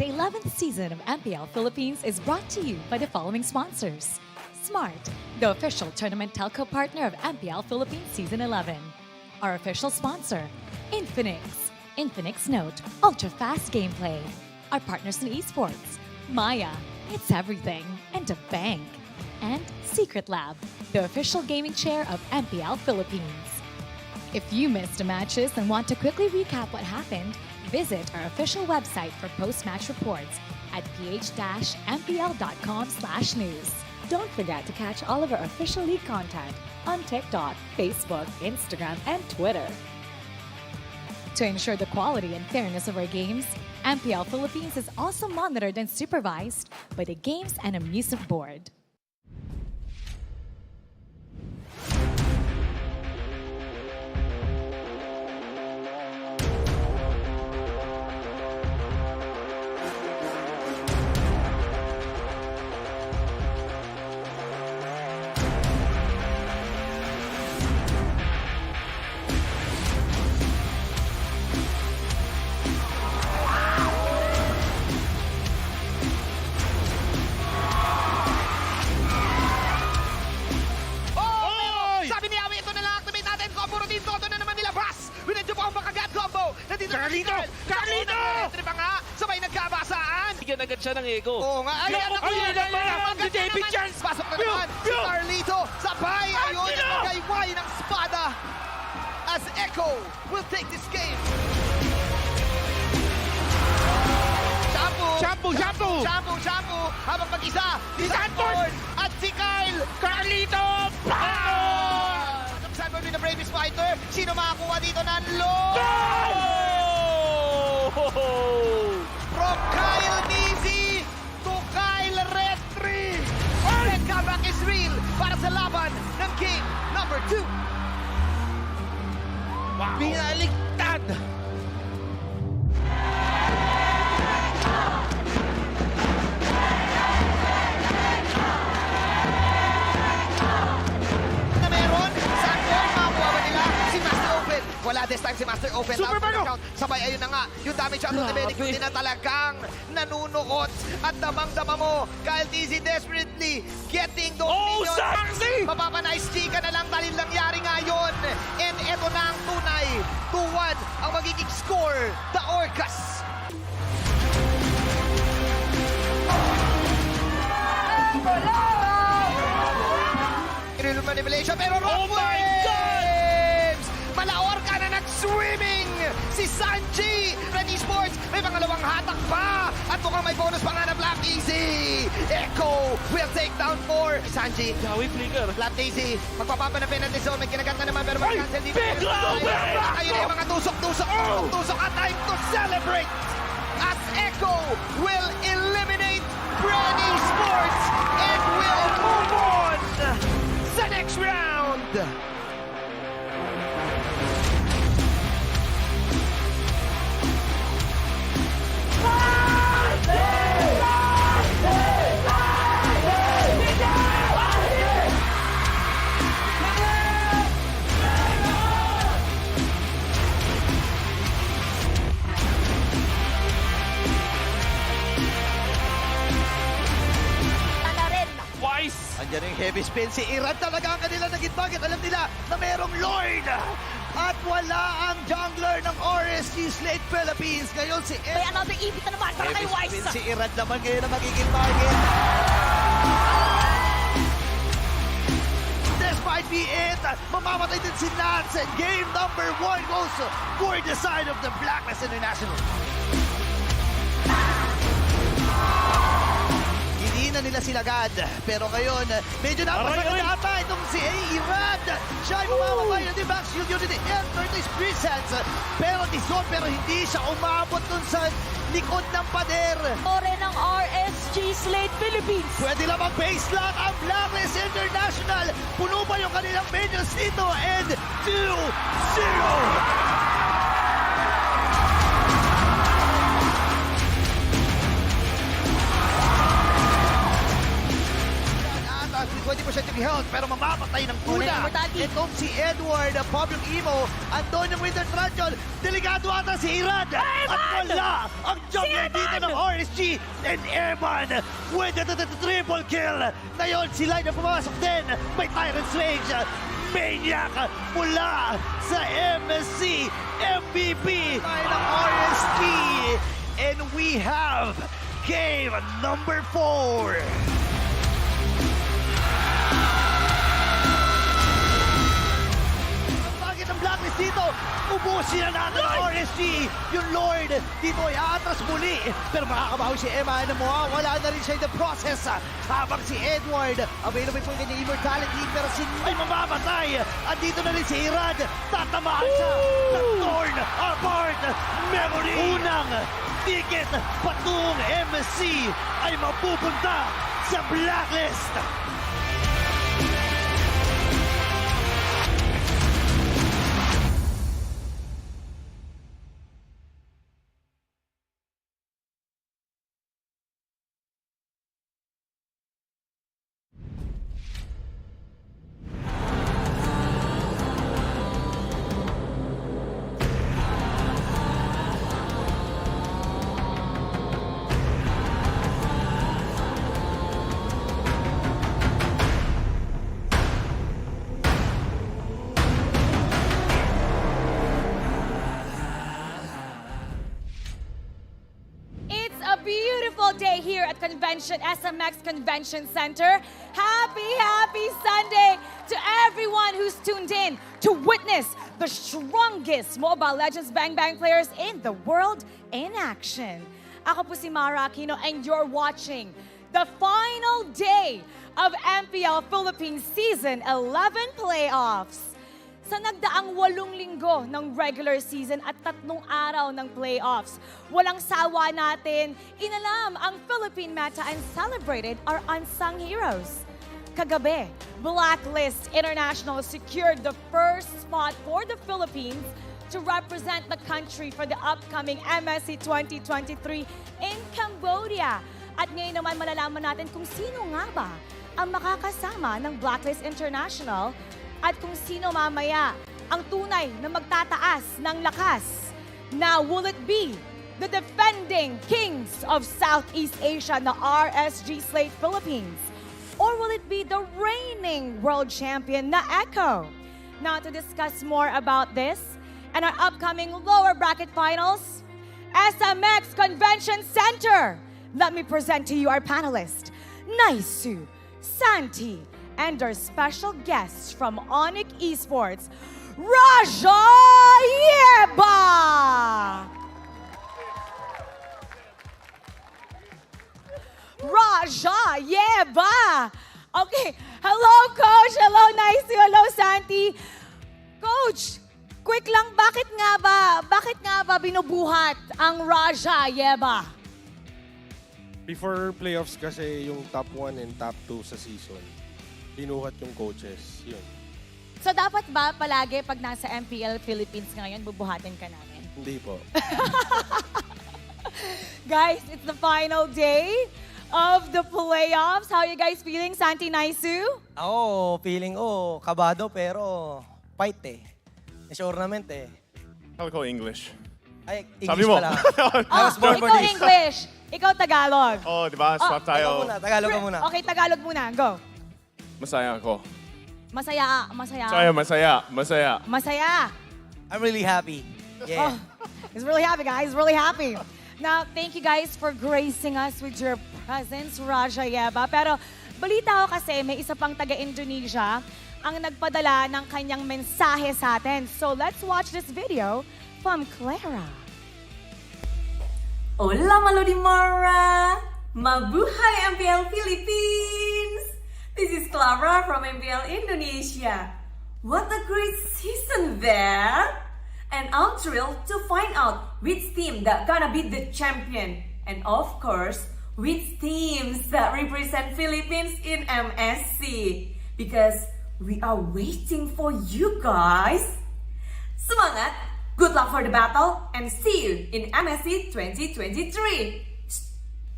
The 11th season of MPL Philippines is brought to you by the following sponsors. Smart, the official tournament telco partner of MPL Philippines Season 11. Our official sponsor, Infinix. Infinix Note, ultra-fast gameplay. Our partners in esports, Maya, it's everything, and a bank. And Secret Lab, the official gaming chair of MPL Philippines. If you missed the matches and want to quickly recap what happened, visit our official website for post-match reports at ph-mpl.com/news. Don't forget to catch all of our official league content on TikTok, Facebook, Instagram, and Twitter. To ensure the quality and fairness of our games, MPL Philippines is also monitored and supervised by the Games and Amusement Board. Carlito! Trip nga, sabay nagkabasaan. Bigyan agad siya ng ego. Oo nga, ayan ako. Ayun naman, si David Chance. Pasok na naman si Carlito. Sabay, ayun, nagkagayway ng espada. As Echo will take this game. Shampoo. Habang mag-isa, si Sanford at si Kyle. Carlito! Sanford with the bravest fighter. Sino makakuha dito ng low? From Kyle Nizi to Kyle Red 3. And comeback is real para sa laban ng game number 2. Wow. Binaligtad. Na meron, Sanford, makakuha ba nila? Si Master Open. Wala this time si Master Open. Super Mario! Sabay, ayun na nga, yung damage shot ng Medic, hindi na talagang nanunukot at damang-dama mo. Kyle Dizzy desperately getting those minions. Saxy! Mapapanice chika na lang dahil nangyari ngayon. And eto na ang tunay. 2-1 ang magiging score. The Orcas. Real manipulation, pero wrong Oh my waves! Mala-Orca na nag-swimming! Si Sanji! Ready Sports, may pangalawang hatak pa! At mukhang may bonus pa nga na Black Easy! Echo will take down 4. Sanji, Jawi flicker. Black Daisy, magpapapa na penalty zone. May kinagat na naman pero mag-cancel dito. bigla, Ayun yung mga tusok-tusok. Tusok at time to celebrate! As Echo will eliminate Ready Sports and will move on sa next round! Wise. Andiyan yung heavy spin. Si Iran talaga ang kanila naging bakit. Alam nila na merong Lord. At wala ang jungler ng RSG Slate Philippines. Ngayon si May another ibit na naman para kay heavy Wise. spin si Iran naman ngayon na magiging target. Despite be it, mamamatay din si Nats. And game number 1 goes for the side of the Blackness International. Hindi na nila sinagad. Pero ngayon, medyo napasagad ata itong si Irad. Siya ay mamamabay na din back shield unit. Enter this presence. Pero Dizon, pero hindi siya umabot dun sa likod ng pader. Ore ng RSG Slate Philippines. Pwede lang mag-base lang ang Blacklist International. Puno pa yung kanilang minions dito. And 2-0. Pwede 20% yung health, pero mamamatay ng una. Itong si Edward, Pablo Imo, andon yung Winter Truncheon, delikado ata si Irad. At wala ang jungler dito ng RSG and Eman with the triple kill. Ngayon, sila na pumasok din. May Tyrant's Rage. Maniac mula sa MSC MVP ng RSG. And we have game number 4. Bakit ang blacklist dito? Ubusin na natin ang RSG. Yung Lord dito ay aatras muli. Pero makakabawi si Emma na mawawala na rin siya in the process. Habang si Edward, available po yung kanyang immortality. Pero si ay mamamatay. Andito na rin si Irad. Tatamaan siya. Torn apart. Memory. Unang ticket patungong MSC ay mapupunta sa blacklist. Beautiful day here at SMX Convention Center. Happy Sunday to everyone who's tuned in to witness the strongest Mobile Legends Bang Bang players in the world in action. Ako po si Mara Aquino and you're watching the final day of MPL Philippines Season 11 playoffs. Sa nagdaang 8 linggo ng regular season at 3 araw ng playoffs, walang sawa natin, inalam ang Philippine meta and celebrated our unsung heroes. Kagabi, Blacklist International secured the first spot for the Philippines to represent the country for the upcoming MSC 2023 in Cambodia. At ngayon naman malalaman natin kung sino nga ba ang makakasama ng Blacklist International at kung sino mamaya ang tunay na magtataas ng lakas. Now, will it be the defending kings of Southeast Asia, the RSG Slate Philippines? Or will it be the reigning world champion, na Echo? Now, to discuss more about this and our upcoming lower bracket finals, SMX Convention Center, let me present to you our panelists, Naisu, Santi, and our special guests from Onyx Esports, Raja Yeba! Raja Yeba! Okay, hello Coach, hello Naisu, hello Santi. Coach, quick lang, bakit nga ba binubuhat ang Raja Yeba? Before playoffs kasi yung top 1 and top 2 sa season, binuhat yung coaches, yun. So dapat ba palagi pag nasa MPL Philippines ngayon, bubuhatin ka namin? Hindi po. Guys, it's the final day of the playoffs. How are you guys feeling, Santi, Naisu? Ako, feeling kabado pero fight eh. Sure naman eh. I'll go English. Ay, Sabi English mo. pala. I was born for Ikaw this. English, ikaw Tagalog. Oh, di ba? Swap tayo. Tagalog ka muna. Okay, Tagalog muna. Go. Masaya ako. Masaya. Masaya. I'm really happy. Yeah. Oh, he's really happy, guys. Really happy. Now, thank you guys for gracing us with your presence, Raja Yeba. Pero balita ko kasi may isa pang taga-Indonesia ang nagpadala ng kanyang mensahe sa atin. So let's watch this video from Clara. Hola Malodimara! Mabuhay MPL Philippines! This is Clara from MPL Indonesia. What a great season there! And I'm thrilled to find out which team that gonna be the champion. And of course, which teams that represent Philippines in MSC. Because we are waiting for you guys. Semangat! Good luck for the battle and see you in MSC 2023.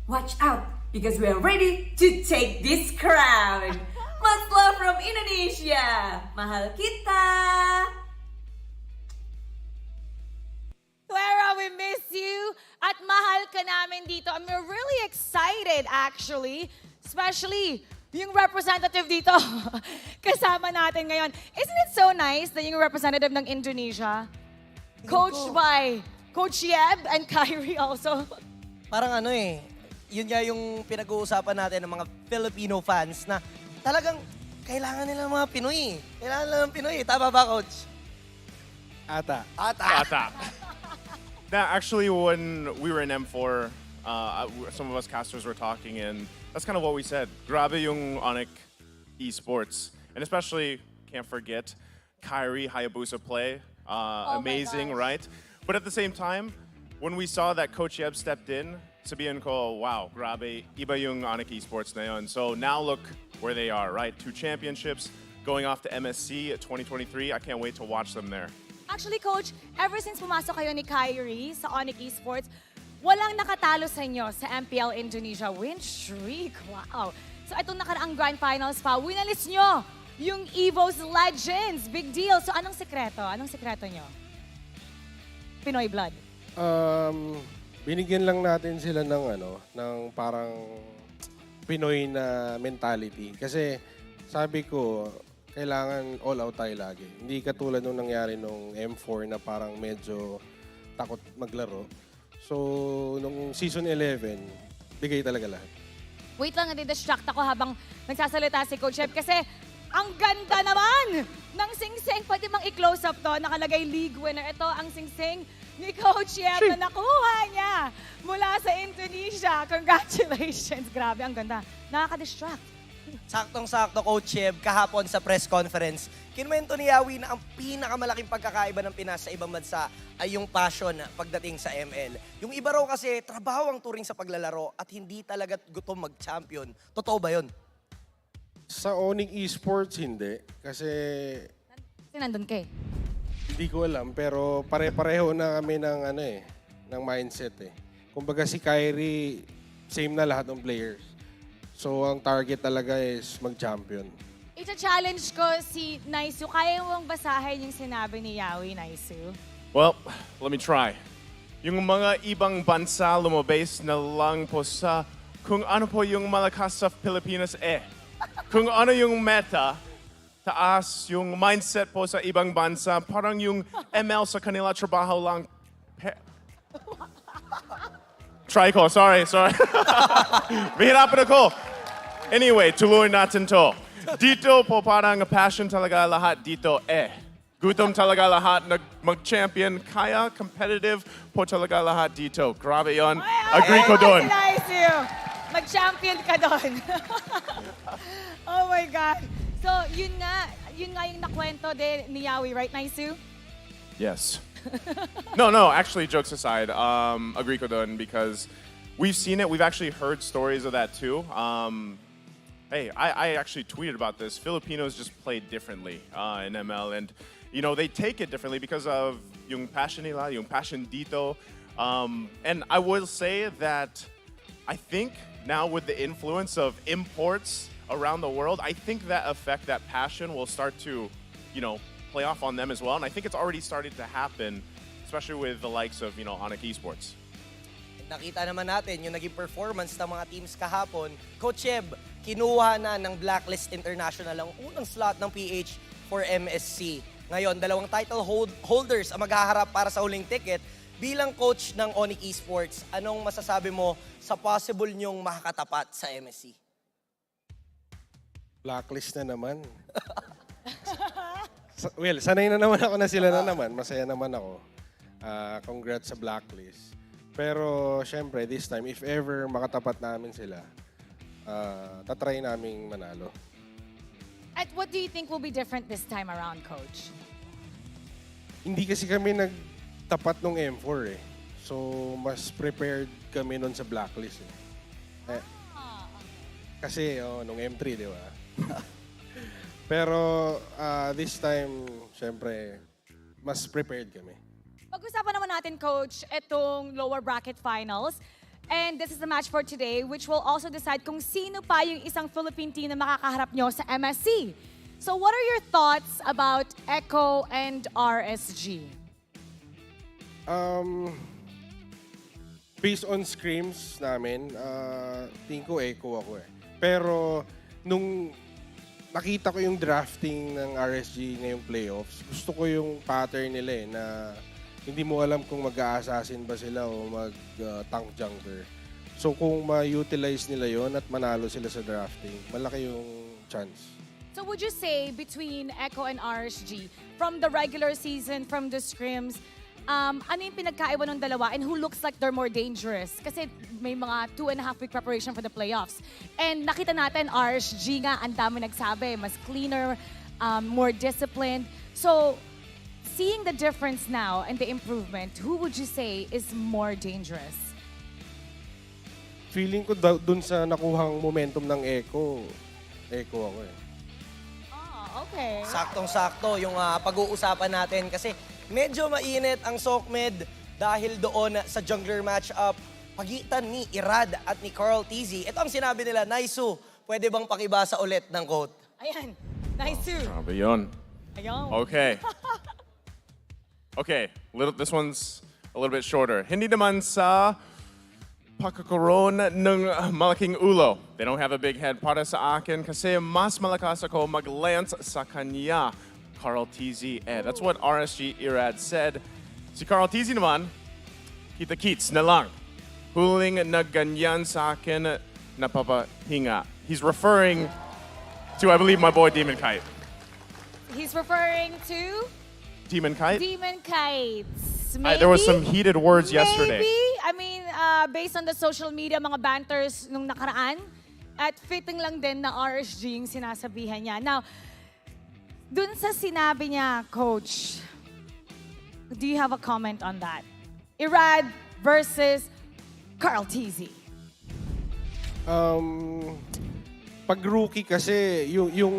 Watch out because we are ready to take this crown. Much love from Indonesia. Mahal kita. Clara, we miss you. At mahal ka namin dito. And we're really excited, actually. Especially yung representative dito. Kasama natin ngayon. Isn't it so nice na yung representative ng Indonesia? Coached by Coach Yeb and Kyrie also. Parang ano eh, yun nga yung pinag-uusapan natin ng mga Filipino fans na talagang kailangan nila ng mga Pinoy. Kailangan nila ng Pinoy. Tama ba, Coach? Ata. Ata. That actually, when we were in M4, some of us casters were talking, and that's kind of what we said. Grabe yung Onyx esports, and especially can't forget Kyrie Hayabusa play. Amazing, right? But at the same time, when we saw that Coach Yeb stepped in, sabihin ko, wow, grabe, iba yung Onyx esports na yun. So now look where they are, right? 2 championships, going off to MSC at 2023. I can't wait to watch them there. Actually, Coach, ever since pumasok kayo ni Kyrie sa Onyx Esports, walang nakatalo sa inyo sa MPL Indonesia win streak. Wow. So itong nakaraang Grand Finals pa, winalis nyo yung EVO's Legends. Big deal. So anong sekreto? Anong sekreto nyo? Pinoy blood. Binigyan lang natin sila ng parang Pinoy na mentality. Kasi sabi ko, kailangan all out tayo lagi. Hindi katulad nung nangyari nung M4 na parang medyo takot maglaro. So, nung season 11, bigay talaga lahat. Wait lang, nadidistract ako habang nagsasalita si Coach Yeb kasi ang ganda naman ng singsing. Pwede bang i-close up to? Nakalagay league winner. Ito ang singsing ni Coach Yeb na nakuha niya mula sa Indonesia. Congratulations. Grabe, ang ganda. Nakaka-distract. Saktong-sakto, Coach Yeb, kahapon sa press conference, kinuwento ni Yawi na ang pinakamalaking pagkakaiba ng Pinas sa ibang bansa ay yung passion pagdating sa ML. Yung iba raw kasi, trabaho ang turing sa paglalaro at hindi talaga gutom mag-champion. Totoo ba yun? Sa Onyx Esports, hindi. Kasi Nandun ka eh. hindi ko alam, pero pare-pareho na kami ng ng mindset eh. Kumbaga si Kyrie, same na lahat ng players. So ang target talaga is mag-champion. Ita-challenge ko si Naisu. Kaya mong basahin yung sinabi ni Yawi, Naisu? Well, let me try. Yung mga ibang bansa lumabase na lang po sa kung ano po yung malakas sa Pilipinas Kung ano yung meta, taas yung mindset po sa ibang bansa, parang yung ML sa kanila trabaho lang. Try ko, sorry. Mahirapan ako. Anyway, tuloy natin to. Dito po parang passion talaga lahat dito Gutom talaga lahat mag-champion. Kaya competitive po talaga lahat dito. Grabe yon. Agree ko doon. Nice you. Mag-champion ka doon. Oh my God. So, yun nga yung nakwento din ni Yawi, right, Naisu? Yes. No, actually, jokes aside, agree ko dun because we've seen it. We've actually heard stories of that too. Hey, I actually tweeted about this. Filipinos just play differently in ML, and they take it differently because of yung passion nila, yung passion dito. And I will say that I think now with the influence of imports around the world, I think that passion will start to, play off on them as well. And I think it's already started to happen, especially with the likes of, Onyx Esports. Nakita naman natin yung naging performance ng mga teams kahapon. Coach Yeb, kinuha na ng Blacklist International ang unang slot ng PH for MSC. Ngayon, 2 title holders ang maghaharap para sa huling ticket. Bilang coach ng Onyx Esports, anong masasabi mo sa possible nyong makakatapat sa MSC? Blacklist na naman. Well, sanay na naman ako na sila na naman. Masaya naman ako. Congrats sa Blacklist. Pero, syempre, this time, if ever makatapat namin sila, tatry naming manalo. At what do you think will be different this time around, Coach? Hindi kasi kami nagtapat nung M4 eh. So, mas prepared kami nun sa Blacklist eh. Kasi, nung M3, di ba? Pero, this time, syempre, mas prepared kami. Pag-usapan naman natin, Coach, itong lower bracket finals. And this is the match for today, which will also decide kung sino pa yung isang Philippine team na makakaharap nyo sa MSC. So what are your thoughts about Echo and RSG? Based on scrims namin, tingin ko Echo ako eh. Pero nung nakita ko yung drafting ng RSG ngayong playoffs, gusto ko yung pattern nila eh, na hindi mo alam kung mag-a-assassin ba sila o mag-tank jungler. So kung ma-utilize nila yon at manalo sila sa drafting, malaki yung chance. So would you say between Echo and RSG, from the regular season, from the scrims, ano yung pinagkaiba ng dalawa and who looks like they're more dangerous? Kasi may mga 2.5 week preparation for the playoffs. And nakita natin, RSG nga, ang dami nagsabi, mas cleaner, more disciplined. So, seeing the difference now and the improvement, who would you say is more dangerous? Feeling ko dun sa nakuhang momentum ng Echo ako eh. Okay. Saktong-sakto yung pag-uusapan natin kasi medyo mainit ang Sokmed dahil doon sa jungler matchup pagitan ni Irad at ni Carl TZ. Ito ang sinabi nila, Naisu, pwede bang pakibasa ulit ng quote? Ayan. Nice too. Grabe yun. Ayan. Okay. Okay, this one's a little bit shorter. Hindi naman sa pagkakaroon ng malaking ulo. They don't have a big head para sa akin kasi mas malakas ako mag-lance sa kanya. Carl TZ Ed. That's what RSG Irad said. Si Carl TZ naman, kita-kits na lang. Huling na ganyan sa akin, napapahinga. He's referring to, I believe, my boy Demon Kite. He's referring to Demon Kite? Demon Kites. Maybe? There was some heated words yesterday. Maybe. I mean, based on the social media, mga banters nung nakaraan, at fitting lang din na RSG yung sinasabihan niya. Now, dun sa sinabi niya, Coach, do you have a comment on that? Irad versus Carl TZ. Pag rookie kasi, yung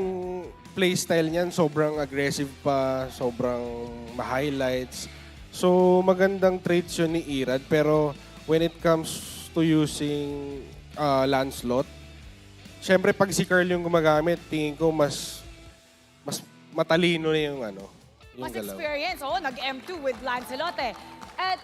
playstyle niyan sobrang aggressive pa, sobrang ma-highlights. So magandang traits yun ni Irad, pero when it comes to using Lancelot, syempre pag si Carl yung gumagamit, tingin ko mas matalino na yung yung Mas galaw. experience. Oo, nag-M2 with Lancelot eh. At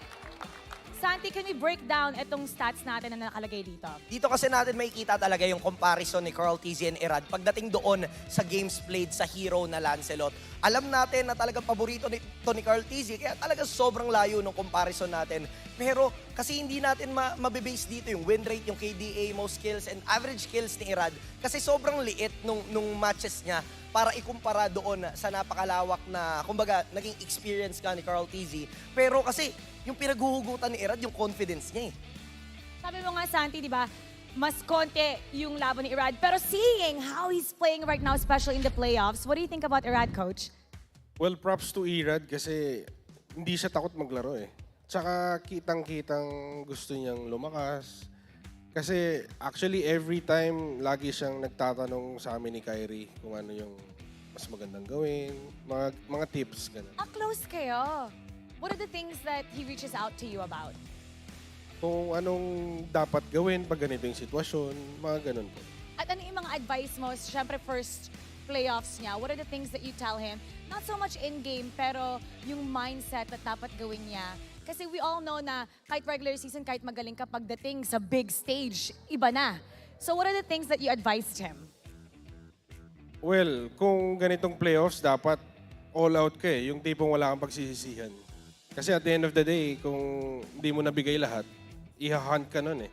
Santi, can we break down itong stats natin na nakalagay dito? Dito kasi natin makikita talaga yung comparison ni Carl TZ and Irad pagdating doon sa games played sa hero na Lancelot. Alam natin na talagang paborito ni Carl TZ, kaya talagang sobrang layo ng comparison natin. Pero kasi hindi natin mabibase dito yung win rate, yung KDA, most kills, and average kills ni Irad. Kasi sobrang liit nung matches niya para ikumpara doon sa napakalawak na, kumbaga, naging experience ka ni Carl TZ. Pero kasi yung pinaghuhugutan ni Irad, yung confidence niya eh. Sabi mo nga, Santi, di ba, mas konti yung laban ni Irad. Pero seeing how he's playing right now, especially in the playoffs, what do you think about Irad, Coach? Well, props to Irad kasi hindi siya takot maglaro eh. Tsaka kitang-kitang gusto niyang lumakas. Kasi actually every time lagi siyang nagtatanong sa amin ni Kyrie kung ano yung mas magandang gawin, mga tips, gano'n. Close kayo. What are the things that he reaches out to you about? Kung anong dapat gawin pag ganito yung sitwasyon, mga ganun po. At ano yung mga advice mo? Siyempre, first playoffs niya. What are the things that you tell him? Not so much in-game, pero yung mindset na dapat gawin niya. Kasi we all know na kahit regular season, kahit magaling ka pagdating sa big stage, iba na. So what are the things that you advised him? Well, kung ganitong playoffs, dapat all out ka eh. Yung tipong wala kang pagsisisihan. Kasi at the end of the day, kung hindi mo nabigay lahat, iha-hunt ka nun eh.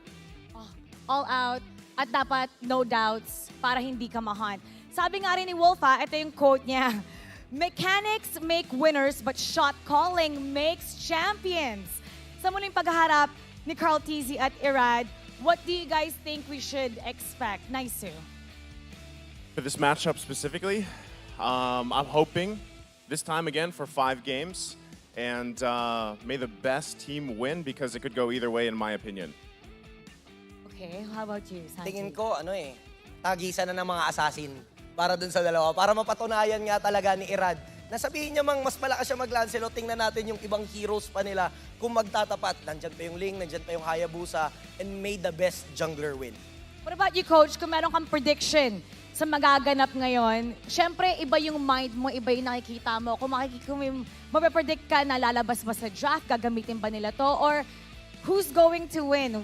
All out at dapat no doubts para hindi ka ma-hunt. Sabi nga rin ni Wolfa, ito yung quote niya, "Mechanics make winners but shot calling makes champions." Sa muling paghaharap ni Carl TZ at Irad, what do you guys think we should expect? Naisu. For this matchup specifically, I'm hoping this time again for 5 games. And may the best team win because it could go either way in my opinion. Okay, how about you, Santi? Tingin ko, tagisan na ng mga assassin para dun sa dalawa. Para mapatunayan nga talaga ni Irad Nasabihin niya mang mas malakas siya mag-Lancelot, tingnan natin yung ibang heroes pa nila kung magtatapat. Nandyan pa yung Ling, nandyan pa yung Hayabusa, and may the best jungler win. What about you, Coach? Kung meron kang prediction sa magaganap ngayon, syempre, iba yung mind mo, iba yung nakikita mo. Kung mapapredict ka na lalabas ba sa draft, gagamitin ba nila to, or who's going to win?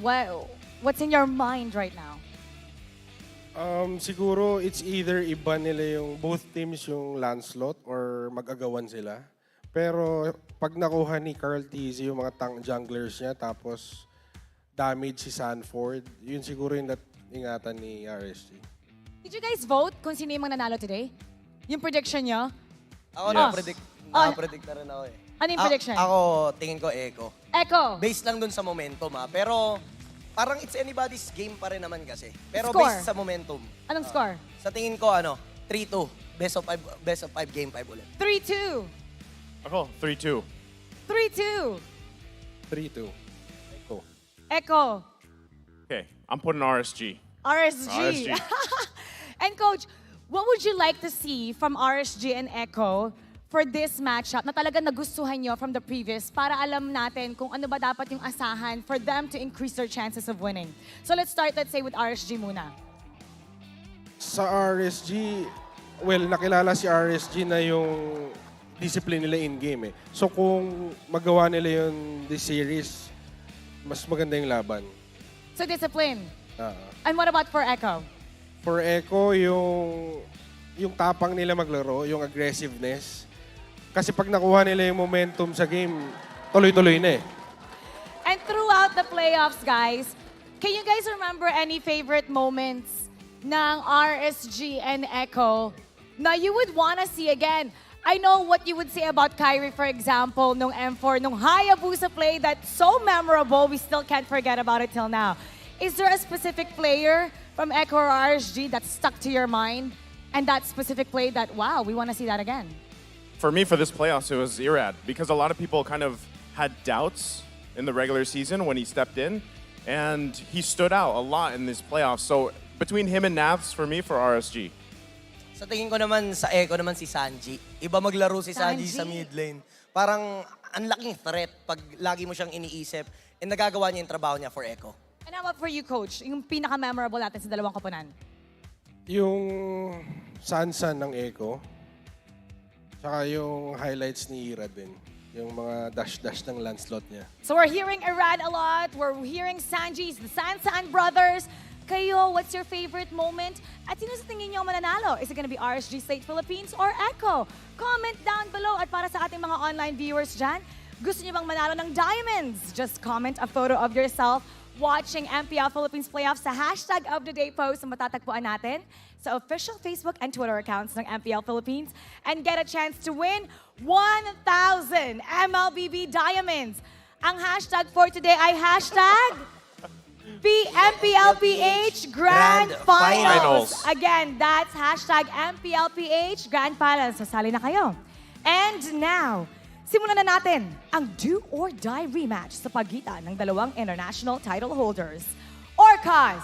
What's in your mind right now? Siguro it's either iba nila yung both teams yung Lancelot or mag-agawan sila. Pero pag nakuha ni Carl TZ yung mga tank junglers niya tapos damage si Sanford, yun siguro yung ingatan ni RSG. Did you guys vote kung sino yung mananalo today? Yung prediction nyo? Ako Yes. nakapredict na rin ako eh. Ano yung prediction? Ako, tingin ko Echo. Echo. Based lang dun sa momentum Pero parang it's anybody's game pa rin naman kasi. Pero Score. based sa momentum. Anong score? Sa tingin ko 3-2. Best of 5 game 5 ulit. 3-2. Ako, 3-2. 3-2. 3-2. Go. Echo. Okay, I'm putting RSG. RSG. And Coach, what would you like to see from RSG and Echo for this matchup na talaga nagustuhan nyo from the previous para alam natin kung ano ba dapat yung asahan for them to increase their chances of winning? So let's start, let's say, with RSG muna. Sa RSG, well, nakilala si RSG na yung discipline nila in-game eh. So kung magawa nila yung this series, mas maganda yung laban. So discipline. Ah. And what about for Echo? For Echo, yung tapang nila maglaro, yung aggressiveness. Kasi pag nakuha nila yung momentum sa game, tuloy-tuloy na eh. And throughout the playoffs, guys, can you guys remember any favorite moments ng RSG and Echo na you would wanna see again? I know what you would say about Kyrie, for example, nung M4, nung Hayabusa play that's so memorable, we still can't forget about it till now. Is there a specific player from Echo or RSG that stuck to your mind and that specific play that, wow, we wanna see that again? For me, for this playoffs, it was Irad because a lot of people kind of had doubts in the regular season when he stepped in, and he stood out a lot in this playoffs. So between him and Navs, for me, for RSG. Sa tingin ko naman, sa Echo naman si Sanji. Iba maglaro si Sanji sa mid lane. Parang ang laking threat pag lagi mo siyang iniisip and nagagawa niya yung trabaho niya for Echo. And how about for you, Coach? Yung pinaka-memorable natin sa dalawang koponan. Yung Sansan ng Echo, tsaka yung highlights ni Ira din. Yung mga dash-dash ng Lancelot niya. So we're hearing Irad a lot. We're hearing Sanji's, the Sansan brothers. Kayo, what's your favorite moment? At sino sa tingin niyo mananalo? Is it gonna be RSG Slate Philippines or Echo? Comment down below. At para sa ating mga online viewers dyan, gusto niyo bang manalo ng diamonds? Just comment a photo of yourself watching MPL Philippines playoffs sa hashtag of the day post na matatagpuan natin sa official Facebook and Twitter accounts ng MPL Philippines and get a chance to win 1,000 MLBB Diamonds. Ang hashtag for today ay hashtag MPL-PH Grand Finals. Again, that's hashtag MPL-PH Grand Finals. Sasali na kayo. And now, simulan na natin ang do or die rematch sa pagitan ng dalawang international title holders. Orcas,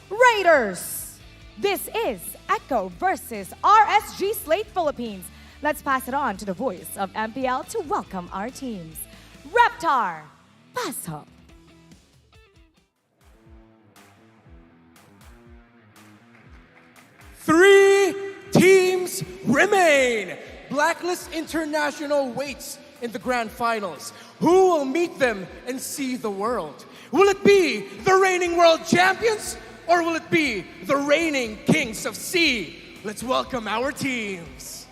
Raiders. This is Echo versus RSG Slate Philippines. Let's pass it on to the voice of MPL to welcome our teams. Reptar, pass up. Three teams remain. Blacklist International waits in the grand finals. Who will meet them and see the world? Will it be the reigning world champions or will it be the reigning kings of sea? Let's welcome our teams.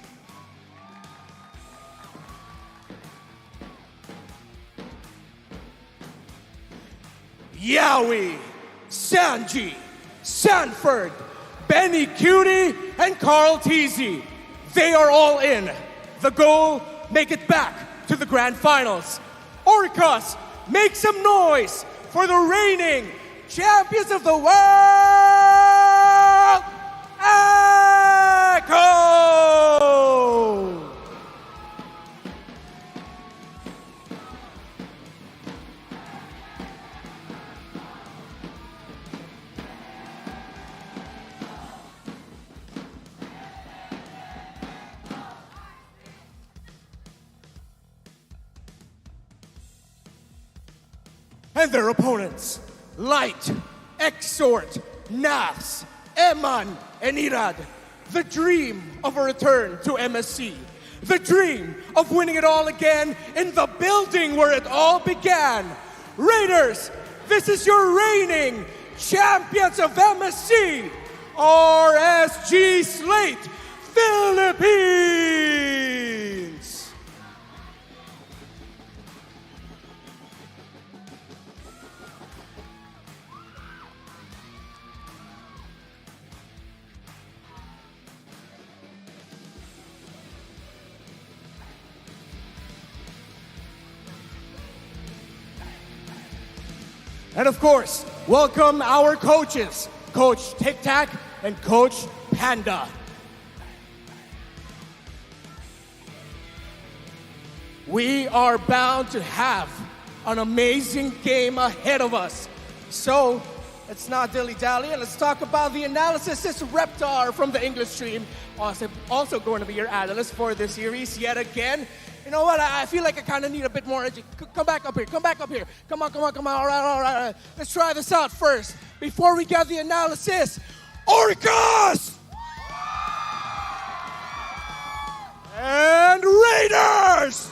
Yowie, Sanji, Sanford, Benny Cutie, and Carl Teasy. They are all in. The goal, make it back to the grand finals. Orcas, make some noise for the reigning champions of the world, Echo! And their opponents, Light, Exort, Nas, Eman, and Irad. The dream of a return to MSC. The dream of winning it all again in the building where it all began. Raiders, this is your reigning champions of MSC, RSG Slate, Philippines! And of course, welcome our coaches, Coach Tic Tac and Coach Panda. We are bound to have an amazing game ahead of us. So, let's not dilly-dally and let's talk about the analysis. This Reptar from the English stream, also going to be your analyst for this series yet again. You know what? I feel like I kind of need a bit more energy. Come back up here. Come back up here. Come on. All right. Let's try this out first. Before we get the analysis, Orcas! And Raiders!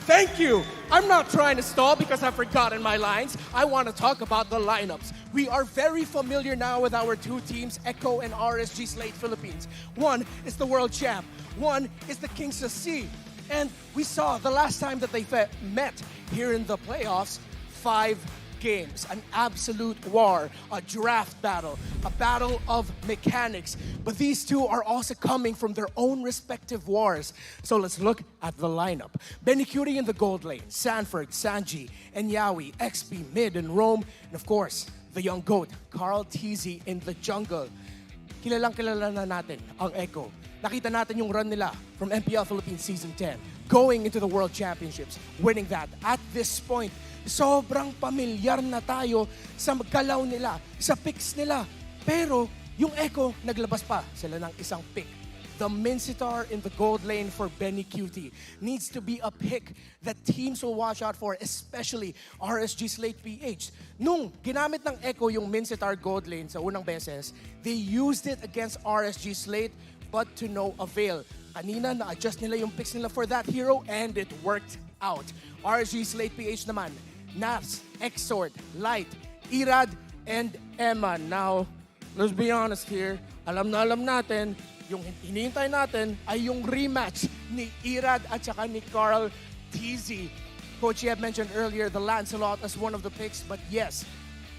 Thank you. I'm not trying to stall because I've forgotten my lines. I want to talk about the lineups. We are very familiar now with our two teams, Echo and RSG Slate Philippines. One is the world champ. One is the Kings of Sea. And we saw the last time that they met here in the playoffs, 5 games, an absolute war, a draft battle, a battle of mechanics. But these two are also coming from their own respective wars. So let's look at the lineup. Benny Cutie in the gold lane, Sanford, Sanji, and Yawi, XP, mid, and Rome, and of course, the young GOAT, Carl TZ in the jungle. Kilalang kilala na natin ang Echo. Nakita natin yung run nila from MPL Philippines Season 10, going into the World Championships, winning that. At this point, sobrang pamilyar na tayo sa galaw nila, sa picks nila. Pero yung Echo, naglabas pa sila ng isang pick. The Minsitar in the gold lane for Benny Cutie needs to be a pick that teams will watch out for, especially RSG Slate PH. Nung ginamit ng Echo yung Minsitar gold lane sa unang beses, they used it against RSG Slate, but to no avail. Kanina, na-adjust nila yung picks nila for that hero, and it worked out. RSG Slate PH naman, Nats, Exort, Light, Irad, and Eman. Now, let's be honest here, alam natin, yung hinihintay natin ay yung rematch ni Irad at saka ni Carl TZ. Coach Yeb mentioned earlier the Lancelot as one of the picks, but yes,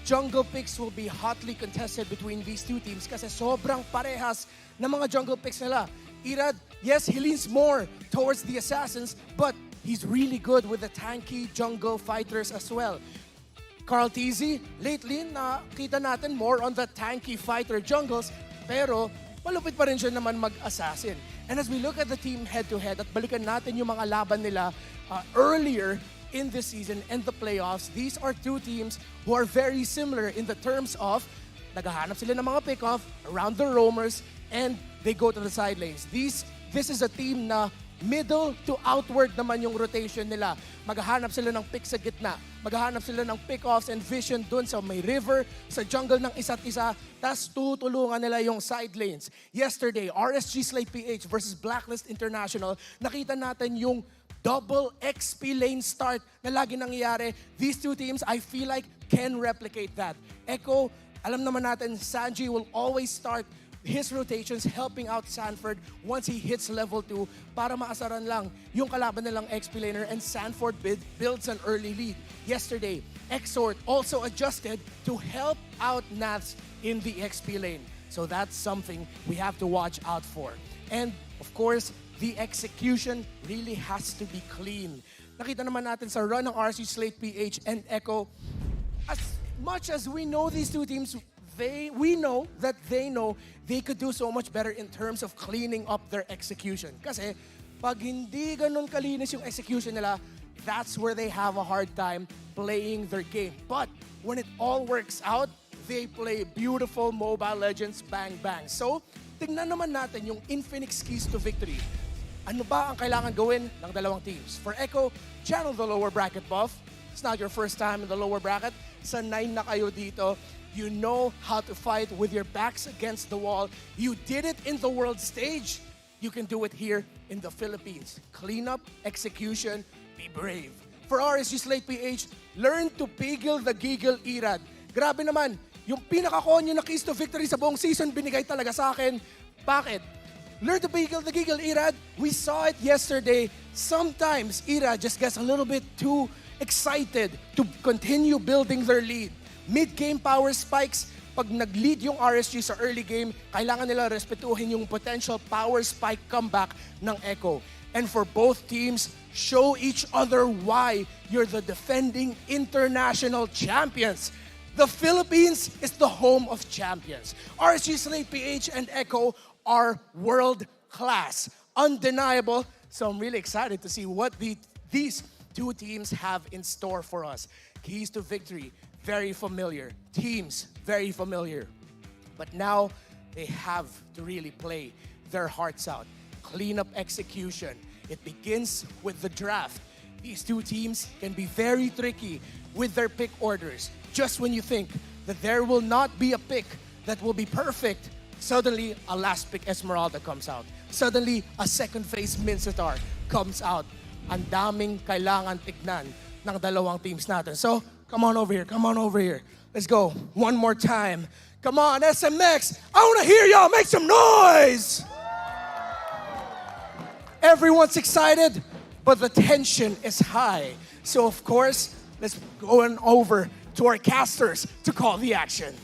jungle picks will be hotly contested between these two teams kasi sobrang parehas na mga jungle picks nila. Irad, yes, he leans more towards the assassins, but he's really good with the tanky jungle fighters as well. Carl TZ, lately, nakita natin more on the tanky fighter jungles, pero malupit pa rin siya naman mag-assassin. And as we look at the team head-to-head at balikan natin yung mga laban nila earlier in this season and the playoffs, these are two teams who are very similar in the terms of naghahanap sila ng mga pick-off around the roamers and they go to the side lanes. This is a team na middle to outward naman yung rotation nila. Maghahanap sila ng pick sa gitna. Maghahanap sila ng pick-offs and vision dun sa may river, sa jungle ng isa't isa, tas tutulungan nila yung side lanes. Yesterday, RSG Slate PH versus Blacklist International, nakita natin yung double XP lane start na lagi nangyayari. These two teams, I feel like, can replicate that. Echo, alam naman natin, Sanji will always start his rotations helping out Sanford once he hits level 2 para maasaran lang yung kalaban nilang XP laner and Sanford builds an early lead. Yesterday, Exort also adjusted to help out Nats in the XP lane. So that's something we have to watch out for. And of course, the execution really has to be clean. Nakita naman natin sa run ng RSG Slate PH and Echo, as much as we know these two teams, we know that they know they could do so much better in terms of cleaning up their execution. Kasi pag hindi ganun kalinis yung execution nila, that's where they have a hard time playing their game. But when it all works out, they play beautiful Mobile Legends bang bang. So, tingnan naman natin yung Infinix keys to victory. Ano ba ang kailangan gawin ng dalawang teams? For Echo, channel the lower bracket buff. It's not your first time in the lower bracket. Sanay na kayo dito. You know how to fight with your backs against the wall. You did it in the world stage. You can do it here in the Philippines. Clean up, execution, be brave. For RSG Slate PH, learn to pigil the giggle Irad. Grabe naman, yung pinaka-konyo na keys to victory sa buong season binigay talaga sa akin. Bakit? Learn to pigil the giggle Irad. We saw it yesterday. Sometimes Irad just gets a little bit too excited to continue building their lead. Mid-game power spikes, pag nag-lead yung RSG sa early game, kailangan nila respetuhin yung potential power spike comeback ng Echo. And for both teams, show each other why you're the defending international champions. The Philippines is the home of champions. RSG Slate PH and Echo are world class, undeniable. So I'm really excited to see what these two teams have in store for us. Keys to victory, very familiar. Teams, very familiar. But now they have to really play their hearts out. Clean up execution. It begins with the draft. These two teams can be very tricky with their pick orders. Just when you think that there will not be a pick that will be perfect, suddenly a last pick Esmeralda comes out. Suddenly a second phase Mincetar comes out. Ang daming kailangan tignan ng dalawang teams natin. So, come on over here. Come on over here. Let's go. One more time. Come on, SMX. I want to hear y'all make some noise. Everyone's excited, but the tension is high. So, of course, let's go on over to our casters to call the action.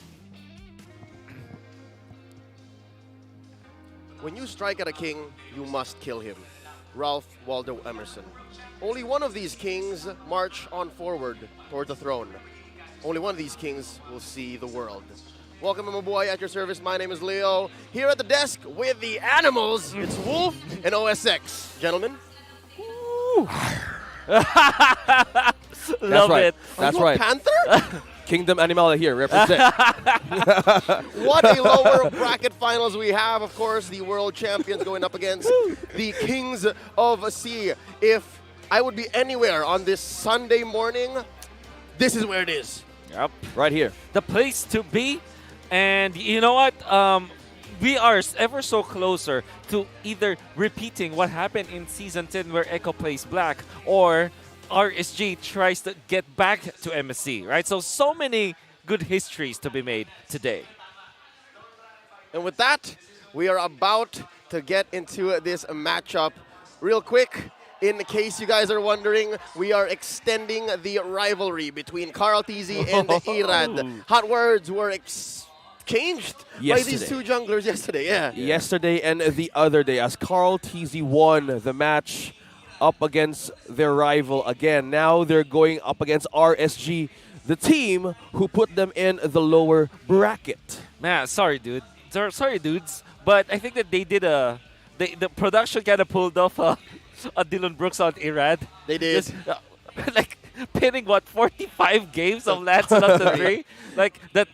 When you strike at a king, you must kill him. Ralph Waldo Emerson. Only one of these kings march on forward toward the throne. Only one of these kings will see the world. Welcome, Mabuhay, at your service. My name is Leo. Here at the desk with the animals, it's Wolf and OSX. Gentlemen. Love it. That's right. Panther? Kingdom Animal here, represent. What a lower bracket finals we have. Of course, the world champions going up against the Kings of Sea. If I would be anywhere on this Sunday morning, this is where it is. Yep, right here. The place to be. And you know what? We are ever so closer to either repeating what happened in Season 10 where Echo plays black, or RSG tries to get back to MSC, right? So many good histories to be made today. And with that, we are about to get into this matchup. Real quick, in case you guys are wondering, we are extending the rivalry between Carl TZ and Irad. Hot words were exchanged by these two junglers yesterday. Yeah. Yesterday and the other day, as Carl TZ won the match up against their rival again. Now they're going up against RSG, the team who put them in the lower bracket. Man, sorry, dude. Sorry, dudes. But I think that they did the production kind of pulled off a Dylan Brooks on Irad. They did. Just, like, pinning, 45 games of Lancelot to 3? Like, that.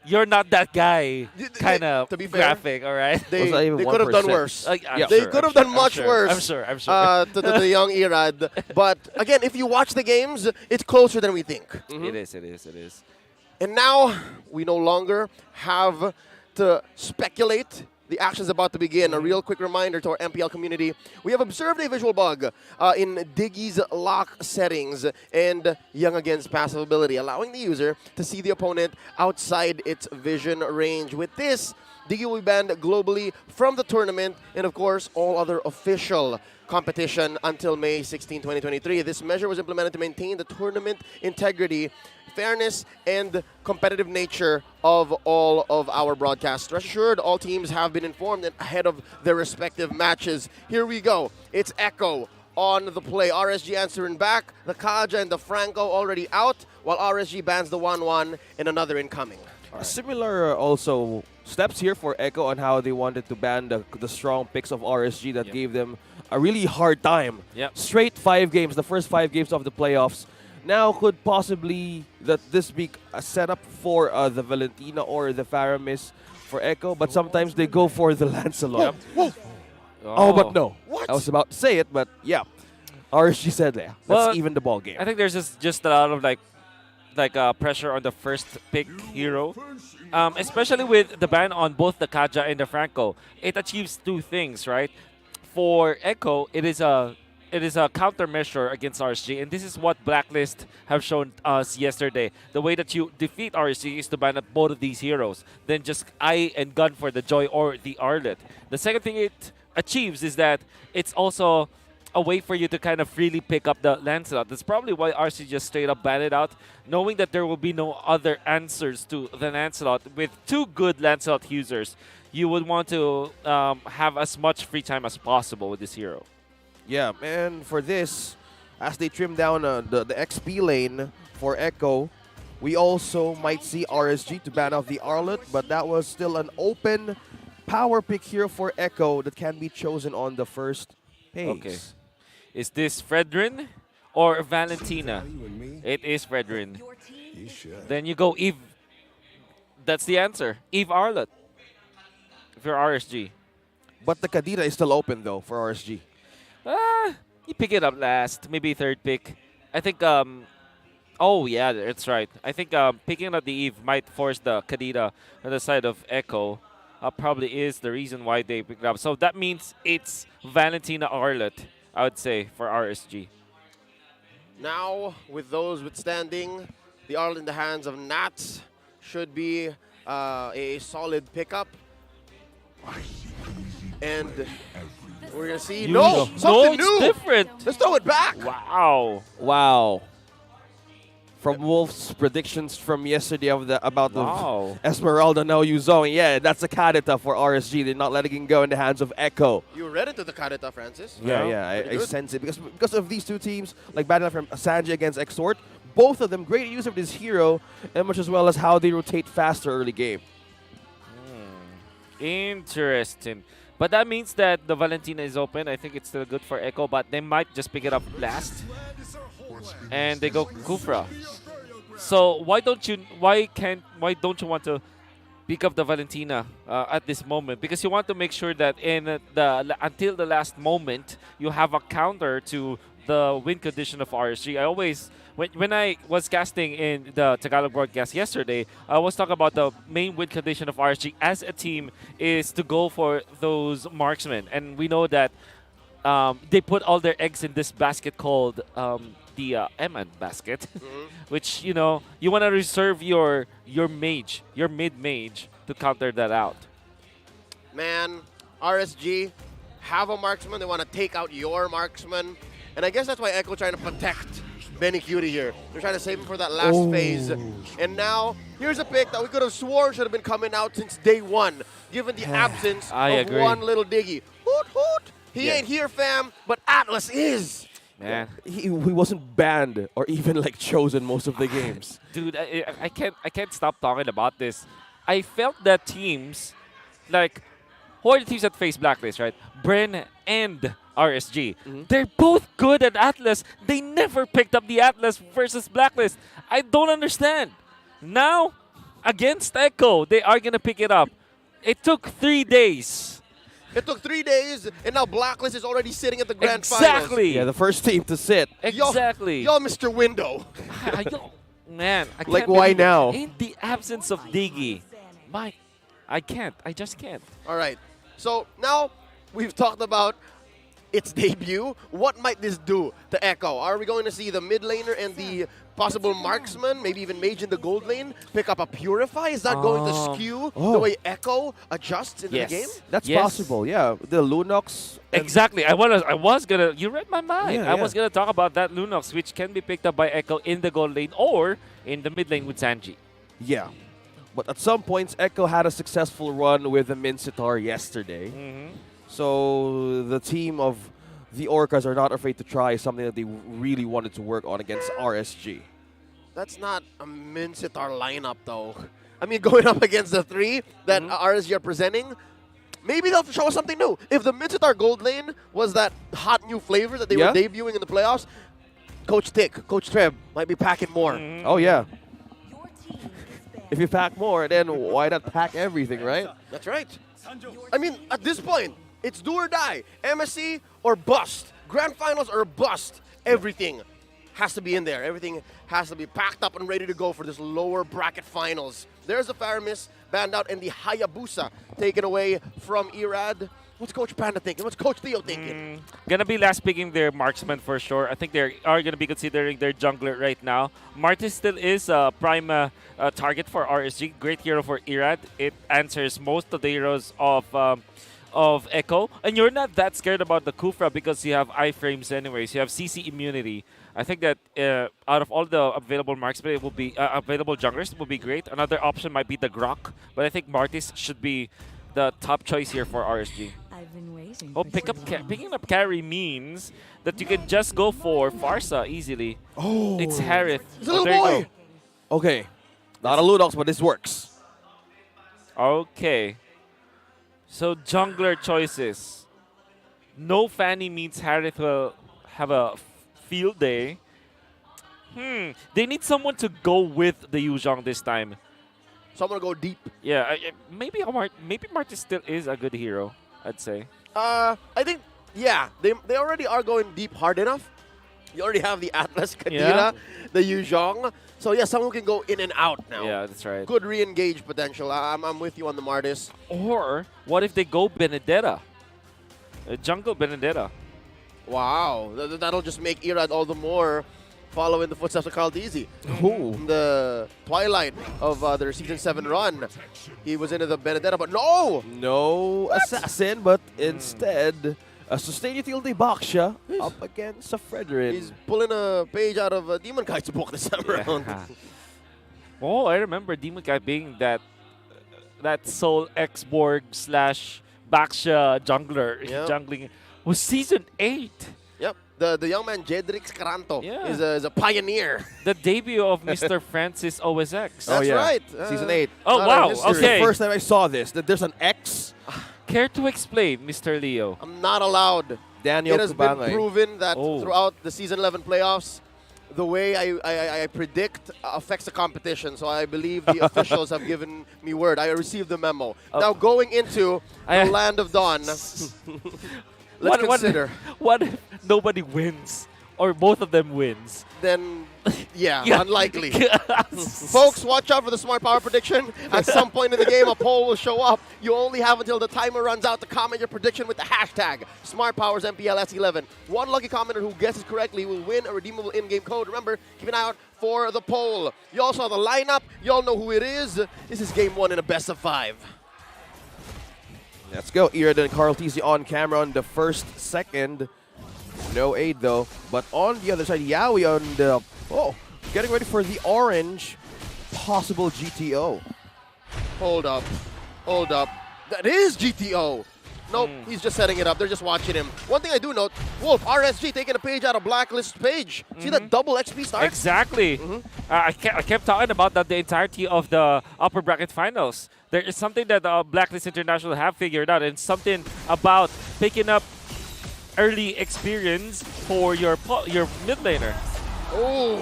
You're not that guy kind of graphic, all right? They could have done worse. Yeah, they could have done much worse. I'm sure. To the young Irad. But again, if you watch the games, it's closer than we think. Mm-hmm. It is. And now we no longer have to speculate. The action's about to begin. A real quick reminder to our MPL community. We have observed a visual bug in Diggy's lock settings and Young Again's passive ability, allowing the user to see the opponent outside its vision range. With this, Diggy will be banned globally from the tournament and, of course, all other official competition until May 16, 2023. This measure was implemented to maintain the tournament integrity, fairness, and competitive nature of all of our broadcasts. Rest assured, all teams have been informed and ahead of their respective matches. Here we go. It's Echo on the play. RSG answering back. The Kaja and the Franco already out, while RSG bans the 1-1 and another incoming. Similar also steps here for Echo on how they wanted to ban the strong picks of RSG that gave them a really hard time. Straight 5 games, the first 5 games of the playoffs. Now could possibly this be a setup for the Valentina or the Faramis for Echo, but sometimes they go for the Lancelot. Oh, but no. What? I was about to say it, but yeah. RSG said that. Well, Let's even the ball game. I think there's just a lot of pressure on the first pick hero, especially with the ban on both the Kaja and the Franco. It achieves two things, right? For Echo, it is a countermeasure against RSG, and this is what Blacklist have shown us yesterday. The way that you defeat RSG is to ban both of these heroes, then just eye and gun for the Joy or the Arlet. The second thing it achieves is that it's also a way for you to kind of freely pick up the Lancelot. That's probably why RC just straight up banned it out, knowing that there will be no other answers to the Lancelot. With two good Lancelot users, you would want to have as much free time as possible with this hero. Yeah, and for this, as they trim down the XP lane for Echo, we also might see RSG to ban off the Arlet, but that was still an open power pick here for Echo that can be chosen on the first phase. Okay. Is this Fredrin or Valentina? It is Fredrin. Then you go Eve. That's the answer. Eve Arlet. If you're RSG. But the Kadira is still open though for RSG. You pick it up last. Maybe third pick. I think, oh yeah, that's right. I think picking up the Eve might force the Kadira on the side of Echo. Probably is the reason why they picked it up. So that means it's Valentina Arlet, I would say, for RSG. Now, with those withstanding, the Arlet in the hands of Nats should be a solid pickup. And we're going to see... No! Something it's new! Different! Let's throw it back! Wow! Wow. From Wolf's predictions from yesterday about the Esmeralda no Yuzong. Yeah, that's a Kadita for RSG. They're not letting it go in the hands of Echo. You read into the Kadita, Francis. Yeah, I sense it. Because of these two teams, like battling from Sanji against Extort, both of them great use of this hero, and much as well as how they rotate faster early game. Interesting. But that means that the Valentina is open. I think it's still good for Echo, but they might just pick it up last. And they go Kufra. So why don't you want to pick up the Valentina at this moment? Because you want to make sure that until the last moment you have a counter to the win condition of RSG. I always when I was casting in the Tagalog broadcast yesterday, I was talking about the main win condition of RSG as a team is to go for those marksmen, and we know that they put all their eggs in this basket called the Eman basket, which you want to reserve your mage, your mid mage, to counter that out. Man, RSG have a marksman. They want to take out your marksman, and I guess that's why Echo trying to protect Benny Cutie here. They're trying to save him for that last phase. And now, here's a pick that we could have sworn should have been coming out since day one, given the absence of one little Diggy. Hoot, hoot! He ain't here, fam, but Atlas is. Man, he wasn't banned or even like chosen most of the games. Dude, I can't stop talking about this. I felt that teams, like, who are the teams that face Blacklist, right? Bren and RSG. They're both good at Atlas. They never picked up the Atlas versus Blacklist. I don't understand. Now, against Echo, they are going to pick it up. It took 3 days. It took 3 days, and now Blacklist is already sitting at the grand Exactly. finals. Yeah, the first team to sit. Exactly. Y'all Mr. Window. Man, I can't Like, why believe it. now? In the absence of Diggy, I can't. I just can't. All right. So now we've talked about its debut. What might this do to Echo? Are we going to see the mid laner and the possible marksman, maybe even mage in the gold lane, pick up a Purify? Is that going to skew the way Echo adjusts into the game? That's possible, yeah. The Lunox. Exactly. I was gonna. You read my mind. Yeah, I was gonna talk about that Lunox, which can be picked up by Echo in the gold lane or in the mid lane with Sanji. Yeah. But at some points, Echo had a successful run with the Mincetar yesterday. So the team of the Orcas are not afraid to try something that they really wanted to work on against RSG. That's not a Mincitar lineup, though. I mean, going up against the three that RSG are presenting, maybe they'll show us something new. If the Mincitar gold lane was that hot new flavor that they were debuting in the playoffs, Coach Tick, Coach Treb might be packing more. Oh, yeah. If you pack more, then why not pack everything, right? That's right. I mean, at this point, It's do or die. MSC or bust. Grand finals or bust. Everything has to be in there. Everything has to be packed up and ready to go for this lower bracket finals. There's the Faramis banned out and the Hayabusa taken away from Irad. What's Coach Panda thinking? What's Coach Theo thinking? Gonna be last picking their marksman for sure. I think they are gonna be considering their jungler right now. Martis still is a prime target for RSG. Great hero for Irad. It answers most of the heroes of Echo. And you're not that scared about the Kufra because you have iframes anyways. You have CC immunity. I think that out of all the available marksmen, it will be available junglers. It will be great. Another option might be the Grok, but I think Martis should be the top choice here for RSG. I've been waiting. Oh, picking up carry means that you can just go for Farsa easily. Oh, it's Harith. It's a little boy. Okay, not a Ludox, but this works. Okay. So jungler choices. No Fanny means Harith will have a field day. They need someone to go with the Yuzhong this time. Someone to go deep. Yeah, maybe Martis still is a good hero, I'd say. I think, yeah, they already are going deep hard enough. You already have the Atlas, Kadira, the Yuzhong. So, yeah, someone who can go in and out now. Yeah, that's right. Good re-engage potential. I'm with you on the Martis. Or, what if they go Benedetta? Jungle Benedetta. Wow. That'll just make Irad all the more follow in the footsteps of Caldeezy. Ooh. In the twilight of their Season 7 run, he was into the Benedetta, but no! No assassin, but instead, a sustained utility Baksha up against a Fredrin. He's pulling a page out of Demon Kai's book this time around. Oh, I remember Demon Kai being that Soul X-Borg / Baksha jungler. Jungling was Season 8. Yep. The young man, Jedrix Caranto, is a pioneer. The debut of Mr. Francis OSX. That's right. Season 8. Oh, wow. This is Okay. the first time I saw this, that there's an X. Care to explain, Mr. Leo? I'm not allowed. Daniel It has been Kubangay. proven that throughout the Season 11 playoffs, the way I predict affects the competition. So I believe the officials have given me word. I received the memo. Now going into the Land of Dawn, let's consider. What if nobody wins or both of them wins? Then, yeah, unlikely. Folks, watch out for the Smart Power prediction. At some point in the game, a poll will show up. You only have until the timer runs out to comment your prediction with the hashtag SmartPowersMPL-S11. One lucky commenter who guesses correctly will win a redeemable in-game code. Remember, keep an eye out for the poll. You all saw the lineup. You all know who it is. This is Game 1 in a best of 5. Let's go. Irad and Carl TZ on camera on the first second. No aid though. But on the other side, Yaoi on the... Oh, getting ready for the orange possible GTO. Hold up. Hold up. That is GTO. Nope, he's just setting it up. They're just watching him. One thing I do note, Wolf, RSG taking a page out of Blacklist page. See that double XP start? Exactly. I kept talking about that the entirety of the upper bracket finals. There is something that Blacklist International have figured out, and something about picking up early experience for your mid laner. Oh.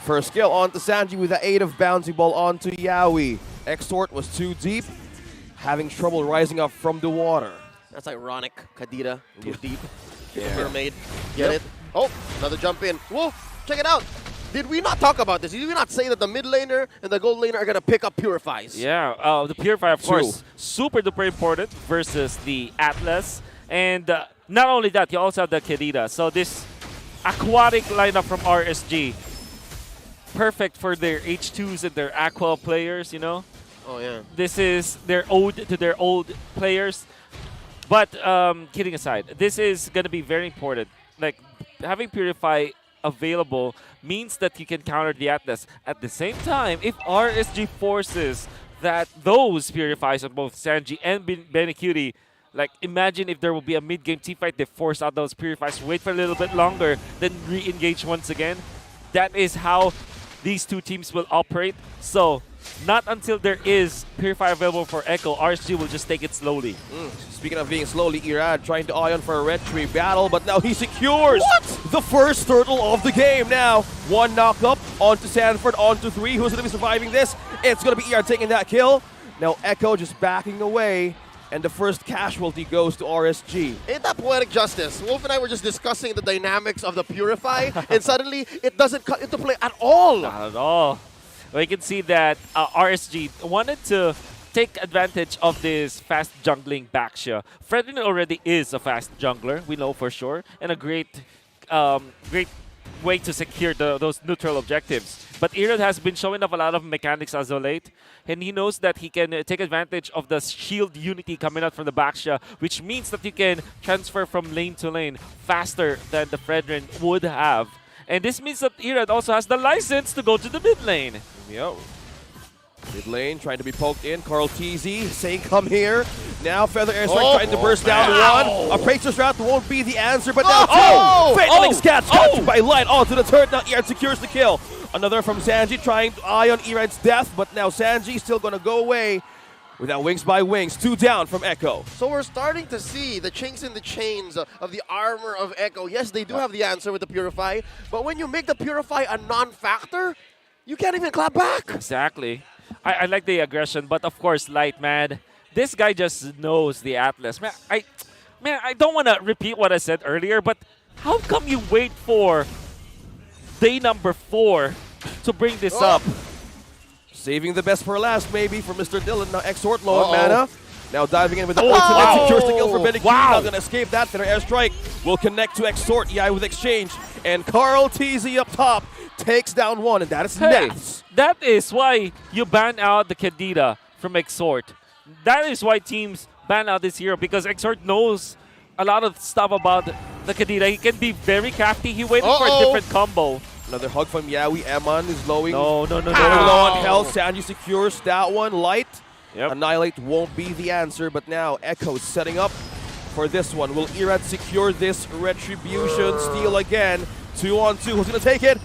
First skill onto Sanji with the aid of Bouncy Ball onto Yaoi. Extort was too deep, having trouble rising up from the water. That's ironic. Kadira, too deep. Mermaid. Get it? Oh, another jump in. Wolf, check it out. Did we not talk about this? Did we not say that the mid laner and the gold laner are going to pick up Purifies? Yeah, the Purify, of course, super duper important versus the Atlas. And not only that, you also have the Kedida. So this aquatic lineup from RSG, perfect for their H2s and their Aqua players, you know? Oh, yeah. This is their ode to their old players. But kidding aside, this is going to be very important. Like, having Purify available means that you can counter the Atlas. At the same time, if RSG forces that those Purifies on both Sanji and Benecutie, like, imagine if there will be a mid-game team fight, they force out those Purifies, wait for a little bit longer, then re-engage once again. That is how these two teams will operate. So, not until there is Purify available for Echo, RSG will just take it slowly. Speaking of being slowly, Irad trying to ion for a red tree battle, but now he secures the first turtle of the game. Now, one knock up onto Sanford, onto 3. Who's going to be surviving this? It's going to be Irad taking that kill. Now, Echo just backing away. and the first casualty goes to RSG. Ain't that poetic justice? Wolf and I were just discussing the dynamics of the Purify, and suddenly it doesn't come into play at all. Not at all. We can see that RSG wanted to take advantage of this fast jungling Baxia. Fredrin already is a fast jungler, we know for sure, and a great way to secure those neutral objectives. But Irad has been showing off a lot of mechanics as of late, and he knows that he can take advantage of the shield unity coming out from the Baxia, which means that you can transfer from lane to lane faster than the Fredrin would have. And this means that Irad also has the license to go to the mid lane. Yo. Mid lane trying to be poked in. Carl TZ saying come here. Now Feather Airstrike trying to burst down one. Appraiser's Wrath won't be the answer, but now two! Fatally Scats captured by Light onto the turret. Now Irad secures the kill. Another from Sanji trying to eye on Irad's death, but now Sanji still going to go away without Wings by Wings. 2 down from Echo. So we're starting to see the chinks in the chains of the armor of Echo. Yes, they do have the answer with the Purify, but when you make the Purify a non-factor, you can't even clap back. Exactly. I like the aggression, but of course, Light, man, this guy just knows the Atlas. Man, I don't want to repeat what I said earlier, but how come you wait for day number 4 to bring this up? Saving the best for last, maybe, for Mr. Dylan. Now Exort low on mana. Now diving in with the ultimate, secures the kill for Benedict. Not going to escape that. Feather Airstrike will connect to Exort. EI with exchange. And Carl TZ up top takes down one, and that is Nats. That is why you ban out the Kadita from Exort. That is why teams ban out this hero, because Exort knows a lot of stuff about the Kadita. He can be very crafty. He waited for a different combo. Another hug from Yawi. Eman is lowing. No. Low on health. Sanji secures that one. Light. Yep. Annihilate won't be the answer, but now Echo setting up for this one. Will Irad secure this Retribution? Steal again. 2-on-2. Who's going to take it?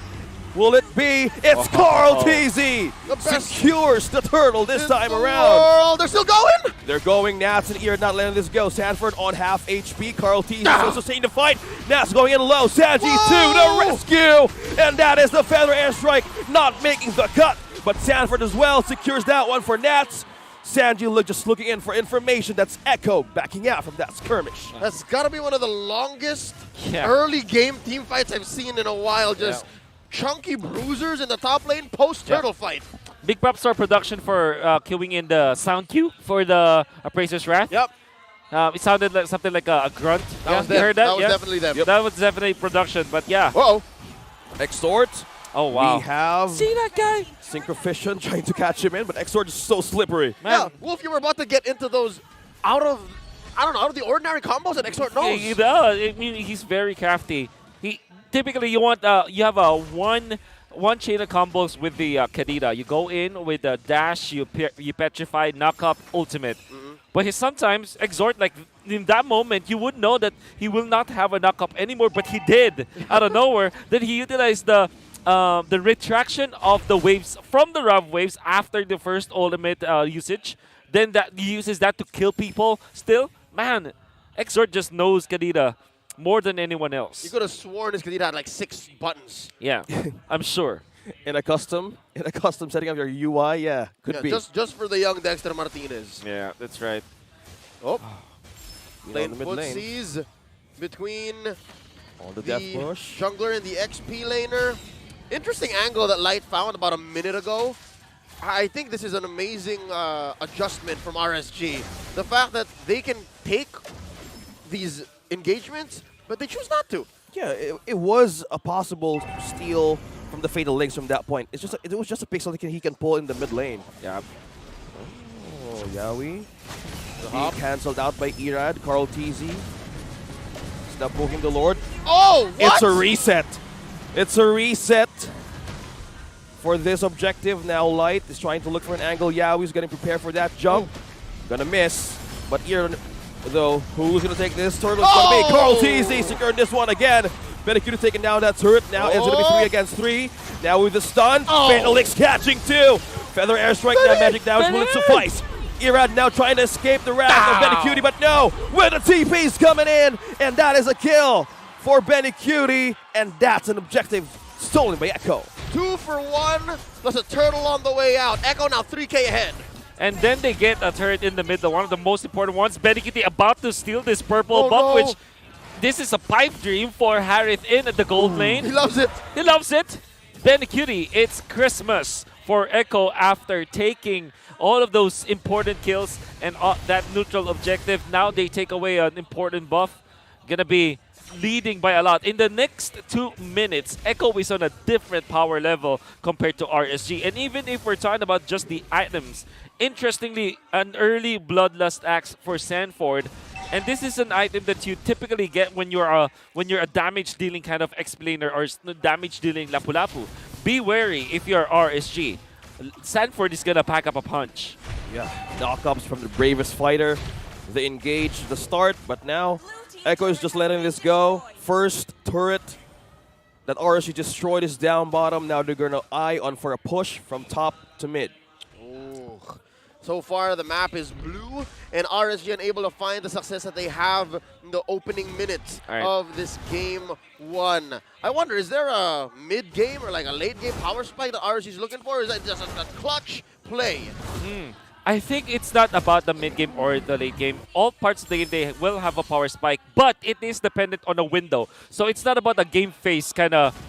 Will it be? It's Carl TZ! Secures the turtle this time around. They're still going? They're going. Nats and Irad not letting this go. Sanford on half HP. Carl TZ also staying to fight. Nats going in low. Sanji to the rescue! And that is the Feather Airstrike not making the cut. But Sanford as well secures that one for Nats. Sanji just looking in for information. That's Echo backing out from that skirmish. That's got to be one of the longest early game team fights I've seen in a while. Just chunky bruisers in the top lane post-turtle fight. Big props to our production for queuing in the sound cue for the Appraiser's Wrath. Yep. It sounded like something like a grunt. That was you heard that? That was definitely them. Yep. That was definitely production, but yeah. Uh-oh. Exort. Oh, wow. We have... See that guy? Synchrofician trying to catch him in, but Exort is so slippery. Man. Yeah, Wolf, you were about to get into those out of the ordinary combos that Exort knows. He does. I mean, he's very crafty. Typically, you want you have a one chain of combos with the Kadita. You go in with the dash, you petrify, knock up, ultimate. But sometimes Exort, like in that moment, you would know that he will not have a knock up anymore, but he did out of nowhere. Then he utilized the retraction of the waves from the Rav waves after the first ultimate usage. Then he uses that to kill people. Still, man, Exort just knows Kadita more than anyone else. You could have sworn his Kadita had like 6 buttons. Yeah, I'm sure. In a custom setting up your UI, could be. Just for the young Dexter Martinez. Yeah, that's right. Oh, Lane lane sees between on the death push. Jungler and the XP laner. Interesting angle that Light found about a minute ago. I think this is an amazing adjustment from RSG. The fact that they can take these engagements, but they choose not to. Yeah, it was a possible steal from the Fatal Links from that point. It was just a pixel he can pull in the mid lane. Yeah. Oh, Yawi. Being cancelled out by Irad. Carl TZ. Stop poking the Lord. Oh, what? It's a reset. It's a reset for this objective. Now Light is trying to look for an angle. Yawi's getting prepared for that jump. Gonna miss. But Irad, though, who's gonna take this? Turtle's gonna be Carl TZ secured this one again. Benedict taking down that turret. Now it's gonna be 3 against 3. Now with the stun. Fatal Links catching 2. Feather Airstrike. That magic damage will suffice. Irad now trying to escape the wrath of Benedict, but no, where the TP's coming in, and that is a kill for Benedict, and that's an objective stolen by Echo. 2 for 1, plus a turtle on the way out. Echo now 3K ahead. And then they get a turret in the middle, one of the most important ones. Benikiti about to steal this purple buff, which this is a pipe dream for Harith in at the gold lane. He loves it. He loves it. Benikiti, it's Christmas for Echo after taking all of those important kills and that neutral objective. Now they take away an important buff. Gonna be leading by a lot. In the next 2 minutes, Echo is on a different power level compared to RSG. And even if we're talking about just the items, interestingly, an early Bloodlust Axe for Sanford. And this is an item that you typically get when you're a damage dealing kind of explainer or damage dealing Lapu-Lapu. Be wary if you're RSG. Sanford is gonna pack up a punch. Yeah, knockups from the bravest fighter. They engage the start, but now Echo is just letting this go. First turret that RSG destroyed is down bottom. Now they're gonna eye on for a push from top to mid. Ooh. So far, the map is blue, and RSG unable to find the success that they have in the opening minutes of this game 1. I wonder, is there a mid-game or like a late-game power spike that RSG is looking for, or is that just a clutch play? I think it's not about the mid-game or the late game. All parts of the game, they will have a power spike, but it is dependent on a window. So it's not about a game phase kind of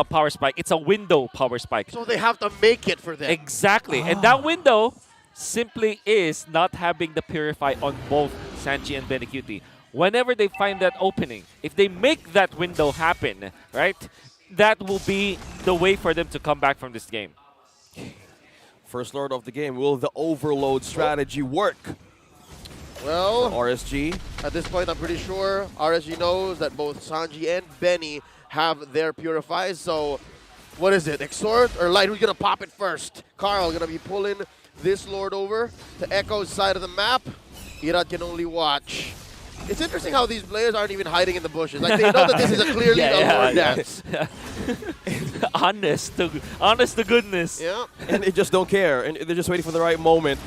power spike. It's a window power spike. So they have to make it for them. Exactly. And that window simply is not having the Purify on both Sanji and Benikiti. Whenever they find that opening, if they make that window happen, right, that will be the way for them to come back from this game. First Lord of the game, will the overload strategy work? Well, RSG. At this point, I'm pretty sure RSG knows that both Sanji and Benny have their Purifies, so what is it, Exhort or Light? Who's going to pop it first? Carl going to be pulling this Lord over to Echo's side of the map. Irad can only watch. It's interesting how these players aren't even hiding in the bushes. Like, they know that this is a clearly a Lord dance. honest to goodness. Yeah. And they just don't care. And they're just waiting for the right moment.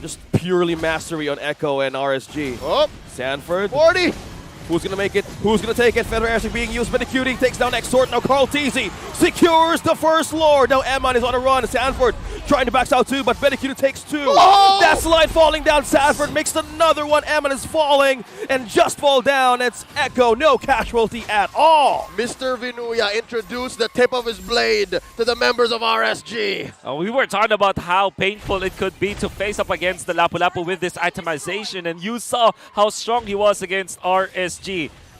Just purely mastery on Echo and RSG. Oh, Sanford. 40. Who's going to make it? Who's going to take it? Feather actually being used by the cutie. Takes down Exhort. Now Carl Teasy secures the first Lord. Now Eman is on a run. Sanford trying to back out too, but Benikita takes 2. Oh! That's the line falling down. Sanford makes another one. Eman is falling and just fall down. It's Echo. No casualty at all. Mr. Vinuya introduced the tip of his blade to the members of RSG. We were talking about how painful it could be to face up against the Lapu-Lapu with this itemization, and you saw how strong he was against RSG.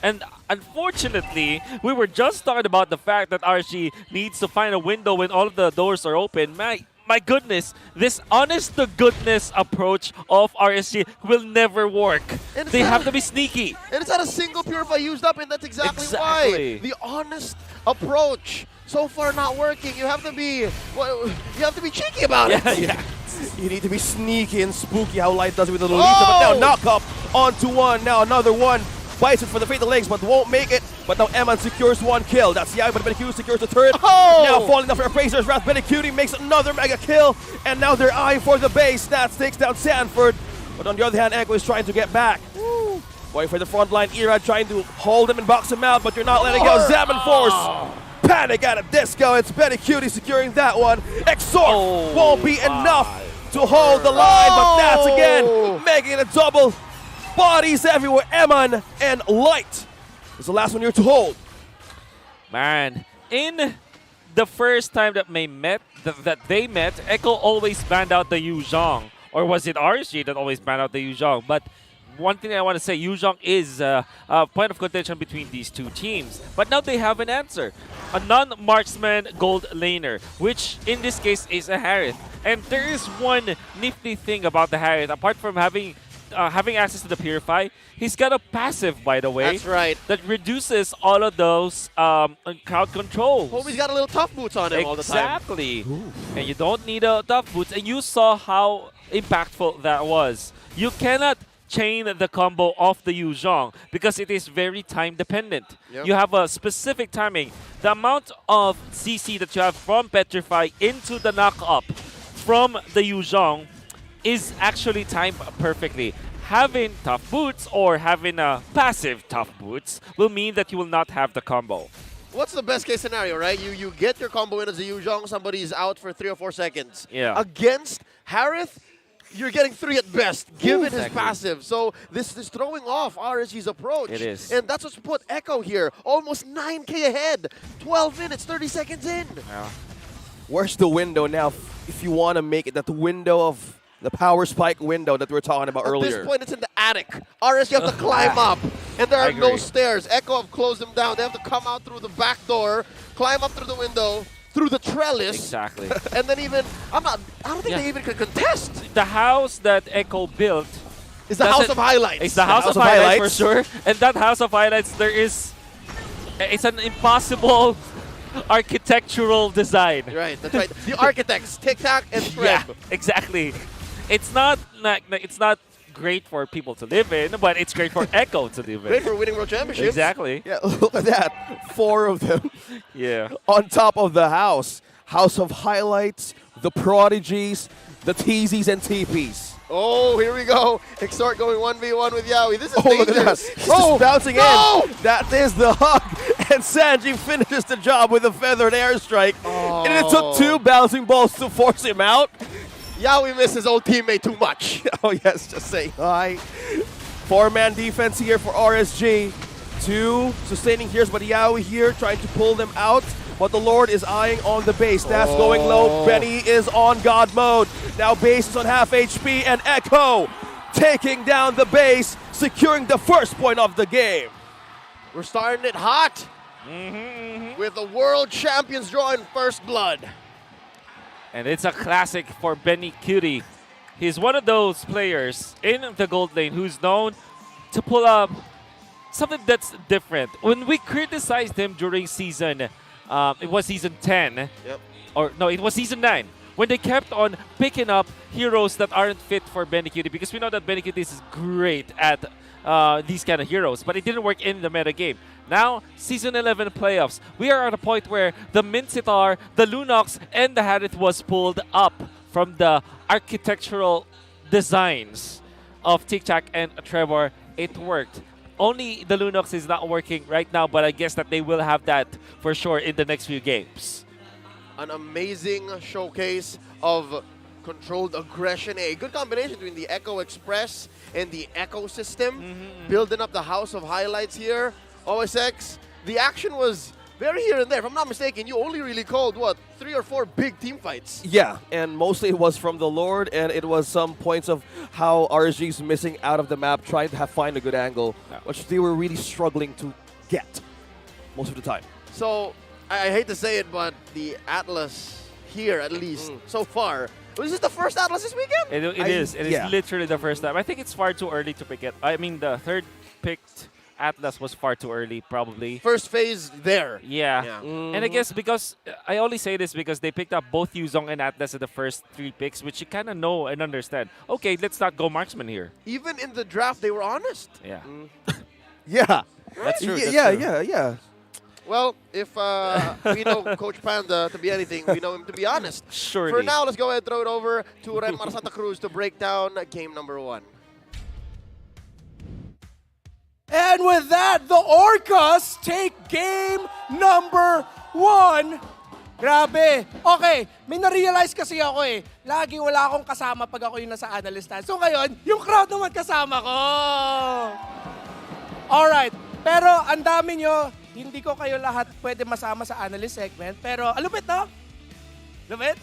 And unfortunately, we were just talking about the fact that RSG needs to find a window when all of the doors are open. My goodness, this honest-to-goodness approach of RSG will never work. They have to be sneaky. And it's not a single Purify used up, and that's exactly why. The honest approach. So far not working. You have to be cheeky about it. Yeah. You need to be sneaky and spooky how Light does it with the Lolita. But now knock up onto one. Now another one. Bites it for the fatal legs, but won't make it. But now Eman secures 1 kill. That's Yai, but Benikudi secures the turret. Now falling down for Appraiser's Wrath. Benikudi makes another mega kill. And now they're eyeing for the base. That takes down Sanford. But on the other hand, Echo is trying to get back. Waiting for the front line. Irad trying to hold him and box him out, but you're not letting go. Zaman Force. Panic at a disco. It's Benikudi securing that one. Exhort won't be enough to hold the line, but that's again making it a double. Bodies everywhere. Eman and Light is the last one here to hold. Man, in the first time that they met, Echo always banned out the Yu Zhong. Or was it RSG that always banned out the Yu Zhong? But one thing I want to say, Yu Zhong is a point of contention between these two teams. But now they have an answer. A non-marksman gold laner, which in this case is a Harith. And there is one nifty thing about the Harith, apart from having access to the Purify, he's got a passive, by the way. That's right. That reduces all of those crowd controls. Homie's got a little tough boots on him all the time. Exactly. And you don't need a tough boots. And you saw how impactful that was. You cannot chain the combo of the Yu Zhong because it is very time dependent. Yep. You have a specific timing. The amount of CC that you have from Petrify into the knock-up from the Yu Zhong is actually timed perfectly. Having tough boots or having a passive tough boots will mean that you will not have the combo. What's the best case scenario, right? You get your combo in as a Yu Zhong, somebody's out for 3 or 4 seconds. Yeah. Against Harith, you're getting 3 at best, given his Exactly. passive. So this is throwing off RSG's approach. It is. And that's what's put Echo here. Almost 9K ahead. 12 minutes, 30 seconds in. Yeah. Where's the window now if you want to make it that window of the power spike window that we were talking about At earlier? this point, it's in the attic. RSG have to climb up. And there I are no agree. stairs. Echo have closed them down. They have to come out through the back door, climb up through the window, through the trellis. Exactly. And then even, I don't think Yeah. they even can contest. The house that Echo built It's the House of Highlights. It's the House of Highlights for sure. And that House of Highlights, it's an impossible architectural design. Right, that's right. The architects, Tic Tac and Treb. Yeah, exactly. It's not great for people to live in, but it's great for Echo to live in. Great for winning world championships. Exactly. Yeah, look at that. 4 of them Yeah. on top of the house. House of Highlights, the Prodigies, the TZs and TPs. Oh, here we go. Exort going 1v1 with Yaoi. This is Oh, look at that. dangerous. He's just bouncing no! in. That is the hug. And Sanji finishes the job with a feathered airstrike. Oh. And it took 2 bouncing balls to force him out. Yaoi missed his old teammate too much. Oh, yes, just saying hi. 4-man defense here for RSG. 2 sustaining heroes, but Yaoi here trying to pull them out. But the Lord is eyeing on the base. That's going low. Benny is on God mode. Now base is on half HP, and Echo taking down the base, securing the first point of the game. We're starting it hot with the world champions drawing first blood. And it's a classic for Benny Cutie. He's one of those players in the gold lane who's known to pull up something that's different. When we criticized him during season, it was season 10. Yep. Or no, it was season 9. When they kept on picking up heroes that aren't fit for Benny Cutie, because we know that Benny Cutie is great at these kind of heroes, but it didn't work in the meta game. Now, Season 11 playoffs, we are at a point where the Mincetar, the Lunox, and the Hadith was pulled up from the architectural designs of Tic Tac and Trevor. It worked. Only the Lunox is not working right now, but I guess that they will have that for sure in the next few games. An amazing showcase of controlled aggression. A good combination between the Echo Express and the Echo system. Building up the House of Highlights here. OSX, the action was very here and there. If I'm not mistaken, you only really called, what, 3 or 4 big team fights? Yeah, and mostly it was from the Lord, and it was some points of how RSG's missing out of the map, trying to find a good angle, which they were really struggling to get most of the time. So, I hate to say it, but the Atlas here, at least, so far, was this the first Atlas this weekend? It is. It is literally the first time. I think it's far too early to pick it. I mean, the third picked Atlas was far too early, probably. First phase there. Yeah. And I guess because, I only say this because they picked up both Yuzong and Atlas in the first 3 picks, which you kind of know and understand. Okay, let's not go marksman here. Even in the draft, they were honest. Yeah. Yeah. That's true. That's true. Yeah. Well, if we know Coach Panda to be anything, we know him to be honest. Surely. For now, let's go ahead and throw it over to Remar Santa Cruz to break down game number 1. And with that, the Orcas take game number 1. Grabe. Okay, may na-realize kasi ako eh. Lagi wala akong kasama pag ako yung nasa analyst stand. So ngayon, yung crowd naman kasama ko. Alright, pero ang dami nyo, hindi ko kayo lahat pwede masama sa analyst segment. Pero alupit no? Lupit?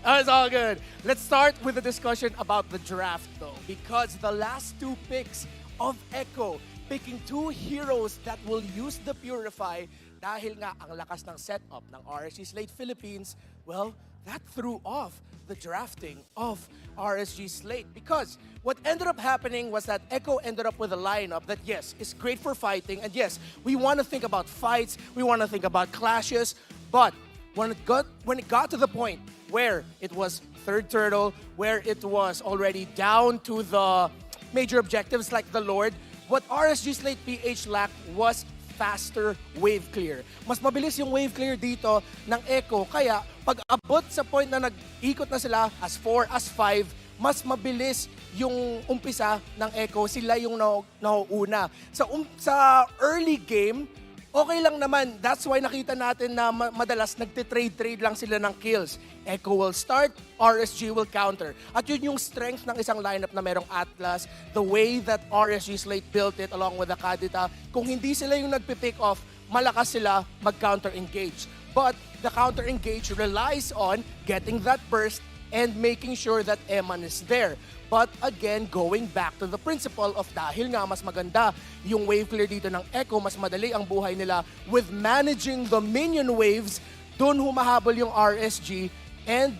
Oh, it's all good. Let's start with the discussion about the draft though. Because the last 2 picks of Echo, picking 2 heroes that will use the Purify dahil nga ang lakas ng setup ng RSG Slate Philippines, well, that threw off the drafting of RSG Slate because what ended up happening was that Echo ended up with a lineup that, yes, is great for fighting, and yes, we want to think about fights, we want to think about clashes, but when it got to the point where it was third turtle, where it was already down to the major objectives like the Lord, what RSG Slate PH lacked was faster wave clear. Mas mabilis yung wave clear dito ng Echo. Kaya pag abot sa point na nag-ikot na sila as 4, as 5, mas mabilis yung umpisa ng Echo. Sila yung nauuna. Sa early game, okay lang naman. That's why nakita natin na madalas nagtitrade-trade lang sila ng kills. Echo will start, RSG will counter. At yun yung strength ng isang lineup na merong Atlas, the way that RSG Slate built it along with the Kadita. Kung hindi sila yung nagpipick off, malakas sila mag-counter-engage. But the counter-engage relies on getting that burst and making sure that Eman is there. But again, going back to the principle of dahil nga mas maganda yung wave clear dito ng Echo, mas madali ang buhay nila with managing the minion waves, dun humahabol yung RSG, and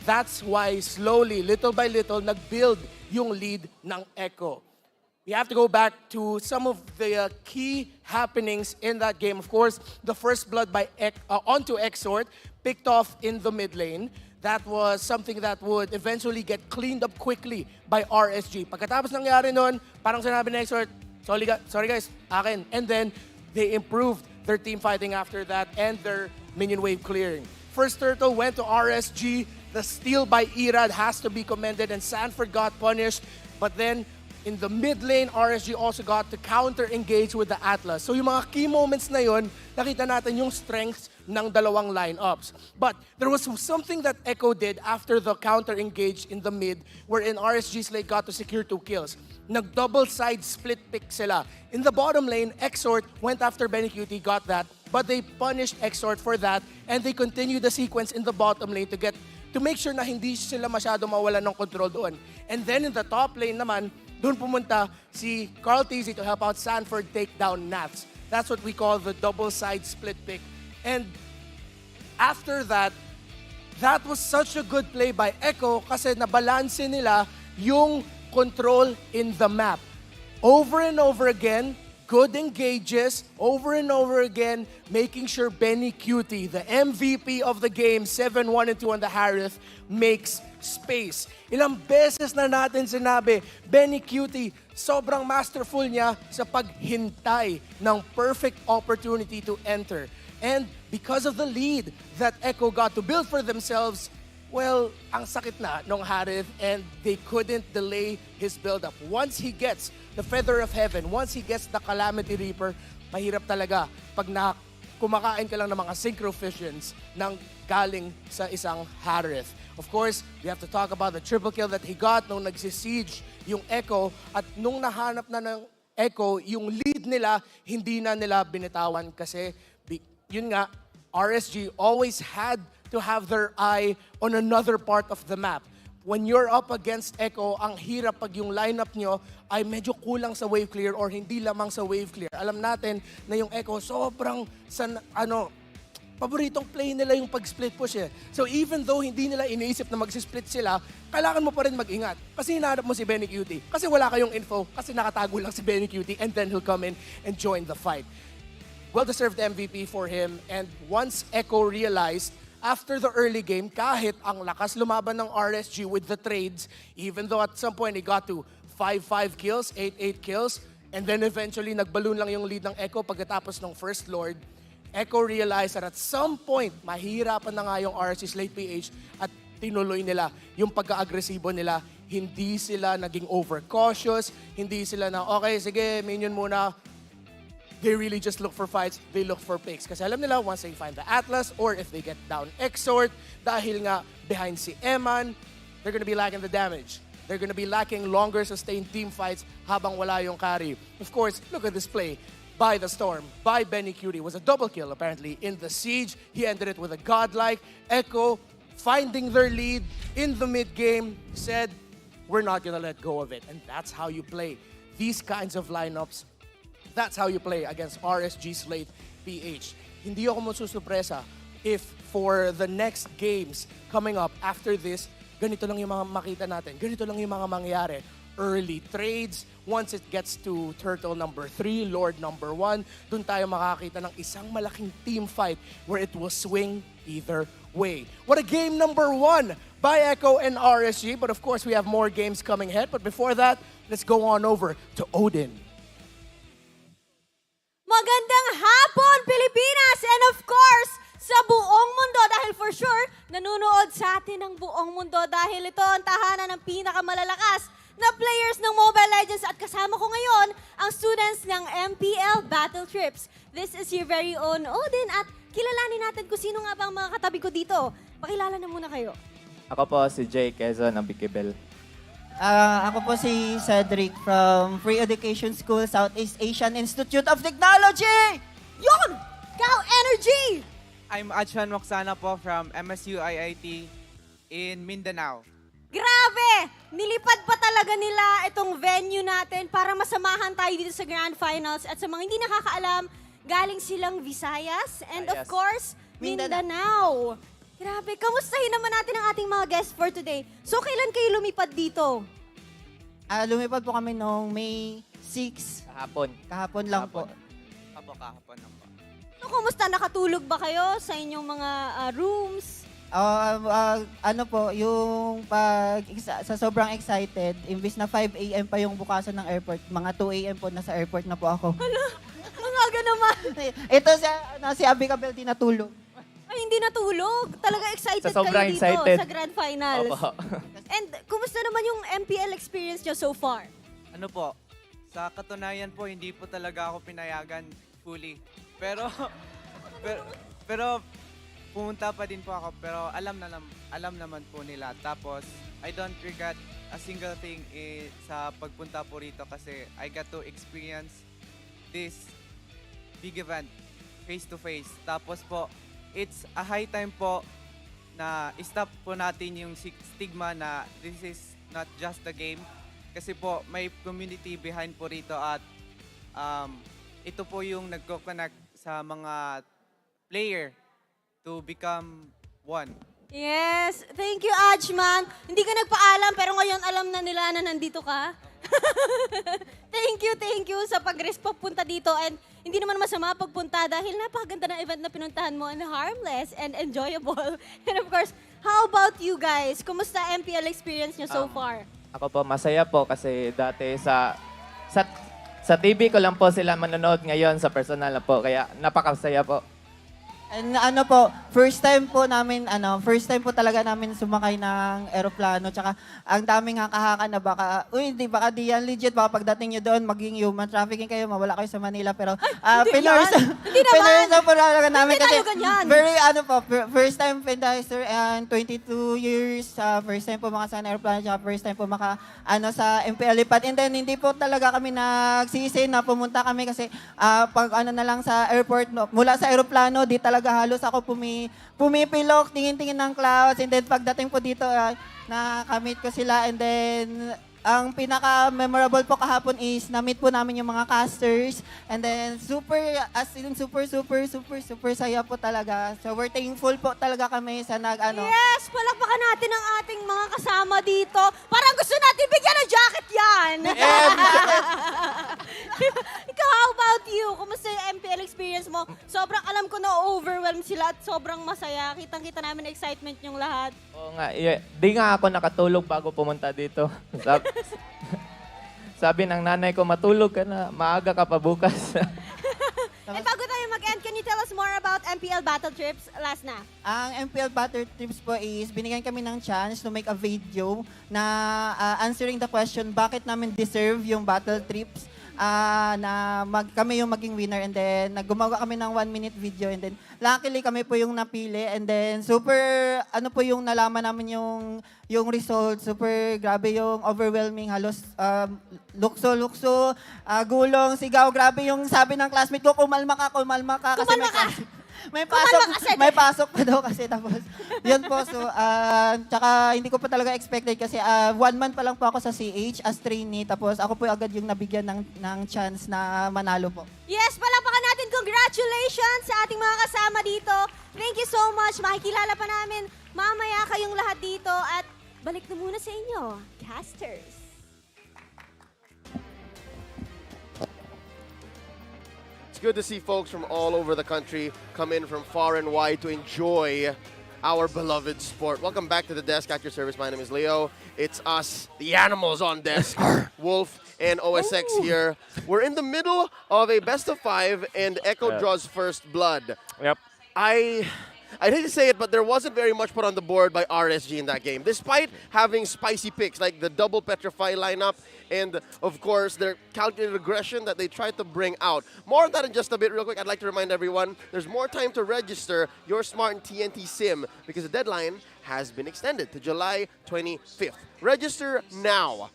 that's why slowly, little by little, nag-build yung lead ng Echo. We have to go back to some of the key happenings in that game. Of course, the first blood by onto Exort, picked off in the mid lane. That was something that would eventually get cleaned up quickly by RSG. Pagkatapos nangyari nun, parang sinabi ni Exort, sorry guys, akin. And then, they improved their team fighting after that and their minion wave clearing. First turtle went to RSG. The steal by Irad has to be commended, and Sanford got punished. But then, in the mid lane, RSG also got to counter-engage with the Atlas. So yung mga key moments na yun, nakita natin yung strengths ng dalawang lineups. But there was something that Echo did after the counter-engage in the mid, wherein RSG Slate got to secure 2 kills. Nag-double side split pick sila. In the bottom lane, Exort went after Benecutie, got that, but they punished Exort for that, and they continued the sequence in the bottom lane to make sure na hindi sila masyado mawalan ng control doon. And then in the top lane naman, doon pumunta si Carl Tizzy to help out Sanford take down Nats. That's what we call the double side split pick. And after that, that was such a good play by Echo kasi nabalanse nila yung control in the map. Over and over again, good engages, over and over again, making sure Benecutie, the MVP of the game, 7-1 and 2 on the Harith, makes space. Ilang beses na natin sinabi, Benecutie, sobrang masterful niya sa paghintay ng perfect opportunity to enter. And because of the lead that Echo got to build for themselves, well, ang sakit na nung Harith, and they couldn't delay his build-up. Once he gets the Feather of Heaven, once he gets the Calamity Reaper, mahirap talaga pag kumakain ka lang ng mga Synchro Fissions ng galing sa isang Harith. Of course, we have to talk about the triple kill that he got nung nagsisiege yung Echo, at nung nahanap na ng Echo, yung lead nila, hindi na nila binitawan kasi yun nga, RSG always had to have their eye on another part of the map. When you're up against Echo, ang hirap pag yung lineup nyo ay medyo kulang sa wave clear or hindi lamang sa wave clear. Alam natin na yung Echo sobrang paboritong play nila yung pag-split push eh. So even though hindi nila iniisip na mag-split sila, kailangan mo pa rin mag-ingat. Kasi hinahanap mo si Benecutie. Kasi wala kayong info, kasi nakatago lang si Benecutie, and then he'll come in and join the fight. Well-deserved MVP for him, and once Echo realized after the early game, kahit ang lakas lumaban ng RSG with the trades, even though at some point it got to 5-5 kills, 8-8 kills, and then eventually nagballoon lang yung lead ng Echo pagkatapos ng First Lord, Echo realized that at some point, mahirapan na nga yung RSG Slate PH at tinuloy nila yung pagka-agresibo nila. Hindi sila naging overcautious, hindi sila na, okay, sige, minion muna. They really just look for fights, they look for picks. Kasi alam nila, once they find the Atlas, or if they get down Exort, dahil nga behind si Eman, they're gonna be lacking the damage. They're gonna be lacking longer sustained team fights habang wala yung carry. Of course, look at this play by the Storm, by Benecutie. It was a double kill, apparently, in the siege. He ended it with a godlike. Echo, finding their lead in the mid-game, said, we're not gonna let go of it. And that's how you play these kinds of lineups. That's how you play against RSG Slate PH. Hindi ako masusurpresa if for the next games coming up after this, ganito lang yung mga makita natin. Ganito lang yung mga mangyari. Early trades, once it gets to Turtle number 3, Lord number 1, dun tayo makakita ng isang malaking team fight where it will swing either way. What a game number 1 by Echo and RSG. But of course, we have more games coming ahead. But before that, let's go on over to Odin. Magandang hapon, Pilipinas! And of course, sa buong mundo, dahil for sure, nanunood sa atin ng buong mundo dahil ito ang tahanan ng pinakamalalakas na players ng Mobile Legends at kasama ko ngayon ang students ng MPL Battle Trips. This is your very own Odin at kilalanin natin kung sino nga ba ang mga katabi ko dito. Pakilala na muna kayo. Ako po si Jay Quezon ng Bikibel. Ako po si Cedric from Free Education School, Southeast Asian Institute of Technology! Yun! Cow Energy! I'm Ajman Moksana po from MSU IIT in Mindanao. Grabe! Nilipad pa talaga nila itong venue natin para masamahan tayo dito sa Grand Finals. At sa mga hindi nakakaalam, galing silang Visayas and of course, Mindanao. Grabe, kamustahin naman natin ang ating mga guests for today. So, kailan kayo lumipad dito? Lumipad po kami noong May 6. Kahapon. Kahapon lang po. Kahapon lang po. So, kumusta? Nakatulog ba kayo sa inyong mga rooms? Ano po, yung sa sobrang excited, imbis na 5 a.m. pa yung bukasan ng airport, mga 2 a.m. po nasa airport na po ako. Hala, ang aga naman. Ito si Abby Cabel, di natulog. Ay, hindi natulog. Talaga excited Sa sobrang kayo dito excited. sa Grand Finals. Opo. And kumusta naman yung MPL experience nyo so far? Ano po, sa katunayan po, hindi po talaga ako pinayagan fully. Pero pumunta pa din po ako, pero alam naman po nila. Tapos, I don't regret a single thing sa pagpunta po rito kasi I got to experience this big event face to face. Tapos po, it's a high time po na stop po natin yung stigma na this is not just a game. Kasi po, may community behind po rito at ito po yung nagko-connect sa mga player to become one. Yes, thank you, Ajman. Hindi ka nagpaalam pero ngayon alam na nila na nandito ka. Thank you sa pagpunta dito and hindi naman masama pagpunta dahil napakaganda ng event na pinuntahan mo and harmless and enjoyable. And of course, how about you guys? Kumusta MPL experience nyo so far? Ako po, masaya po kasi dati sa TV ko lang po sila manonood ngayon sa personal na po. Kaya napakasaya po. And first time po talaga namin sumakay ng eroplano. Tsaka ang daming haka-haka na baka di yan legit. Baka pagdating nyo doon, maging human trafficking kayo, mawala kayo sa Manila. Pero pinursa po talaga namin kasi very first time Findicer and 22 years. First time po makasana ng eroplano, tsaka first time po sa MPL lipat. And then hindi po talaga kami nagsisi na pumunta kami kasi pag na lang sa airport, mula sa eroplano, di talaga halos ako pumipilok, tingin-tingin ng clouds, and then pagdating po dito, nakamit ko sila, and then ang pinaka-memorable po kahapon is na-meet po namin yung mga casters, and then super saya po talaga. So we're thankful po talaga kami sa Yes, palakpakan natin ang ating mga kasama dito. Parang gusto natin bigyan ng jacket yan. Ikaw, how about you? Kumusta yung MPL experience mo? Sobrang alam ko na overwhelmed sila at sobrang masaya. Kitang-kita namin excitement yung lahat. Oo nga, di nga ako nakatulog bago pumunta dito. Sabi ng nanay ko, matulog ka na, maaga ka pa bukas. And bago tayo mag-end, can you tell us more about MPL Battle Trips? Last na. Ang MPL Battle Trips po is binigyan kami ng chance to make a video na answering the question bakit namin deserve yung Battle Trips. Kami yung maging winner, and then gumawa kami ng 1-minute video, and then luckily kami po yung napili, and then super po yung nalaman namin yung result, super grabe yung overwhelming, halos lukso, gulong, sigaw, grabe yung sabi ng classmate ko, kumalma ka kasi may pasok pa daw kasi, tapos yun po. So tsaka hindi ko pa talaga expected kasi 1 month pa lang po ako sa CH as trainee, tapos ako po agad yung nabigyan ng chance na manalo po. Yes, palakpakan natin. Congratulations sa ating mga kasama dito. Thank you so much. Makikilala pa namin mamaya kayong lahat dito at balik na muna sa inyo, casters. Good to see folks from all over the country come in from far and wide to enjoy our beloved sport. Welcome back to the desk. At your service, my name is Leo. It's us, the animals on desk. Wolf and OSX here. We're in the middle of a best of 5 and Echo draws first blood. Yep. I I hate to say it, but there wasn't very much put on the board by RSG in that game, despite having spicy picks like the double Petrify lineup and, of course, their calculated aggression that they tried to bring out. More on that in just a bit. Real quick, I'd like to remind everyone, there's more time to register your Smart and TNT SIM because the deadline has been extended to July 25th. Register now.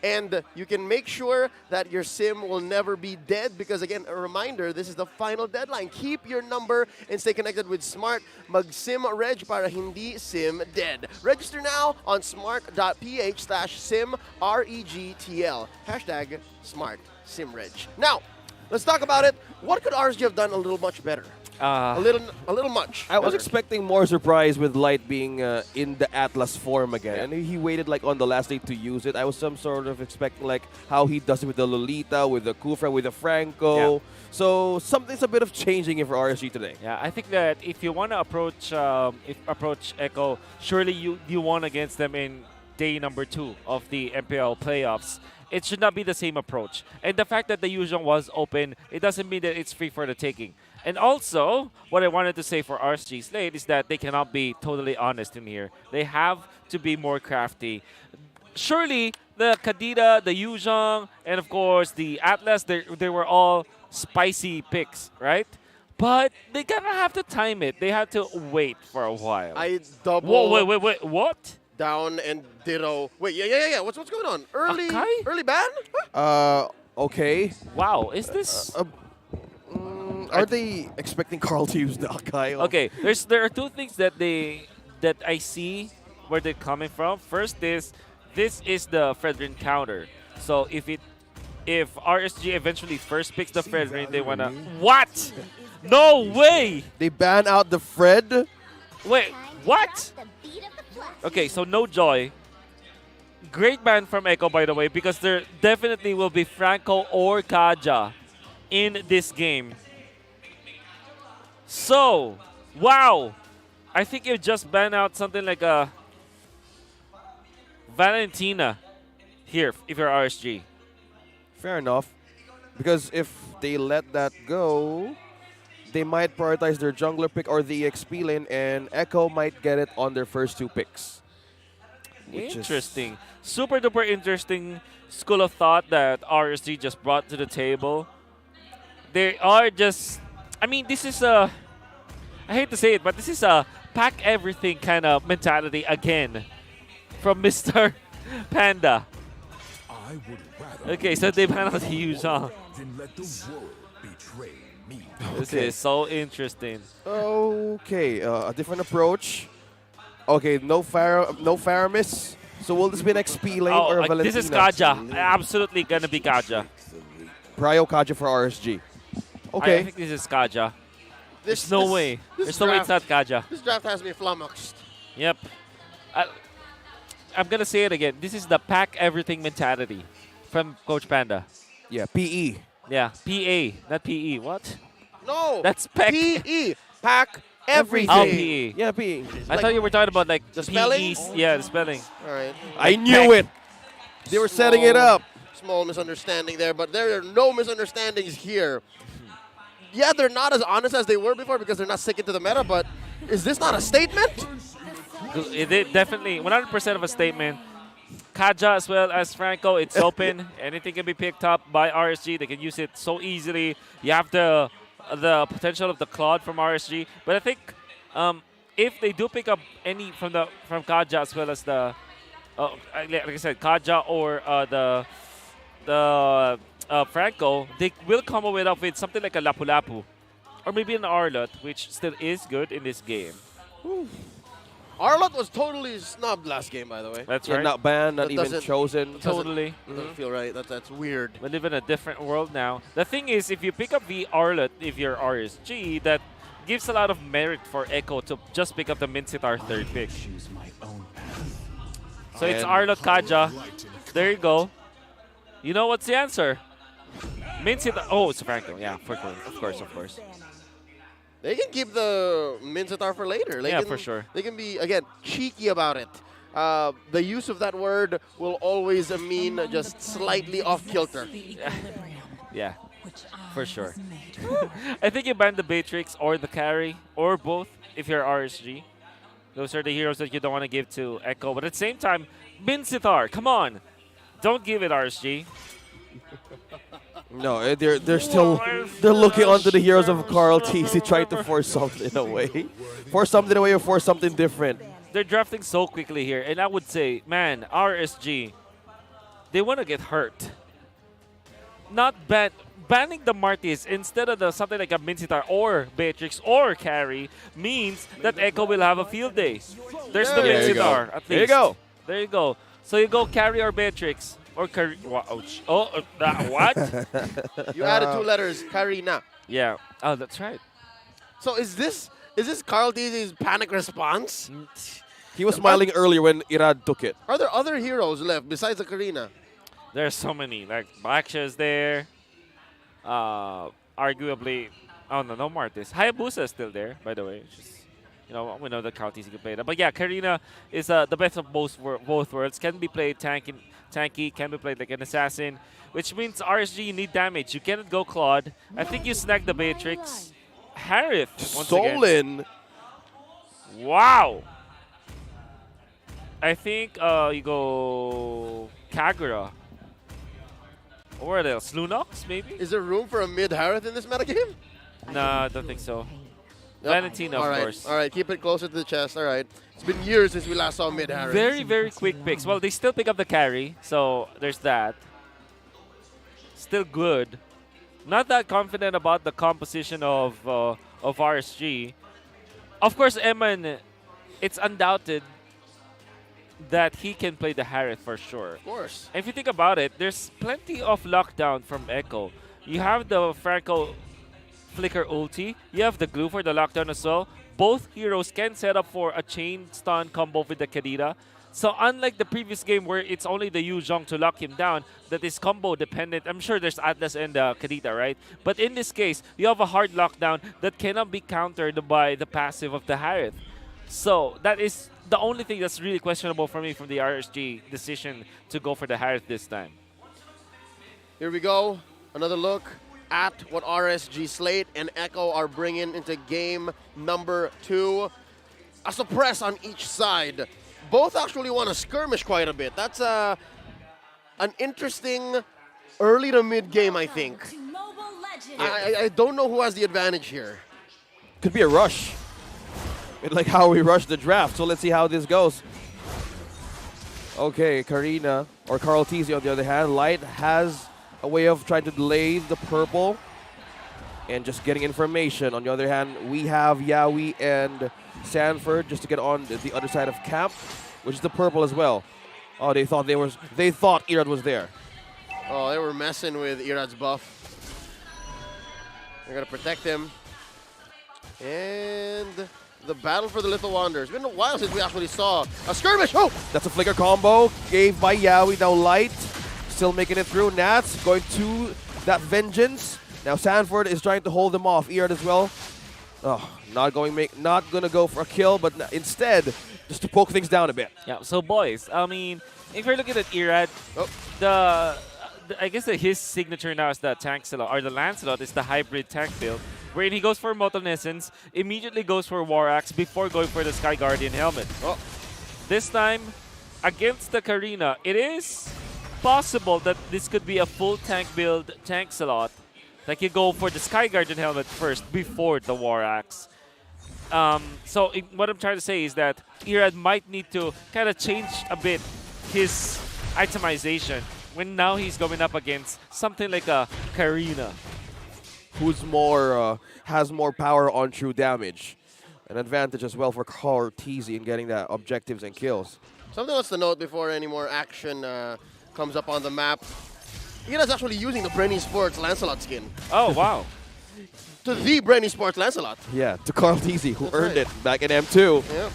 And you can make sure that your SIM will never be dead because, again, a reminder, this is the final deadline. Keep your number and stay connected with Smart. Mag-SIM reg para hindi SIM dead. Register now on smart.ph/SIM REGTL. Hashtag Smart SIM Reg. Now, let's talk about it. What could RSG have done a little much better? A little much. I was better. expecting more surprise with Light being in the Atlas form again. And he waited like on the last day to use it. I was some sort of expecting like how he does it with the Lolita, with the Kufra, with the Franco. Yeah. So something's a bit of changing for RSG today. Yeah, I think that if you want to approach Echo, surely you won against them in day number 2 of the MPL playoffs. It should not be the same approach. And the fact that the Yuzhong was open, it doesn't mean that it's free for the taking. And also, what I wanted to say for RSG Slate is that they cannot be totally honest in here. They have to be more crafty. Surely, the Kadita, the Yuzhong, and of course, the Atlas, they were all spicy picks, right? But they gonna have to time it. They have to wait for a while. I double. Whoa, wait, what? Down and ditto. Wait, yeah. What's going on? Early ban? Okay. Wow, is this? Are they expecting Carl to use the Akai? Okay, there are two things that I see where they're coming from. First is this is the Fredrin counter. So if RSG eventually first picks the Fredrin, they wanna what? No way! They ban out the Fred. Wait, what? Okay, so no Joy. Great ban from Echo, by the way, because there definitely will be Franco or Kaja in this game. So, wow. I think you just ban out something like a Valentina here if you're RSG. Fair enough. Because if they let that go, they might prioritize their jungler pick or the EXP lane, and Echo might get it on their first 2 picks. Interesting. Super duper interesting school of thought that RSG just brought to the table. They are just, I mean, this is a, I hate to say it, but this is a pack everything kind of mentality again from Mr. Panda. Okay, so they ban out the Yuzhong. This is so interesting. Okay, a different approach. Okay, no Faramis. So will this be an XP lane or a Valentina? This is Kaja. Absolutely gonna be Kaja. Prio Kaja for RSG. Okay. I think this is Kaja. There's no way. There's no way it's not Kaja. This draft has me flummoxed. Yep. I'm gonna say it again. This is the pack everything mentality from Coach Panda. Yeah, PE. Yeah, PA, not PE. What? No. That's pack. PE. Pack everything. Oh, PE. Yeah, PE. I thought you were talking about like the spelling. Yeah, the spelling. All right. I knew it. They were setting it up. Small misunderstanding there, but there are no misunderstandings here. Yeah, they're not as honest as they were before because they're not sticking to the meta, but is this not a statement? It definitely 100% of a statement. Kaja as well as Franco, it's open. Anything can be picked up by RSG. They can use it so easily. You have the potential of the Claude from RSG, but I think if they do pick up any from Kaja as well as the like I said, Kaja or the Franco, they will come up with something like a Lapu Lapu or maybe an Arlot, which still is good in this game. Arlot was totally snubbed last game, by the way. That's Yeah, right. not banned, not That even doesn't- chosen. Totally. Doesn't feel right. That's weird. We live in a different world now. The thing is, if you pick up the Arlot, if you're RSG, that gives a lot of merit for Echo to just pick up the Mincetar third pick. So it's Arlot Kaja. There you go. You know what's the answer? Mincetar. Oh, it's Franco. Yeah, of course. They can keep the Mincetar for later. Yeah, for sure. They can be, again, cheeky about it. The use of that word will always mean just slightly off kilter. Yeah, for sure. I think you ban the Beatrix or the carry or both. if you're RSG. Those are the heroes that you don't want to give to Echo. But at the same time, Minsithar, come on. Don't give it, RSG. No, they're still looking onto the heroes of Carl TC, trying to force something away. Force something away or force something different. They're drafting so quickly here. And I would say, man, RSG, they want to get hurt. Not banning the Martis instead of something like a Minsithar or Beatrix or Carry means that Echo will have a field day. There's the There you go. Minsithar, at least. There you go. There you go. So you go Carry or Beatrix. Or Carry. Ouch. Oh, what? You added 2 letters, Karina. Yeah. Oh, that's right. So is this Carl Dizzy's panic response? He was smiling earlier when Irad took it. Are there other heroes left besides the Karina? There's so many. Like, Baksha's there. Arguably, oh no Martis. Hayabusa is still there, by the way. Just, we know that Kautis can play that. But yeah, Karina is the best of both worlds. Can be played tanky, can be played like an assassin, which means RSG, you need damage. You cannot go Claude. I think you snag the Beatrix. Harith, once Stolen. again. Wow. I think you go Kagura. Or what else? Lunox, maybe? Is there room for a mid Harith in this metagame? No, I don't think so. Valentino, of course. All right, keep it closer to the chest. All right. It's been years since we last saw mid Harith. Very, very quick picks. Well, they still pick up the carry, so there's that. Still good. Not that confident about the composition of RSG. Of course, Eman, it's undoubted that he can play the Harith for sure. Of course. And if you think about it, there's plenty of lockdown from Echo. You have the Franco Flicker ulti. You have the glue for the lockdown as well. Both heroes can set up for a chain stun combo with the Kadira. So unlike the previous game where it's only the Yu Zhong to lock him down, that is combo dependent. I'm sure there's Atlas and Kadita, right? But in this case, you have a hard lockdown that cannot be countered by the passive of the Harith. So that is the only thing that's really questionable for me from the RSG decision to go for the Harith this time. Here we go. Another look at what RSG Slate and Echo are bringing into game number 2. A suppress on each side. Both actually want to skirmish quite a bit. That's an interesting early to mid game, I think. I don't know who has the advantage here. Could be a rush. Like how we rushed the draft. So let's see how this goes. Okay, Karina or Carl TZ on the other hand. Light has a way of trying to delay the purple and just getting information. On the other hand, we have Yawi and Sanford just to get on the other side of camp, which is the purple as well. Oh, they thought Irad was there. Oh, they were messing with Irad's buff. They're gonna protect him. And the battle for the Little Wanderer. It's been a while since we actually saw a skirmish. Oh! That's a flicker combo gave by Yawi. Now Light still making it through. Nats going to that vengeance. Now Sanford is trying to hold them off. Irad as well. Oh, not gonna go for a kill, but instead just to poke things down a bit. Yeah. So boys, I mean, if you're looking at Irad, I guess that his signature now is the Tanksalot, or the Lancelot is the hybrid tank build, wherein he goes for Molten Essence, immediately goes for War Axe before going for the Sky Guardian helmet. Oh. This time, against the Karina, it is possible that this could be a full tank build Tanksalot. Like you go for the Sky Guardian helmet first before the War Axe. So what I'm trying to say is that Irad might need to kind of change a bit his itemization when now he's going up against something like a Karina, who's has more power on true damage. An advantage as well for Cortese in getting the objectives and kills. Something else to note before any more action comes up on the map. Ira's actually using the Brainy Sports Lancelot skin. Oh, wow. To the Brainy Sports Lancelot. Yeah, to Cortese, who earned it back in M2. Yep.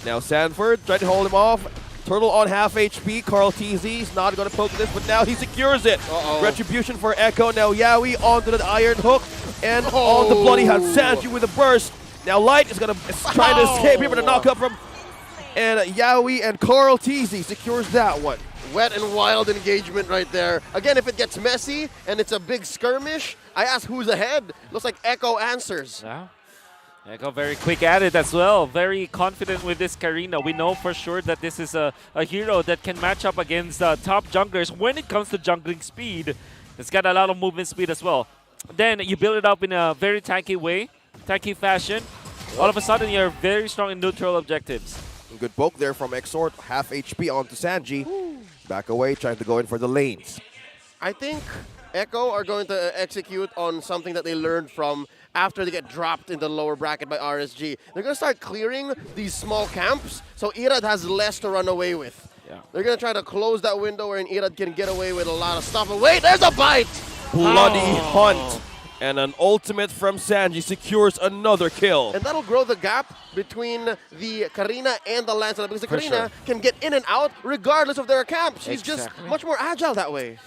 Now Sanford trying to hold him off. Turtle on half HP. Cortese is not going to poke this, but now he secures it. Retribution for Echo. Now Yawi onto the Iron Hook. And on the Bloody Hand. Sanju with a burst. Now Light is going to try to escape here with a knockup from... And Yawi and Cortese secures that one. Wet and wild engagement right there. Again, if it gets messy and it's a big skirmish, I ask who's ahead. Looks like Echo answers. Yeah. Echo very quick at it as well. Very confident with this Karina. We know for sure that this is a hero that can match up against top junglers when it comes to jungling speed. It's got a lot of movement speed as well. Then you build it up in a very tanky way, tanky fashion. All of a sudden, you're very strong in neutral objectives. Good poke there from Exort. Half HP onto Sanji. Back away, trying to go in for the lanes. I think Echo are going to execute on something that they learned from after they get dropped in the lower bracket by RSG. They're going to start clearing these small camps, so Irad has less to run away with. Yeah. They're going to try to close that window wherein Irad can get away with a lot of stuff. And wait, there's a bite! Bloody hunt. And an ultimate from Sanji secures another kill. And that'll grow the gap between the Karina and the Lancelot, because the Karina can get in and out regardless of their camp. She's just much more agile that way.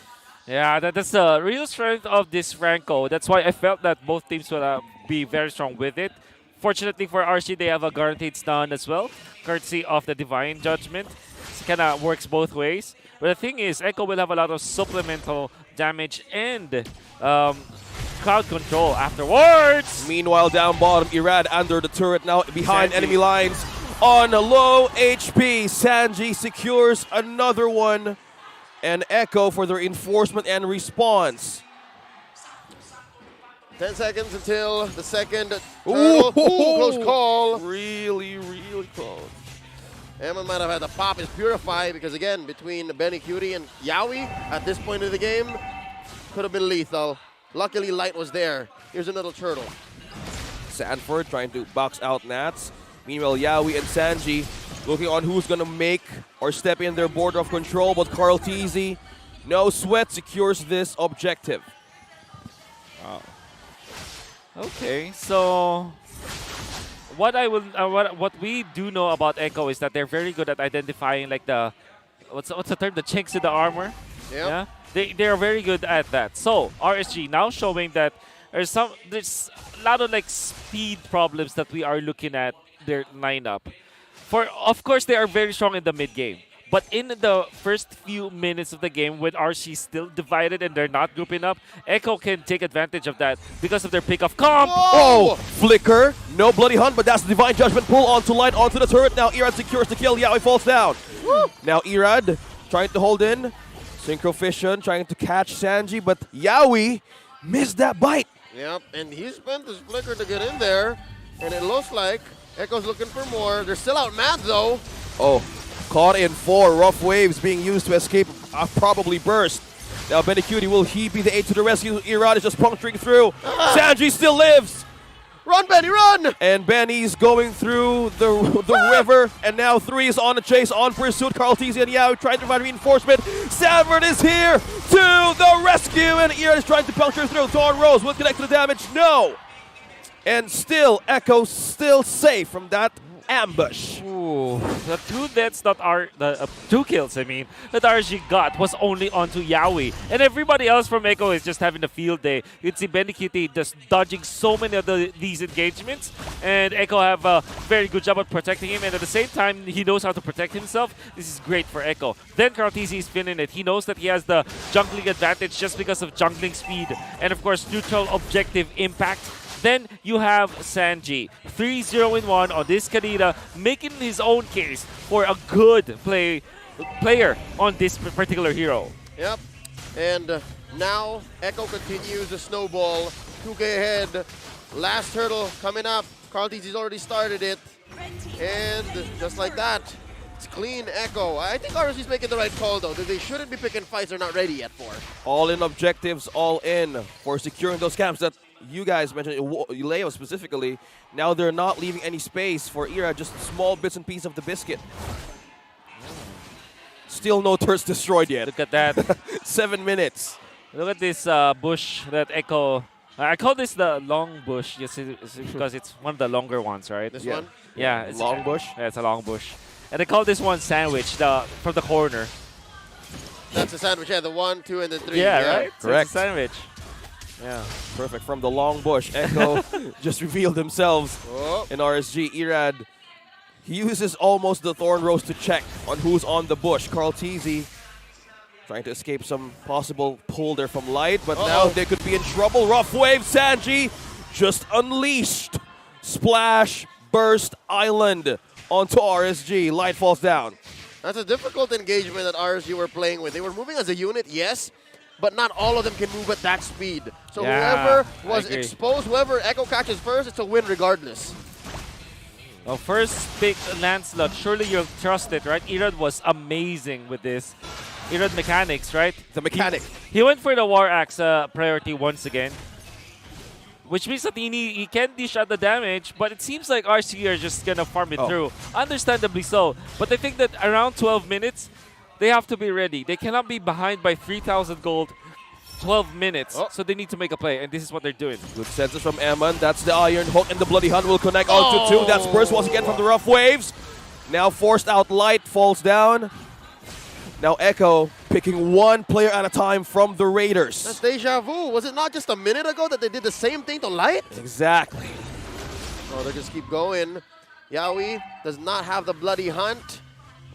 Yeah, that's the real strength of this Franco. That's why I felt that both teams will be very strong with it. Fortunately for RC, they have a guaranteed stun as well, courtesy of the Divine Judgment. It kind of works both ways. But the thing is, Echo will have a lot of supplemental damage and crowd control afterwards. Meanwhile, down bottom, Irad under the turret now behind enemy lines on low HP. Sanji secures another one. And Echo for their enforcement and response. 10 seconds until the second turtle. Ooh, close call. Really, really close. Eman might have had to pop his Purify because, again, between Benny Cutie and Yawi at this point of the game, could have been lethal. Luckily, Light was there. Here's another turtle. Sanford trying to box out Nats. Meanwhile, Yawi and Sanji looking on who's going to make or step in their border of control, but Carl Teasy, no sweat, secures this objective. Wow. Okay, so what we do know about Echo is that they're very good at identifying like the what's the term, the chinks in the armor. Yep. Yeah, they are very good at that. So RSG now showing that there's a lot of like speed problems that we are looking at their lineup. Of course, they are very strong in the mid game. But in the first few minutes of the game, when RC is still divided and they're not grouping up, Echo can take advantage of that because of their pick of comp. Oh, flicker. No bloody hunt, but that's the Divine Judgment pull onto Light, onto the turret. Now Irad secures the kill. Yaoi falls down. Now Irad trying to hold in. Synchro Fission trying to catch Sanji, but Yaoi missed that bite. Yep, and he spent his flicker to get in there, and it looks like Echo's looking for more. They're still out mad, though. Oh, caught in 4. Rough waves being used to escape a probably burst. Now Benny Cutie, will he be the aid to the rescue? Irad is just puncturing through. Sanji still lives. Run, Benny, run! And Benny's going through the river, and now 3 is on the chase, on pursuit. Carl Teasy and Yao trying to provide reinforcement. Sanford is here to the rescue, and Irad is trying to puncture through. Dawn Rose will connect to the damage. No! And still, Echo still safe from that ambush. Ooh, the 2 deaths that are the 2 kills, I mean, that RG got was only onto Yaoi, and everybody else from Echo is just having a field day. You can see Bendy Kitty just dodging so many of these engagements, and Echo have a very good job at protecting him, and at the same time, he knows how to protect himself. This is great for Echo. Then Kartizi is spinning it. He knows that he has the jungling advantage just because of jungling speed, and of course, neutral objective impact. Then you have Sanji, 3-0-1 on this Kadira, making his own case for a good player on this particular hero. Yep, and now Echo continues the snowball. 2K ahead, last hurdle coming up. Carl Teasy's already started it, and just like that, it's clean Echo. I think RSG's making the right call, though. They shouldn't be picking fights they're not ready yet for. All in objectives, all in for securing those camps that you guys mentioned, Leo specifically. Now they're not leaving any space for Ira, just small bits and pieces of the biscuit. Still no turrets destroyed yet. Look at that. 7 minutes. Look at this bush that Echo... I call this the long bush just because it's one of the longer ones, right? This one? Yeah. It's long bush? Yeah, it's a long bush. And they call this one sandwich from the corner. That's a sandwich, yeah, the 1, 2, and the 3. Yeah, right? Correct. So it's a sandwich. Yeah. Perfect. From the long bush, Echo just revealed themselves in RSG. Irad, he uses almost the Thorn Rose to check on who's on the bush. Carl Teasy trying to escape some possible pull there from Light, but now they could be in trouble. Rough wave, Sanji just unleashed Splash, burst, island onto RSG. Light falls down. That's a difficult engagement that RSG were playing with. They were moving as a unit, yes, but not all of them can move at that speed. So whoever was exposed, whoever Echo catches first, it's a win regardless. Well, first pick Lancelot, surely you'll trust it, right? Irad was amazing with this. Irad mechanics, right? The mechanic. He went for the War Axe priority once again. Which means that he can dish out the damage, but it seems like RC are just gonna farm it through. Understandably so. But I think that around 12 minutes, they have to be ready. They cannot be behind by 3,000 gold 12 minutes. So they need to make a play, and this is what they're doing. Good senses from Eman. That's the Iron Hook, and the Bloody Hunt will connect onto 2. That's burst once again from the Rough Waves. Now forced out Light, falls down. Now Echo picking one player at a time from the Raiders. That's deja vu. Was it not just a minute ago that they did the same thing to Light? Exactly. Oh, they just keep going. Yawi does not have the Bloody Hunt,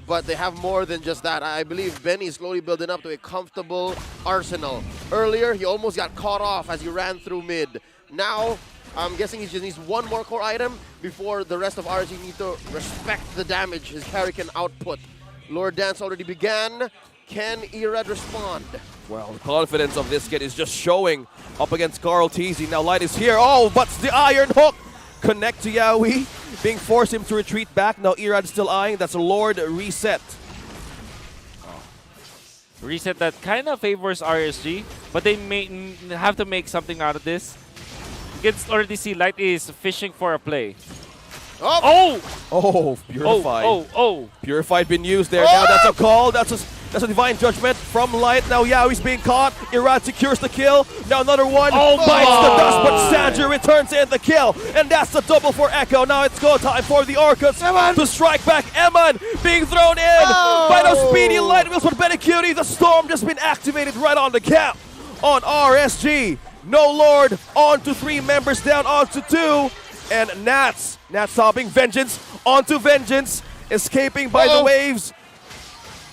but they have more than just that. I believe Benny is slowly building up to a comfortable arsenal. Earlier, he almost got caught off as he ran through mid. Now, I'm guessing he just needs one more core item before the rest of RG need to respect the damage his carry can output. Lord Dance already began. Can Irad respond? Well, the confidence of this kid is just showing up against Carl Teasy. Now Light is here. Oh, but the Iron Hook connect to Yawi, being forced him to retreat back. Now Irad still eyeing. That's a Lord reset. Reset that kind of favors RSG, but they may have to make something out of this. You can already see Light is fishing for a play. Oh! Oh, Purified. Oh! Purified been used there. Now that's a call. That's a divine judgment from Light. Now Yawi's being caught. Irad secures the kill. Now another one. Bites the dust, but Sanju returns in the kill. And that's the double for Echo. Now it's go time for the Orcus to strike back. Eman being thrown in by the speedy Light wheels with Benecutie. The storm just been activated right on the cap on RSG. No Lord, on to 3 members down, on to 2. And Nats stopping Vengeance onto Vengeance, escaping by the waves.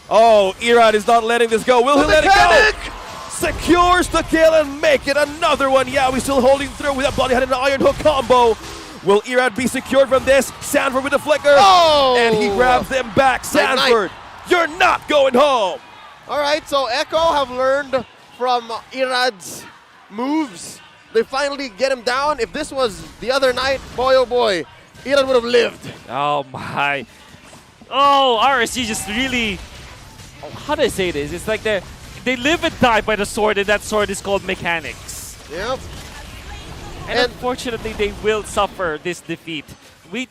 Oh, Irad is not letting this go. Will he let it go? Secures the kill and make it another one. Yeah, we're still holding through with that Bloody Hunt and Iron Hook combo. Will Irad be secured from this? Sanford with the flicker. And he grabs them back. Sanford, you're not going home. All right, so Echo have learned from Irad's moves. They finally get him down. If this was the other night, boy oh boy, Irad would have lived. Oh my. Oh, RSG just really, how do I say this? It's like they live and die by the sword, and that sword is called mechanics. Yep. And unfortunately, they will suffer this defeat. We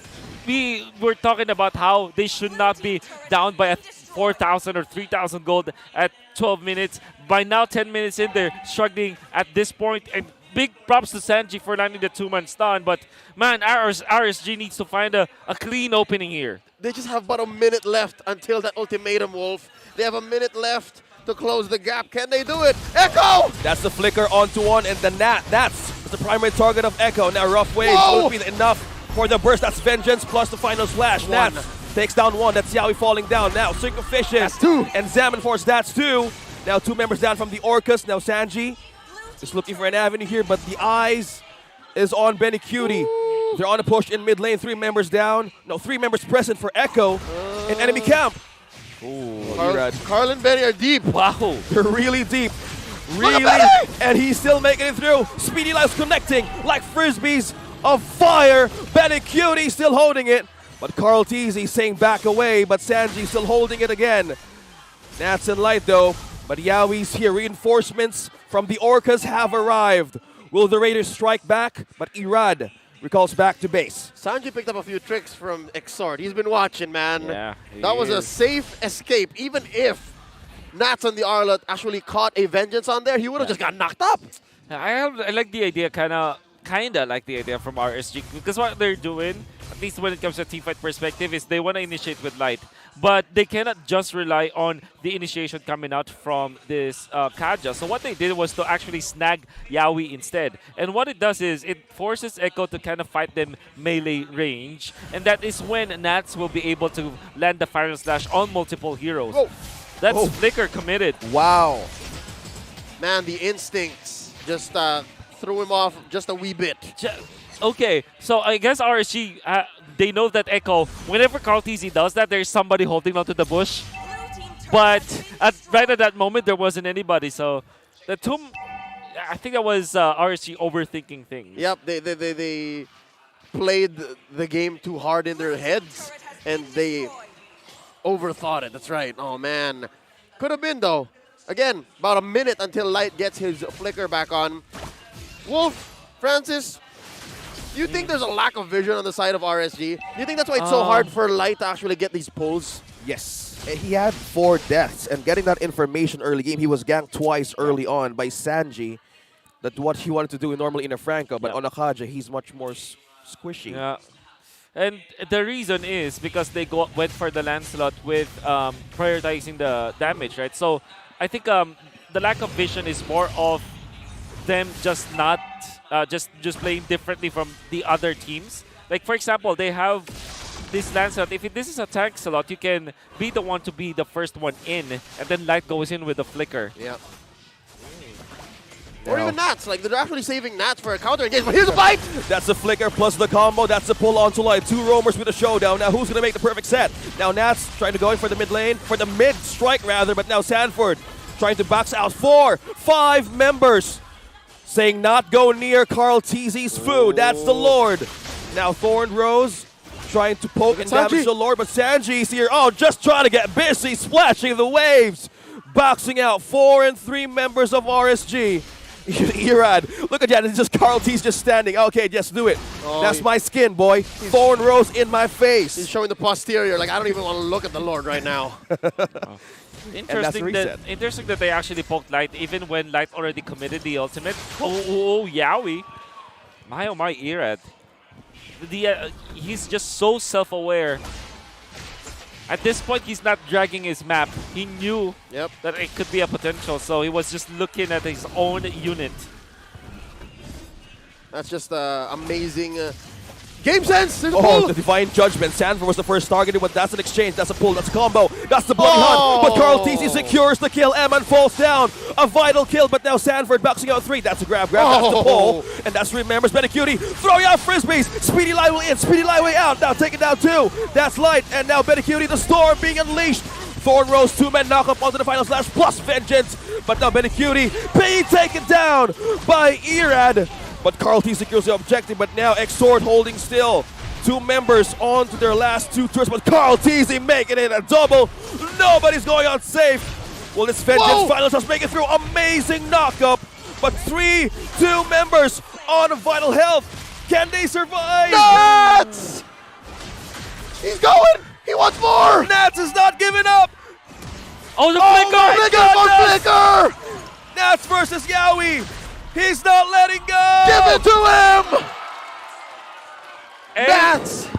were talking about how they should not be down by 4,000 or 3,000 gold at 12 minutes. By now, 10 minutes in, they're struggling at this point. And big props to Sanji for landing the 2-man stun, but man, RSG needs to find a clean opening here. They just have about a minute left until that ultimatum, Wolf. They have a minute left to close the gap. Can they do it? Echo! That's the flicker onto 1, and the that's the primary target of Echo. Now Rough Waves will be enough for the burst. That's Vengeance plus the final slash. Nats takes down 1. That's Yawi falling down. Now Sync of Fishes. That's 2. And Zaman Force, that's 2. Now 2 members down from the Orcus. Now Sanji is looking for an avenue here, but the eyes is on Benecutie. They're on a push in mid lane. 3 members down. No, 3 members present for Echo in enemy camp. Carl and Benny are deep. Wow. They're really deep. Really. And he's still making it through. Speedy Lives connecting like frisbees of fire. Benecutie still holding it. But Carl Teasy saying back away, but Sanji still holding it again. Nats and Light though. But Yawi's here. Reinforcements from the Orcas have arrived. Will the Raiders strike back? But Irad recalls back to base. Sanji picked up a few tricks from Exort. He's been watching, man. Yeah, that was a safe escape. Even if Nats on the Arlot actually caught a Vengeance on there, he would have just got knocked up. I like the idea, kind of like the idea from RSG, because what they're doing, at least when it comes to a teamfight perspective, is they want to initiate with Light. But they cannot just rely on the initiation coming out from this Kaja. So what they did was to actually snag Yawi instead. And what it does is it forces Echo to kind of fight them melee range. And that is when Nats will be able to land the Fire Slash on multiple heroes. That's Flicker committed. Wow. Man, the instincts just threw him off just a wee bit. Okay, so I guess RSG, they know that Echo, whenever Carl TZ does that, there's somebody holding onto the bush. But right at that moment, there wasn't anybody. So the Tomb, I think that was RSG overthinking things. Yep, they played the game too hard in their heads, and they overthought it. That's right. Oh, man. Could have been, though. Again, about a minute until Light gets his flicker back on. Wolf, Francis, do you think there's a lack of vision on the side of RSG? Do you think that's why it's so hard for Light to actually get these pulls? Yes. He had 4 deaths, and getting that information early game, he was ganked twice early on by Sanji. That's what he wanted to do normally in a Franco, but on Akaja, he's much more squishy. Yeah. And the reason is because they went for the Lancelot with prioritizing the damage, right? So I think the lack of vision is more of them just not just playing differently from the other teams. Like, for example, they have this Lancelot. If this is a tank slot, you can be the one to be the first one in, and then Light goes in with the flicker. Yeah. Or even Nats. Like, they're actually saving Nats for a counter engage. But here's a fight! That's a flicker plus the combo. That's the pull onto Light. 2 roamers with a showdown. Now, who's going to make the perfect set? Now, Nats trying to go in for the mid lane, for the mid strike rather, but now Sanford trying to box out 4, 5 members. Saying not go near Carl TZ's food. That's the Lord. Now, Thorn Rose trying to poke and damage the Lord, but Sanji's here. Oh, just trying to get busy, splashing the waves. Boxing out 4 and 3 members of RSG. Irad, look at that. It's just Carl T's just standing. Okay, just do it. Oh, that's my skin, boy. Thorn Rose in my face. He's showing the posterior. Like, I don't even want to look at the Lord right now. Interesting that they actually poked Light even when Light already committed the ultimate. Oh, Yowie. My oh my, Irad. He's just so self-aware. At this point, he's not dragging his map. He knew that it could be a potential, so he was just looking at his own unit. That's just amazing game sense. Oh, the Divine Judgment. Sanford was the first targeted, but that's an exchange. That's a pull. That's a combo. That's the bloody hunt. But Carl TC secures the kill. Eman falls down. A vital kill, but now Sanford boxing out 3. That's a grab. That's the pull. And that's remembers Benecutie throwing out frisbees. Speedy Lightway in. Speedy Lightway out. Now taking down 2. That's Light. And now Benecutie, the storm being unleashed. Thorn Rose, 2-man knock up onto the final slash plus Vengeance. But now Benecutie being taken down by Irad. But Carl T secures the objective, but now Exort holding still. 2 members on to their last 2 turns, but Carl Teasy making it a double. Nobody's going on safe. Will this Vengeance final just make it through? Amazing knockup, but 2 members on vital health. Can they survive? Nats! He's going! He wants more! Nats is not giving up! Oh, the flicker! Flicker! Nats versus Yowie! He's not letting go! Give it to him! Nats!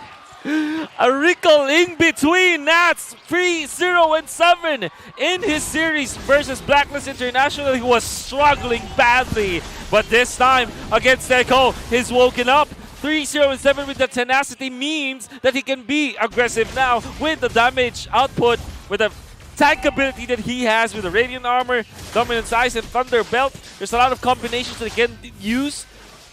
A recall in between Nats 3-0-7 in his series versus Blacklist International. He was struggling badly, but this time against Echo, he's woken up. 3-0-7 with the tenacity means that he can be aggressive now with the damage output, with the tank ability that he has with the Radiant Armor, Dominance Eyes, and Thunder Belt. There's a lot of combinations that he can use,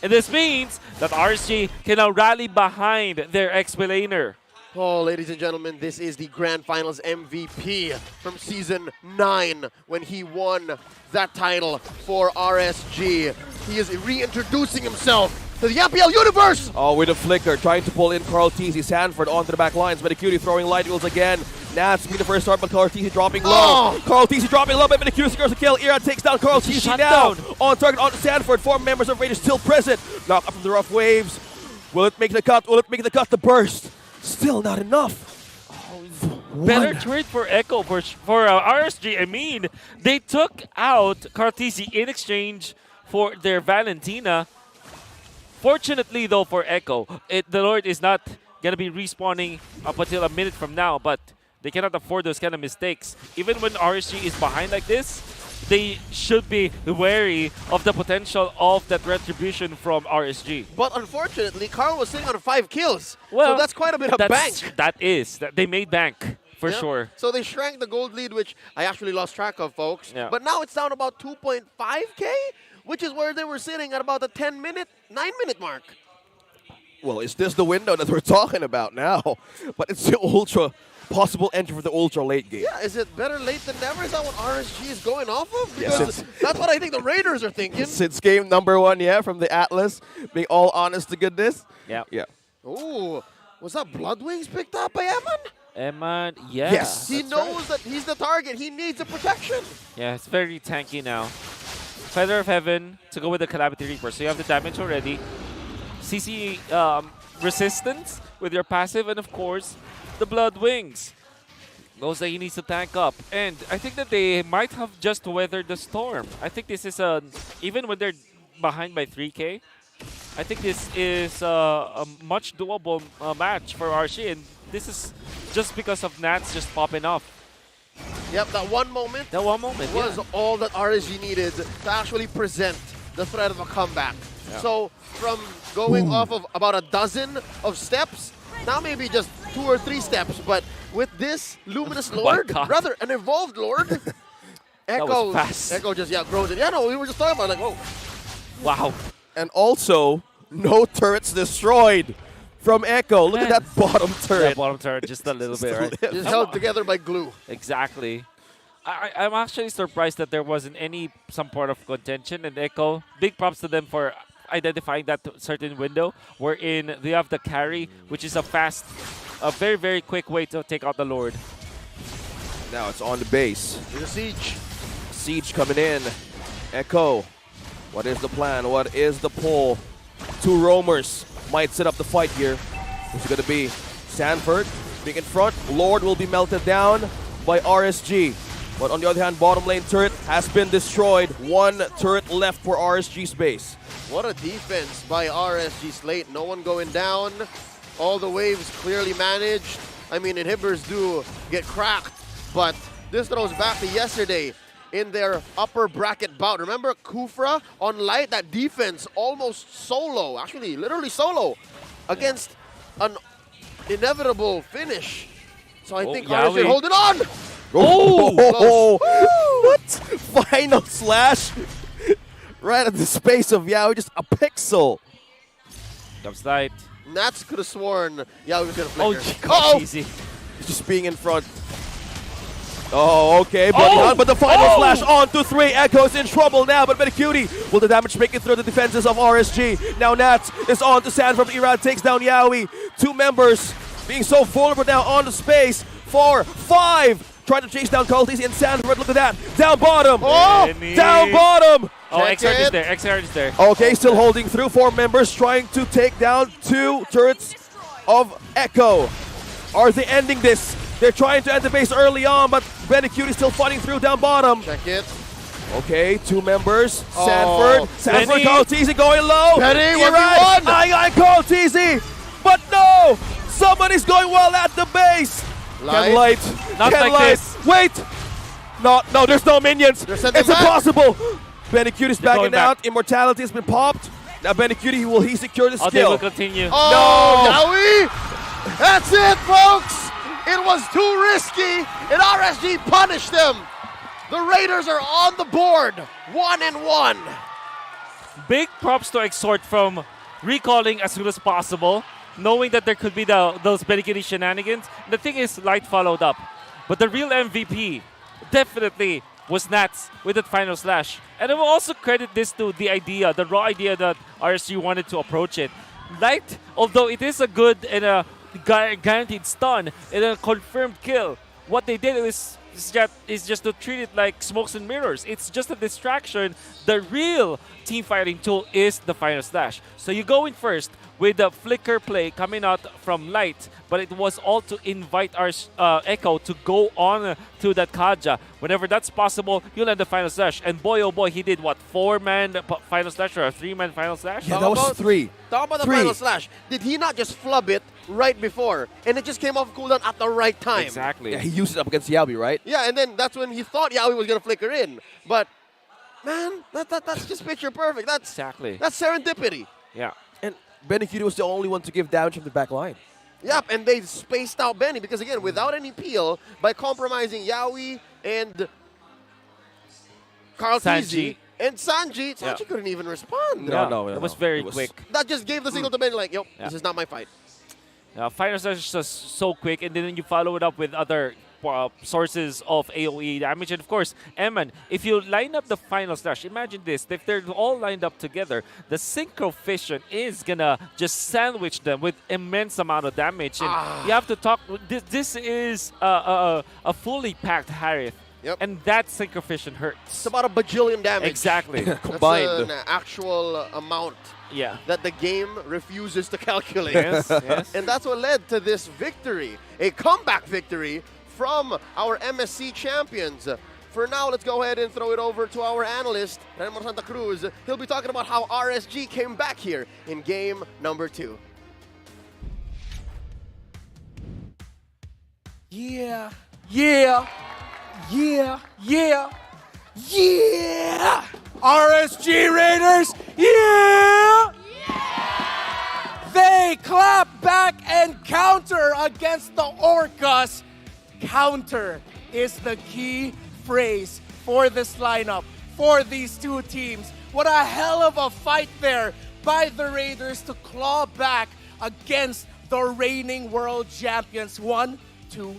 and this means that RSG can now rally behind their X-Laner. Oh, ladies and gentlemen, this is the Grand Finals MVP from Season 9 when he won that title for RSG. He is reintroducing himself to the MPL universe! Oh, with a flicker, trying to pull in Carl Teasy. Sanford onto the back lines, but Benecutie throwing light wheels again. Nats be the first start, but Carl Teasy dropping low. Carl Teasy dropping low, but Benecutie secures the kill. Irad takes down Carl Teasy now. On target, on Sanford. 4 members of Raiders still present. Knock up from the rough waves. Will it make the cut? Will it make the cut? The burst. Still not enough. Better trade for Echo, for RSG. I mean, they took out Cartesi in exchange for their Valentina. Fortunately, though, for Echo, the Lord is not going to be respawning up until a minute from now, but they cannot afford those kind of mistakes. Even when RSG is behind like this, they should be wary of the potential of that retribution from RSG. But unfortunately, Carl was sitting on 5 kills. Well, so that's quite a bit of bank. They made bank, for sure. So they shrank the gold lead, which I actually lost track of, folks. Yeah. But now it's down about 2.5K, which is where they were sitting at about the 10-minute, 9-minute mark. Well, is this the window that we're talking about now? But it's the ultra possible entry for the ultra late game. Yeah, is it better late than never? Is that what RSG is going off of? Yes, Because that's what I think the Raiders are thinking. Since game number 1, yeah, from the Atlas, being all honest to goodness. Yeah. Yeah. Ooh, was that Blood Wings picked up by Eman? Eman, yeah. Yes. He knows that he's the target. He needs the protection. Yeah, it's very tanky now. Feather of Heaven to go with the Calamity Reaper. So you have the damage already. CC resistance with your passive, and of course, the Blood Wings. Knows that he needs to tank up. And I think that they might have just weathered the storm. I think this is even when they're behind by 3K, I think this is a much doable match for RSG. And this is just because of Nats just popping off. Yep, that one moment. That one moment was all that RSG needed to actually present the threat of a comeback. Yeah. So from going off of about a dozen of steps, now maybe just 2 or 3 steps, but with this Luminous Lord, rather an evolved Lord, Echo just grows it. Yeah, no, we were just talking about like, whoa. Wow. And also, no turrets destroyed from Echo. Look at that bottom turret. Yeah, bottom turret, just a little bit, right? Just held together by glue. Exactly. I'm actually surprised that there wasn't some part of contention, and Echo, big props to them for identifying that certain window wherein they have the carry, which is a very, very quick way to take out the Lord. Now it's on the base. There's a siege. Siege coming in. Echo. What is the plan? What is the pull? 2 roamers might set up the fight here. Who's it going to be? Sanford being in front. Lord will be melted down by RSG. But on the other hand, bottom lane turret has been destroyed. 1 turret left for RSG's base. What a defense by RSG Slate. No one going down. All the waves clearly managed. I mean, inhibitors do get cracked, but this throws back to yesterday in their upper bracket bout. Remember Kufra on light? That defense almost solo, actually literally solo, against an inevitable finish. So I think RSG holding on. Oh! What? Final slash right at the space of Yao, just a pixel. Comes light. Nats could have sworn Yao was going to flicker. Oh, easy. Just being in front. Oh, okay, but the final flash on to 3. Echo's in trouble now, but Medicutie will the damage make it through the defenses of RSG. Now Nats is on to Sand from Irad, takes down Yaoi. 2 members being so vulnerable now on the space. 4, 5. Trying to chase down Culties in Sanford. Look at that. Down bottom. Oh, down bottom. Oh, XR is there. XR is there. Okay, still holding through. 4 members trying to take down 2 turrets of Echo. Are they ending this? They're trying to end the base early on, but Medicutie still fighting through down bottom. Check it. Okay, 2 members. Sanford. Sanford, Culties going low. Penny, Irad, I Culties. But no! Somebody's going well at the base. Can light. Not Can like light. this. Wait! No, there's no minions. It's impossible. Benicutie's backing out. Immortality has been popped. Now Beniccutie, will he secure the They skill? will continue. Oh, Yaoi! That's it, folks! It was too risky, and RSG punished them. The Raiders are on the board, 1-1. Big props to Exhort from recalling as soon as possible, knowing that there could be those Beniccutie shenanigans. The thing is, Light followed up. But the real MVP definitely was Nats with that final slash. And I will also credit this to the raw idea that RSG wanted to approach it. Light, although it is a good and a guaranteed stun and a confirmed kill, what they did is just to treat it like smokes and mirrors. It's just a distraction. The real team fighting tool is the final slash. So you go in first with the flicker play coming out from Light, but it was all to invite our Echo to go on to that Kaja. Whenever that's possible, you'll land the final slash. And boy, oh boy, he did what, 4-man final slash or a 3-man final slash? Yeah, that was 3. Talk about the final slash. Did he not just flub it right before? And it just came off cooldown at the right time. Exactly. Yeah, he used it up against Yaoi, right? Yeah, and then that's when he thought Yaoi was going to flicker in. But, man, that's just picture perfect. That's serendipity. Yeah. And Beniccutie was the only one to give damage from the back line. Yep, and they spaced out Benny because, again, without any peel, by compromising Yaoi and Carl Sanji. And Sanji couldn't even respond. No, it was very quick. That just gave the signal to Ben, like, yo, this is not my fight. Finals are just so quick, and then you follow it up with other sources of AoE damage. And of course, Eman, if you line up the final slash, imagine this, if they're all lined up together, the Synchro Fission is gonna just sandwich them with immense amount of damage. And you have to talk, this is a fully packed Harith. Yep. And that Synchro Fission hurts. It's about a bajillion damage. Exactly. Combined. That's an actual amount that the game refuses to calculate. Yes. And that's what led to this victory, a comeback victory from our MSC champions. For now, let's go ahead and throw it over to our analyst, Raymond Santa Cruz. He'll be talking about how RSG came back here in game number 2. Yeah. RSG Raiders, yeah! They clap back and counter against the Orcas. Counter is the key phrase for this lineup, for these two teams. What a hell of a fight there by the Raiders to claw back against the reigning world champions. 1-2-1.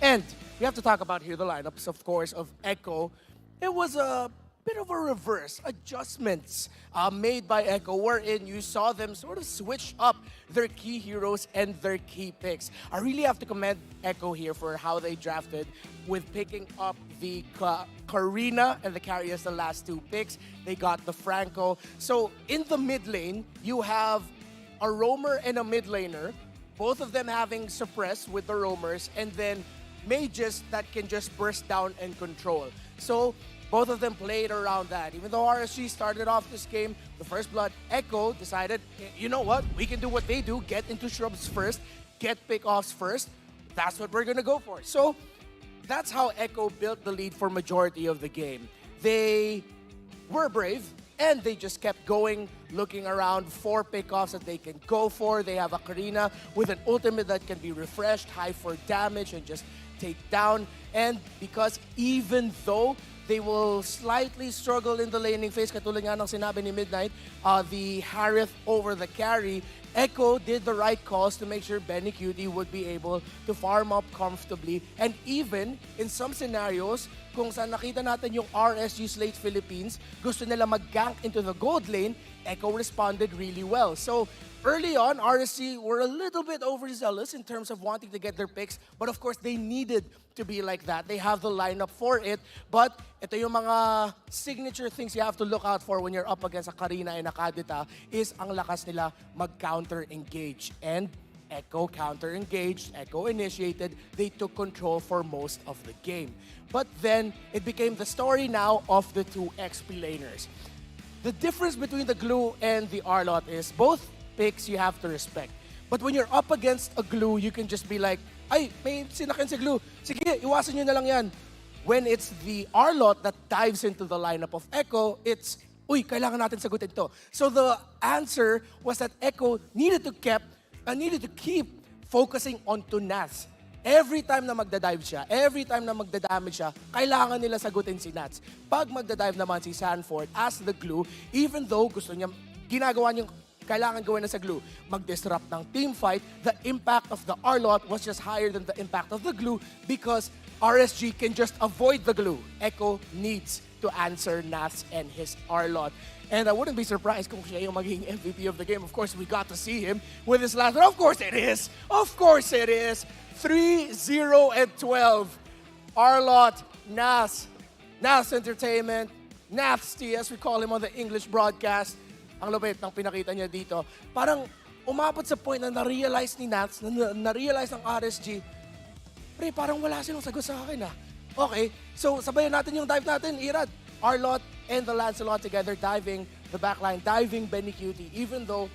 And we have to talk about here the lineups, of course, of Echo. It was a bit of a reverse adjustments made by Echo, wherein you saw them sort of switch up their key heroes and their key picks. I really have to commend Echo here for how they drafted with picking up the Karina and the carry as the last 2 picks. They got the Franco. So in the mid lane, you have a roamer and a mid laner, both of them having suppress with the roamers, and then mages that can just burst down and control. So both of them played around that. Even though RSG started off this game, the first blood, Echo decided, you know what, we can do what they do, get into shrubs first, get pick-offs first. That's what we're gonna go for. So that's how Echo built the lead for majority of the game. They were brave, and they just kept going, looking around for pickoffs that they can go for. They have a Karina with an ultimate that can be refreshed, high for damage, and just take down. And because even though they will slightly struggle in the laning phase, katulad nga ng sinabi ni Midnight, the Harith over the carry, Echo did the right calls to make sure Benny Cutie would be able to farm up comfortably. And even in some scenarios, kung saan nakita natin yung RSG Slate Philippines, gusto nila mag-gank into the gold lane, Echo responded really well. So early on, RSG were a little bit overzealous in terms of wanting to get their picks, but of course, they needed to be like that. They have the lineup for it, but ito yung mga signature things you have to look out for when you're up against a Karina and a Kadita is ang lakas nila mag-counter-engage. And Echo counter-engaged, Echo initiated, they took control for most of the game. But then, it became the story now of the 2 XP laners. The difference between the Glue and the Arlot is both picks you have to respect. But when you're up against a Glue, you can just be like, ay, may sinakin si Glue. Sige, iwasan nyo na lang yan. When it's the Arlot that dives into the lineup of Echo, it's, uy, kailangan natin sagutin to. So the answer was that Echo needed to keep focusing on Nats. Every time na magdadive siya, every time na magdadamage siya, kailangan nila sagutin si Nats. Pag magdadive naman si Sanford as the Glue, even though gusto niya, ginagawa niyang kailangan gawin na sa Glue, mag-disrupt ng team fight, the impact of the Arlot was just higher than the impact of the Glue because RSG can just avoid the Glue. Echo needs to answer Nats and his Arlot. And I wouldn't be surprised kung siya yung magiging MVP of the game. Of course, we got to see him with his last one. Of course it is! Of course it is! 3-0-12. Arlot, Nas Entertainment, Nasty as we call him on the English broadcast. Ang lupit ng pinakita niya dito. Parang umabot sa point na na-realize ni Nats, na-realize ng RSG, pre, parang wala silang sagot sa akin Okay, so sabayan natin yung dive natin, Irad. Arlot and the Lancelot together diving the backline, diving Benny Cutie, even though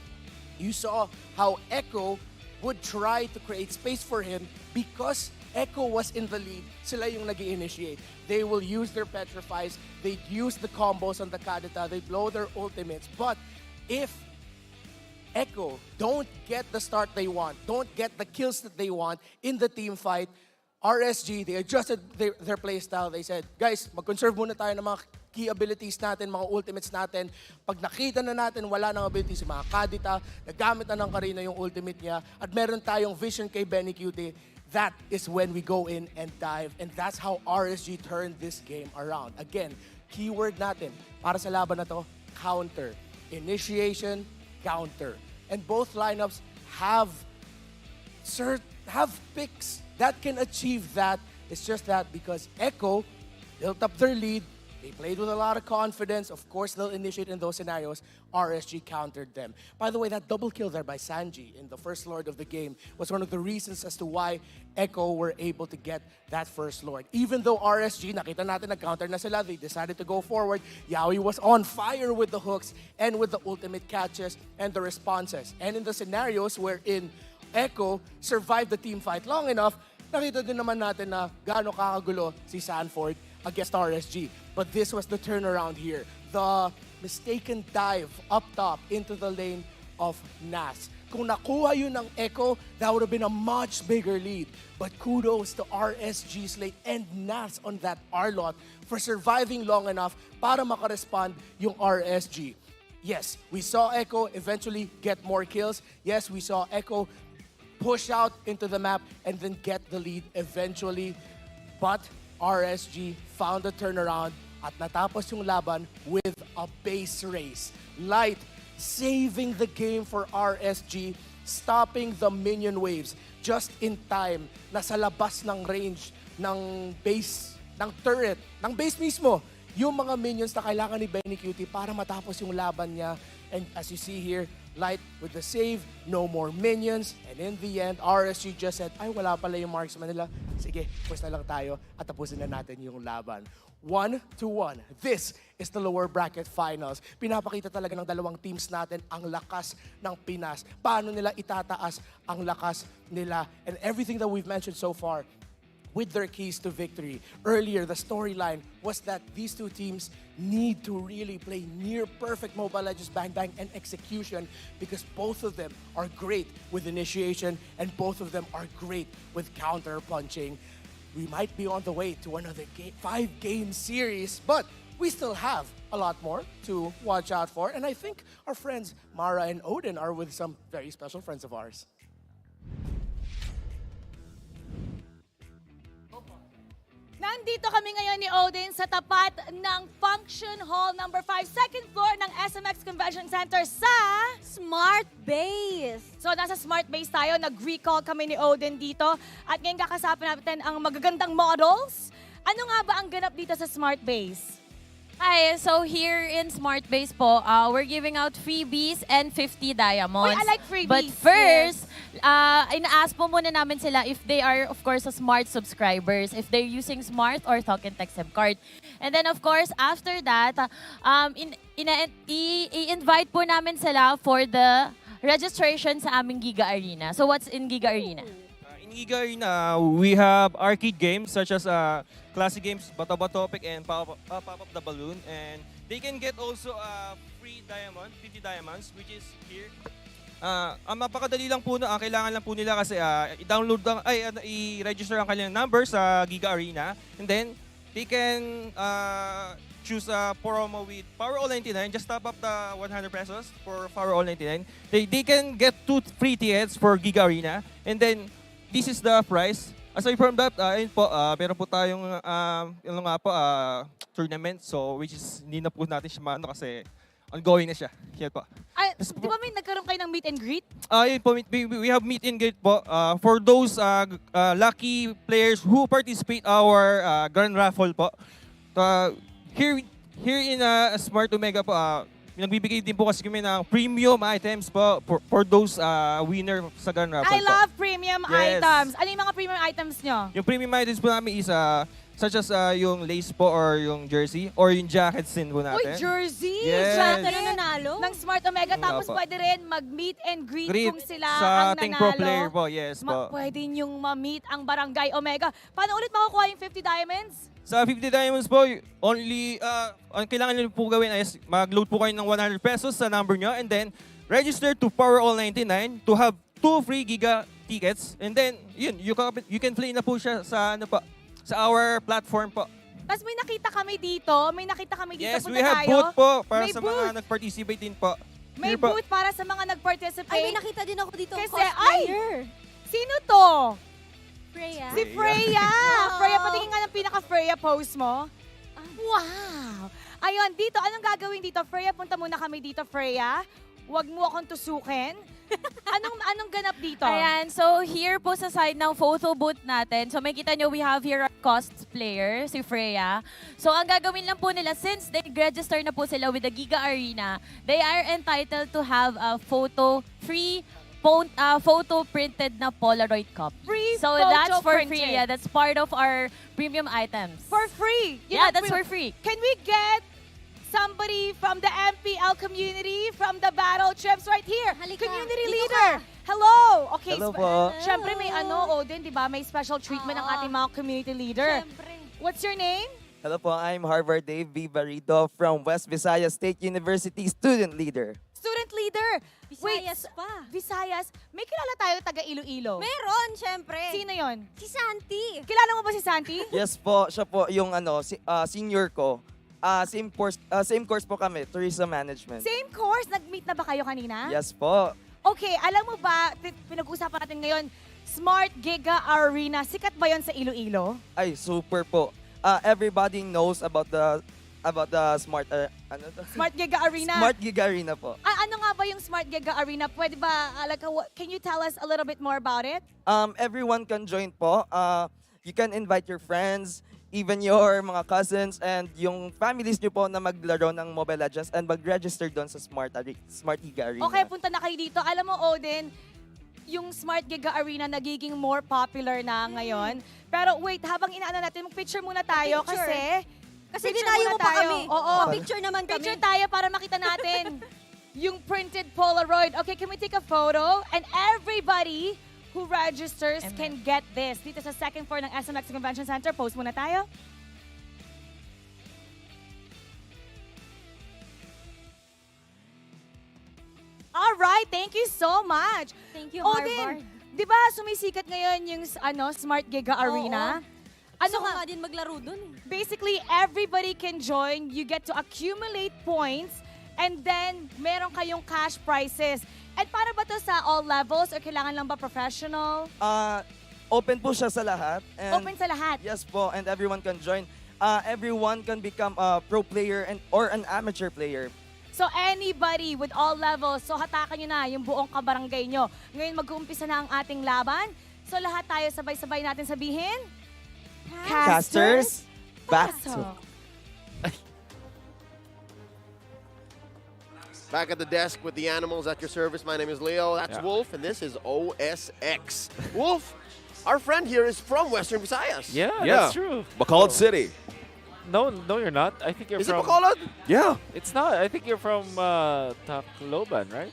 you saw how Echo would try to create space for him because Echo was in the lead, sila yung nag-i-initiate. They will use their petrifies, they use the combos on the Kadita, they blow their ultimates. But if Echo don't get the start they want, don't get the kills that they want in the team fight, RSG, they adjusted their play style. They said, guys, mag-conserve muna tayo ng mga key abilities natin, mga ultimates natin. Pag nakita na natin wala ng abilities, mga Kadita, nagamit na ng Karina yung ultimate niya, at meron tayong vision kay Benny Cutie, that is when we go in and dive. And that's how RSG turned this game around. Again, keyword natin para sa laban na to, counter. Initiation, counter. And both lineups have picks that can achieve that. It's just that because Echo built up their lead, they played with a lot of confidence. Of course, they'll initiate in those scenarios. RSG countered them. By the way, that double kill there by Sanji in the first Lord of the game was one of the reasons as to why Echo were able to get that first Lord. Even though RSG, nakita natin nag-counter na sila, they decided to go forward. Yaoi was on fire with the hooks and with the ultimate catches and the responses. And in the scenarios wherein Echo survived the team fight long enough, nakita din naman natin na gaano kakagulo si Sanford against RSG. But this was the turnaround here. The mistaken dive up top into the lane of Nas. Kung nakuha yun ng Echo, that would have been a much bigger lead. But kudos to RSG's lane and Nas on that R-lot for surviving long enough para makarespond yung RSG. Yes, we saw Echo eventually get more kills. Yes, we saw Echo push out into the map and then get the lead eventually. But RSG found a turnaround at natapos yung laban with a base race. Light saving the game for RSG, stopping the minion waves just in time. Nasa labas ng range ng base, ng turret, ng base mismo. Yung mga minions na kailangan ni Benny Cutie para matapos yung laban niya. And as you see here, Light with the save, no more minions. And in the end, RSG just said, ay wala pala yung marksman nila. Sige, pwes na lang tayo at tapusin na natin yung laban. 1-1. This is the lower bracket finals. Pinapakita talaga ng dalawang teams natin ang lakas ng Pinas. Paano nila itataas ang lakas nila. And everything that we've mentioned so far with their keys to victory. Earlier, the storyline was that these two teams need to really play near perfect Mobile Legends Bang Bang and execution because both of them are great with initiation and both of them are great with counter punching. We might be on the way to another 5-game series, but we still have a lot more to watch out for. And I think our friends Mara and Odin are with some very special friends of ours. Nandito kami ngayon ni Odin sa tapat ng Function Hall number 5, second floor ng SMX Convention Center sa Smart Base. So nasa Smart Base tayo, nag-recall kami ni Odin dito at ngayon kakasapin natin ang magagandang models. Ano nga ba ang ganap dito sa Smart Base? Hi, so here in Smart Base po, we're giving out freebies and 50 diamonds. Uy, I like freebies. But first, ina-ask po muna namin sila if they are, of course, a Smart subscribers, if they're using Smart or Talk and Text SIM card. And then, of course, after that, i-invite po namin sila for the registration sa aming Giga Arena. So what's in Giga Arena? In Giga Arena, we have arcade games such as classic games, Bato Topic and Pop Up the Balloon. And they can get also free diamond, 50 diamonds, which is here. Ang mapakadali lang po na, kailangan lang po nila kasi i-download i-register ang kanilang number sa Giga Arena. And then, they can choose a promo with Power All 99. Just top up the 100 pesos for Power All 99. They can get 2 free tickets for Giga Arena. And then, this is the price. Aside from that, ayun po, meron po tayong tournament. So, which is hindi na po natin siya maano kasi ongoing na siya. Yan po. Ay, di ba may nagkaroon kayo ng meet and greet? Yun po, we have meet and greet po. For those lucky players who participate our grand raffle po. Here in Smart Omega po, nagbibigay din po kasi kami ng premium items po for those winner sa grand raffle po. I love premium items. Ano yung mga premium items nyo? Yung premium items po namin is such as yung lace po or yung jersey or yung jackets din po natin. Uy, jersey! Yes. Jacket na nanalo? Ng Smart Omega. Tapos pwede rin mag-meet and greet kung sila sa ang ating nanalo. pro player po, yes po. Pwede nyong ma-meet ang Barangay Omega. Paano ulit makukuha yung 50 diamonds? Sa 50 diamonds po, only, ang kailangan nyo po gawin is mag-load po kayo ng 100 pesos sa number nyo and then register to Power All 99 to have 2 free Giga tickets. And then, yun, you can play na po siya sa, ano po, sa our platform po. Tapos may nakita kami dito. Yes, Punta we have tayo. booth po para May sa booth. mga nag-participate din po. May Here po. booth para sa mga nag-participate. Ay, may nakita din ako dito. Kasi, Cosplayer. Sino to? Freya. Si Freya. Wow. Freya, patingin nga ng pinaka-Freya pose mo. Wow. Ayun, dito, anong gagawin dito? Freya, punta muna kami dito, Freya. Huwag mo akong tusukin. Anong ganap dito? Ayan, so here po sa side ng photo booth natin, so makikita nyo we have here a cosplayer, si Freya. So ang gagawin lang po nila, since they register na po sila with the Giga Arena, they are entitled to have a free photo printed na Polaroid copy. Free so photo that's for printed. free. Yeah, that's part of our premium items. For free? Yeah, that's for free. Can we get somebody from the MPL community, from the battle trips right here? Community leader. Hello. Okay. Hello po. Siyempre may Odin, di ba? May special treatment ang ating mga community leader. What's your name? Hello po, I'm Harvard Dave V. Barrido from West Visayas State University Student Leader. Student leader. Visayas pa. Visayas. May kilala tayo taga Iloilo. Meron, syempre. Sino yon? Si Santi. Kilala mo ba si Santi? Yes po, siya po yung senior ko. Same course po kami, Tourism Management. Same course? Nag-meet na ba kayo kanina? Yes po. Okay, alam mo ba, pinag-uusapan natin ngayon, Smart Giga Arena. Sikat ba yon sa Iloilo? Ay, super po. Everybody knows about the Smart Smart Giga Arena? Smart Giga Arena po. Ano nga ba yung Smart Giga Arena? Pwede ba, can you tell us a little bit more about it? Everyone can join po. You can invite your friends, even your mga cousins, and yung families nyo po na maglaro ng Mobile Legends and mag-register doon sa Smart Giga Arena. Okay, punta na kayo dito. Alam mo, Odin, yung Smart Giga Arena nagiging more popular na ngayon. Pero wait, habang inaano natin, mag-picture muna tayo kasi Kasi picture dinayo muna mo pa tayo. kami. Oo. Picture naman kami. Picture tayo para makita natin yung printed Polaroid. Okay, can we take a photo? And everybody who registers can get this. Dito sa second floor ng SMX Convention Center. Post muna tayo. All right, thank you so much. Thank you, Odin, Harvard. di ba sumisikat ngayon yung Smart Giga Arena? Ano nga din maglaro dun. Basically, everybody can join. You get to accumulate points and then meron kayong cash prizes. And para ba to sa all levels or kailangan lang ba professional? Open po siya sa lahat. And Open sa lahat? Yes po, and everyone can join. Everyone can become a pro player or an amateur player. So anybody with all levels, so hatakan nyo na yung buong kabarangay nyo. Ngayon mag-uumpisa na ang ating laban. So lahat tayo sabay-sabay natin sabihin. Casters, Pasok. Back at the desk with the animals at your service. My name is Leo. That's Yeah. Wolf, and this is OSX. Wolf, our friend here is from Western Visayas. Yeah, that's true. Bacolod City. No, you're not. I think you're Is it from... Bacolod? Yeah. It's not. I think you're from Tacloban, right?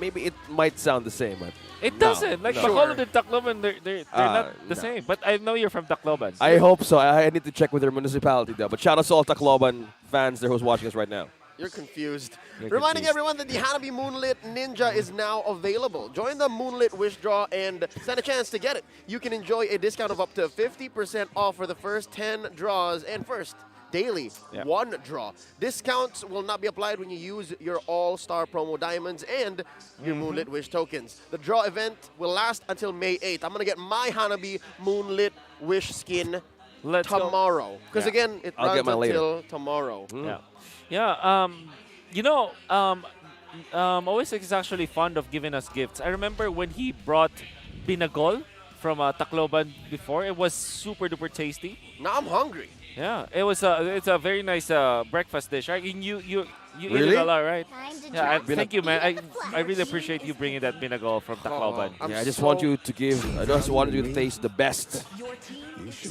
Maybe it might sound the same, but It no, doesn't. Like no. Bacolod and Tacloban, they're not the no. same. But I know you're from Tacloban. I hope so. I need to check with their municipality though. But shout out to all Tacloban fans there who's watching us right now. You're confused. You're Reminding confused. everyone that the Hanabi Moonlit Ninja is now available. Join the Moonlit Wish Draw and stand a chance to get it. You can enjoy a discount of up to 50% off for the first 10 draws and first daily one draw. Discounts will not be applied when you use your All-Star promo diamonds and your Moonlit Wish tokens. The draw event will last until May 8th. I'm going to get my Hanabi Moonlit Wish skin tomorrow. Because again, it I'll runs get mine later. until tomorrow. Yeah. You know, OSX is actually fond of giving us gifts. I remember when he brought binagol from Tacloban before. It was super duper tasty. Now I'm hungry. Yeah, it's a very nice breakfast dish, right? And you eat Really? it a lot, right? Yeah, thank you, man. I really appreciate you bringing that binagol from Tacloban. Yeah, I just want you to give. I just want you to taste the best.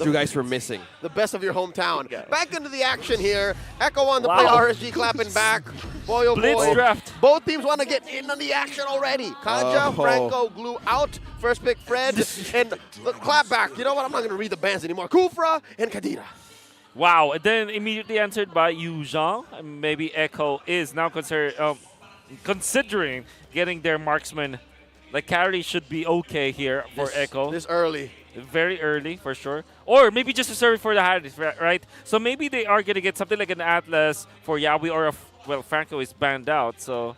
You guys were missing. The best of your hometown. Back into the action here. Echo on the play, RSG clapping back. Boy, oh Blitz boy. draft. Both teams want to get in on the action already. Kanja, Oh. Franco, Glue out. First pick, Fred. And the clap back. You know what? I'm not going to read the bands anymore. Kufra and Kadira. Wow, and then immediately answered by Yu Zhang. Maybe Echo is now considering getting their marksman Like carry should be okay here for Echo. This early. Very early, for sure. Or maybe just to serve for the Harris, right? So maybe they are going to get something like an Atlas for Yawi or, well, Franco is banned out. So,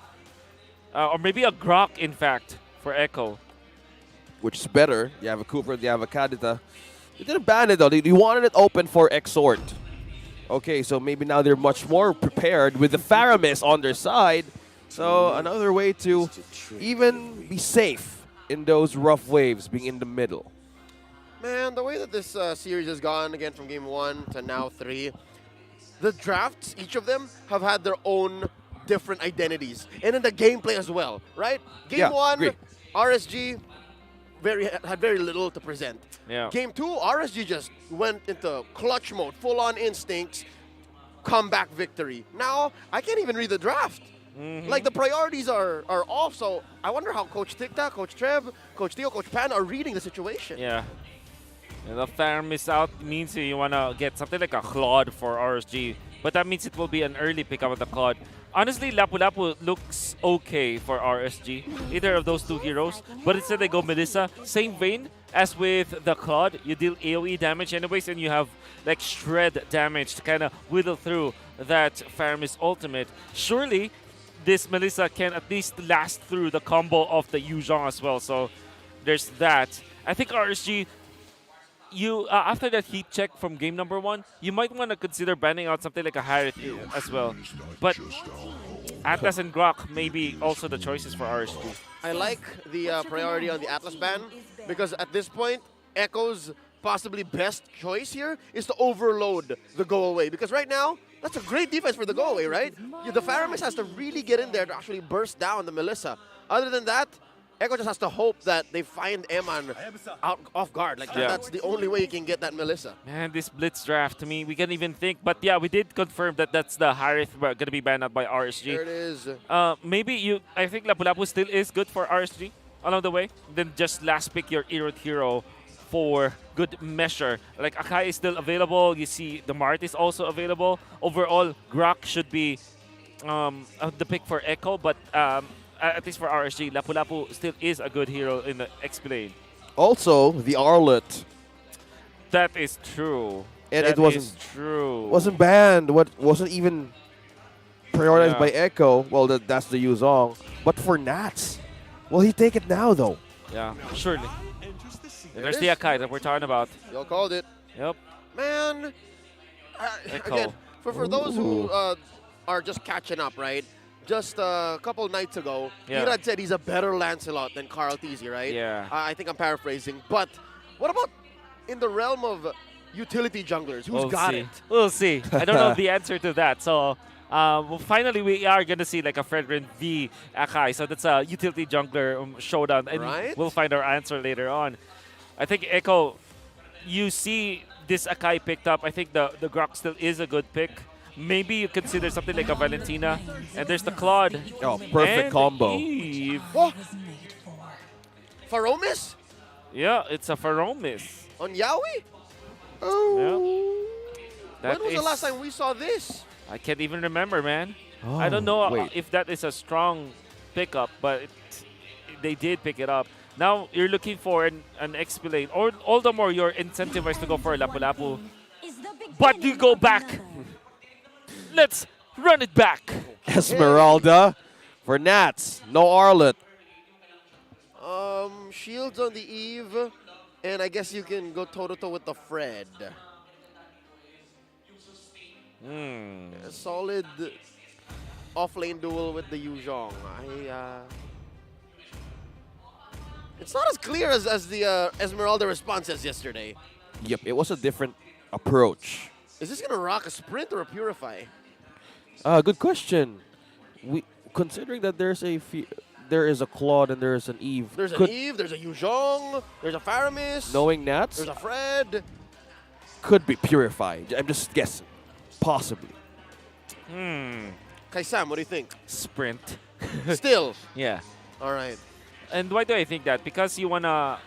or maybe a Grok, in fact, for Echo. Which is better. You have a Cooper, you have a Kadita. They didn't ban it, though. They wanted it open for Exort. Okay, so maybe now they're much more prepared with the Faramis on their side. So another way to even be safe in those rough waves, being in the middle. Man, the way that this series has gone, again, from game 1 to now 3, the drafts, each of them, have had their own different identities. And in the gameplay as well, right? Game 1, agree. RSG had very little to present. Yeah. Game 2, RSG just went into clutch mode, full-on instincts, comeback victory. Now, I can't even read the draft. Like, the priorities are off, so I wonder how Coach Tikta, Coach Trev, Coach Theo, Coach Pan are reading the situation. Yeah. And the farm is out means you want to get something like a Claude for RSG. But that means it will be an early pickup of the Claude. Honestly, Lapu Lapu looks okay for RSG. Either of those two heroes. But instead they go Melissa. Same vein as with the Claude. You deal AoE damage anyways and you have like shred damage to kind of whittle through that Faramis ultimate. Surely this Melissa can at least last through the combo of the Yuzhong as well. So there's that. I think RSG, you after that heat check from game number 1, you might want to consider banning out something like a Harith as well. But Atlas and Grok may be also the choices for RSG. I like the priority on the Atlas ban because at this point, Echo's possibly best choice here is to overload the go away because right now, that's a great defense for the go away, right? The Faramis has to really get in there to actually burst down the Melissa. Other than that, Echo just has to hope that they find Eman out off guard. Like that's the only way you can get that Melissa. Man, this Blitz draft, to me, we can't even think. But yeah, we did confirm that that's the Harith going to be banned out by RSG. There it is. Maybe I think Lapu Lapu still is good for RSG along the way. Then just last pick your Erod hero for good measure. Like Akai is still available. You see the Mart is also available. Overall, Grok should be the pick for Echo, but at least for RSG, Lapu Lapu still is a good hero in the X-Plane. Also, the Arlet. That is true. And that it wasn't is true. Wasn't banned. Wasn't even prioritized by Echo. Well, that's the Yuzong. But for Nats, will he take it now though? Yeah, surely. And there's the Akai that we're talking about. Y'all called it. Yep. Man, again, for those who are just catching up, right? Just a couple nights ago, Irad said he's a better Lancelot than Carl Teasy, right? Yeah. I think I'm paraphrasing. But what about in the realm of utility junglers? Who's got it? We'll see. I don't know the answer to that. So finally, we are going to see like a Fredrin v Akai. So that's a utility jungler showdown. And we'll find our answer later on. I think Echo, you see this Akai picked up. I think the Grok still is a good pick. Maybe you consider something like a Valentina. And there's the Claude. Oh, perfect and combo. Eve. Oh. Faromis? Yeah, it's a Faromis. On Yawi? Oh. Yeah. When was the last time we saw this? I can't even remember, man. Oh, I don't know wait. if that is a strong pickup, but they did pick it up. Now you're looking for an X-Plane, or all the more you're incentivized to go for Lapu Lapu. But you go back. Let's run it back. Esmeralda for Nats. No Arlet. Shields on the Eve, and I guess you can go toe-to-toe with the Fred. A solid off-lane duel with the Yuzhong. It's not as clear as the Esmeralda responses yesterday. Yep, it was a different approach. Is this going to rock a sprint or a purify? Good question. Considering that there is a Claude and there is an Eve. There's an Eve, there's a Yuzhong, there's a Faramis. Knowing Nats, there's a Fred. Could be purified. I'm just guessing. Possibly. Kai Sam, what do you think? Sprint. Still? Yeah. All right. And why do I think that? Because you wanna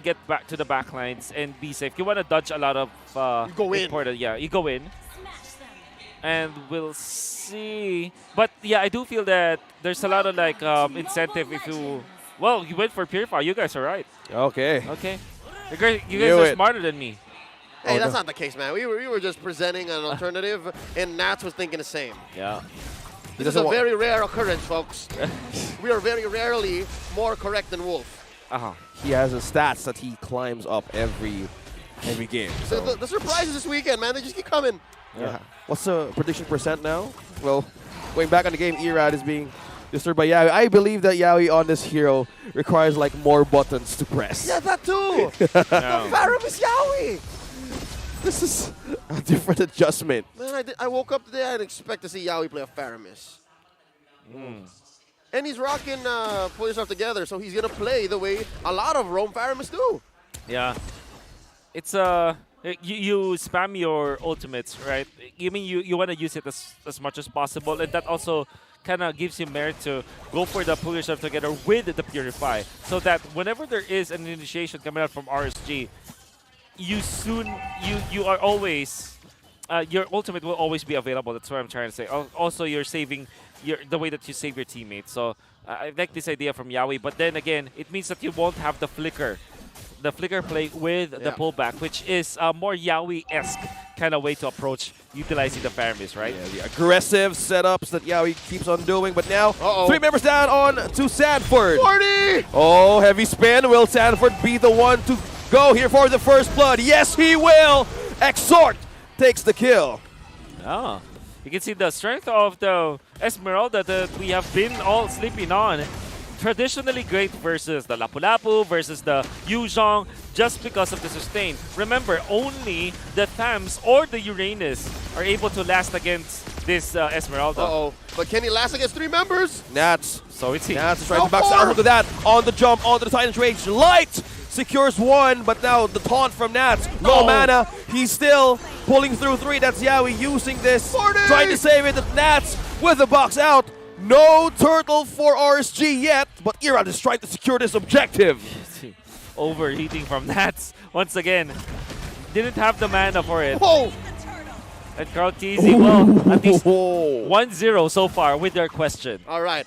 get back to the backlines and be safe. You wanna dodge a lot of you go in. important. Yeah, you go in. And we'll see. But yeah, I do feel that there's a lot of like incentive if you Well, you went for Purify. You guys are right. Okay. Okay. You guys are smarter than me. Hey, that's not the case, man. We were just presenting an alternative, and Nats was thinking the same. Yeah. This is a very rare occurrence, folks. We are very rarely more correct than Wolf. He has a stats that he climbs up every game. So. The surprises this weekend, man, they just keep coming. Yeah. What's the prediction percent now? Well, going back on the game, Erad is being disturbed by Yawi. I believe that Yawi on this hero requires like more buttons to press. Yeah, that too. The Pharym is Yawi. This is a different adjustment. Man, I woke up today, I didn't expect to see Yawi play a Pharamis. And he's rocking Pull Yourself Together, so he's going to play the way a lot of Roam Pharamis do. Yeah. It's you spam your ultimates, right? You mean you want to use it as much as possible, and that also kind of gives you merit to go for the Pull Yourself Together with the Purify, so that whenever there is an initiation coming out from RSG, you are always your ultimate will always be available. That's what I'm trying to say. Also, you're saving the way that you save your teammates. So I like this idea from Yawi, but then again, it means that you won't have the flicker play with the pullback, which is a more Yawi-esque kind of way to approach utilizing the Pharamis, right? Yeah, the aggressive setups that Yawi keeps on doing, but now 3 members down on to Sanford. 40! Oh, heavy spin. Will Sanford be the one to go here for the first blood? Yes, he will. Exhort takes the kill. Oh, you can see the strength of the Esmeralda that we have been all sleeping on. Traditionally great versus the Lapu-Lapu, versus the Yuzhong, just because of the sustain. Remember, only the Thams or the Uranus are able to last against this Esmeralda. But can he last against 3 members? Nats. So it's Nats is trying to box out. Look at that. On the jump, onto the Titan's Rage. Light secures 1, but now the taunt from Nats. Low mana. He's still pulling through 3. That's Yawi using this. 40! Trying to save it. Nats with the box out. No turtle for RSG yet, but Erad is trying to secure this objective. Overheating from Nats once again. Didn't have the mana for it. Whoa! And Carl TZ, well, at least 1-0 so far with their question. All right.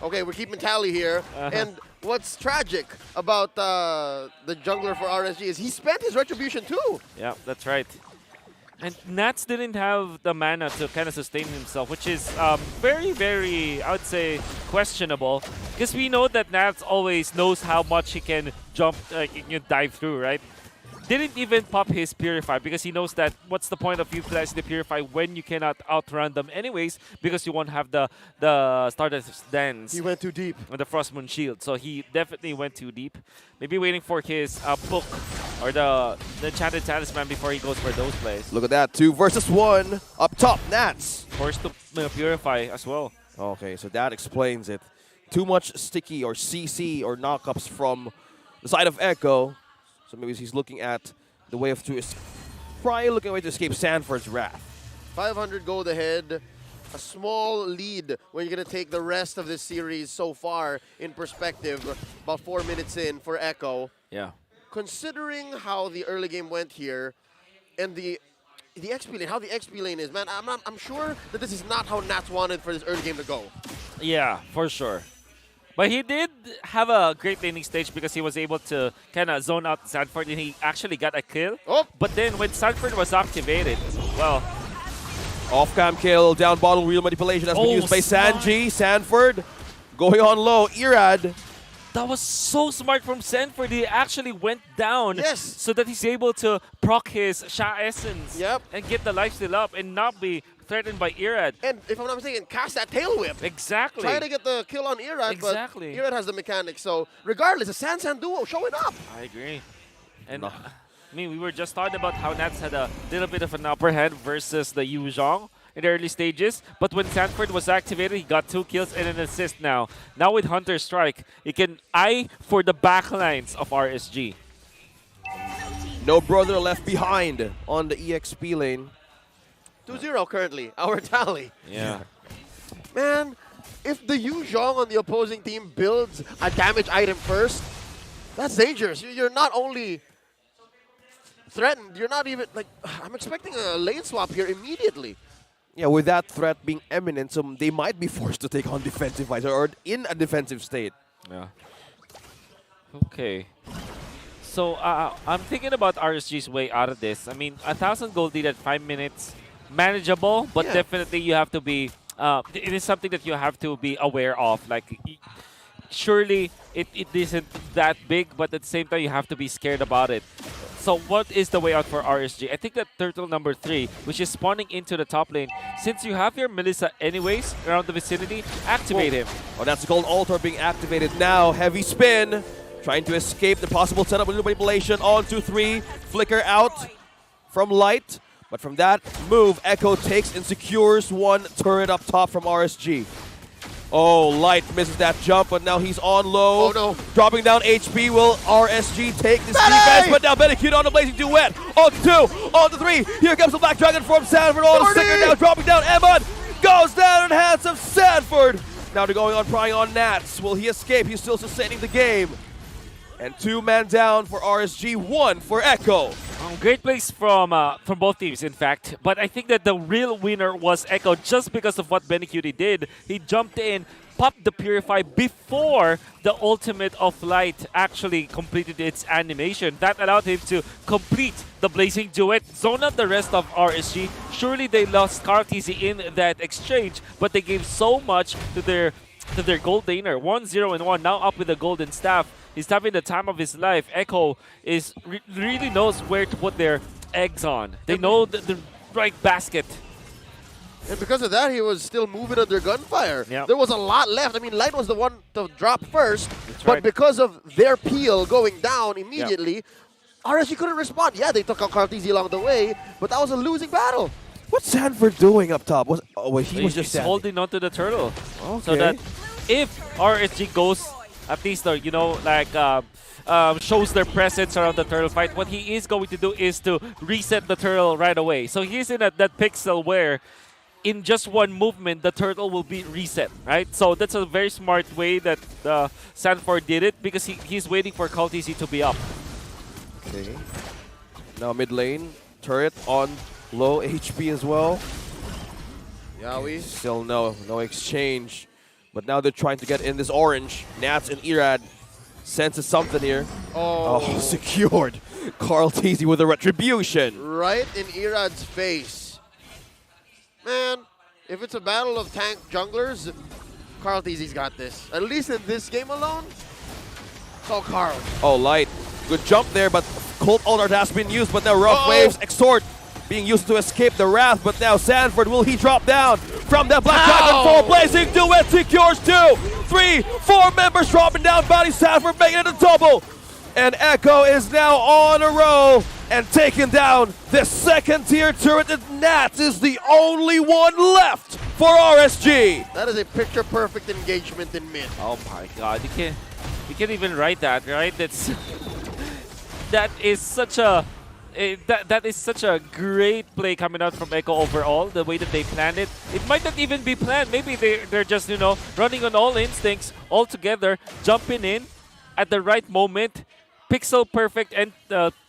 Okay, we're keeping tally here. And what's tragic about the jungler for RSG is he spent his retribution too. Yeah, that's right. And Nats didn't have the mana to kind of sustain himself, which is very, very, I would say, questionable. Because we know that Nats always knows how much he can jump, dive through, right? Didn't even pop his Purify because he knows that what's the point of utilizing the Purify when you cannot outrun them anyways, because you won't have the Stardust Dance. He went too deep. With the Frost Moon Shield. So he definitely went too deep. Maybe waiting for his book or the Enchanted Talisman before he goes for those plays. Look at that. 2 versus 1. Up top, Nats. Forced to Purify as well. Okay, so that explains it. Too much sticky or CC or knockups from the side of Echo. So maybe he's looking at the way probably looking at a way to escape Sanford's wrath. 500 gold ahead. A small lead when you're going to take the rest of this series so far in perspective. About 4 minutes in for Echo. Yeah. Considering how the early game went here and the XP lane, how the XP lane is, man, I'm sure that this is not how Nats wanted for this early game to go. Yeah, for sure. But he did have a great laning stage because he was able to kind of zone out Sanford and he actually got a kill. But then when Sanford was activated, well... Off-cam kill, down bottle wheel manipulation has been used by Sanji. Sanford going on low. Erad. That was so smart from Sanford. He actually went down so that he's able to proc his Sha Essence and get the lifesteal up and not be threatened by Erad. And if I'm not mistaken, cast that tail whip. Exactly. Try to get the kill on Erad, but Erad has the mechanics. So regardless, a San duo showing up. I agree. And I mean, we were just talking about how Nats had a little bit of an upper hand versus the Yuzhong in the early stages. But when Sanford was activated, he got 2 kills and an assist now. Now with Hunter Strike, he can eye for the backlines of RSG. No brother left behind on the EXP lane. 2-0 currently, our tally. Yeah. Man, if the Yuzhong on the opposing team builds a damage item first, that's dangerous. You're not only threatened, you're not even, like, I'm expecting a lane swap here immediately. Yeah, with that threat being imminent, so they might be forced to take on defensive visor or in a defensive state. Yeah. Okay. So I'm thinking about RSG's way out of this. I mean, 1,000 gold lead at 5 minutes, manageable, but definitely you have to be. It is something that you have to be aware of. Like, surely it isn't that big, but at the same time you have to be scared about it. So what is the way out for RSG? I think that turtle number 3, which is spawning into the top lane, since you have your Melissa anyways around the vicinity, activate him. Oh, that's the gold altar being activated now. Heavy spin. Trying to escape the possible setup with manipulation. On to 3. Flicker out from Light. But from that move, Echo takes and secures one turret up top from RSG. Oh, Light misses that jump, but now he's on low. Oh, no. Dropping down HP. Will RSG take this defense? But now Benekute on the blazing duet. On to 2, on to 3. Here comes the Black Dragon from Sanford. On the sticker now, dropping down. Emon goes down in hands of Sanford. Now they're going on, prying on Nats. Will he escape? He's still sustaining the game. And 2 men down for RSG, 1 for Echo. Great plays from both teams, in fact. But I think that the real winner was Echo just because of what Benekute did. He jumped in, popped the Purify before the ultimate of Light actually completed its animation. That allowed him to complete the Blazing Duet, zone out the rest of RSG. Surely they lost KarlTzy in that exchange, but they gave so much to their gold laner. 1-0-1, now up with the golden staff. He's having the time of his life. Echo is really knows where to put their eggs on. They know the right basket. And because of that, he was still moving under gunfire. Yep. There was a lot left. I mean, Light was the one to drop first, but right. because of their peel going down immediately, RSG couldn't respond. Yeah, they took out KarlTzy along the way, but that was a losing battle. What's Sanford doing up top? He was just He's holding onto the turtle. Okay. So that if RSG goes, at least, you know, like shows their presence around the turtle fight, what he is going to do is to reset the turtle right away. So he's in that pixel where in just one movement, the turtle will be reset, right? So that's a very smart way that Sanford did it because he's waiting for KarlTzy to be up. Okay. Now mid lane, turret on low HP as well. Yawi. Still no exchange. But now they're trying to get in this orange. Nats and Irad senses something here. Oh, secured. KarlTzy with a retribution. Right in Irad's face. Man, if it's a battle of tank junglers, KarlTzy's got this. At least in this game alone, it's all Karl. Oh, Light. Good jump there, but Cold Altar has been used, but now Rough Waves, Extort being used to escape the Wrath, but now Sanford, will he drop down from that Black Dragon fall? Blazing Duet secures 2, 3, 4 members dropping down, Bounty Sanford making it a double. And Echo is now on a roll and taking down the second tier turret, and Nats is the only one left for RSG. That is a picture-perfect engagement in mid. Oh my god, you can't even write that, right? That is such a that is such a great play coming out from Echo overall, the way that they planned it. It might not even be planned. Maybe they're just, you know, running on all instincts all together, jumping in at the right moment. Pixel perfect and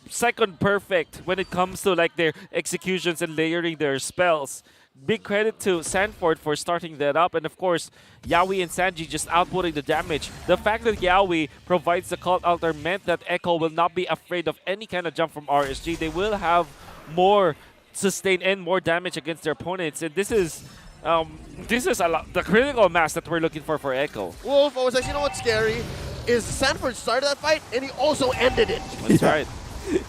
second perfect when it comes to like their executions and layering their spells. Big credit to Sanford for starting that up, and of course, Yawi and Sanji just outputting the damage. The fact that Yawi provides the Cult Altar meant that Echo will not be afraid of any kind of jump from RSG. They will have more sustain and more damage against their opponents, and this is a lot, the critical mass that we're looking for Echo. Wolf, I was like, you know what's scary? Is Sanford started that fight, and he also ended it. That's right.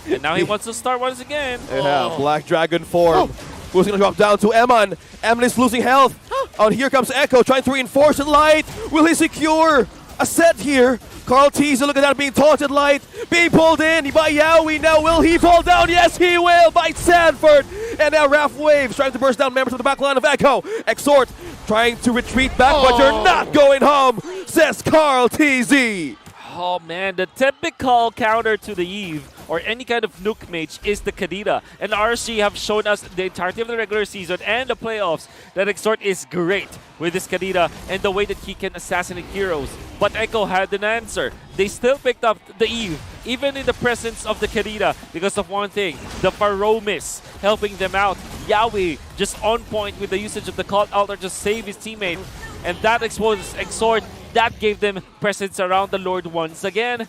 And now he wants to start once again. Yeah, Black Dragon form. Who's going to drop down to Emon? Emily's losing health. And here comes Echo trying to reinforce the Light. Will he secure a set here? KarlTzy, look at that, being taunted. Light being pulled in by Yawi. Now will he fall down? Yes, he will, by Sanford. And now Wrath Waves trying to burst down members of the back line of Echo. Exhort trying to retreat back, but you're not going home, says KarlTzy. Oh man, the typical counter to the Eve or any kind of nuke mage is the Kadita. And RSG have shown us the entirety of the regular season and the playoffs that Exhort is great with this Kadita and the way that he can assassinate heroes. But Echo had an answer. They still picked up the Eve, even in the presence of the Kadita, because of one thing, the Pharomis helping them out. Yawi just on point with the usage of the Cult Altar to save his teammate. And that exposes Exhort that gave them presence around the Lord once again.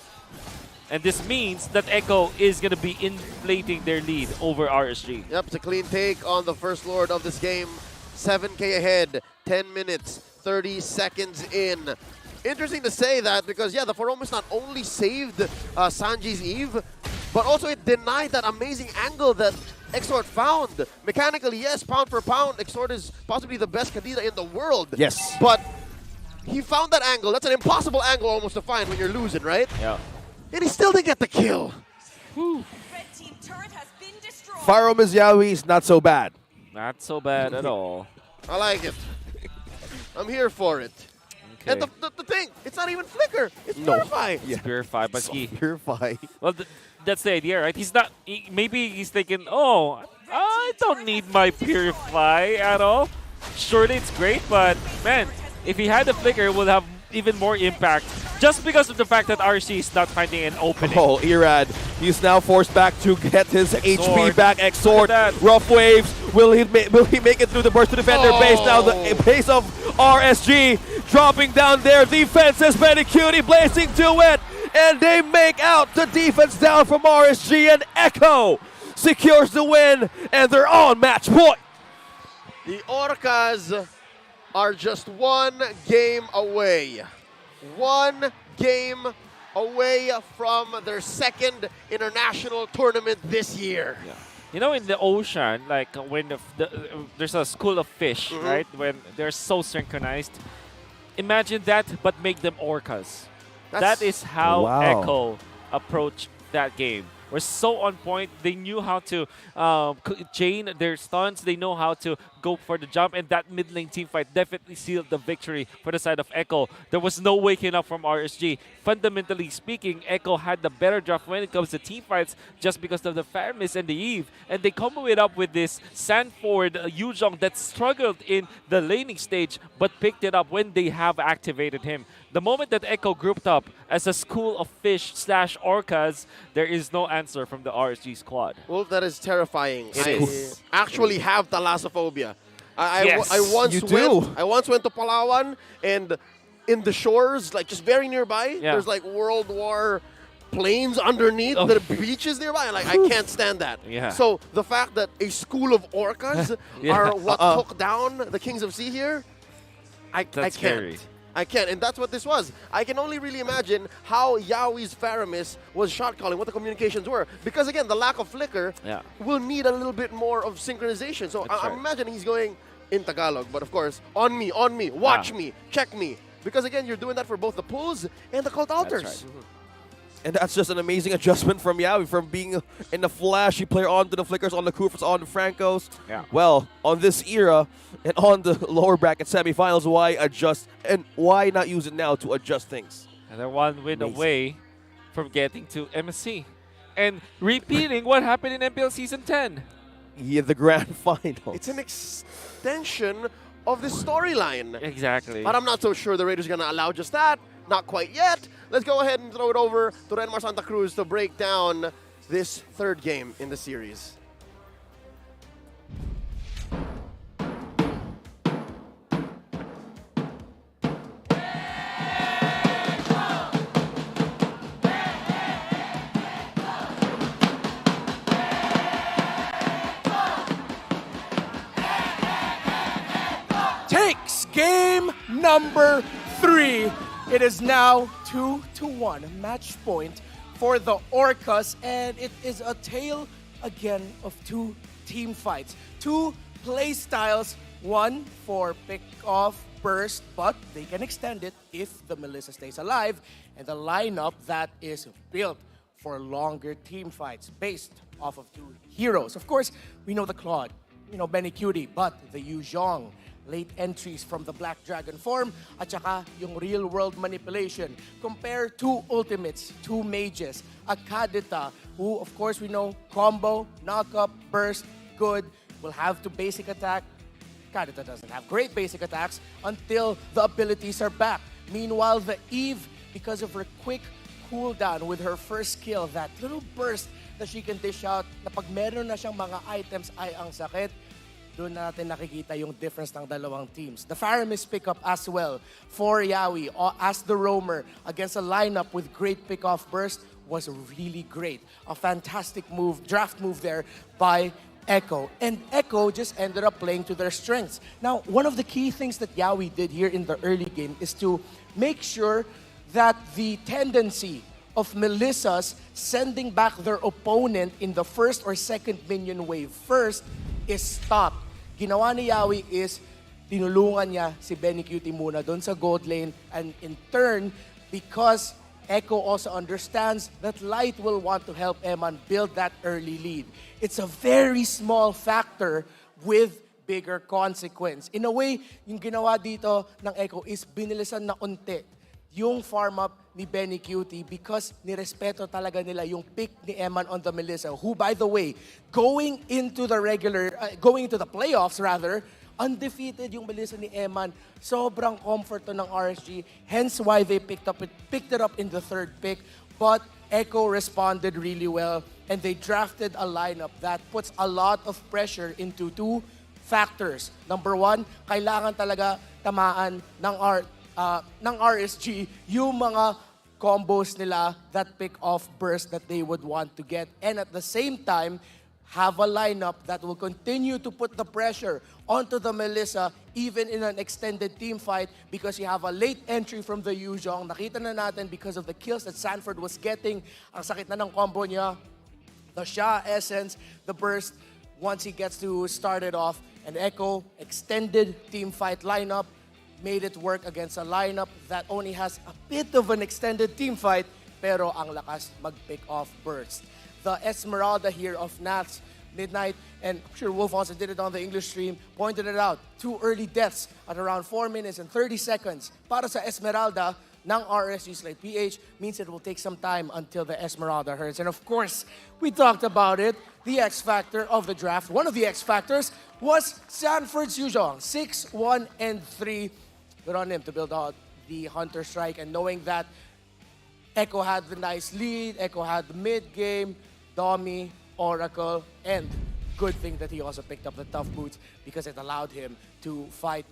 And this means that Echo is going to be inflating their lead over RSG. Yep, it's a clean take on the first Lord of this game. 7K ahead, 10 minutes, 30 seconds in. Interesting to say that because, yeah, the Foromus not only saved Sanji's Eve, but also it denied that amazing angle that Exort found. Mechanically, yes, pound for pound, Exort is possibly the best Kadena in the world. Yes. But he found that angle. That's an impossible angle almost to find when you're losing, right? Yeah. And he still didn't get the kill. Faro Mizyawi is not so bad. Not so bad at all. I like it. I'm here for it. Okay. And the thing, it's not even Flicker. It's Purify. It's Purify, but he... Purify. Well, that's the idea, right? He's not... maybe he's thinking, oh, I don't need my Purify at all. Surely it's great, but man, if he had the Flicker, it would have even more impact. Just because of the fact that RC is not finding an opening. Oh, Irad. He's now forced back to get his HP back. Exort. That. Rough waves. Will he make it through the burst to defender base? Now the base of RSG dropping down their defenses. Cutie blazing to it. And they make out the defense down from RSG. And Echo secures the win. And they're on match point. The Orcas are just one game away. One game away from their second international tournament this year. Yeah. You know, in the ocean, like when there's a school of fish, right? When they're so synchronized. Imagine that, but make them orcas. That is how Echo approached that game. Were so on point. They knew how to chain their stuns. They know how to go for the jump. And that mid lane team fight definitely sealed the victory for the side of Echo. There was no waking up from RSG. Fundamentally speaking, Echo had the better draft when it comes to team fights just because of the Faramis and the Eve. And they combo it up with this Sanford Yuzhong that struggled in the laning stage but picked it up when they have activated him. The moment that Echo grouped up as a school of fish / orcas, there is no answer from the RSG squad. Well, that is terrifying. I actually have thalassophobia. I Yes. once went to Palawan, and in the shores, like just very nearby, there's like World War planes underneath the beaches nearby. And, like, I can't stand that. Yeah. So the fact that a school of orcas are what took down the Kings of Sea here, I can't. Scary. I can't, and that's what this was. I can only really imagine how Yawi's Faramis was shot calling, what the communications were. Because again, the lack of flicker will need a little bit more of synchronization. So I'm imagining he's going in Tagalog, but of course, on me, watch me, check me. Because again, you're doing that for both the pulls and the cult altars. That's right. And that's just an amazing adjustment from Yawi, from being in the flashy player onto the flickers, on the Kufers, on the Francos. Yeah. Well, on this era and on the lower bracket semifinals, why adjust and why not use it now to adjust things? And they're one win away from getting to MSC. And repeating what happened in MPL Season 10. Yeah, the grand final. It's an extension of this storyline. Exactly. But I'm not so sure the Raiders are going to allow just that. Not quite yet. Let's go ahead and throw it over to Renmar Santa Cruz to break down this third game in the series. Takes game number 3. It is now 2-1 match point for the Orcas, and it is a tale again of two team fights. Two play styles, one for pick-off burst, but they can extend it if the Melissa stays alive, and the lineup that is built for longer team fights based off of two heroes. Of course, we know the Claude, Benny Cutie, but the Yu Zhong, late entries from the Black Dragon form, at saka yung real-world manipulation. Compare two ultimates, two mages, a Kadita, who of course we know combo, knock-up, burst, good, will have to basic attack. Kadita doesn't have great basic attacks until the abilities are back. Meanwhile, the Eve, because of her quick cooldown with her first skill, that little burst that she can dish out, na pag meron na siyang mga items ay ang sakit, doon natin nakikita yung difference ng dalawang teams. The Faramis pick up as well for Yawi as the roamer against a lineup with great pick-off burst was really great. A fantastic move, draft move there by Echo. And Echo just ended up playing to their strengths. Now, one of the key things that Yawi did here in the early game is to make sure that the tendency of Melissa's sending back their opponent in the first or second minion wave first is stopped. Ginawa ni Yawi is tinulungan niya si Benny Cutie muna doon sa gold lane, and in turn, because Echo also understands that Light will want to help Eman build that early lead. It's a very small factor with bigger consequence. In a way, yung ginawa dito ng Echo is binilisan na unti yung farm up ni Benny Cutie because nirespeto talaga nila yung pick ni Eman on the Melissa, who, by the way, going into the playoffs rather, undefeated yung Melissa ni Eman. Sobrang comfort to ng RSG, hence why they picked it up in the third pick. But Echo responded really well, and they drafted a lineup that puts a lot of pressure into two factors. Number one, kailangan talaga tamaan ng RSG yung mga combos nila, that pick-off burst that they would want to get. And at the same time, have a lineup that will continue to put the pressure onto the Melissa even in an extended team fight because you have a late entry from the Yuzhong. Nakita na natin because of the kills that Sanford was getting. Ang sakit na ng combo niya. The Sha Essence, the burst, once he gets to start it off. And Echo, extended team fight lineup, made it work against a lineup that only has a bit of an extended team fight, pero ang lakas mag-pick off burst. The Esmeralda here of Nats Midnight, and I'm sure Wolf also did it on the English stream, pointed it out. 2 early deaths at around 4 minutes and 30 seconds para sa Esmeralda ng RSG Slate PH means it will take some time until the Esmeralda hurts. And of course, we talked about it, the X factor of the draft. One of the X factors was Sanford's Yuzhong, 6, 1, and 3. Good on him to build out the Hunter Strike, and knowing that Echo had the nice lead, Echo had the mid-game, Domi, Oracle, and good thing that he also picked up the tough boots because it allowed him to fight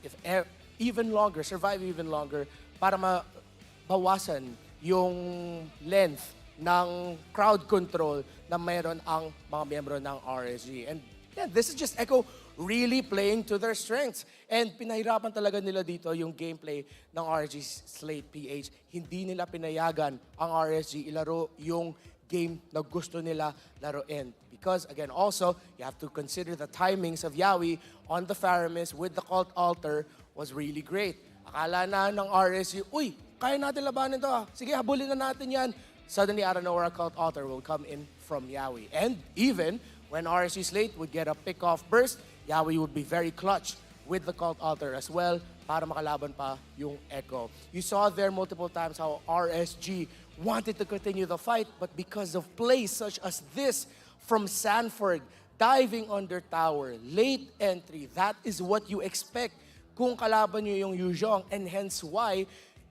even longer, survive even longer, para mabawasan yung length ng crowd control na mayroon ang mga miyembro ng RSG. And yeah, this is just Echo really playing to their strengths. And pinahirapan talaga nila dito yung gameplay ng RSG Slate PH. Hindi nila pinayagan ang RSG ilaro yung game na gusto nila laruin. Because again, also, you have to consider the timings of Yawi on the Faramis with the Cult Altar was really great. Akala na ng RSG, uy, kaya natin labanin to. Sige, habulin na natin yan. Suddenly, out of nowhere, a Cult Altar will come in from Yawi. And even when RSG Slate would get a pick-off burst, Yawi would be very clutch with the Cult Altar as well para makalaban pa yung Echo. You saw there multiple times how RSG wanted to continue the fight, but because of plays such as this from Sanford, diving under tower, late entry, that is what you expect kung kalaban nyo yung Yuzhong, and hence why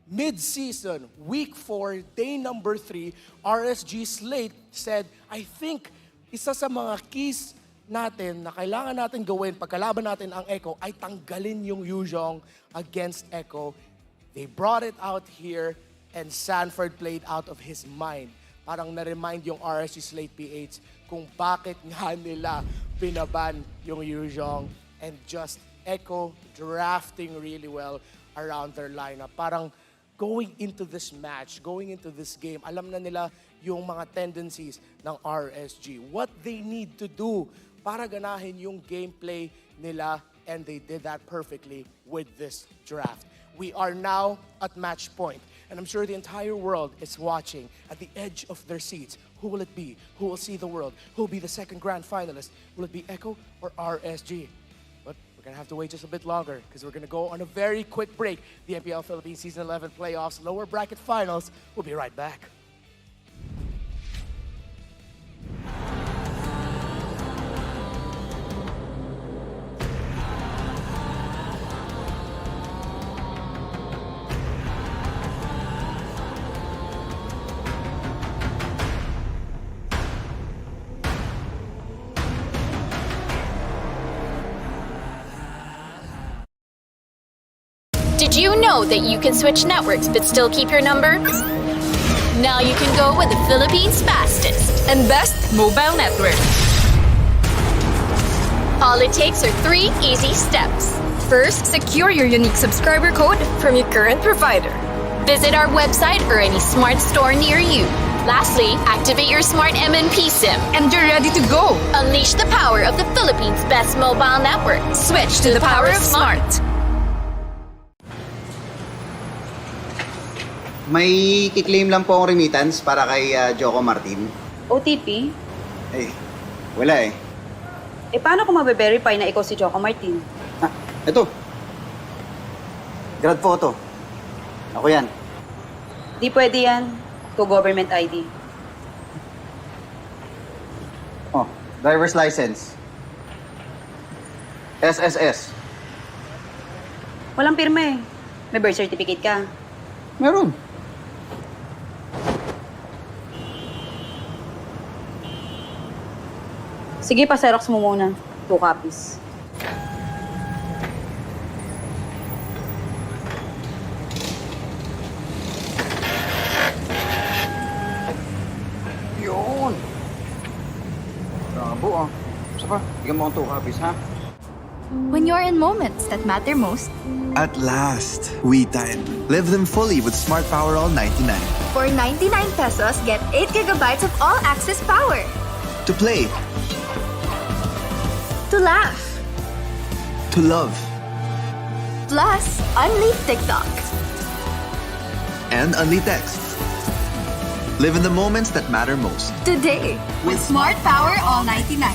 mid-season, week 4, day number 3, RSG Slate said, I think isa sa mga keys natin na kailangan natin gawin pagkalaban natin ang Echo ay tanggalin yung Yuzhong against Echo. They brought it out here, and Sanford played out of his mind. Parang na-remind yung RSG Slate PH kung bakit nga nila pinaban yung Yuzhong, and just Echo drafting really well around their lineup. Parang going into this match, going into this game, alam na nila yung mga tendencies ng RSG. What they need to do para ganahin yung gameplay nila, and they did that perfectly with this draft. We are now at match point, and I'm sure the entire world is watching at the edge of their seats. Who will it be? Who will see the world? Who will be the second grand finalist? Will it be Echo or RSG? But we're going to have to wait just a bit longer because we're going to go on a very quick break. The MPL Philippines Season 11 Playoffs Lower Bracket Finals. We'll be right back. Did you know that you can switch networks but still keep your number? Now you can go with the Philippines' fastest and best mobile network. All it takes are 3 easy steps. First, secure your unique subscriber code from your current provider. Visit our website or any smart store near you. Lastly, activate your smart MNP SIM and you're ready to go. Unleash the power of the Philippines' best mobile network. Switch to the power of smart. May kiklaim lang po akong remittance para kay Joko Martin. OTP? Eh, wala eh. Paano ko mabe-verify na ikaw si Joko Martin? Ito. Grad photo. Ako yan. Di pwede yan. To government ID. Oh, driver's license. SSS. Walang pirma eh. May birth certificate ka. Meron. Sige, pa-xerox mo muna. 2 copies. Yun. Bravo ah. Isa pa, bigyan mo akong 2 copies ha. When you're in moments that matter most, At last, we time. Live them fully with Smart Power All 99. for 99 pesos, get 8 gigabytes of all-access power. To play, To laugh. to love, Plus, unleash TikTok. and only text. Live in the moments that matter most. Today, with Smart Power All 99.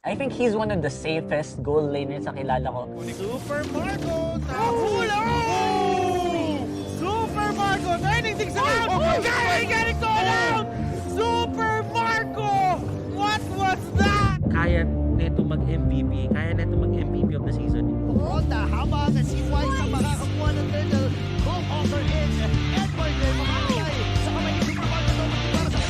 I think he's one of the safest goal laners sa kilala ko. Super Marco! Nahula! Super Marco! Turning things around! Getting called out! Super Marco! What was that? Kaya neto mag-MVP. Kaya neto mag-MVP of the season. Ronda habang si White ang makakakuha ng turtle. Goal over in. Edward ay mamatay sa kamay ni Super Marco. Para sa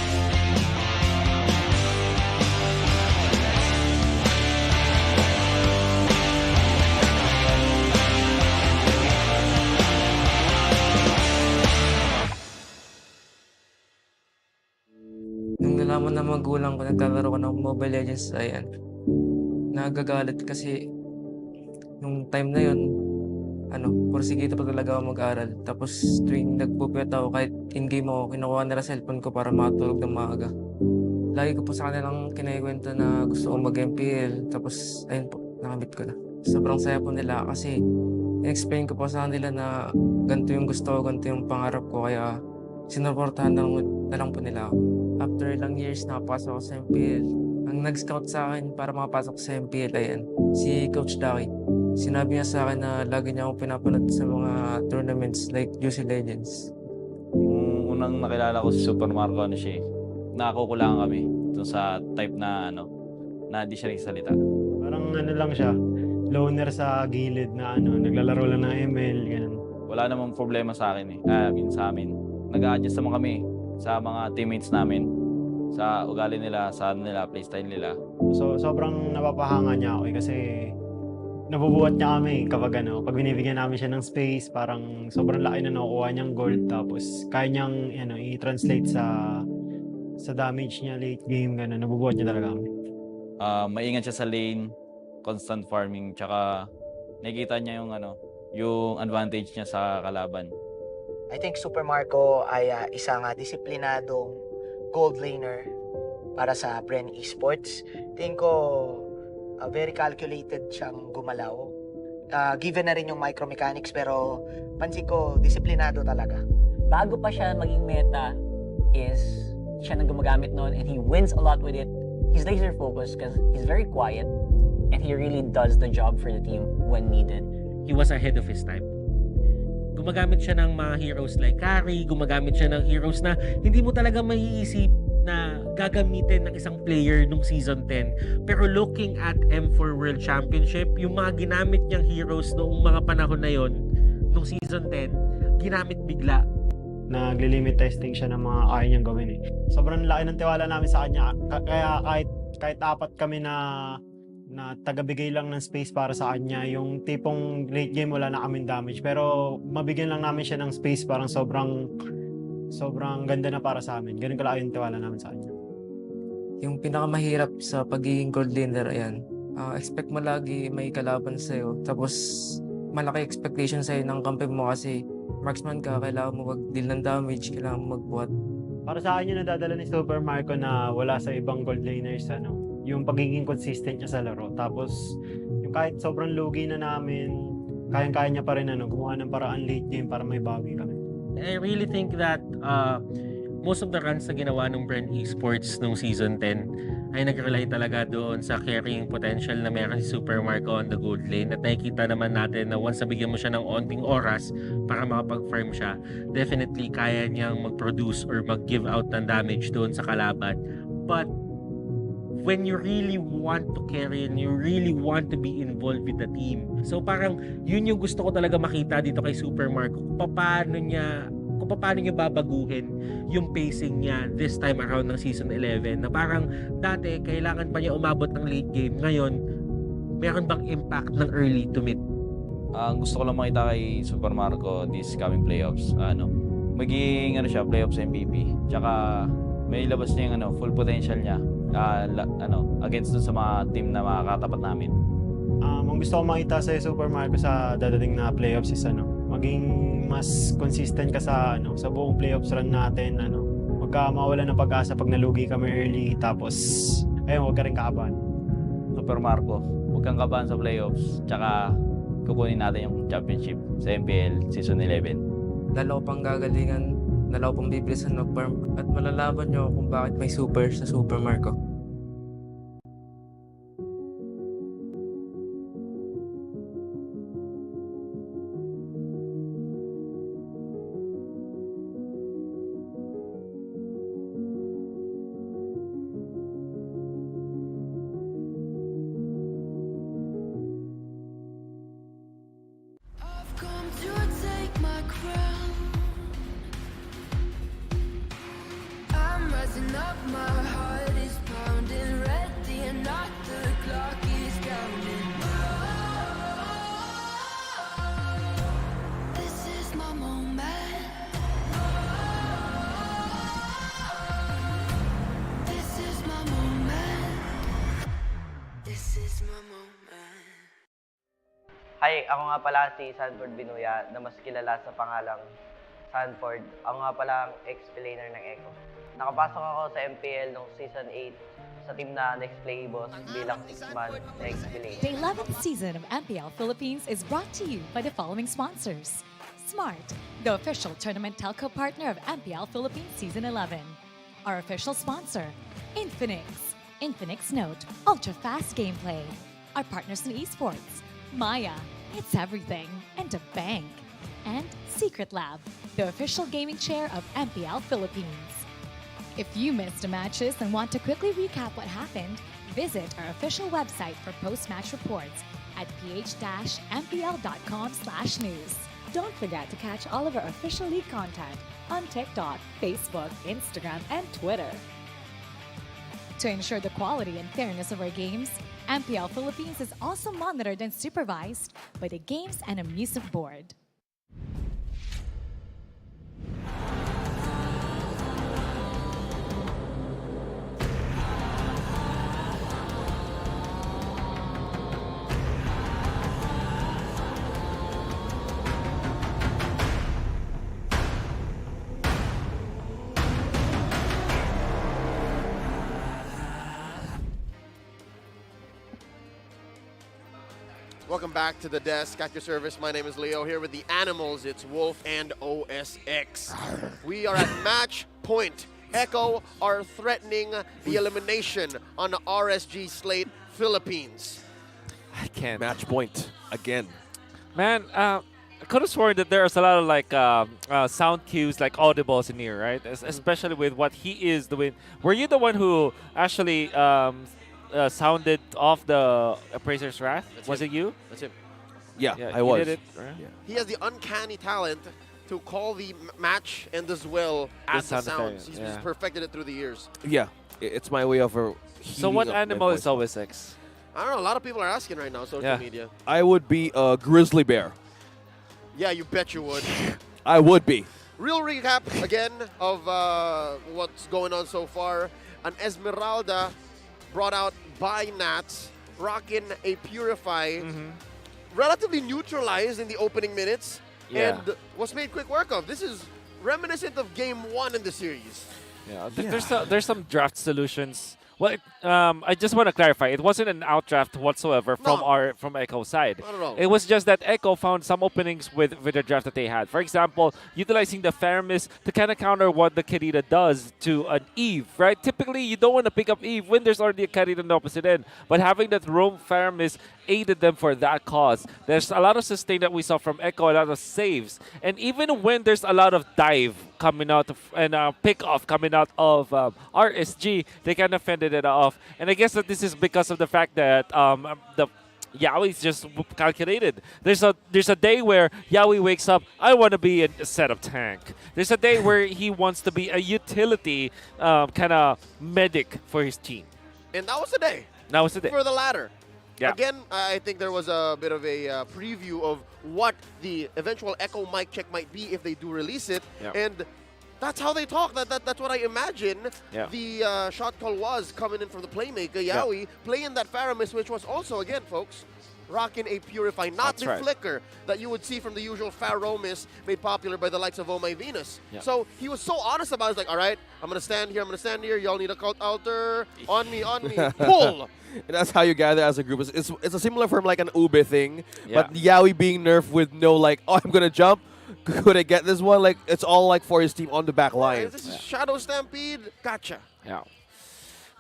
Nung nalaman ng magulang ko naglalaro ko ng Mobile Legends, ayan, nagagalit kasi nung time na yun, porsigido pa talaga ako mag-aral. Tapos tuwing nagpupuyat ako, kahit in-game ako, kinukuha nila cellphone ko para matulog ng maaga. Lagi ko po sa kanilang kinikwento na gusto kong mag-MPL. Tapos, ayun po, nakamit ko na. Sobrang saya po nila kasi in-explain ko po sa kanila na ganito yung gusto ko, ganito yung pangarap ko. Kaya sinuportahan na lang po nila ako. After ilang years, nakapasok ako sa MPL. Ang nag-scout sa akin para makapasok sa MPL, ayan, si Coach Daki. Sinabi niya sa akin na lagi niya akong pinapanood sa mga tournaments like UC Legends. Yung unang nakilala ko si Super Marco, ano siya, nakakukulangan kami dun sa type na na di siya nagsasalita. Parang ano lang siya, loner sa gilid na naglalaro lang ng ML, ganun. Wala namang problema sa akin sa amin. Nag-a-adjust naman kami sa mga teammates namin, sa ugali nila, sa playstyle nila. So, sobrang napapahanga niya ako kasi nabubuhat niya kami kapag pag binibigyan namin siya ng space, parang sobrang laki na nakukuha niyang gold, tapos kaya niyang i-translate sa damage niya late game, gano'n. Nabubuhat niya talaga kami. Maingat siya sa lane, constant farming, tsaka nakikita niya yung advantage niya sa kalaban. I think Super Marco ay isang disiplinadong gold laner para sa Bren Esports. Tingin ko very calculated siyang gumalaw. Given na rin yung micromechanics, pero pansin ko disiplinado talaga. Bago pa siya maging meta is siya nang gumagamit noon and he wins a lot with it. He's laser focused because he's very quiet and he really does the job for the team when needed. He was ahead of his time. Gumagamit siya ng mga heroes like Carry, gumagamit siya ng heroes na hindi mo talaga maiisip na gagamitin ng isang player nung Season 10. Pero looking at M4 World Championship, yung mga ginamit niyang heroes noong mga panahon na yon, nung Season 10, ginamit bigla. Nagle-limit testing siya ng mga kaya niyang gawin eh. Sobrang laki ng tiwala namin sa kanya. Kaya kahit apat kami na tagabigay lang ng space para sa kanya, yung tipong late game wala na kaming damage, pero mabigyan lang namin siya ng space, parang sobrang ganda na para sa amin. Ganun kalaki yung tiwala namin sa kanya. Yung pinakamahirap sa pagiging gold laner, ayan, expect mo lagi may kalaban sa'yo. Tapos malaki expectation sa'yo ng kampi mo kasi marksman ka, kailangan mo mag-deal ng damage, kailangan mo magbuhat. Para sa akin yung nadadala ni Super Marco na wala sa ibang gold laners, yung pagiging consistent niya sa laro. Tapos yung kahit sobrang lugi na namin, kayang-kaya niya pa rin gumawa ng paraan late game para may bawi kami. I really think that most of the runs na ginawa ng Bren Esports nung Season 10 ay nag-rely talaga doon sa carrying potential na meron si Super Marco on the gold lane. At nakikita naman natin na once nabigyan mo siya ng onting oras para makapag-farm siya, definitely kaya niyang mag-produce or mag-give out ng damage doon sa kalaban. But when you really want to carry and you really want to be involved with the team. So parang yun yung gusto ko talaga makita dito kay Super Marco, kung paano niya babaguhin yung pacing niya this time around ng Season 11, na parang dati kailangan pa niya umabot ng late game, ngayon meron bang impact ng early to mid? Ang gusto ko lang makita kay Super Marco this coming playoffs, maging siya, playoffs MVP, tsaka may labas niya yung full potential niya against dun sa mga team na makakatapat namin. Ang gusto ko makita sa Super Marco sa dadating na playoffs is maging mas consistent ka sa buong playoffs run natin. Huwag ka mawala ng pag-asa pag nalugi kami early, tapos huwag ka rin kakabahan. Super Marco, huwag kang kabahan sa playoffs, tsaka kukunin natin yung championship sa MPL Season 11. Lalo ko pang gagalingan, lalo ko pang bibilisan mag-farm, at malalaman nyo kung bakit may super sa Super Marco. Hi, ako nga pala si Sanford Binuya, na mas kilala sa pangalang Sanford. Ako nga pala ang explainer ng Echo. Nakapasok ako sa MPL noong Season 8 sa team na Next Play Boss bilang 6-man explainer. The 11th season of MPL Philippines is brought to you by the following sponsors. Smart, the official tournament telco partner of MPL Philippines Season 11. Our official sponsor, Infinix. Infinix Note, ultra-fast gameplay. Our partners in esports, Maya, it's everything, and a bank. And Secret Lab, the official gaming chair of MPL Philippines. If you missed the matches and want to quickly recap what happened, visit our official website for post-match reports at ph-mpl.com/news. Don't forget to catch all of our official league content on TikTok, Facebook, Instagram, and Twitter. To ensure the quality and fairness of our games, MPL Philippines is also monitored and supervised by the Games and Amusement Board. Welcome back to the desk. At your service, my name is Leo. Here with the animals, it's Wolf and OSX. We are at match point. Echo are threatening the elimination on the RSG slate, Philippines. I can't. Match point again. Man, I could have sworn that there's a lot of like sound cues, like audibles in here, right? Especially with what he is doing. Were you the one who actually sounded off the Appraiser's Wrath? Was it you? That's him. Yeah, I he was. did it, right? Yeah. He has the uncanny talent to call the match and as well as the sound sounds. effect, He's yeah. perfected it through the years. Yeah, it's my way of So healing what up my animal is voice. OSX? I don't know. A lot of people are asking right now on social Yeah. media. I would be a grizzly bear. Yeah, you bet you would. I would be. Real recap again of what's going on so far. An Esmeralda brought out by Nats, rocking a Purify, relatively neutralized in the opening minutes, Yeah. and was made quick work of. This is reminiscent of Game 1 in the series. Yeah, there's some draft solutions. Well, I just want to clarify. It wasn't an outdraft whatsoever from Echo's side. Not at all. It was just that Echo found some openings with the draft that they had. For example, utilizing the Faramis to kind of counter what the Kirita does to an Eve, right? Typically, you don't want to pick up Eve when there's already a Kirita on the opposite end. But having that roam Faramis aided them for that cause. There's a lot of sustain that we saw from Echo, a lot of saves. And even when there's a lot of dive coming out and pick off coming out of RSG, they kind of fended it off. And I guess that this is because of the fact that the Yowie's just calculated. There's a day where Yowie wakes up, I want to be a set of tank. There's a day where he wants to be a utility kind of medic for his team. And that was the day. That was the day. For the latter. Yeah. Again, I think there was a bit of a preview of what the eventual Echo mic check might be if they do release it. Yeah. And that's how they talk. That's what I imagine the shot call was coming in from the playmaker, Yowie, playing that Faramis, which was also, again, folks, rocking a Purify, not That's the right. flicker that you would see from the usual Pharaohmis made popular by the likes of Oh My Venus. Yeah. So he was so honest about it. He's like, all right, I'm going to stand here. Y'all need a cult altar. On me. Pull. That's how you gather as a group. It's a similar from like an Ube thing, Yeah. but Yowie being nerfed with no like, oh, I'm gonna jump. Could I get this one? Like it's all like for his team on the back line. This is Shadow Stampede. Gotcha. Yeah.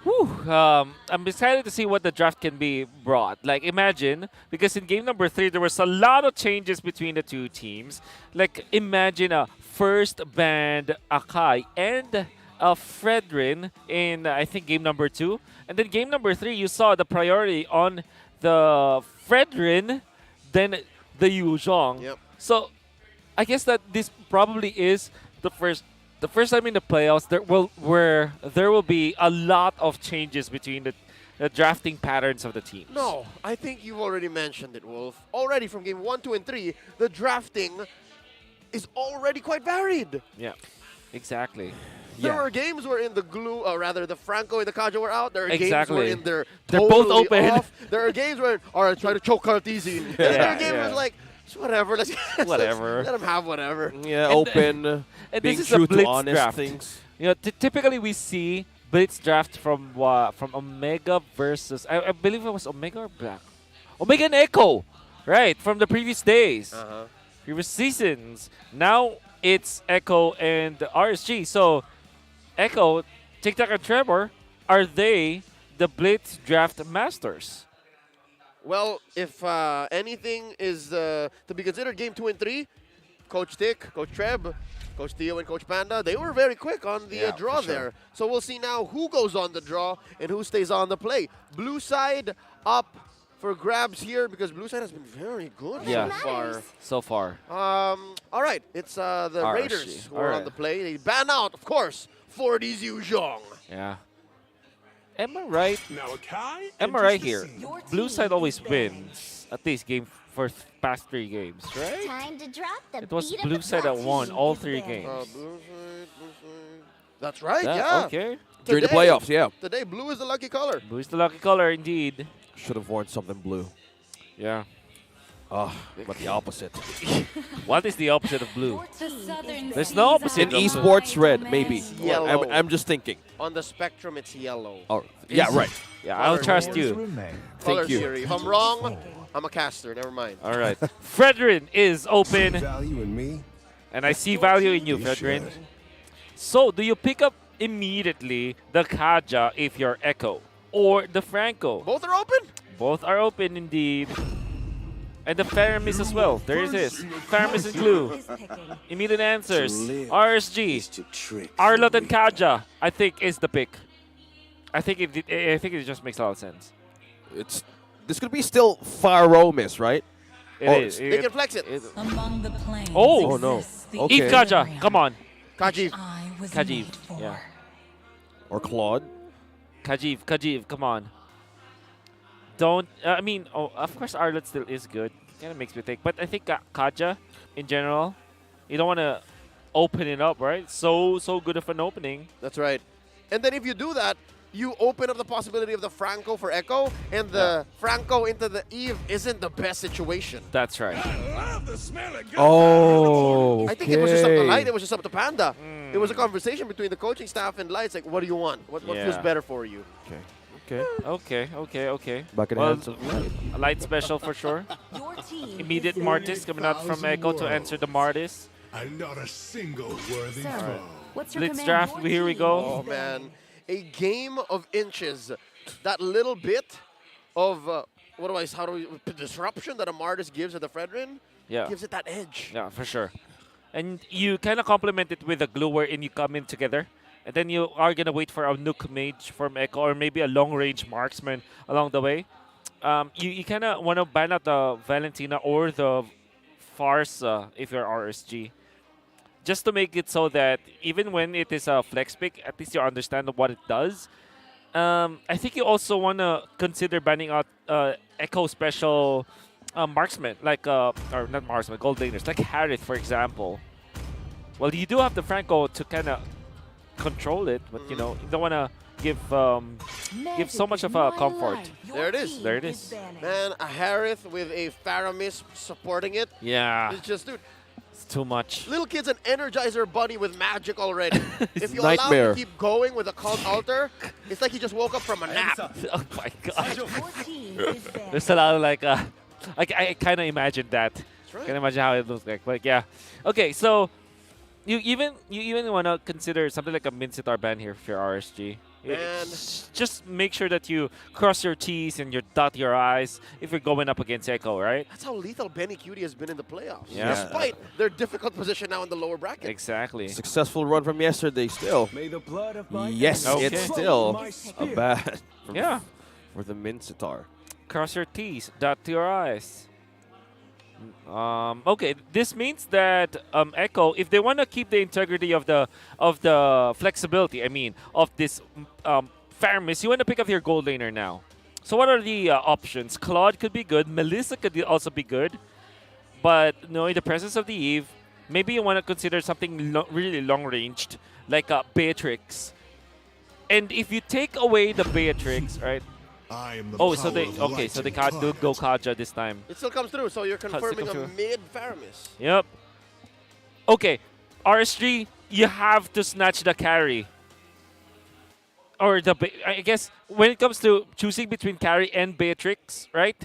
Whew. I'm excited to see what the draft can be brought. Like, imagine, because in game number 3, there was a lot of changes between the two teams. Like, imagine a first band Akai and Fredrin in, I think, game number 2. And then game number 3, you saw the priority on the Fredrin, then the Yu Zhong. Yep. So, I guess that this probably is the first time in the playoffs there will be a lot of changes between the drafting patterns of the teams. No, I think you've already mentioned it, Wolf. Already from game 1, 2, and 3, the drafting is already quite varied. Yeah, exactly. There were games where in the glue, the Franco and the Kaja were out. There are Exactly. games where They're they're both totally open. off. There are games where, all right, try to choke Cartesian. Yeah, There are games where yeah. it's like, Whatever. Let's Whatever. let him have whatever. Yeah, And- open, And being this is true a blitz to honest draft. things. You know, typically we see blitz draft from Omega versus I believe it was Omega or Black. Omega and Echo, right? From the previous days, previous seasons. Now it's Echo and RSG. So Echo, Tic Tac and Trevor, are they the blitz draft masters? Well, if anything is to be considered game 2 and 3, Coach Tick, Coach Treb, Coach Theo, and Coach Panda, they were very quick on the draw for sure. there. So we'll see now who goes on the draw and who stays on the play. Blue side up for grabs here because blue side has been very good so far. So far. All right, it's the RSG. Raiders who are Alright. on the play. They ban out, of course, 40's Yu Zhong. Yeah. Am I right? Am I right here? Blue side always wins at least game for past 3 games, right? Time to drop the It was beat of blue the side that clock. won all 3 games. Blue side. That's right, Yeah, yeah. okay. During the playoffs, yeah. Today, blue is the lucky color. Blue is the lucky color, indeed. Should have worn something blue. Yeah. But the opposite. What is the opposite of blue? There's no opposite. In of blue. esports, red, maybe. Yellow. I'm just thinking. On the spectrum, it's yellow. Oh, yeah, right. Yeah, I'll trust you. Color Thank you. theory. If I'm wrong, I'm a caster. Never mind. All right. Fredrin is open. And I see value in you, Fredrin. So, do you pick up immediately the Kaja if you're Echo or the Franco? Both are open? Both are open indeed. And the Faramis as well. There it is. Faramis and Glue. Immediate answers. RSG. Arlot and Kaja, I think, is the pick. I think it just makes a lot of sense. This could be still Faromis, right? It is. They can flex it. Among the planes Oh, no. exists the Okay. Eat Kaja. Come on. Kajiv. I was Kajiv. made for. Yeah. Or Claude. Kajiv, come on. Don't, of course Arlot still is good. Kind of makes me think. But I think Kaja, in general, you don't want to open it up, right? So good of an opening. That's right. And then if you do that, you open up the possibility of the Franco for Echo, and the Franco into the Eve isn't the best situation. That's right. Oh, I think it was just up to okay. Light, it was just up to Panda. It was a conversation between the coaching staff and Light. It's like, what do you want? What feels Yeah. better for you? Okay. Back in the Well, hands of Light. a light special for sure. Immediate Martis coming out from Echo to answer the Martis. And not a single worthy All right. foe. What's your Blitz command? draft, here we Oh, go. man. A game of inches. That little bit of, disruption that a Martis gives at the Fredrin Yeah. gives it that edge. Yeah, for sure. And you kind of complement it with a glue wherein you come in together. And then you are going to wait for a Nook Mage from Echo or maybe a long-range marksman along the way. You kind of want to ban out the Valentina or the Farsa if you're RSG. Just to make it so that even when it is a flex pick, at least you understand what it does. I think you also want to consider banning out Echo special marksmen, like, or not marksmen, gold laners, like Harith, for example. Well, you do have the Franco to kind of control it, but you don't want to give so much of a comfort. There it is. There it is. Man, a Harith with a Faramis supporting it. Yeah. It's just, dude, It's too much. little kid's an Energizer bunny with magic already. If you allow nightmare. him to keep going with a cult altar, it's like he just woke up from a nap. Oh my god. There's a lot of like, I kind of imagine that. right. Can imagine how it looks like. But yeah. Okay, so you even want to consider something like a Mincetar ban here for RSG. Man. Just make sure that you cross your T's and you dot your I's if you're going up against Echo, right? That's how lethal Benny Cutie has been in the playoffs. Yeah. Despite their difficult position now in the lower bracket. Exactly. Successful run from yesterday still. May the blood of my Yes, Okay. it's still My a spear. bad Yeah. for the Mincetar. Cross your T's, dot your I's. Okay, this means that Echo, if they want to keep the integrity of the flexibility, of this Faramis, you want to pick up your gold laner now. So what are the options? Claude could be good. Melissa could also be good. But in the presence of the Eve, maybe you want to consider something really long-ranged, like Beatrix. And if you take away the Beatrix, right, I am the Oh, so power they of okay, light so they and can't do dark. go Kaja this time. It still comes through, so you're confirming a through. mid-Faramis. Yep. Okay, RS3, you have to snatch the carry. Or I guess when it comes to choosing between carry and Beatrix, right?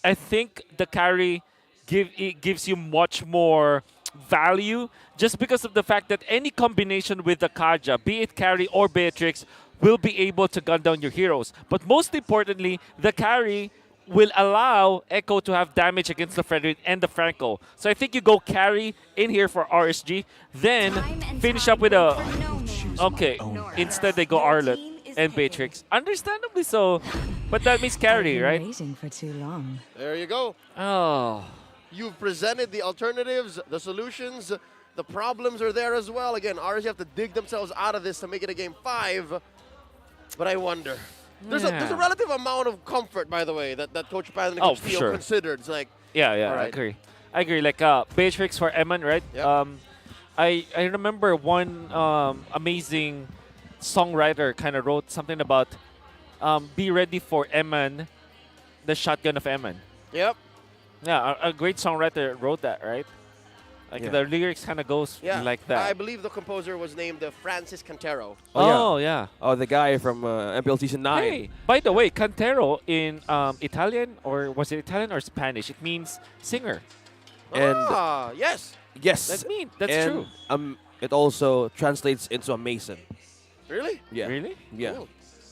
I think the carry gives you much more value just because of the fact that any combination with the Kaja, be it carry or Beatrix, will be able to gun down your heroes. But most importantly, the carry will allow Echo to have damage against the Frederick and the Franco. So I think you go carry in here for RSG, then finish up with a... Okay, instead they go Arlet and Beatrix. Understandably so, but that means carry, right? Waiting for too long. There you go. Oh. You've presented the alternatives, the solutions, the problems are there as well. Again, RSG have to dig themselves out of this to make it a game 5. But I wonder. There's a relative amount of comfort, by the way, that Coach Pan and Coach Theo considered. It's like, yeah, right. I agree. Like Beatrix for Eman, right? Yep. I remember one amazing songwriter kind of wrote something about be ready for Eman, the shotgun of Eman. Yep. Yeah, a great songwriter wrote that, right? Like the lyrics kind of goes like that. I believe the composer was named Francis Cantero. Oh, yeah. Oh, the guy from MPL Season 9. Hey, by the way, Cantero in Italian, or was it Italian or Spanish? It means singer. And yes. Yes. That's true. It also translates into a mason. Really? Yeah. Really? Yeah. Cool.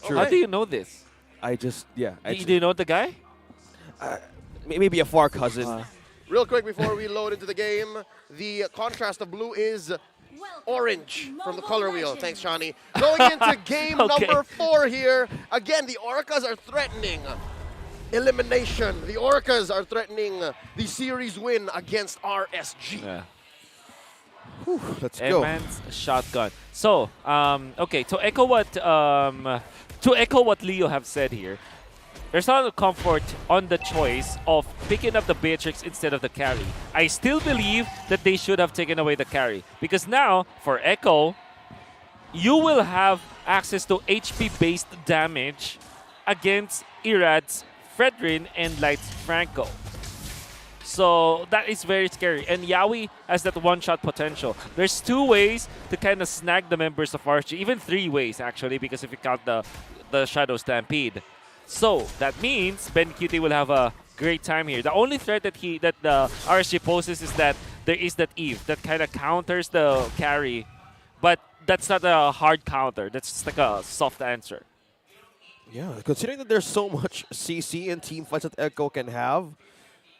True. How do you know this? I just, Do you know the guy? Maybe a far cousin. Real quick before we load into the game, the contrast of blue is orange from the color wheel. Thanks, Shawnee. Going into game number 4 here. Again, the Orcas are threatening elimination. The Orcas are threatening the series win against RSG. Yeah. Whew, let's go. Eman's shotgun. So, okay, to echo what Leo have said here, there's a lot of comfort on the choice of picking up the Beatrix instead of the carry. I still believe that they should have taken away the carry. Because now, for Echo, you will have access to HP-based damage against Irad's Fredrin and Light's Franco. So that is very scary. And Yawi has that one-shot potential. There's 2 ways to kind of snag the members of RSG. Even 3 ways, actually, because if you count the Shadow Stampede. So that means Ben QT will have a great time here. The only threat that the RSG poses is that there is that Eve that kind of counters the carry, but that's not a hard counter. That's just like a soft answer. Yeah, considering that there's so much CC and team fights that Echo can have,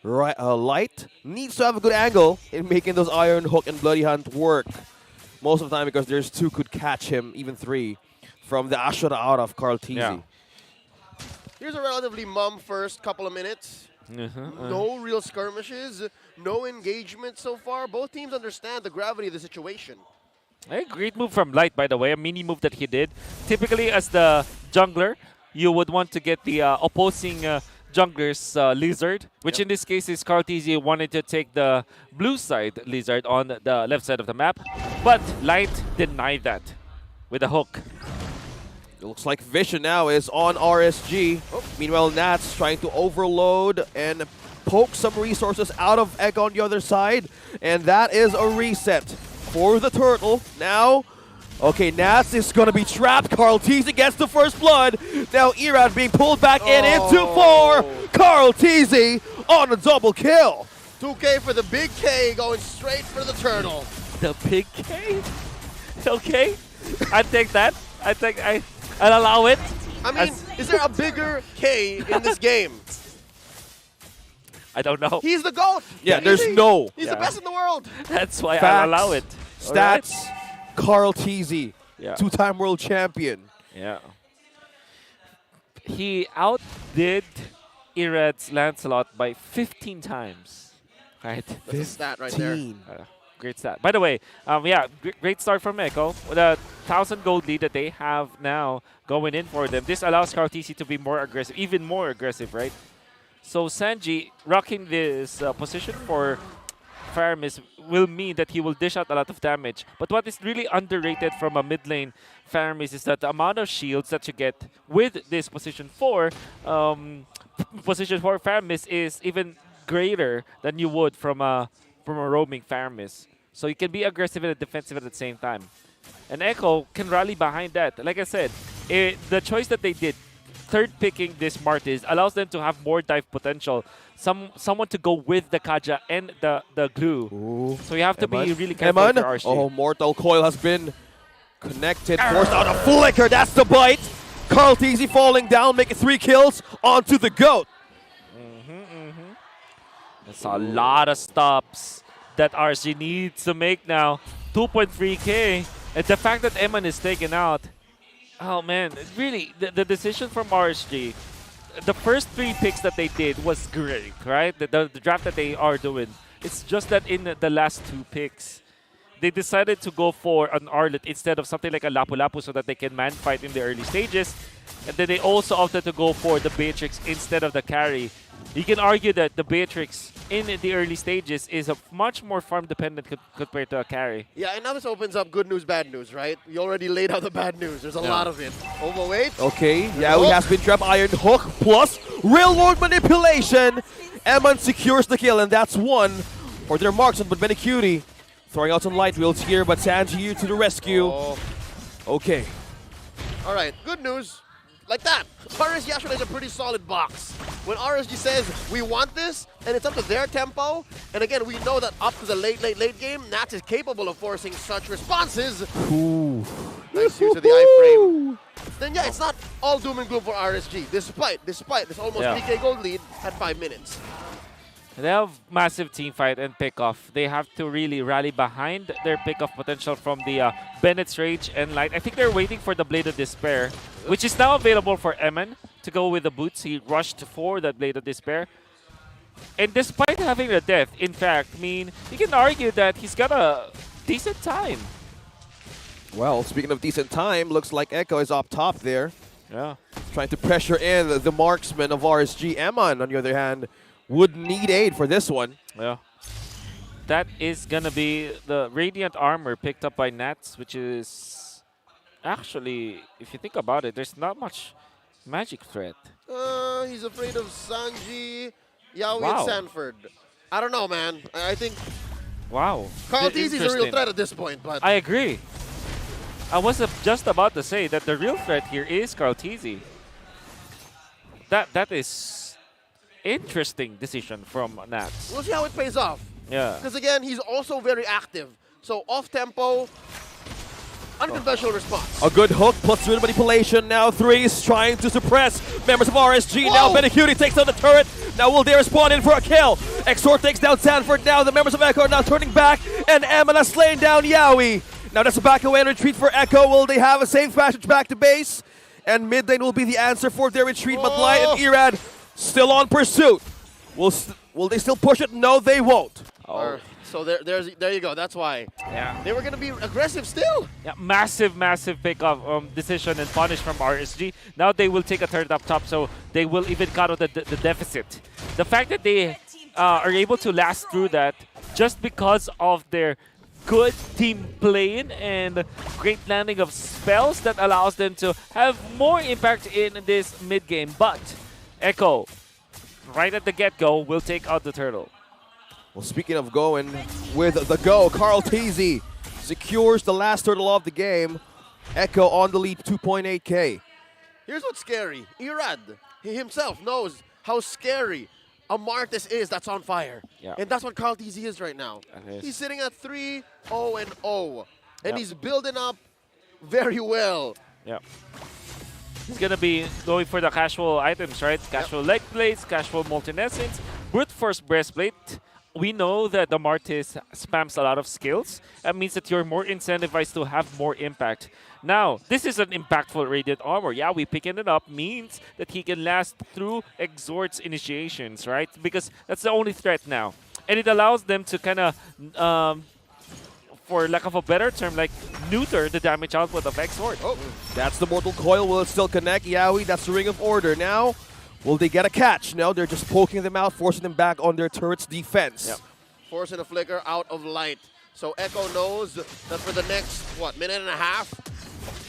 right? Light needs to have a good angle in making those Iron Hook and Bloody Hunt work. Most of the time, because there's 2 could catch him, even 3, from the Ashura out of Carl Teasy. Yeah. Here's a relatively first couple of minutes. No real skirmishes, no engagement so far. Both teams understand the gravity of the situation. A great move from Light, by the way, a mini move that he did. Typically, as the jungler, you would want to get the opposing jungler's Lizard, which in this case is Carl Teasy wanted to take the blue side Lizard on the left side of the map. But Light denied that with a hook. It looks like Vision now is on RSG. Meanwhile, Nats trying to overload and poke some resources out of Egg on the other side. And that is a reset for the Turtle. Now, okay, Nats is going to be trapped. Carl Teasy gets the first blood. Now Irad being pulled back in into 4. Carl Teasy on a double kill. 2K for the big K going straight for the Turtle. The big K? Okay. I take that. I'll allow it. I mean, is there a bigger K in this game? I don't know. He's the GOAT. Yeah, there's no. He's the best in the world. That's why Facts, I'll allow it. Stats, Carl Teasy, Yeah. 2-time world champion. Yeah. He outdid Irad's Lancelot by 15 times. Right? That's a stat right there. Great stat. By the way, great start from Echo. With a 1,000 gold lead that they have now going in for them. This allows Carl Teasy to be more aggressive, even more aggressive, right? So Sanji rocking this position for Faramis will mean that he will dish out a lot of damage. But what is really underrated from a mid lane Faramis is that the amount of shields that you get with this position 4 Faramis is even greater than you would from a roaming Faramis. So you can be aggressive and defensive at the same time. And Echo can rally behind that. Like I said, the choice that they did, third picking this Martis, allows them to have more dive potential. Someone to go with the Kaja and the glue. Ooh. So you have to be really careful with your RC. Oh, Mortal Coil has been connected. Forced out a flicker. That's the bite. Carl Teasy falling down, making 3 kills onto the GOAT. That's a lot of stops that RSG needs to make now. 2.3k. And the fact that Eman is taken out. Oh man, really, the decision from RSG, the first 3 picks that they did was great, right? The draft that they are doing. It's just that in the last 2 picks, they decided to go for an Arlet instead of something like a Lapu Lapu so that they can man fight in the early stages. And then they also opted to go for the Beatrix instead of the carry. You can argue that the Beatrix in the early stages is a much more farm dependent compared to a carry. Yeah, and now this opens up good news, bad news, right? You already laid out the bad news. There's a lot of it. Overweight. Okay, Yawi has been trapped. Iron Hook plus Railroad Manipulation. Eman secures the kill, and that's 1 for their marksman. But Benicudi throwing out some light wheels here, but Sanji to the rescue. Okay. All right, good news. Like that. RSG actually has a pretty solid box. When RSG says, we want this, and it's up to their tempo, and again, we know that up to the late game, Nats is capable of forcing such responses. Ooh. Nice use of the iframe. Then yeah, it's not all doom and gloom for RSG, despite this almost 3k gold lead at 5 minutes. They have massive team fight and pickoff. They have to really rally behind their pickoff potential from the Bennett's Rage and Light. I think they're waiting for the Blade of Despair, which is now available for Eman to go with the boots. He rushed for that Blade of Despair. And despite having the death, in fact, you can argue that he's got a decent time. Well, speaking of decent time, looks like Echo is up top there. Yeah. Trying to pressure in the marksman of RSG. Eman, on the other hand, would need aid for this one. Yeah. That is going to be the Radiant Armor picked up by Nats, which is actually, if you think about it, there's not much magic threat. He's afraid of Sanji, Yawi, and Sanford. I don't know, man. I think Carl Teasy's a real threat at this point. But I agree. I was just about to say that the real threat here is Carl Teasy. That is interesting decision from Nats. We'll see how it pays off. Yeah. Because again, he's also very active. So off-tempo, unconventional response. A good hook plus rhythm manipulation. Now 3 is trying to suppress members of RSG. Whoa. Now Benicudi takes down the turret. Now will they respond in for a kill? Exor takes down Sanford. Now the members of Echo are now turning back. And Eman has slain down Yawi. Now that's a back away and retreat for Echo. Will they have a safe passage back to base? And mid lane will be the answer for their retreat. But Light and Irad still on pursuit. Will they still push it? No, they won't. So there you go. That's why. Yeah. They were going to be aggressive still. Yeah, massive pick-off decision and punish from RSG. Now they will take a third up top, so they will even cut out the deficit. The fact that they are able to last through that just because of their good team playing and great landing of spells that allows them to have more impact in this mid-game. But Echo, right at the get-go, will take out the turtle. Well, speaking of going with the go, Carl Teasy secures the last turtle of the game. Echo on the lead, 2.8k. Here's what's scary. Irad, he himself knows how scary a Martis is that's on fire. Yeah. And that's what Carl Teasy is right now. He's sitting at 3-0-0. And he's building up very well. Yeah. He's going to be going for the casual items, right? Casual leg blades, casual multi-essence, brute force breastplate. We know that the Martis spams a lot of skills. That means that you're more incentivized to have more impact. Now, this is an impactful Radiant Armor. Yeah, we picking it up means that he can last through Exhort's initiations, right? Because that's the only threat now. And it allows them to kind of, for lack of a better term, like neuter the damage output of Exhort. Oh, that's the Mortal Coil. Will it still connect? Yawi, that's the Ring of Order. Now, will they get a catch? No, they're just poking them out, forcing them back on their turret's defense. Yep. forcing a flicker out of light. So Echo knows that for the next, minute and a half,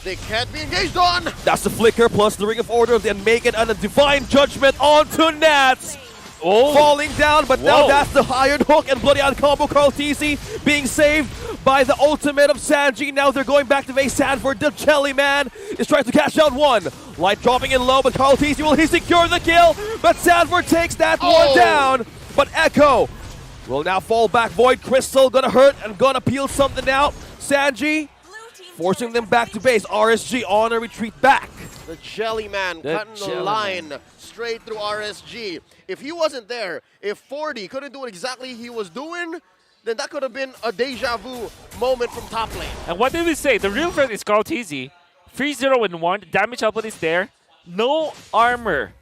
they can't be engaged on. That's the flicker plus the Ring of Order, then make it on a Divine Judgment onto Nats. Falling down, but now that's the Iron Hook and Bloody Out combo. Carl TC being saved by the ultimate of Sanji. Now they're going back to face Sanford. The Jelly Man is trying to catch out one. Light dropping in low, but Carl TC will he secure the kill? But Sanford takes that one down. But Echo will now fall back. Void Crystal gonna hurt and gonna peel something out. Sanji forcing them back to base. RSG on a retreat back. The Jelly Man cutting the line straight through RSG. If he wasn't there, if 40 couldn't do what exactly he was doing, then that could have been a deja vu moment from top lane. And what did we say? The real threat is Carl TZ. 3-0-1, damage output is there. No armor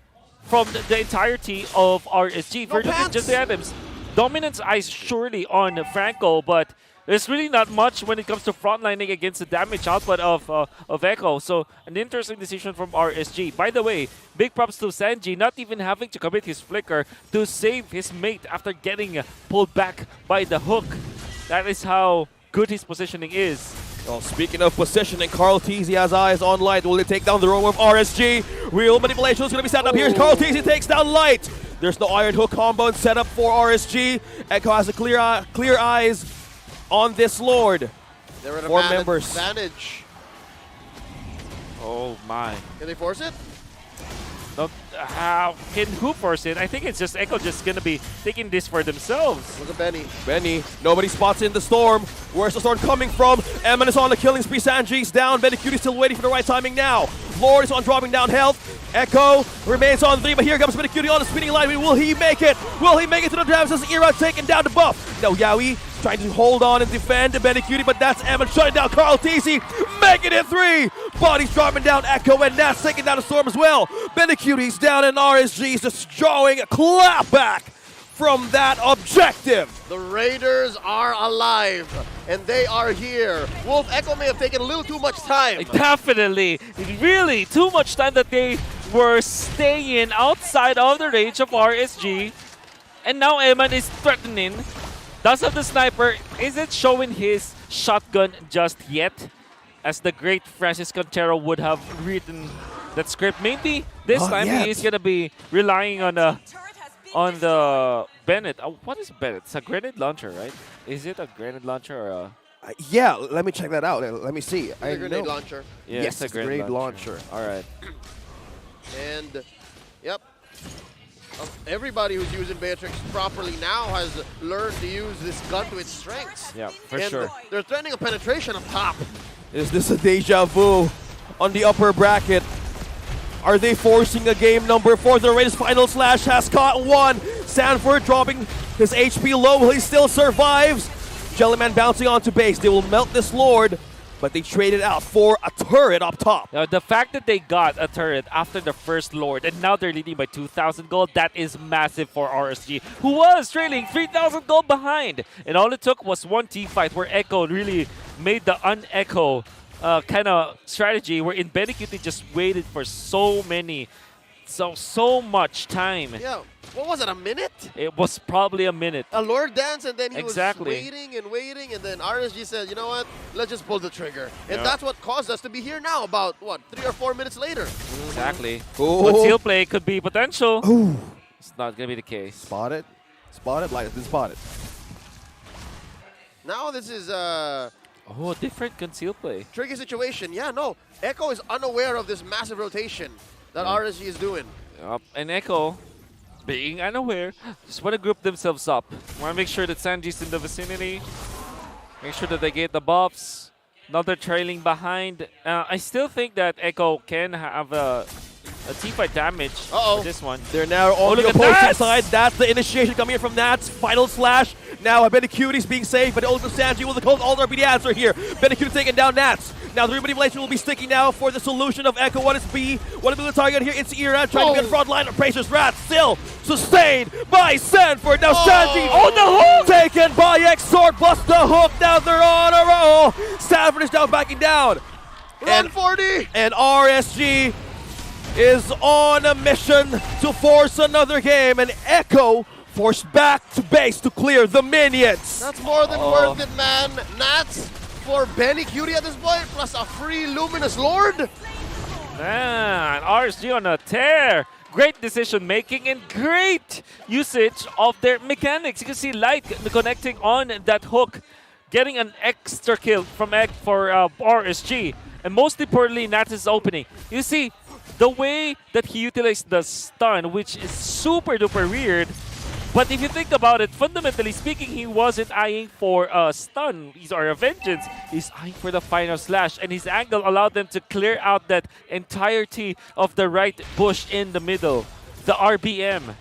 from the entirety of RSG. No We're looking just the items. Dominance eyes surely on Franco, but there's really not much when it comes to frontlining against the damage output of Echo. So an interesting decision from RSG. By the way, big props to Sanji not even having to commit his flicker to save his mate after getting pulled back by the hook. That is how good his positioning is. Well, speaking of positioning, Carl TZ has eyes on Light. Will they take down the row of RSG? Real manipulation is going to be set up. Here's Carl TZ takes down Light. There's no Iron Hook combo set up for RSG. Echo has a clear eyes on this Lord. They're at a 4 man members. advantage. Oh my. Can they force it? No, how can who force it? I think it's just Echo just gonna be taking this for themselves. Look at Benny. Benny, nobody spots in the storm. Where's the storm coming from? Emin is on the killing spree. Sanji's down. Benny Cutie still waiting for the right timing now. Lord is on dropping down health. Echo remains on 3, but here comes Benny Cutie on the spinning line. Will he make it? Will he make it to the drams as Era taking down the buff? Now Yaoi trying to hold on and defend Benny Cutie, but that's Emin shutting down Carl TC. Making it 3. Bodies dropping down Echo, and that's taking down the storm as well. Benny Cutie's down, and RSG's just drawing a clap back from that objective. The Raiders are alive, and they are here. Wolf Echo may have taken a little too much time. Definitely. Really, too much time that they were staying outside of the range of RSG. And now Eman is threatening. Does have the sniper. Isn't showing his shotgun just yet? As the great Francis Cantero would have written that script. Maybe this time he is going to be relying on the Bennett. What is Bennett? It's a grenade launcher, right? Is it a grenade launcher or a... Yeah, let me check that out. Let me see. It's a grenade launcher. Yeah, yes, it's a grenade launcher. All right. And, yep. Everybody who's using Beatrix properly now has learned to use this gun to its strengths. Yeah, for and sure. They're threatening a penetration up top. Is this a deja vu on the upper bracket? Are they forcing a game number 4? The Raiders final slash has caught one. Sanford dropping his HP low. He still survives. Jellyman bouncing onto base. They will melt this Lord, but they traded out for a turret up top. Now, the fact that they got a turret after the first Lord and now they're leading by 2,000 gold, that is massive for RSG, who was trailing 3,000 gold behind. And all it took was one team fight where Echo really made the un-Echo kind of strategy, wherein Benny Cutie just waited for so much time. Yeah, what was it, a minute? It was probably a minute. A Lord dance, and then he Exactly. was waiting and waiting, and then RSG said, you know what, let's just pull the trigger. And that's what caused us to be here now, about, 3 or 4 minutes later. Exactly. Ooh. Conceal play could be potential. Ooh. It's not going to be the case. Spot it. Spot it. Like this. Spot it. Now this is Oh, different conceal play. tricky situation. Yeah, no, Echo is unaware of this massive rotation that RSG is doing. And Echo, being unaware, just want to group themselves up. Want to make sure that Sanji's in the vicinity. Make sure that they get the buffs. Now they're trailing behind. I still think that Echo can have a teamfight damage for this one. They're now on the opposing side. That's the initiation coming in from Nats. Final slash. Now Benny Cutie's being saved, but ultimate Sanji will the cold Alder be the answer here. Benny Cutie taking down Nats. Now the remanipulation will be sticking now for the solution of Echo. What is B? What is the target here? It's Era trying to get front line of Pracer's Rat. Still sustained by Sanford. Now Sanji. Oh, the hook! Taken by X-Sword plus the hook. Now they're on a roll. Sanford is now backing down. Run 40! And RSG is on a mission to force another game, and Echo Forced back to base to clear the minions. That's more than worth it, man. Nats for Benny Cutie at this point, plus a free Luminous Lord. Man, RSG on a tear. Great decision making and great usage of their mechanics. You can see Light connecting on that hook, getting an extra kill from Egg for RSG. And most importantly, Nats' opening. You see, the way that he utilized the stun, which is super duper weird. But if you think about it, fundamentally speaking, he wasn't eyeing for a stun or a vengeance. He's eyeing for the final slash, and his angle allowed them to clear out that entirety of the right bush in the middle. The RBM.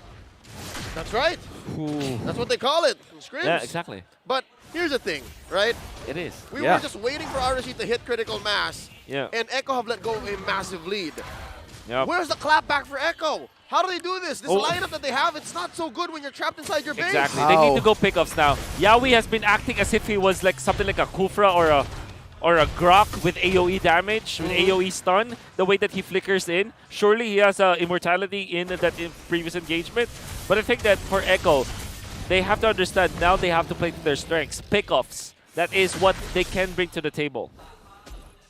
That's right. Ooh. That's what they call it in scrims. Yeah, exactly. But here's the thing, right? It is. We were just waiting for RSG to hit critical mass, Yeah. and Echo have let go of a massive lead. Yep. Where's the clapback for Echo? How do they do this? This lineup that they have, it's not so good when you're trapped inside your base. Exactly. They need to go pickoffs now. Yawi has been acting as if he was like something like a Kufra or a Grok with AoE damage, with AoE stun, the way that he flickers in. Surely he has immortality in that previous engagement. But I think that for Echo, they have to understand now they have to play to their strengths. Pickoffs. That is what they can bring to the table.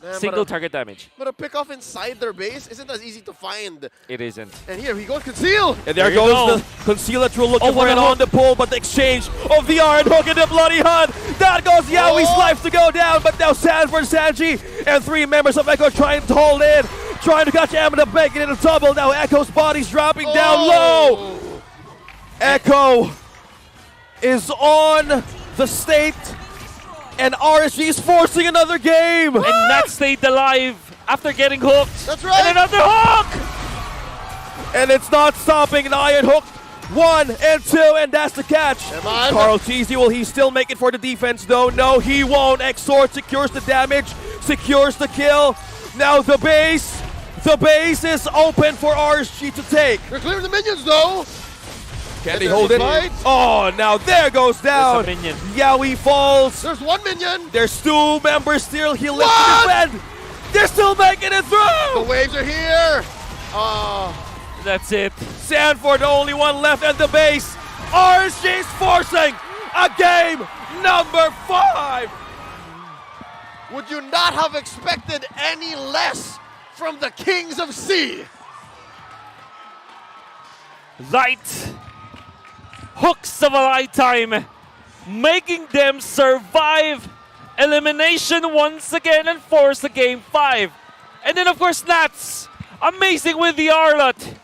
Man, Single target damage. But a pick off inside their base isn't as easy to find. It isn't. And here he goes, Conceal! And there goes the Concealer True looking for it on the pull, but the exchange of the Iron Hook and the Bloody Hunt. That goes Yawi's life to go down, but now Sanford, Sanji, and 3 members of Echo trying to hold in, trying to catch Amina Bacon in a double. Now Echo's body's dropping down low. Echo is on the state. And RSG is forcing another game. And Nat stayed alive after getting hooked. That's right. And another hook. And it's not stopping. The Iron Hook 1 and 2, and that's the catch. Carl Cheesy, will he still make it for the defense though? No, he won't. Exort secures the damage, secures the kill. Now the base is open for RSG to take. They're clearing the minions though. Can they hold it? Oh, now there goes down. There's a minion. Yawi falls. There's 1 minion. There's 2 members still. He lives to defend. They're still making it through. The waves are here. That's it. Sanford, the only one left at the base. RSG's forcing a game number 5. Would you not have expected any less from the Kings of Sea? Light. Hooks of a lifetime, making them survive elimination once again and force a game 5. And then of course Nats, amazing with the Arlot.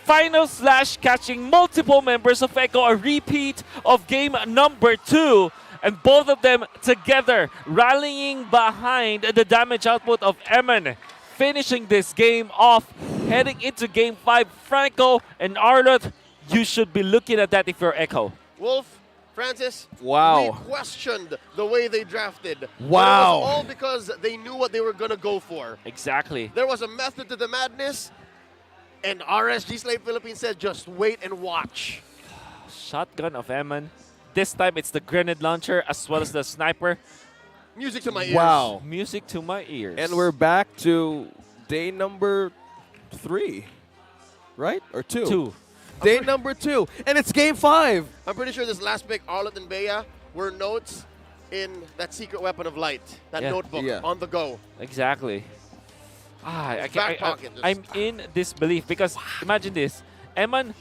Final slash catching multiple members of Echo, a repeat of game number 2. And both of them together rallying behind the damage output of Eman. Finishing this game off, heading into game 5. Franco and Arlot, you should be looking at that if you're Echo. Wolf, Francis, wow. we questioned the way they drafted. Wow. But it was all because they knew what they were going to go for. Exactly. There was a method to the madness, and RSG Slave Philippines said, just wait and watch. Shotgun of Eman. This time it's the grenade launcher as well as the sniper. Music to my ears. Wow. Music to my ears. And we're back to day number 3, right? Or 2? 2. Day number 2, and it's game 5. I'm pretty sure this last pick, Arlott and Bea, were notes in that secret weapon of light, that notebook on the go. Exactly. Pocket. I'm in disbelief because imagine this. Eman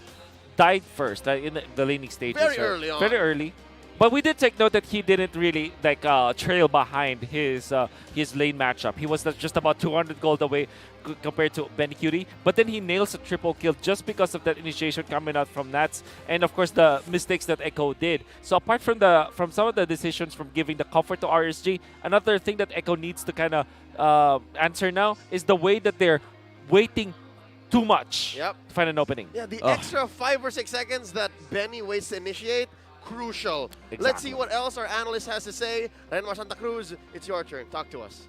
died first in the laning stages. Very early on. Very early. But we did take note that he didn't really trail behind his lane matchup. He was just about 200 gold away compared to Benny Cutie. But then he nails a triple kill just because of that initiation coming out from Nats, and of course the mistakes that Echo did. So apart from some of the decisions from giving the comfort to RSG, another thing that Echo needs to kind of answer now is the way that they're waiting too much to find an opening. Yeah, the extra 5 or 6 seconds that Benny waits to initiate, crucial. Exactly. Let's see what else our analyst has to say. Renmar Santa Cruz, it's your turn. Talk to us.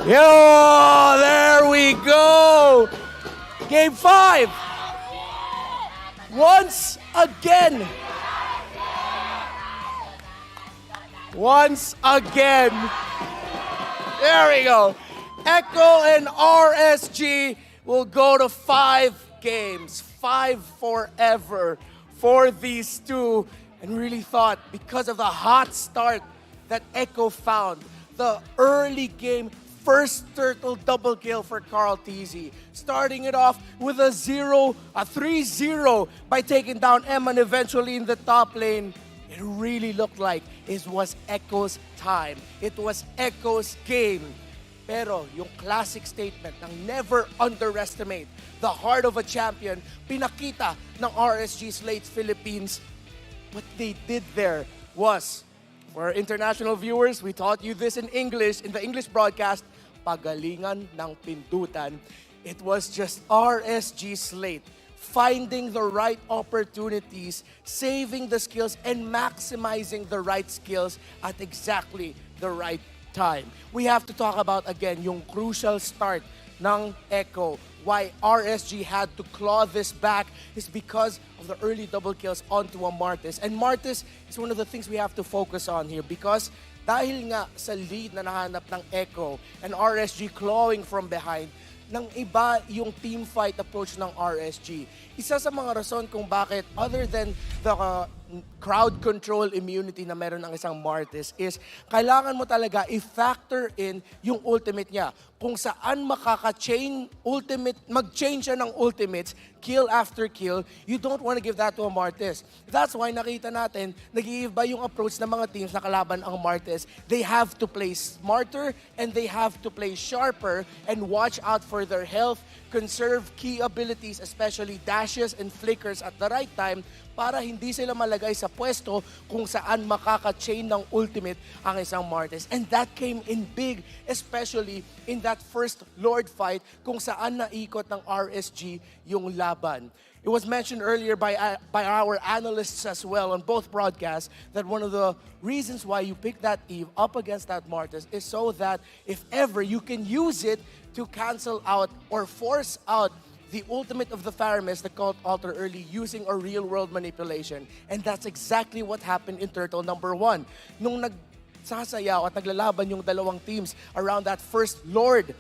Yo, there we go. Game 5. Once again. Once again. There we go. Echo and RSG will go to 5 games. 5 forever for these two. And really thought, because of the hot start that Echo found, the early game first turtle double kill for Carl Tizzy. Starting it off with a 3-0 by taking down Eman eventually in the top lane. It really looked like it was Echo's time. It was Echo's game. Pero yung classic statement ng never underestimate the heart of a champion, pinakita ng RSG Slate Philippines. What they did there was, for international viewers, we taught you this in English, in the English broadcast, pagalingan ng pindutan. It was just RSG Slate finding the right opportunities, saving the skills, and maximizing the right skills at exactly the right time. We have to talk about, again, yung crucial start ng Echo. Why RSG had to claw this back is because of the early double kills onto a Martis. And Martis is one of the things we have to focus on here because dahil nga sa lead na nahanap ng Echo and RSG clawing from behind, nang iba yung team fight approach ng RSG. Isa sa mga rason kung bakit, other than the crowd control immunity na meron ng isang Martis, is kailangan mo talaga i-factor in yung ultimate niya. Kung saan makaka-chain ultimate, mag-change siya ng ultimates, kill after kill, you don't want to give that to a Martis. That's why nakita natin, nag-iiba yung approach ng mga teams na kalaban ang Martis. They have to play smarter and they have to play sharper and watch out for their health, conserve key abilities, especially dashes and flickers at the right time para hindi sila malagay sa pwesto kung saan makaka-chain ng ultimate ang isang Martis. And that came in big, especially in that first Lord fight kung saan naikot ng RSG yung laban. It was mentioned earlier by our analysts as well on both broadcasts that one of the reasons why you pick that Eve up against that Martis is so that if ever you can use it to cancel out or force out the ultimate of the Faramis, the Cult Altar early, using a real-world manipulation. And that's exactly what happened in Turtle number 1. Nung nagsasayaw at naglalaban yung dalawang teams around that first Lord,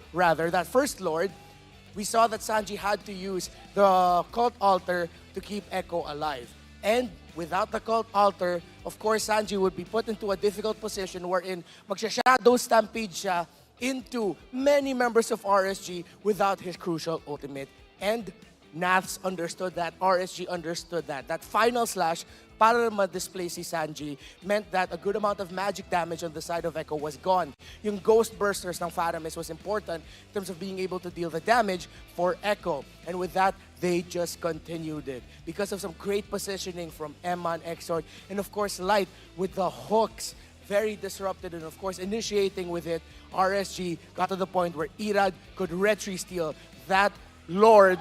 we saw that Sanji had to use the Cult Altar to keep Echo alive. And without the Cult Altar, of course, Sanji would be put into a difficult position wherein magsha-shadow stampede siya into many members of RSG without his crucial ultimate. And Naths understood that, RSG understood that. That final slash para ma-display si Sanji meant that a good amount of magic damage on the side of Echo was gone. Yung Ghost Bursters ng Faramis was important in terms of being able to deal the damage for Echo. And with that, they just continued it. Because of some great positioning from Eman, Exort, and of course Light with the hooks. Very disrupted, and of course initiating with it, RSG got to the point where Irad could retry steal that Lord,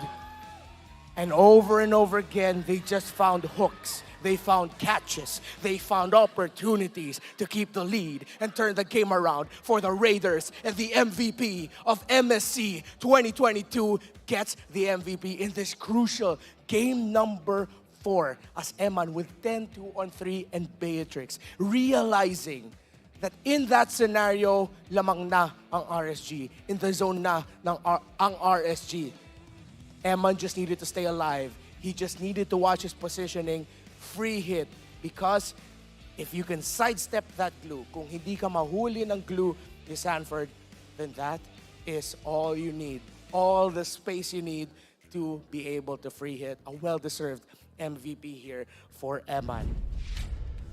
and over again they just found hooks, they found catches, they found opportunities to keep the lead and turn the game around for the Raiders, and the MVP of MSC 2022 gets the MVP in this crucial game number 4 as Eman with 10-2 on 3 and Beatrix realizing that in that scenario, lamang na ang RSG. In the zone na ng ang RSG. Eman just needed to stay alive. He just needed to watch his positioning, free hit. Because if you can sidestep that glue, kung hindi ka mahuli ng glue ni Sanford, then that is all you need. All the space you need to be able to free hit. A well-deserved MVP here for Eman.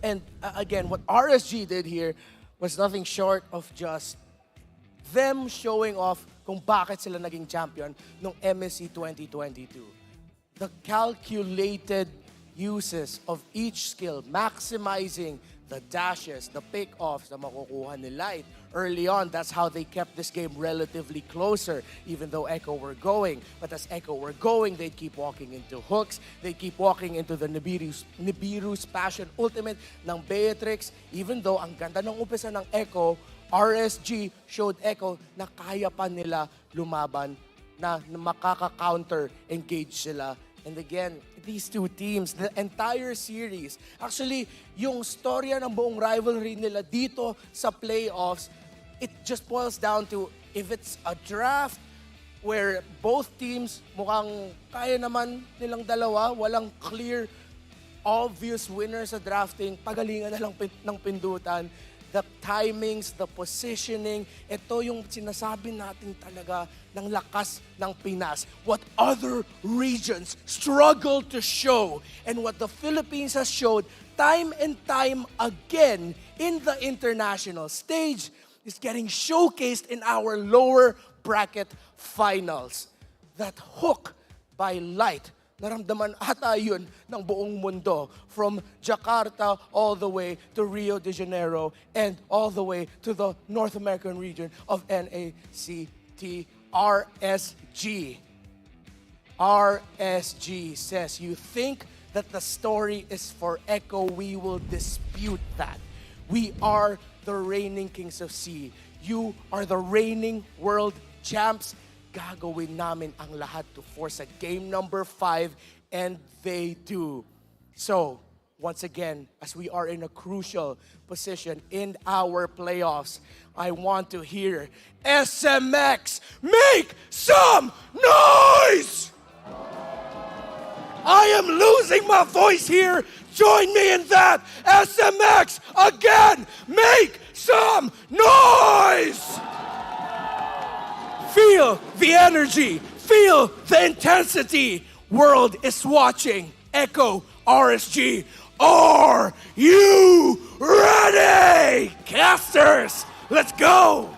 And again, what RSG did here was nothing short of just them showing off kung bakit sila naging champion ng MSC 2022. The calculated uses of each skill, maximizing the dashes, the pick-offs na makukuha ni Light. Early on, that's how they kept this game relatively closer, even though Echo were going. But as Echo were going, they'd keep walking into hooks, they'd keep walking into the Nibiru's Passion Ultimate ng Beatrix, even though ang ganda ng umpisa ng Echo, RSG showed Echo na kaya pa nila lumaban na makaka-counter engage sila. And again, these two teams, the entire series, actually, yung storya ng buong rivalry nila dito sa playoffs, it just boils down to if it's a draft where both teams mukhang kaya naman nilang dalawa, walang clear, obvious winner sa drafting, pagalingan na lang ng pindutan. The timings, the positioning, ito yung sinasabi natin talaga ng lakas ng Pinas. What other regions struggle to show and what the Philippines has showed time and time again in the international stage is getting showcased in our lower bracket finals. That hook by light, naramdaman ata yun ng buong mundo from Jakarta all the way to Rio de Janeiro and all the way to the North American region of NACT. RSG. RSG says, you think that the story is for Echo, we will dispute that. We are the reigning kings of sea. You are the reigning world champs. Gagawin namin ang lahat to force a game number 5, and they do. So, once again, as we are in a crucial position in our playoffs, I want to hear SMX make some noise! I am losing my voice here. Join me in that. SMX again, make some noise! Feel the energy. Feel the intensity. World is watching. Echo, RSG. Are you ready? Casters, let's go.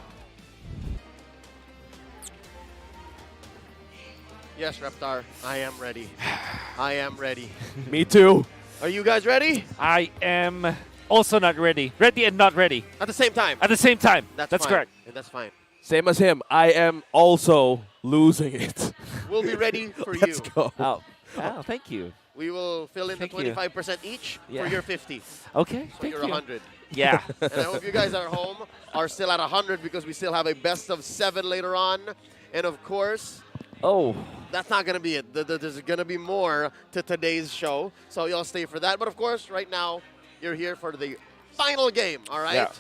Yes, Reptar, I am ready. I am ready. Me too. Are you guys ready? I am also not ready. Ready and not ready. At the same time? At the same time. That's fine. correct. That's fine. Same as him. I am also losing it. We'll be ready for you. Let's go. Oh, thank you. We will fill in Thank the you. 25% each Yeah. for your 50. Okay, So thank you're you. 100. Yeah. And I hope you guys at home are still at 100 because we still have a best of 7 later on. And of course, that's not going to be it. There's going to be more to today's show. So y'all stay for that. But of course, right now, you're here for the final game, all right? Yeah.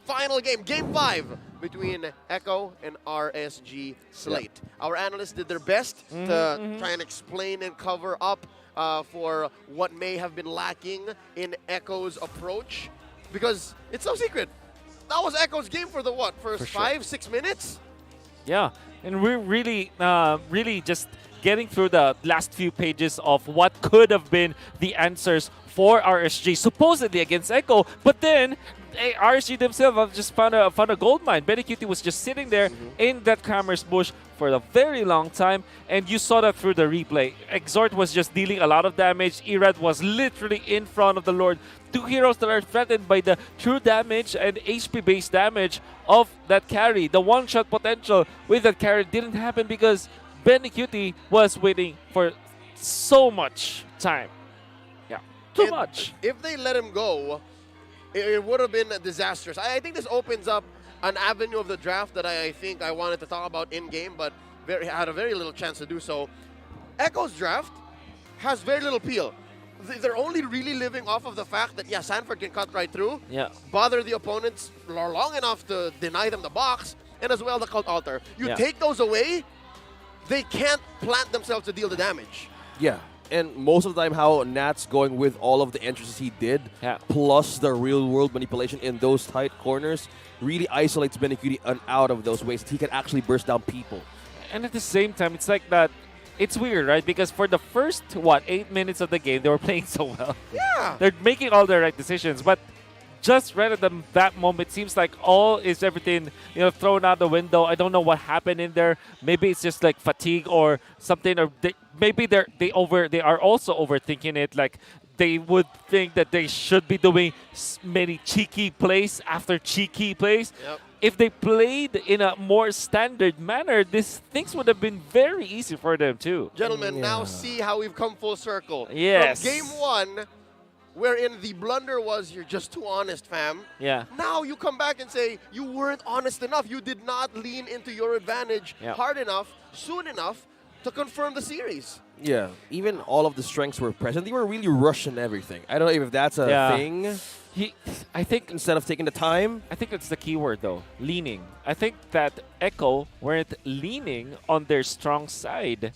Final game, Game 5 between Echo and RSG Slate. Our analysts did their best to try and explain and cover up for what may have been lacking in Echo's approach, because it's no secret. That was Echo's game for the first 5-6 minutes? Yeah, and we're really, really just getting through the last few pages of what could have been the answers for RSG, supposedly against Echo, but then RSG themselves have just found a gold mine. Benny Cutie was just sitting there in that Cramer's bush for a very long time, and you saw that through the replay. Exhort was just dealing a lot of damage. Irad was literally in front of the Lord. Two heroes that are threatened by the true damage and HP-based damage of that carry. The one-shot potential with that carry didn't happen because Benny Cutie was waiting for so much time. Yeah, too much. If they let him go, it would have been disastrous. I think this opens up an avenue of the draft that I think I wanted to talk about in-game, but had a very little chance to do so. Echo's draft has very little appeal. They're only really living off of the fact that, yeah, Sanford can cut right through, bother the opponents long enough to deny them the box, and as well the Cult Altar. You take those away, they can't plant themselves to deal the damage. Yeah. And most of the time, how Nat's going with all of the entrances he did, plus the real-world manipulation in those tight corners, really isolates Benny Cutie out of those ways that he can actually burst down people. And at the same time, it's like that. It's weird, right? Because for the first, 8 minutes of the game, they were playing so well. Yeah. They're making all the right decisions. But just right at that moment, it seems like everything, thrown out the window. I don't know what happened in there. Maybe it's just like fatigue or something, or maybe they are also overthinking it. Like they would think that they should be doing many cheeky plays after cheeky plays. Yep. If they played in a more standard manner, things would have been very easy for them too. Gentlemen, now see how we've come full circle. Yes. From game 1, wherein the blunder was you're just too honest, fam. Yeah. Now you come back and say you weren't honest enough. You did not lean into your advantage hard enough, soon enough to confirm the series. Yeah, even all of the strengths were present. They were really rushing everything. I don't know if that's a thing. I think instead of taking the time. I think that's the key word though, leaning. I think that Echo weren't leaning on their strong side.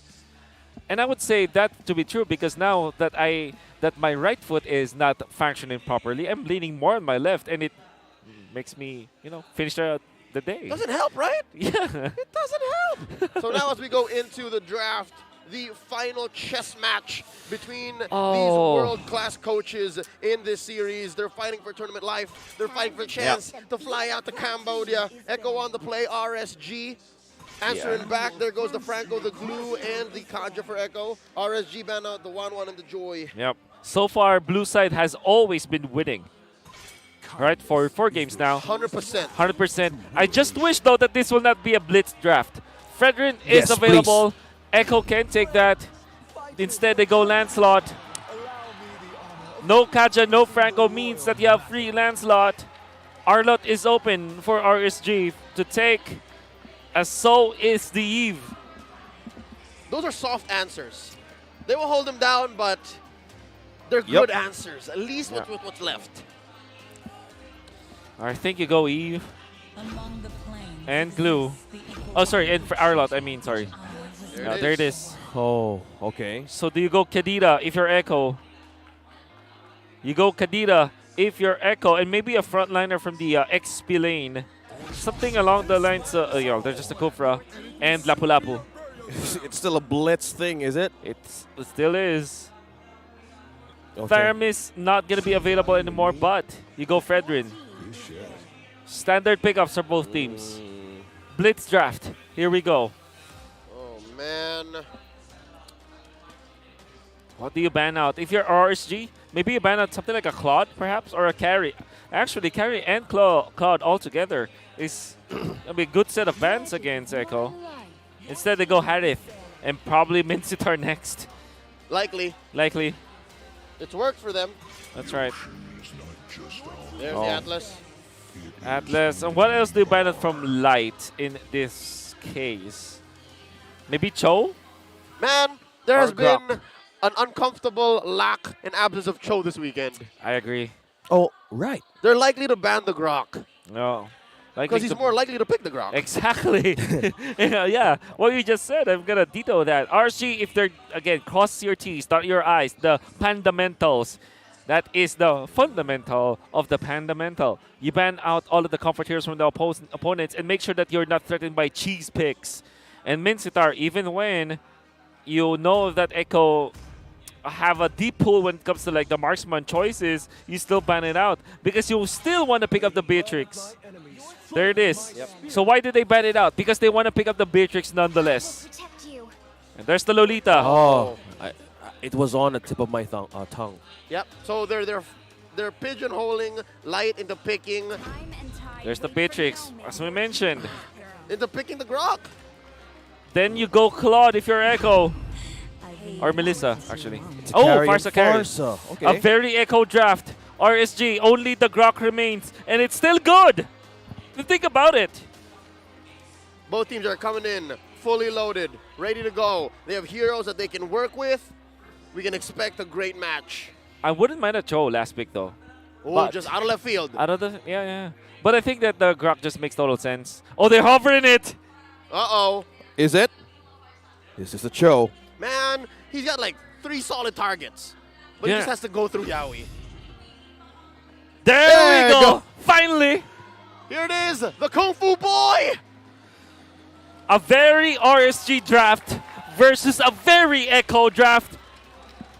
And I would say that to be true because now that my right foot is not functioning properly, I'm leaning more on my left, and it makes me, finish the day. Doesn't help, right? Yeah. It doesn't help. So now as we go into the draft, the final chess match between these world-class coaches in this series. They're fighting for tournament life. They're fighting for a chance to fly out to Cambodia. Echo on the play, RSG. Answering back, there goes the Franco, the Glue, and the Kanja for Echo. RSG ban out the 1-1 and the Joy. Yep. So far, blue side has always been winning. Right, for 4 games now. 100%. 100%. I just wish, though, that this will not be a blitz draft. Fredrin is available. Please. Echo can take that. Instead, they go Lancelot. No Kaja, no Franco means that you have free Lancelot. Arlot is open for RSG to take, as so is the Eve. Those are soft answers. They will hold them down, but they're good answers, at least with what's left. I think you go Eve and Glue. Oh, sorry, and for Arlot, I mean, sorry. There it is. Oh, okay. So do you go Kadira if you're Echo? You go Kadira if you're Echo, and maybe a frontliner from the XP lane. Something along the lines, there's just a Kufra and Lapu Lapu. It's still a blitz thing, is it? It still is. Okay. Theramis not going to be available anymore, but you go Fredrin. Standard pickups for both teams. Blitz draft. Here we go. Oh, man. What do you ban out? If you're RSG, maybe you ban out something like a Claude, perhaps, or a Carry. Actually, Carry and Claude all together is a good set of bans against Echo. Instead, they go Harith and probably Mincitar next. Likely. It's worked for them. That's right. There's the Atlas. Atlas. And what else do you ban out from Light in this case? Maybe Cho? Man, there has been an uncomfortable lack and absence of Cho this weekend. I agree. Oh, right. They're likely to ban the Grok. No. Because he's more likely to pick the Grok. Exactly. yeah. What you just said, I'm going to detail that. RSG, if they're, again, cross your T's, dot your I's, the fundamentals. That is the fundamental of the Pandamental. You ban out all of the comfort heroes from the opponents and make sure that you're not threatened by cheese picks. And Mincitar, even when you know that Echo have a deep pool when it comes to like the marksman choices, you still ban it out because you still want to pick up the Beatrix. There it is. Yep. So why did they ban it out? Because they want to pick up the Beatrix nonetheless. And there's the Lolita. Oh, it was on the tip of my tongue. Yep. So they're pigeonholing Light into picking. There's the Beatrix, as we mentioned. Into picking the Grok. Then you go Claude if you're Echo. Or Melissa, actually. Oh, Farsa carry. Okay. A very Echo draft. RSG, only the Grok remains. And it's still good. Think about it. Both teams are coming in fully loaded, ready to go. They have heroes that they can work with. We can expect a great match. I wouldn't mind a Cho last pick, though. Oh, just out of left field. Out of the, yeah. But I think that the Grok just makes total sense. Oh, they're hovering it. Uh-oh. Is it? This is the Cho. Man, he's got like 3 solid targets. But he just has to go through Yaoi. There we go. Finally. Here it is, the Kung Fu Boy. A very RSG draft versus a very Echo draft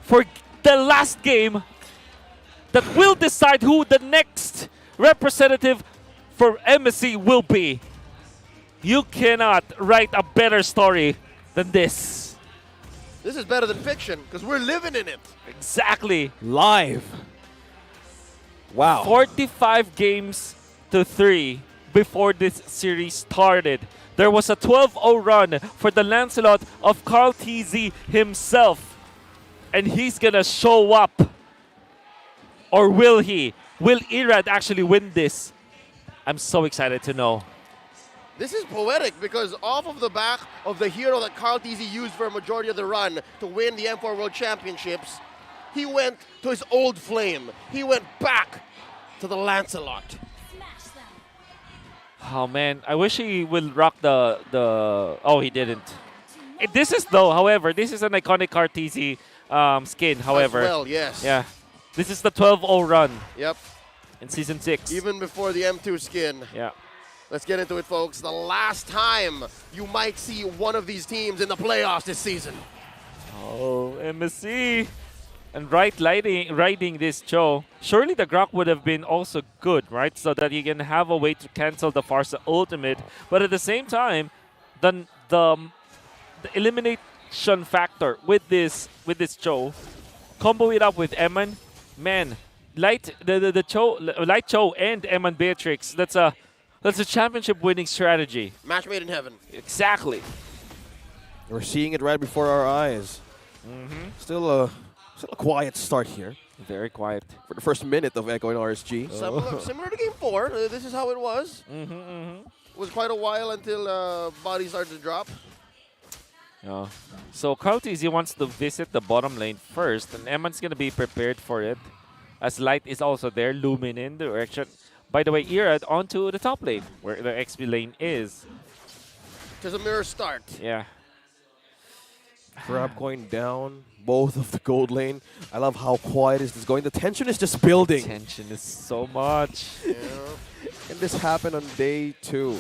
for the last game that will decide who the next representative for MSC will be. You cannot write a better story than this. This is better than fiction because we're living in it. Exactly. Live. Wow. 45 games to 3 before this series started. There was a 12-0 run for the Lancelot of Carl TZ himself. And he's gonna show up Or will he? Will Irad actually win this? I'm so excited to know. This is poetic because off of the back of the hero that Carl Tizzy used for a majority of the run to win the M4 World Championships, he went to his old flame. He went back to the Lancelot. Oh man, I wish he will rock the. Oh, he didn't. This is though, however, this is an iconic Cartesi skin. However, As well, yes. Yeah, this is the 12-0 run. Yep. In season 6. Even before the M2 skin. Yeah. Let's get into it, folks. The last time you might see one of these teams in the playoffs this season. Oh, MSC. And riding this Cho, surely the Grok would have been also good, right? So that you can have a way to cancel the Farsa ultimate. But at the same time, the elimination factor with this Cho, combo it up with Eman, man, Light Cho and Eman Beatrix, that's a championship winning strategy. Match made in heaven. Exactly. We're seeing it right before our eyes. Still a quiet start here. Very quiet. For the first minute of Echo and RSG. Similar to Game 4. This is how it was. It was quite a while until bodies started to drop. Yeah. So Cartesi wants to visit the bottom lane first, and Eman's going to be prepared for it. As Light is also there, looming in the direction. By the way, Irad onto the top lane, where the XP lane is. There's a mirror start. Yeah. Grab going down, both of the gold lane. I love how quiet is this going. The tension is just building. Tension is so much. Yeah. And this happened on day 2.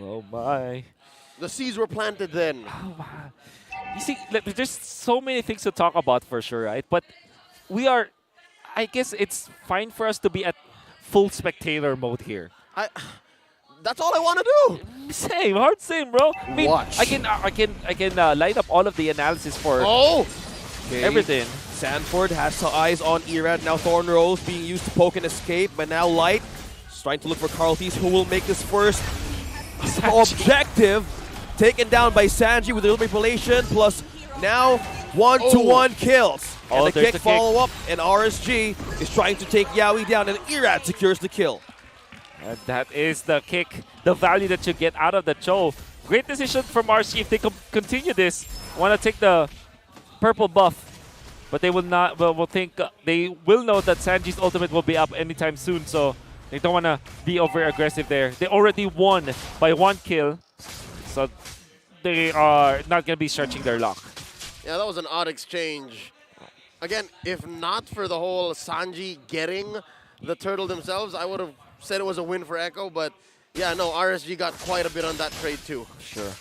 Oh my. The seeds were planted then. Oh my. You see, there's so many things to talk about for sure, right? But I guess it's fine for us to be at full spectator mode here. That's all I want to do. Same, bro. I mean, Watch. I can light up all of the analysis for Okay. everything. Sanford has eyes on Irad. Now Thorn Rolls being used to poke and escape, but now Light is trying to look for Carltes, who will make this first objective. Taken down by Sanji with a little manipulation, plus now 1-to-1 kills. And the kick follow-up, and RSG is trying to take Yaoi down, and Irad secures the kill. And that is the kick, the value that you get out of the Cho. Great decision from RSG if they continue this. Want to take the purple buff, but they will not. Will think they will know that Sanji's ultimate will be up anytime soon, so they don't want to be over aggressive there. They already won by 1 kill, so they are not going to be stretching their luck. Yeah, that was an odd exchange. Again, if not for the whole Sanji getting the turtle themselves, I would have said it was a win for Echo, but yeah, no, RSG got quite a bit on that trade too. Sure.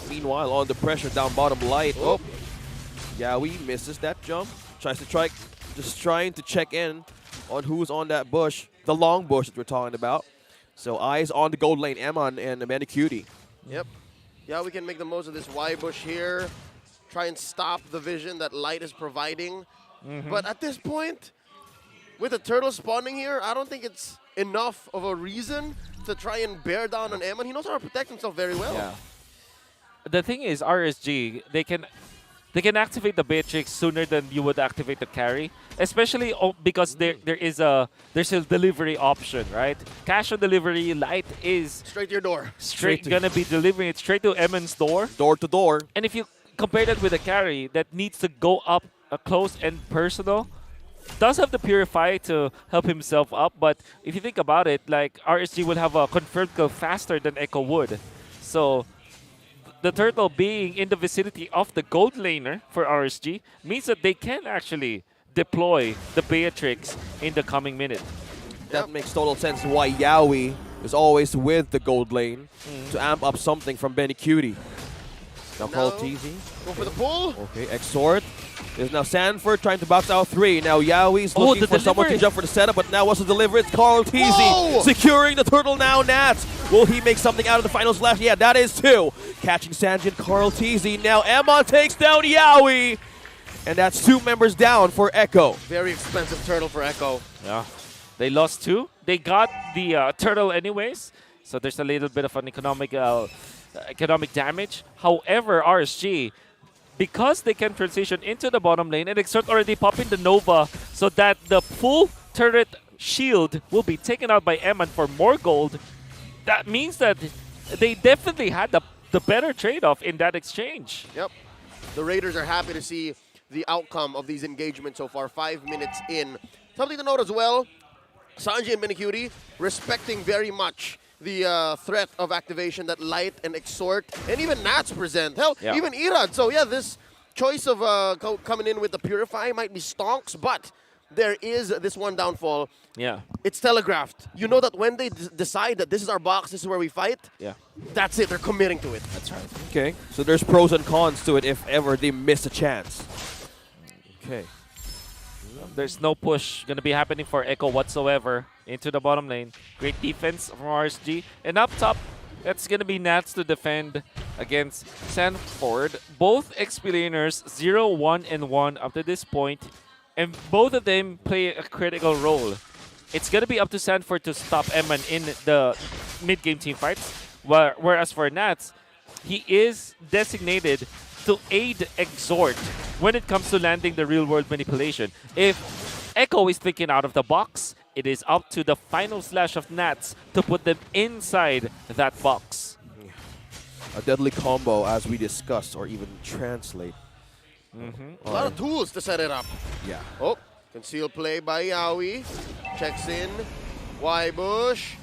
Meanwhile, on the pressure down bottom, Light. Oh, Yaoi misses that jump. Tries to just trying to check in on who's on that bush, the long bush that we're talking about. So eyes on the gold lane, Eman and Manicutie. Yep. Yeah, we can make the most of this Y bush here. Try and stop the vision that Light is providing. But at this point, with the turtle spawning here, I don't think it's enough of a reason to try and bear down on Eman. He knows how to protect himself very well. Yeah. The thing is, RSG, they can activate the Beatrix sooner than you would activate the carry, especially because there's a delivery option, right? Cash on delivery, Light is straight to your door. Gonna be delivering it straight to Eman's door. Door to door. And if you compare that with a carry that needs to go up close and personal, does have the Purify to help himself up, but if you think about it, like RSG will have a confirmed kill faster than Echo would. So the turtle being in the vicinity of the gold laner for RSG means that they can actually deploy the Beatrix in the coming minute. That makes total sense why Yaoi is always with the gold lane to amp up something from Manicutie. Now Carltesi. Go for the pull. Okay, Exort. There's now Sanford trying to box out 3. Now Yaoi's looking for someone to jump for the setup, but now what's the delivery? It's Carltesi securing the turtle now. Nats. Will he make something out of the finals left? Yeah, that is 2. Catching Sanji and Carltesi. Now Emma takes down Yaoi. And that's 2 members down for Echo. Very expensive turtle for Echo. Yeah. They lost 2. They got the turtle anyways, so there's a little bit of an economic damage. However, RSG, because they can transition into the bottom lane and Exert already popping the Nova so that the full turret shield will be taken out by Eman for more gold. That means that they definitely had the better trade-off in that exchange. Yep. The Raiders are happy to see the outcome of these engagements so far, 5 minutes in. Something to note as well, Sanji and Benicudi respecting very much the threat of activation that Light and Exhort and even Nats present. Hell, even Irad. So yeah, this choice of coming in with the Purify might be stonks, but there is this one downfall. Yeah. It's telegraphed. You know that when they decide that this is our box, this is where we fight, that's it. They're committing to it. That's right. Okay, so there's pros and cons to it if ever they miss a chance. Okay. There's no push going to be happening for Echo whatsoever into the bottom lane. Great defense from RSG. And up top, that's going to be Nats to defend against Sanford. Both XP laners 0, 1, and 1 up to this point. And both of them play a critical role. It's going to be up to Sanford to stop Eman in the mid-game team fights. Whereas for Nats, he is designated to aid Exhort when it comes to landing the real-world manipulation. If Echo is thinking out of the box, it is up to the final slash of Nats to put them inside that box. A deadly combo, as we discussed, or even translate. A lot of tools to set it up. Yeah. Oh, concealed play by Yawi. Checks in. Y-Bush.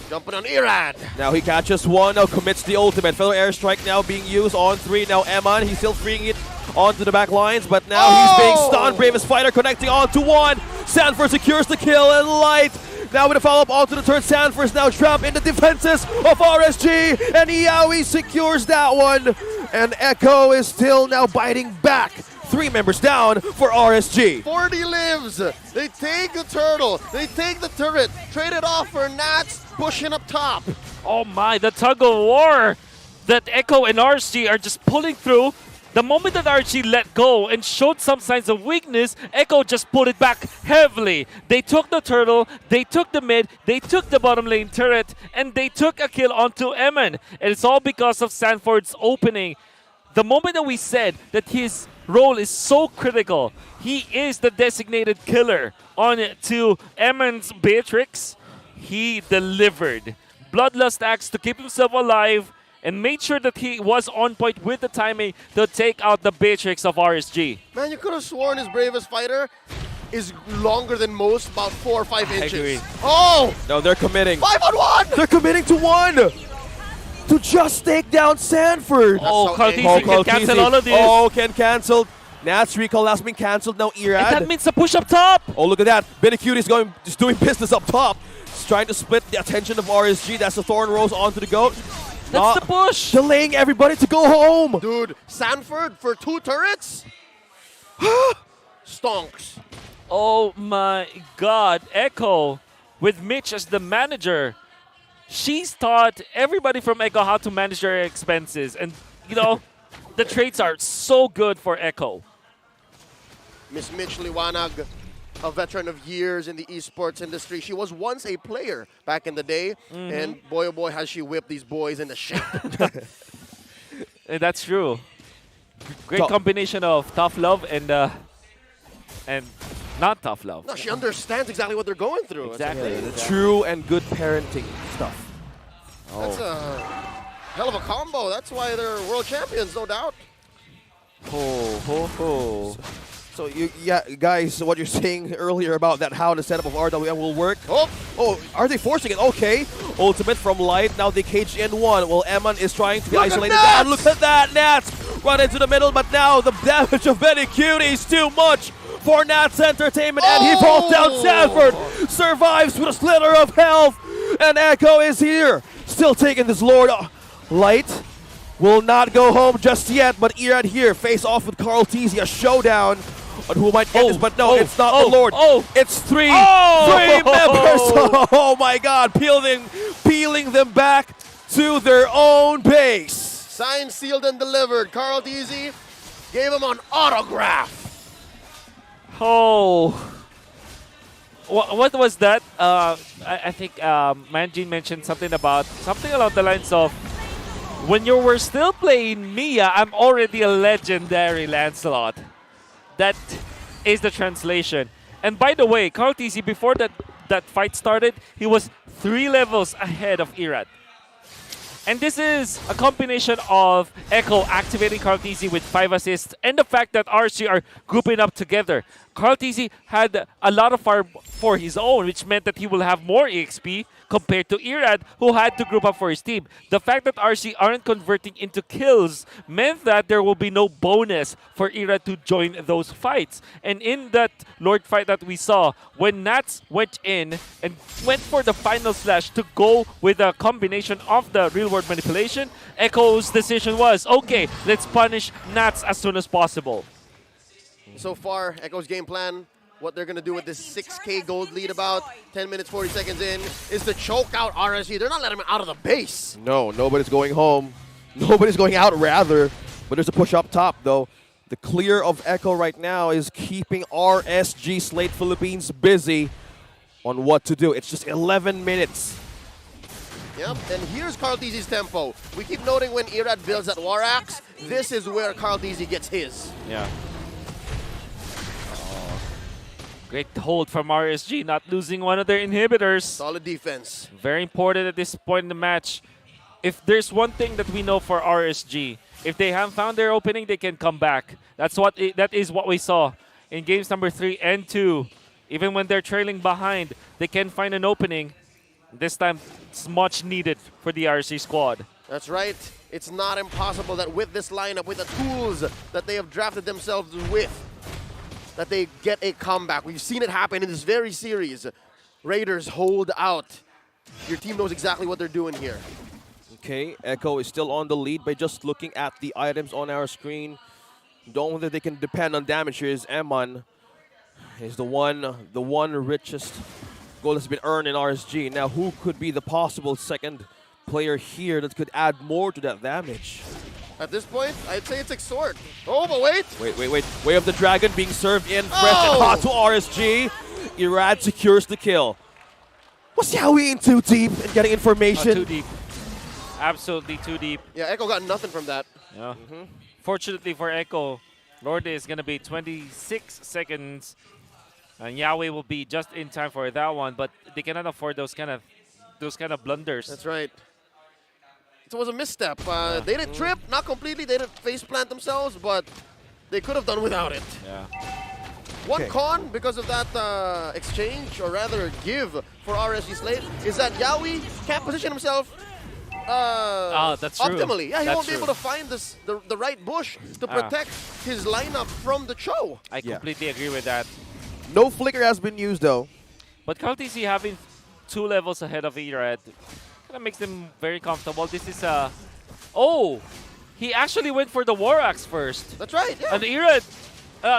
Jumping on Irad. Now he catches one, now commits the ultimate. Fellow airstrike now being used on 3. Now Eman, he's still freeing it onto the back lines, but now he's being stunned. Bravest fighter connecting onto 1. Sanford secures the kill, and Light now with a follow-up onto the turret. Sanford's now trapped in the defenses of RSG, and Yawi secures that one. And Echo is still now biting back. 3 members down for RSG. 40 lives. They take the turtle. They take the turret. Trade it off for Nats pushing up top. Oh my, the tug of war that Echo and RSG are just pulling through. The moment that RSG let go and showed some signs of weakness, Echo just pulled it back heavily. They took the turtle, they took the mid, they took the bottom lane turret, and they took a kill onto Eman. And it's all because of Sanford's opening. The moment that we said that his role is so critical, he is the designated killer on to Eman's Beatrix, he delivered. Bloodlust axe to keep himself alive and made sure that he was on point with the timing to take out the Beatrix of RSG. Man, you could have sworn his bravest fighter is longer than most, about 4 or 5 inches. I agree. Oh! No, they're committing. 5 on 1! They're committing to 1! To just take down Sanford. Oh, Kaltisi can cancel all of this. Oh, can cancel. Nats recall has been cancelled. Now Irad. And that means a push up top. Oh, look at that. Benicudi is just doing business up top. He's trying to split the attention of RSG. That's the Thorn Rose onto the goat. That's the push. Delaying everybody to go home. Dude, Sanford for 2 turrets? Stonks. Oh my god. Echo with Mitch as the manager. She's taught everybody from Echo how to manage their expenses. And, you know, the trades are so good for Echo. Miss Mitch Liwanag, a veteran of years in the esports industry. She was once a player back in the day. And boy, oh boy, has she whipped these boys into shape. That's true. Great combination of tough love and not tough love. No, she understands exactly what they're going through. Exactly. The true and good parenting stuff. That's a hell of a combo. That's why they're world champions, no doubt. So guys, what you're saying earlier about that how the setup of RWM will work. Oh, are they forcing it? Okay. Ultimate from Light. Now they cage in 1. Well, Eman is trying to be isolated down. Look at that, Nats run into the middle, but now the damage of Benicudi is too much for Nats Entertainment, and he falls down. Sanford survives with a slither of health, and Echo is here, still taking this Lord. Light will not go home just yet, but Irad here face off with Carl Teasy, a showdown on who might get this, but no, it's not the Lord. It's 3 members. Oh my God, peeling them back to their own base. Signed, sealed, and delivered. Carl Teasy gave him an autograph. Oh, what was that? I think Manjin mentioned something along the lines of When you were still playing Mia, I'm already a legendary Lancelot. That is the translation. And by the way, Carl TC, before that fight started, he was 3 levels ahead of Irad. And this is a combination of Echo activating Carl TC with 5 assists and the fact that RC are grouping up together. Carl TC had a lot of fire for his own, which meant that he will have more EXP compared to Irad, who had to group up for his team. The fact that RC aren't converting into kills meant that there will be no bonus for Irad to join those fights. And in that Lord fight that we saw, when Nats went in and went for the final slash to go with a combination of the real-world manipulation, Echo's decision was, okay, let's punish Nats as soon as possible. So far, Echo's game plan, what they're going to do with this 6K gold lead about 10 minutes, 40 seconds in, is to choke out RSG. They're not letting him out of the base. No, nobody's going home. Nobody's going out, rather. But there's a push up top, though. The clear of Echo right now is keeping RSG Slate Philippines busy on what to do. It's just 11 minutes. Yep, and here's Carl TZ's tempo. We keep noting when Irad builds that War Axe, this is where Carl TZ gets his. Yeah. Great hold from RSG, not losing one of their inhibitors. Solid defense. Very important at this point in the match. If there's one thing that we know for RSG, if they haven't found their opening, they can come back. That is what we saw in games number 3 and 2. Even when they're trailing behind, they can find an opening. This time, it's much needed for the RSG squad. That's right. It's not impossible that with this lineup, with the tools that they have drafted themselves with, that they get a comeback. We've seen it happen in this very series. Raiders hold out. Your team knows exactly what they're doing here. Okay, Echo is still on the lead by just looking at the items on our screen. The only that they can depend on damage here is Eman. Is the one richest goal that's been earned in RSG. Now, who could be the possible second player here that could add more to that damage? At this point, I'd say it's Exort. Oh, but wait. Wait. Way of the Dragon being served in fresh and hot to RSG. Irad secures the kill. Was Yowie in too deep and getting information? Too deep. Absolutely too deep. Yeah, Echo got nothing from that. Yeah. Fortunately for Echo, Lorde is going to be 26 seconds. And Yahweh will be just in time for that one, but they cannot afford those kind of blunders. That's right. It was a misstep. They didn't trip, not completely. They didn't face plant themselves, but they could have done without it. Yeah. One con because of that exchange, or rather give for RSG Slate, is that Yowie can't position himself that's true. optimally. Yeah, he That's won't be true. able to find the right bush to protect his lineup from the Cho. I completely agree with that. No flicker has been used, though. But Carl TC having 2 levels ahead of Irad kind of makes them very comfortable. This is a... Oh! He actually went for the War Axe first. That's right, yeah. And Irad...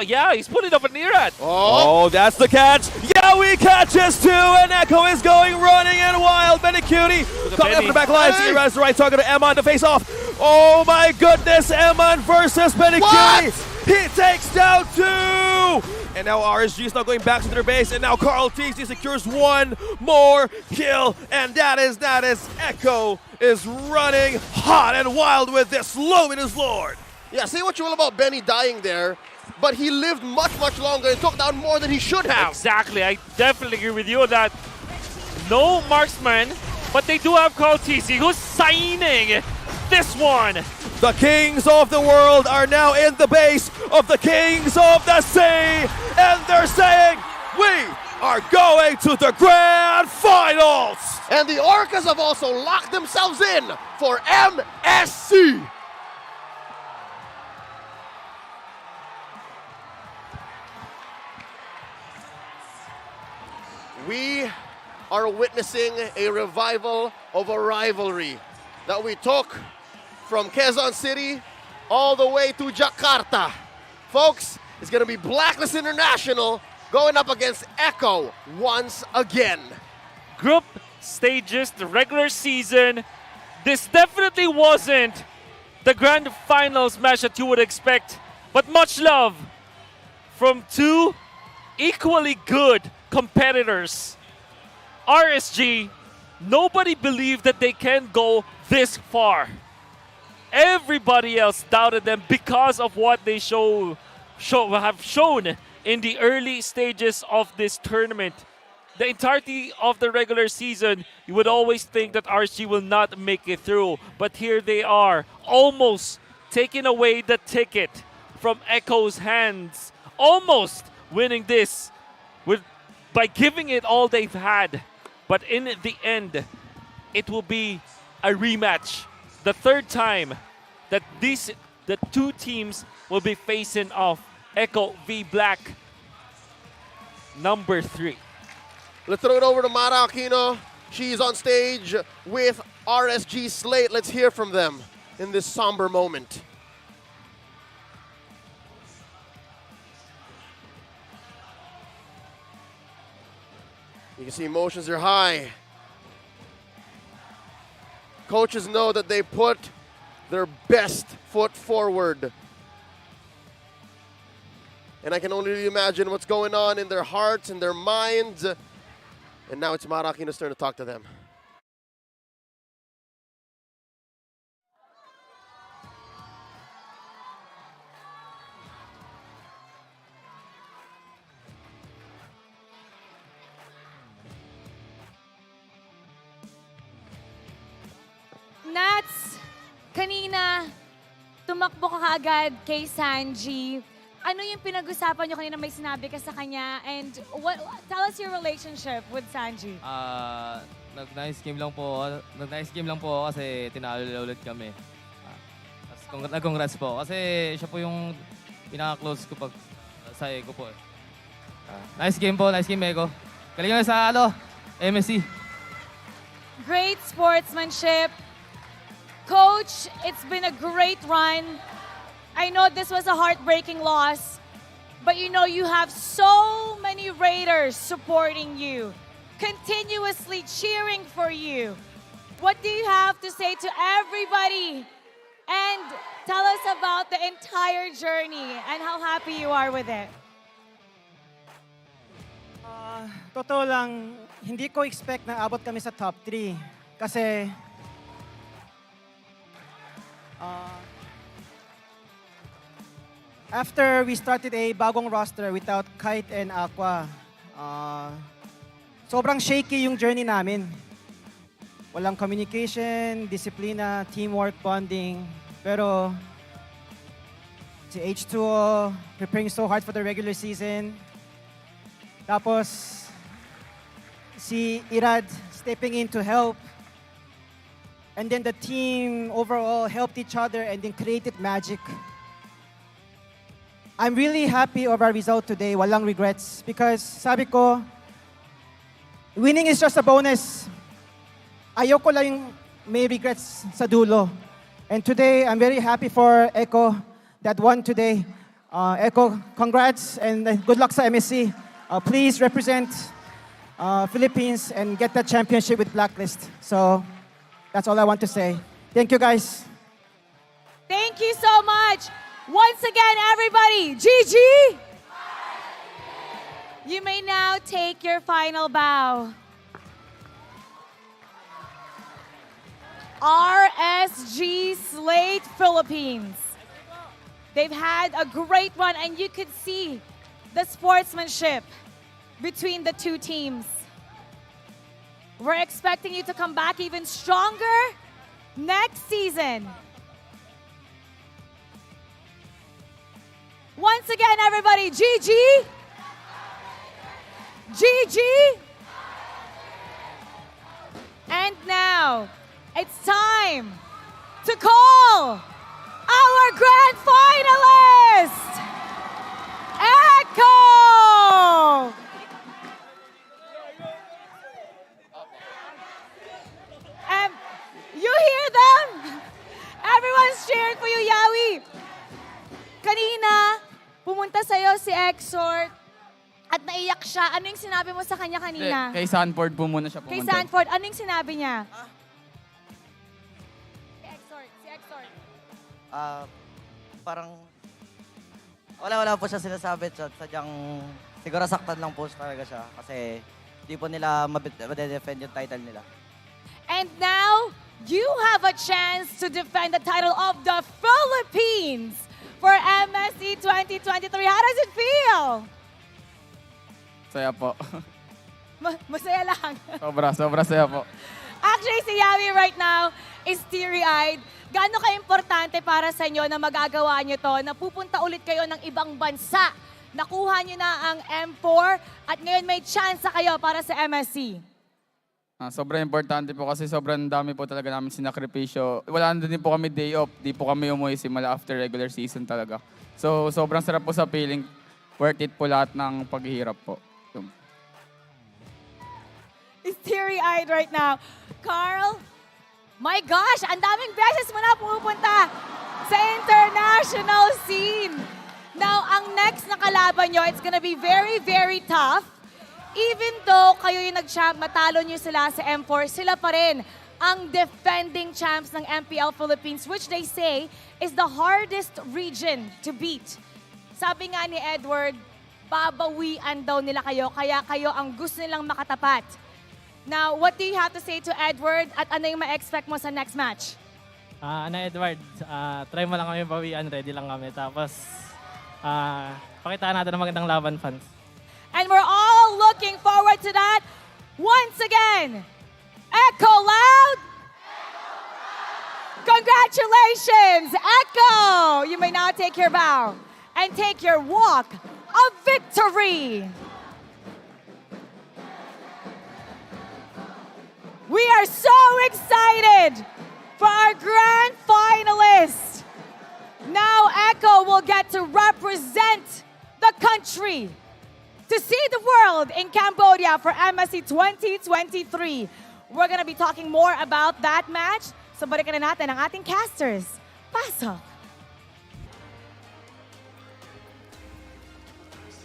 yeah, he's putting up an Irad. Oh, that's the catch. Yowie catches 2, and Echo is going running and wild. Benecutie coming up the back line. Irad is the right target to Eman to face off. Oh my goodness, Eman versus Benecutie. He takes down 2. And now RSG is now going back to their base, and now Carl TC secures 1 more kill, and that is Echo is running hot and wild with this Luminous Lord. Yeah, say what you will about Benny dying there, but he lived much, much longer and took down more than he should have. Exactly, I definitely agree with you on that. No marksman, but they do have Carl TC who's signing this one. The kings of the world are now in the base of the kings of the sea, and they're saying, we are going to the grand finals. And the Orcas have also locked themselves in for MSC. We are witnessing a revival of a rivalry that we took from Quezon City all the way to Jakarta. Folks, it's going to be Blacklist International going up against Echo once again. Group stages, the regular season. This definitely wasn't the grand finals match that you would expect, but much love from 2 equally good competitors. RSG, nobody believed that they can go this far. Everybody else doubted them because of what they have shown in the early stages of this tournament. The entirety of the regular season, you would always think that RSG will not make it through. But here they are, almost taking away the ticket from Echo's hands. Almost winning this by giving it all they've had. But in the end, it will be a rematch. The third time that the two teams will be facing off. Echo v Black, number 3. Let's throw it over to Mara Aquino. She's on stage with RSG Slate. Let's hear from them in this somber moment. You can see emotions are high. Coaches know that they put their best foot forward. And I can only imagine what's going on in their hearts and their minds. And now it's Mara Aquino's turn to talk to them. Nats, kanina, tumakbo ka kaagad kay Sanji. Ano yung pinag-usapan nyo kanina, may sinabi ka sa kanya? And tell us your relationship with Sanji. Nag-nice game lang po. Nag-nice game lang po kasi tinalo ulit kami. Nag-congrats po kasi siya po yung pinaka-close ko pag sa Echo po. Nice game po, nice game Echo. Galing sa MSC. Great sportsmanship. Coach, it's been a great run. I know this was a heartbreaking loss, but you know you have so many Raiders supporting you, continuously cheering for you. What do you have to say to everybody? And tell us about the entire journey and how happy you are with it. Totoo lang, hindi ko expect na abot kami sa top 3. Kasi after we started a bagong roster without Kite and Aqua, sobrang shaky yung journey namin. Walang communication, disiplina, teamwork, bonding. Pero si H2O preparing so hard for the regular season. Tapos si Irad stepping in to help. And then the team overall helped each other and then created magic. I'm really happy of our result today. Walang regrets. Because sabi ko, winning is just a bonus. Ayoko lang yung may regrets sa dulo. And today, I'm very happy for Echo that won today. Echo, congrats and good luck sa MSC. Please represent Philippines and get that championship with Blacklist. So, that's all I want to say. Thank you, guys. Thank you so much. Once again, everybody, GG! You may now take your final bow. RSG Slate Philippines. They've had a great run, and you could see the sportsmanship between the two teams. We're expecting you to come back even stronger next season. Once again, everybody, GG! GG! And now, it's time to call our grand finalist, Echo! You hear them? Everyone's cheering for you, Yawi. Kanina, pumunta sa'yo si Exort at naiyak siya. Ano yung sinabi mo sa kanya kanina? Kay Sanford po muna siya pumunta. Kay Sanford, ano yung sinabi niya? Si Exort. Parang wala po siya sinasabi. Sadyang siguro saktan lang po talaga siya kasi di po nila ma-defend yung title nila. And now, you have a chance to defend the title of the Philippines for MSC 2023. How does it feel? Saya po. Masaya lang. Sobra saya po. Actually, si Yami right now is teary-eyed. Gaano ka-importante para sa inyo na magagawa nyo to, na pupunta ulit kayo ng ibang bansa? Nakuha nyo na ang M4 at ngayon may chance kayo para sa MSC. Sobrang importante po kasi sobrang dami po talaga namin sinakripisyo. Wala na din po kami day off. Di po kami umuwi simula after regular season talaga. So sobrang sarap po sa feeling. Worth it po lahat ng paghihirap po. Is teary-eyed right now. Carl, my gosh, ang daming beses mo na pumupunta sa international scene. Now, ang next na kalaban nyo, it's gonna be very, very tough. Even though kayo yung nag-champ, matalo nyo sila sa M4, sila pa rin ang defending champs ng MPL Philippines, which they say is the hardest region to beat. Sabi nga ni Edward, babawian daw nila kayo, kaya kayo ang gusto nilang makatapat. Now, what do you have to say to Edward at ano yung ma-expect mo sa next match? Edward, try mo lang kami bawian, ready lang kami. Tapos, pakitaan natin ng magandang laban, fans. And we're all looking forward to that. Once again, Echo Loud! Congratulations, Echo! You may now take your bow and take your walk of victory. We are so excited for our grand finalists. Now Echo will get to represent the country to see the world in Cambodia for MSC 2023. We're gonna be talking more about that match. So balikan na natin ang ating casters. Pasok!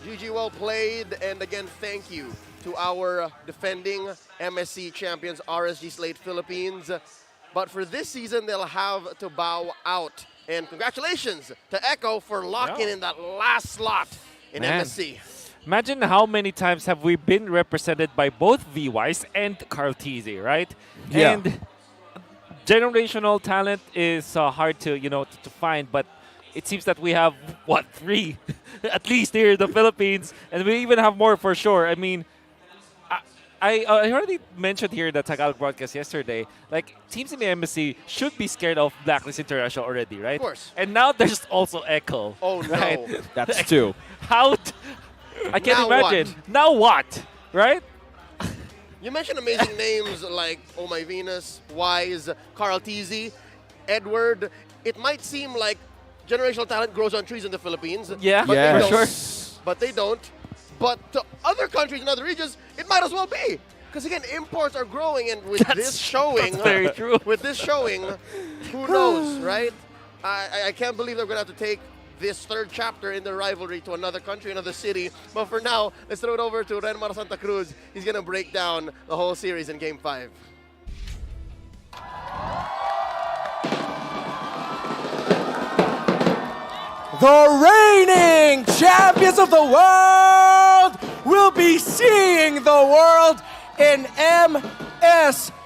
GG, well played, and again, thank you to our defending MSC champions, RSG Slate Philippines. But for this season, they'll have to bow out. And congratulations to Echo for locking in that last slot in MSC. Imagine how many times have we been represented by both VYs and Carl Tizzy, right? Yeah. And generational talent is hard to, to find, but it seems that we have, what, 3 at least here in the Philippines, and we even have more for sure. I mean, I already mentioned here in the Tagalog broadcast yesterday, like, teams in the MSC should be scared of Blacklist International already, right? Of course. And now there's also Echo. Oh, no. Right? That's 2. I can't Now imagine. what? Now what? Right? You mentioned amazing names like Oh My Venus, Wise, Carl Tizzy, Edward. It might seem like generational talent grows on trees in the Philippines. Yeah, but yeah, they don't. sure. But they don't. But to other countries and other regions, it might as well be. Because again, imports are growing, and with this showing, that's very true. With this showing, who knows, right? I can't believe they're going to have to take this third chapter in the rivalry to another country, another city. But for now, let's throw it over to Renmar Santa Cruz. He's going to break down the whole series in Game 5. The reigning champions of the world will be seeing the world in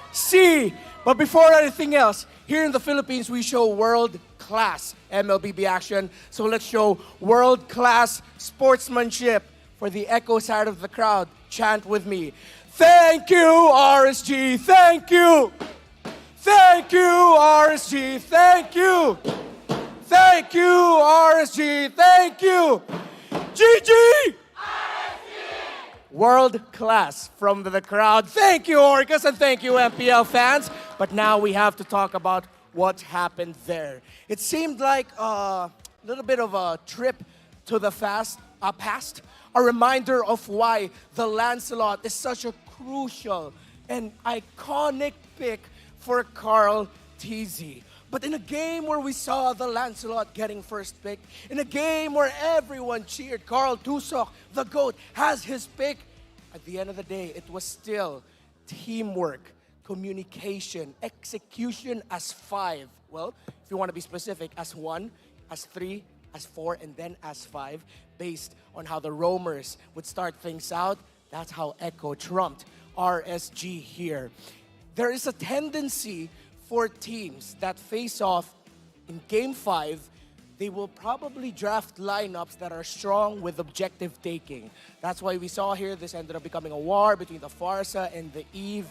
MSC. But before anything else, here in the Philippines, we show world-class MLBB action. So let's show world-class sportsmanship for the Echo side of the crowd. Chant with me. Thank you, RSG. Thank you. Thank you, RSG. Thank you. Thank you, RSG. Thank you. GG. World class from the crowd. Thank you, Orcas, and thank you, MPL fans. But now we have to talk about what happened there. It seemed like a little bit of a trip to the past, a reminder of why the Lancelot is such a crucial and iconic pick for Carl Tizzy. But in a game where we saw the Lancelot getting first pick, in a game where everyone cheered Carl Tusok, the GOAT, has his pick, at the end of the day, it was still teamwork, communication, execution as 5. Well, if you want to be specific, as 1, as 3, as 4, and then as 5, based on how the roamers would start things out. That's how Echo trumped RSG here. there is a tendency for teams that face off in Game 5, they will probably draft lineups that are strong with objective taking. That's why we saw here, this ended up becoming a war between the Farsa and the Eve.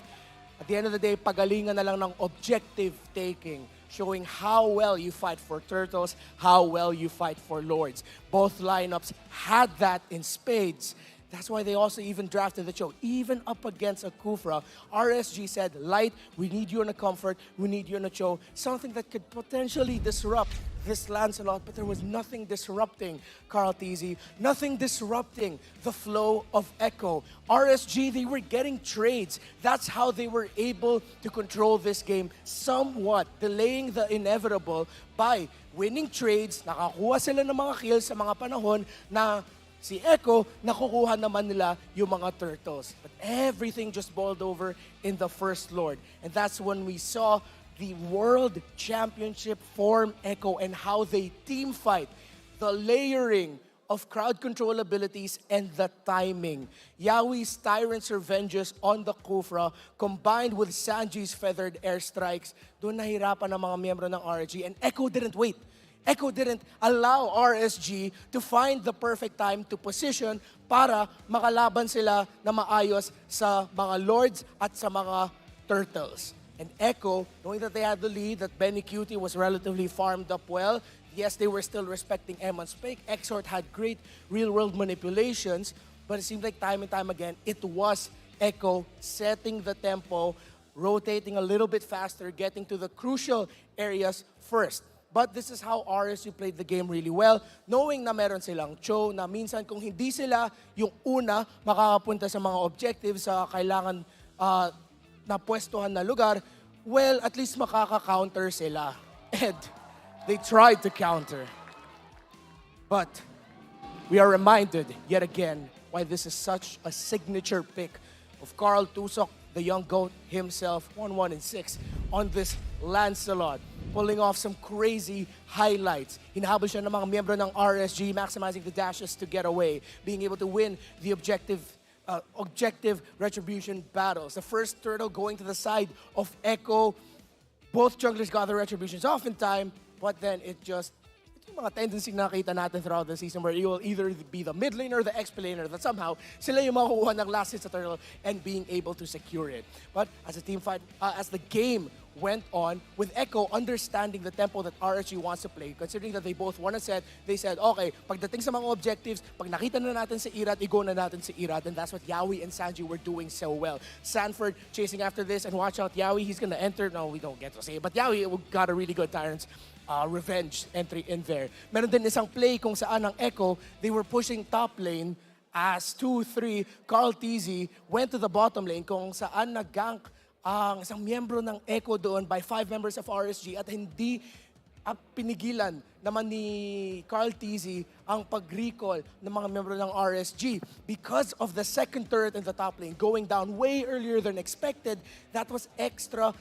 At the end of the day, pagalingan na lang ng objective taking, showing how well you fight for turtles, how well you fight for lords. Both lineups had that in spades. That's why they also even drafted the Cho. Even up against a Kufra, RSG said, Light, we need you in a comfort, we need you in a Cho. Something that could potentially disrupt this Lancelot, but there was nothing disrupting Carl TZ, nothing disrupting the flow of Echo. RSG, they were getting trades. That's how they were able to control this game, somewhat delaying the inevitable by winning trades. Nakakuha sila ng mga kills sa mga panahon na si Echo, nakukuha naman nila yung mga turtles. But everything just boiled over in the First Lord. And that's when we saw the World Championship form Echo and how they team fight. The layering of crowd control abilities and the timing. Yawi's Tyrant's Revenges on the Kufra combined with Sanji's Feathered Airstrikes. Doon nahirapan ang mga miyembro ng RSG and Echo didn't wait. Echo didn't allow RSG to find the perfect time to position para makalaban sila na maayos sa mga Lords at sa mga Turtles. And Echo, knowing that they had the lead, that Benny Cutie was relatively farmed up well, yes, they were still respecting Emon's pick. Exort had great real-world manipulations, but it seemed like time and time again, it was Echo setting the tempo, rotating a little bit faster, getting to the crucial areas first. But this is how RSU played the game really well, knowing na meron silang Cho, na minsan kung hindi sila yung una makakapunta sa mga objectives sa kailangan na pwestuhan na lugar, well, at least makaka-counter sila. And they tried to counter. But we are reminded yet again why this is such a signature pick of Carl Tusok, the young GOAT himself, 1-1-6 on this Lancelot, pulling off some crazy highlights. Hinahabol siya ng mga miyembro ng RSG, maximizing the dashes to get away, being able to win the objective retribution battles. The first turtle going to the side of Echo. Both junglers got the retributions off in time, but then ito yung mga tendency na nakita natin throughout the season where you will either be the mid laner or the XP laner that somehow sila yung makukuha ng last hit sa turtle and being able to secure it. But as a team fight, as the game went on, with Echo understanding the tempo that RSG wants to play, considering that they both won a set, they said, okay, pagdating sa mga objectives, pag nakita na natin si Irat, i-go na natin si Irat, and that's what Yawi and Sanji were doing so well. Sanford chasing after this, and watch out, Yawi, he's gonna enter, no, we don't get to say it, but Yawi got a really good Tyrant's Revenge entry in there. Meron din isang play kung saan ang Echo, they were pushing top lane as 2-3, Carl TZ went to the bottom lane kung saan nag-gank ang isang miyembro ng Echo doon by 5 members of RSG at hindi pinigilan naman ni Carl TZ ang pag-recall ng mga miyembro ng RSG. Because of the second turret in the top lane going down way earlier than expected, that was extra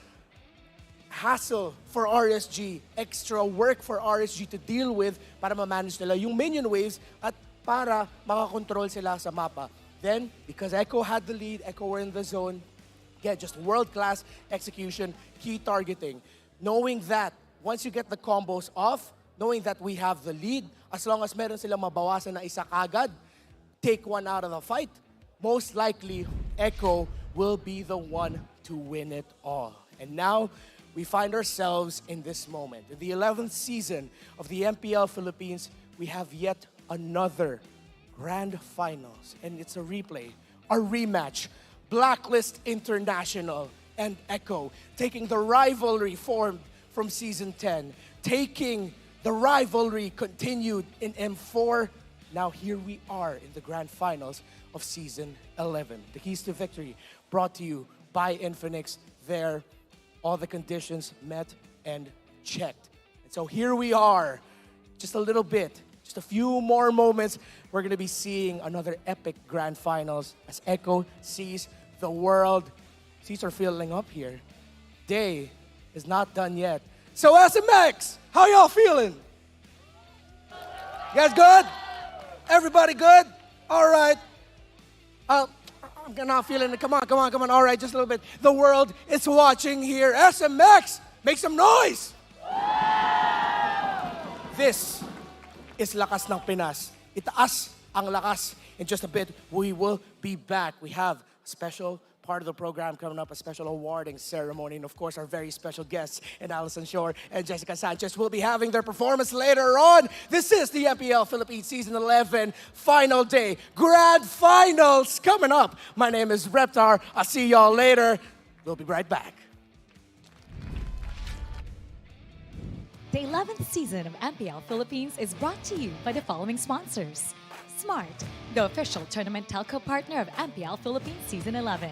hassle for RSG, extra work for RSG to deal with para ma-manage nila yung minion waves at para makakontrol sila sa mapa. Then, because Echo had the lead, Echo were in the zone, just world-class execution, key targeting. Knowing that, once you get the combos off, knowing that we have the lead, as long as meron silang mabawasan na isa kagad, take one out of the fight, most likely, Echo will be the one to win it all. And now, we find ourselves in this moment. In the 11th season of the MPL Philippines, we have yet another grand finals. And it's a replay, a rematch. Blacklist International and Echo taking the rivalry formed from Season 10, taking the rivalry continued in M4. Now here we are in the grand finals of Season 11. The keys to victory brought to you by Infinix. There, all the conditions met and checked. And so here we are, just a little bit, just a few more moments, we're going to be seeing another epic grand finals as Echo sees the world. Seats are filling up here. Day is not done yet. So SMX, how y'all feeling? You guys good? Everybody good? All right. I'm not feeling it. Come on. All right, just a little bit. The world is watching here. SMX, make some noise! This is Lakas ng Pinas. Itaas ang lakas. In just a bit, we will be back. We have a special part of the program coming up, a special awarding ceremony. And of course, our very special guests, and Allison Shore and Jessica Sanchez, will be having their performance later on. This is the MPL Philippines Season 11 final day. Grand Finals coming up. My name is Reptar. I'll see y'all later. We'll be right back. The 11th season of MPL Philippines is brought to you by the following sponsors. Smart, the official tournament telco partner of MPL Philippines Season 11.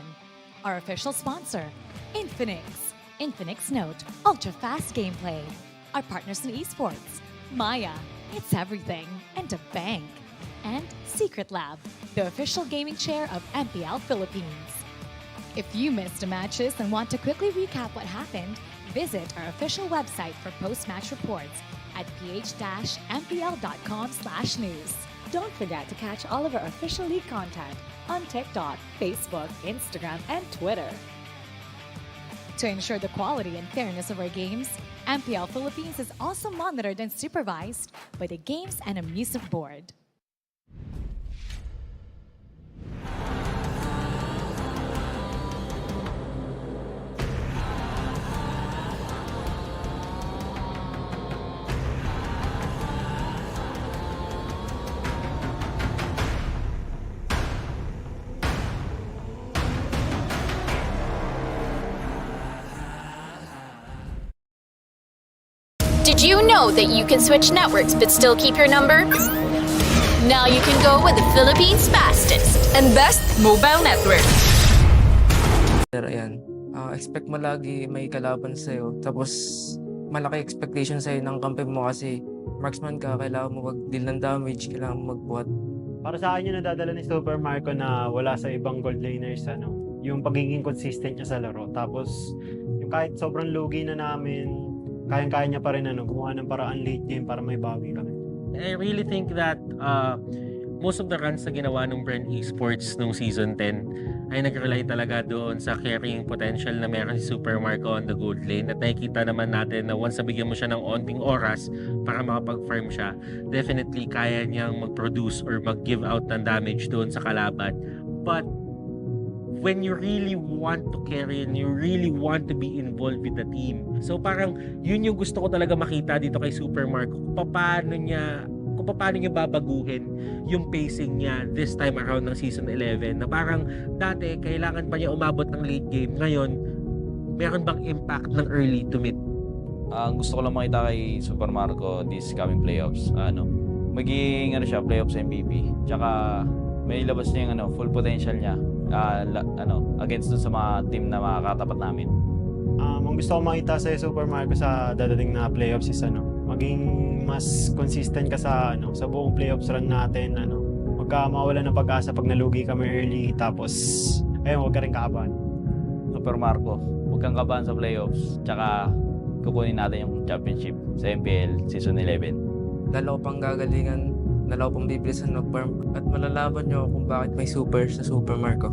Our official sponsor, Infinix Note, ultra-fast gameplay. Our partners in esports, Maya, it's everything, and a bank. And Secret Lab, the official gaming chair of MPL Philippines. If you missed the matches and want to quickly recap what happened, visit our official website for post-match reports at ph-mpl.com/news. Don't forget to catch all of our official league content on TikTok, Facebook, Instagram, and Twitter. To ensure the quality and fairness of our games, MPL Philippines is also monitored and supervised by the Games and Amusement Board. Did you know that you can switch networks but still keep your number? Now you can go with the Philippines' fastest and best mobile network. Pero ayan, expect mo lagi may kalaban sa'yo. Tapos malaki expectation sa'yo ng kampi mo kasi marksman ka, kailangan mo mag-deal ng damage, kailangan mo magbuhat. Para sa akin yung nadadala ni Super Marco na wala sa ibang gold laners, yung pagiging consistent niya sa laro. Tapos yung kahit sobrang lugi na namin, kayang-kaya niya pa rin gumawa ng paraan late game para may bawi kami. I really think that most of the runs na ginawa ng Brand Esports nung Season 10 ay nag-rely talaga doon sa carrying potential na meron si Super Marco on the gold lane. At nakikita naman natin na once nabigyan mo siya ng onting oras para makapag-farm siya, definitely kaya niyang mag-produce or mag-give out ng damage doon sa kalaban. But when you really want to carry and you really want to be involved with the team. So parang yun yung gusto ko talaga makita dito kay Super Marco. Kung paano niya babaguhin yung pacing niya this time around ng Season 11. Na parang dati kailangan pa niya umabot ng late game. Ngayon, meron bang impact ng early to mid? Ang gusto ko lang makita kay Super Marco this coming playoffs, maging playoffs MVP. Tsaka may labas niya yung full potential niya. Against dun sa mga team na makakatapat namin. Ang gusto ko makita sa Super Marco sa dadating na playoffs is maging mas consistent ka sa buong playoffs run natin. Huwag ka mawala ng pag-asa pag nalugi kami early, tapos huwag ka rin kakabahan. Super Marco, huwag kang kabahan sa playoffs, tsaka kukunin natin yung championship sa MPL Season 11. Lalo pang gagalingan, lalo pang bibilisan mag-farm, at malalaman nyo kung bakit may super sa Super Marco.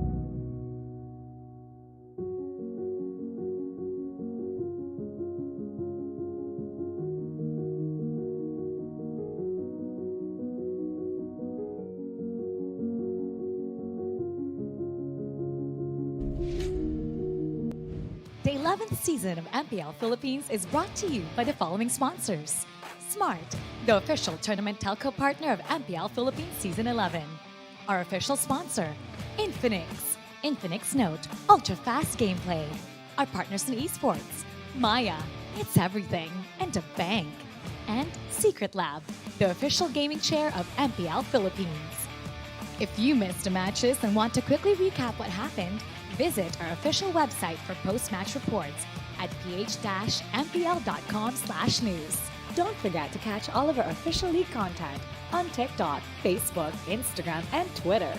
The 11th season of MPL Philippines is brought to you by the following sponsors. Smart, the official tournament telco partner of MPL Philippines Season 11. Our official sponsor, Infinix Note, ultra-fast gameplay. Our partners in esports, Maya, it's everything, and a bank. And Secret Lab, the official gaming chair of MPL Philippines. If you missed the matches and want to quickly recap what happened, visit our official website for post-match reports at ph-mpl.com/news. Don't forget to catch all of our official league content on TikTok, Facebook, Instagram, and Twitter.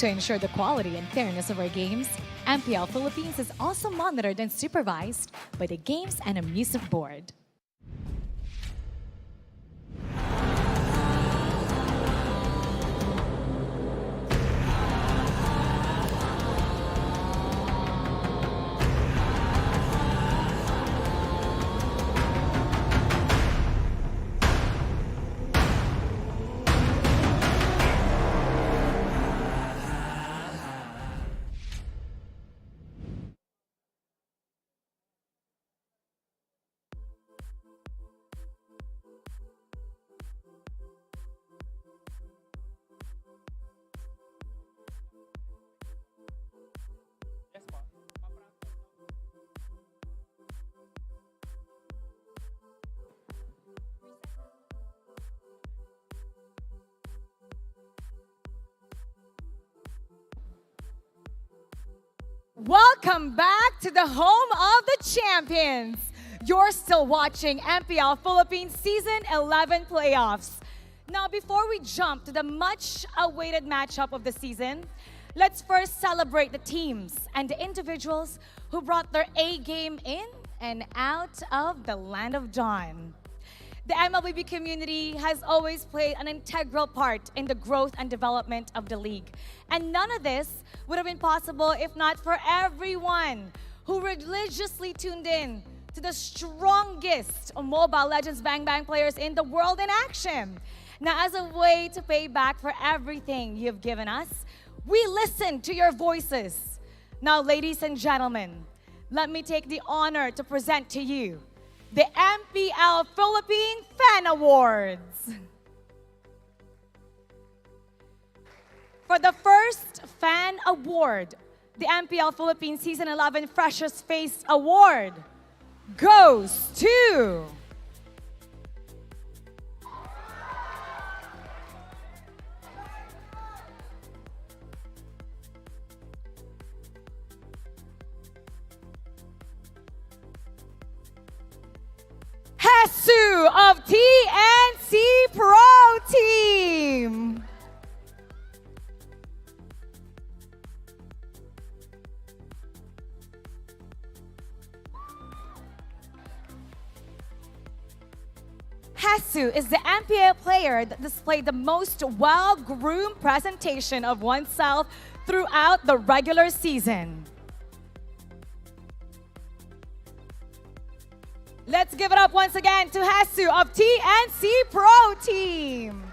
To ensure the quality and fairness of our games, MPL Philippines is also monitored and supervised by the Games and Amusement Board. Welcome back to the home of the champions. You're still watching MPL Philippines Season 11 playoffs. Now, before we jump to the much-awaited matchup of the season, let's first celebrate the teams and the individuals who brought their A game in and out of the land of dawn. The MLBB community has always played an integral part in the growth and development of the league. And none of this would have been possible if not for everyone who religiously tuned in to the strongest Mobile Legends Bang Bang players in the world in action. Now, as a way to pay back for everything you've given us, we listen to your voices. Now, ladies and gentlemen, let me take the honor to present to you the MPL Philippine Fan Awards. For the first fan award, the MPL Philippines Season 11 Freshest Face Award goes to Hesu of TNC Pro Team. Hesu is the MPL player that displayed the most well-groomed presentation of oneself throughout the regular season. Let's give it up once again to Hesu of TNC Pro Team.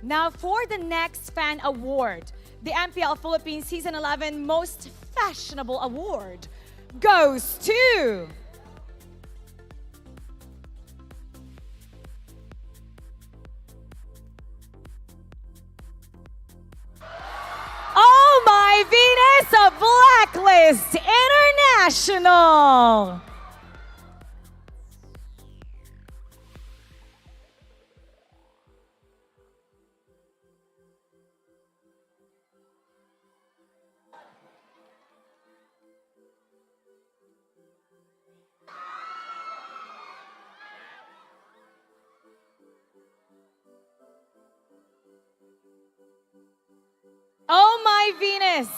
Now for the next fan award, the MPL Philippines Season 11 Most Fashionable Award goes to Oh My Venus of Blacklist International. Oh My Venus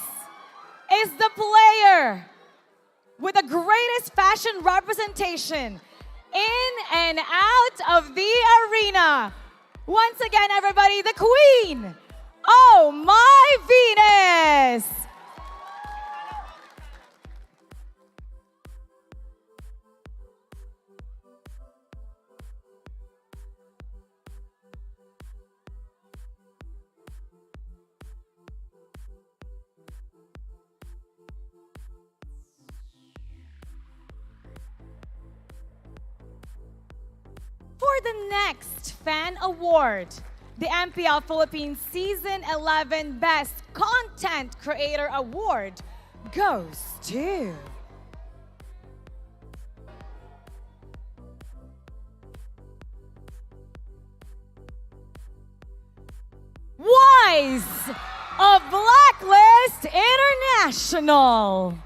is the player with the greatest fashion representation in and out of the arena. Once again, everybody, the Queen, Oh My Venus. For the next fan award, the MPL Philippines Season 11 Best Content Creator Award goes to Wise of Blacklist International.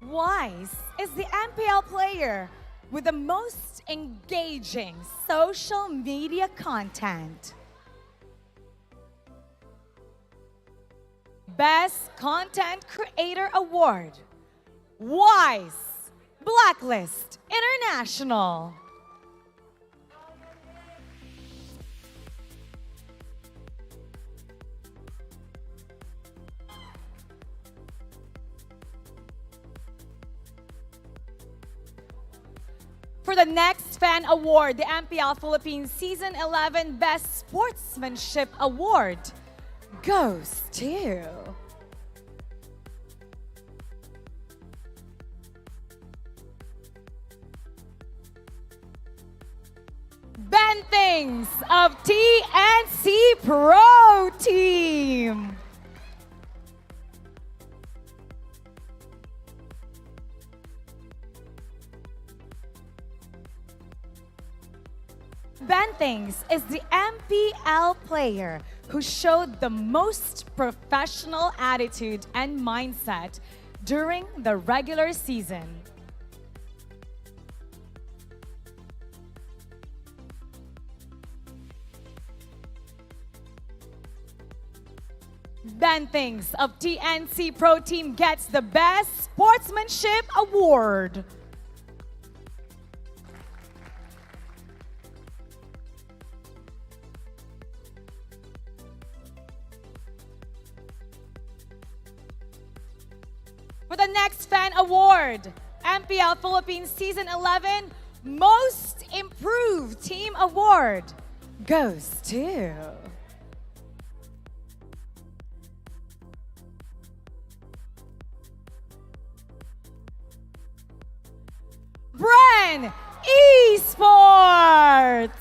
Wise is the MPL player with the most engaging social media content. Best Content Creator Award, Wise, Blacklist International. For the next fan award, the MPL Philippines Season 11 Best Sportsmanship Award goes to... Bentings of TNC Pro Team. Bentings is the MPL player who showed the most professional attitude and mindset during the regular season. Bentings of TNC Pro Team gets the Best Sportsmanship Award. For the next fan award, MPL Philippines Season 11 Most Improved Team Award goes to... Bren Esports!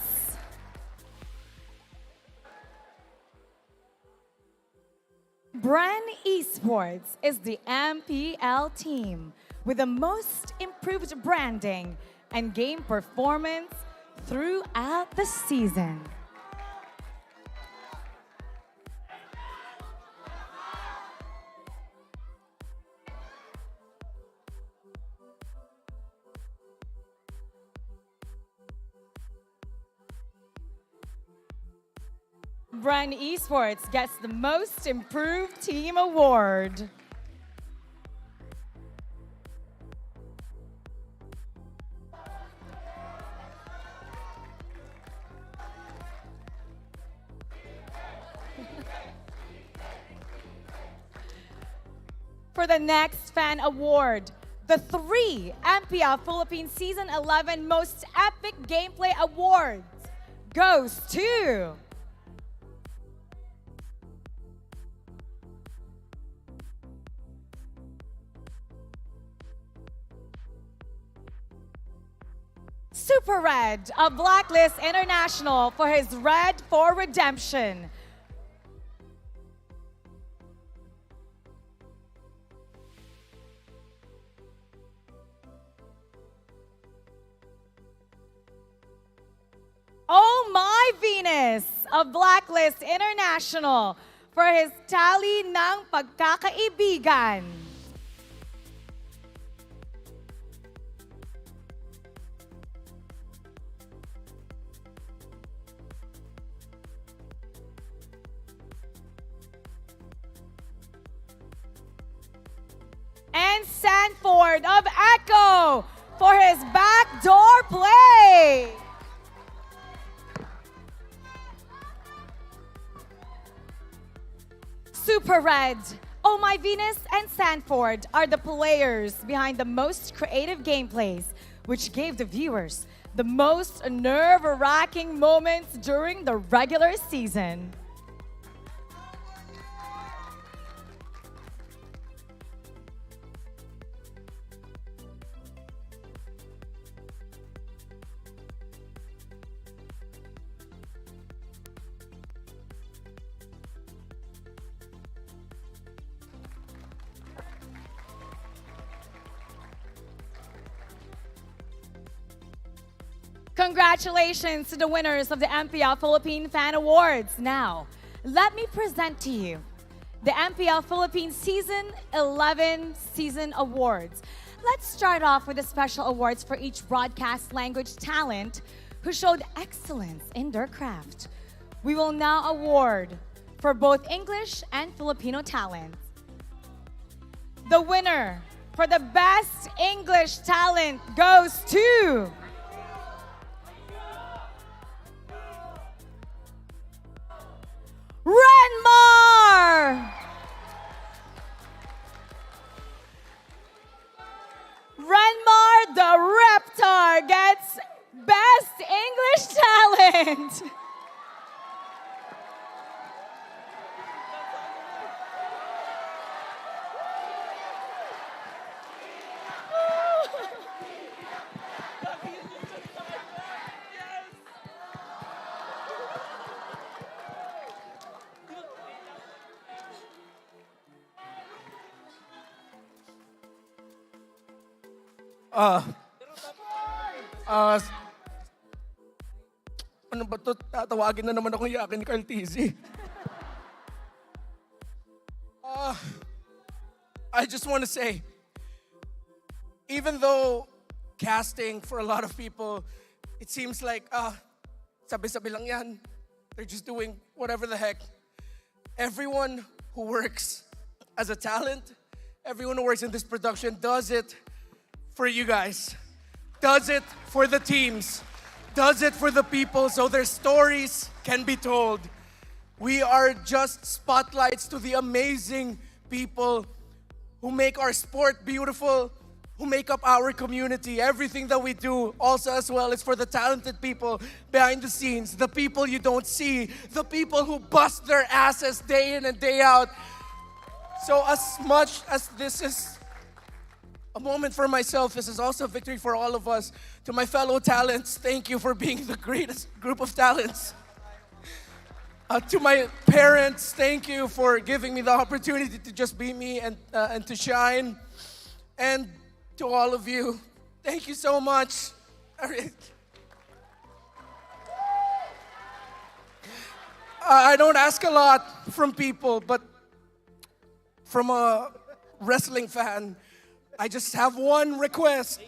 Bren Esports is the MPL team with the most improved branding and game performance throughout the season. Bren Esports gets the Most Improved Team Award. For the next fan award, the 3 MPL Philippines Season 11 Most Epic Gameplay Awards goes to... Super Red of Blacklist International for his Red for Redemption. Oh My Venus of Blacklist International for his Tali ng Pagkakaibigan. And Sanford of Echo for his backdoor play. Super Red, Oh My Venus, and Sanford are the players behind the most creative gameplays, which gave the viewers the most nerve-wracking moments during the regular season. Congratulations to the winners of the MPL Philippine Fan Awards. Now, let me present to you the MPL Philippines Season 11 Season Awards. Let's start off with the special awards for each broadcast language talent who showed excellence in their craft. We will now award for both English and Filipino talent. The winner for the Best English Talent goes to... Renmar! Renmar the Reptar gets talent. Ano ba to? Tatawagin na naman ako yakin ni Carl Tizzy. I just want to say, even though casting for a lot of people, it seems like, sabi-sabi lang yan. They're just doing whatever the heck. Everyone who works as a talent, everyone who works in this production does it for you guys. Does it for the teams. Does it for the people so their stories can be told. We are just spotlights to the amazing people who make our sport beautiful, who make up our community. Everything that we do also as well is for the talented people behind the scenes, the people you don't see, the people who bust their asses day in and day out. So as much as this is a moment for myself, this is also a victory for all of us. To my fellow talents, thank you for being the greatest group of talents. To my parents, thank you for giving me the opportunity to just be me and to shine. And to all of you, thank you so much. I don't ask a lot from people, but from a wrestling fan, I just have one request.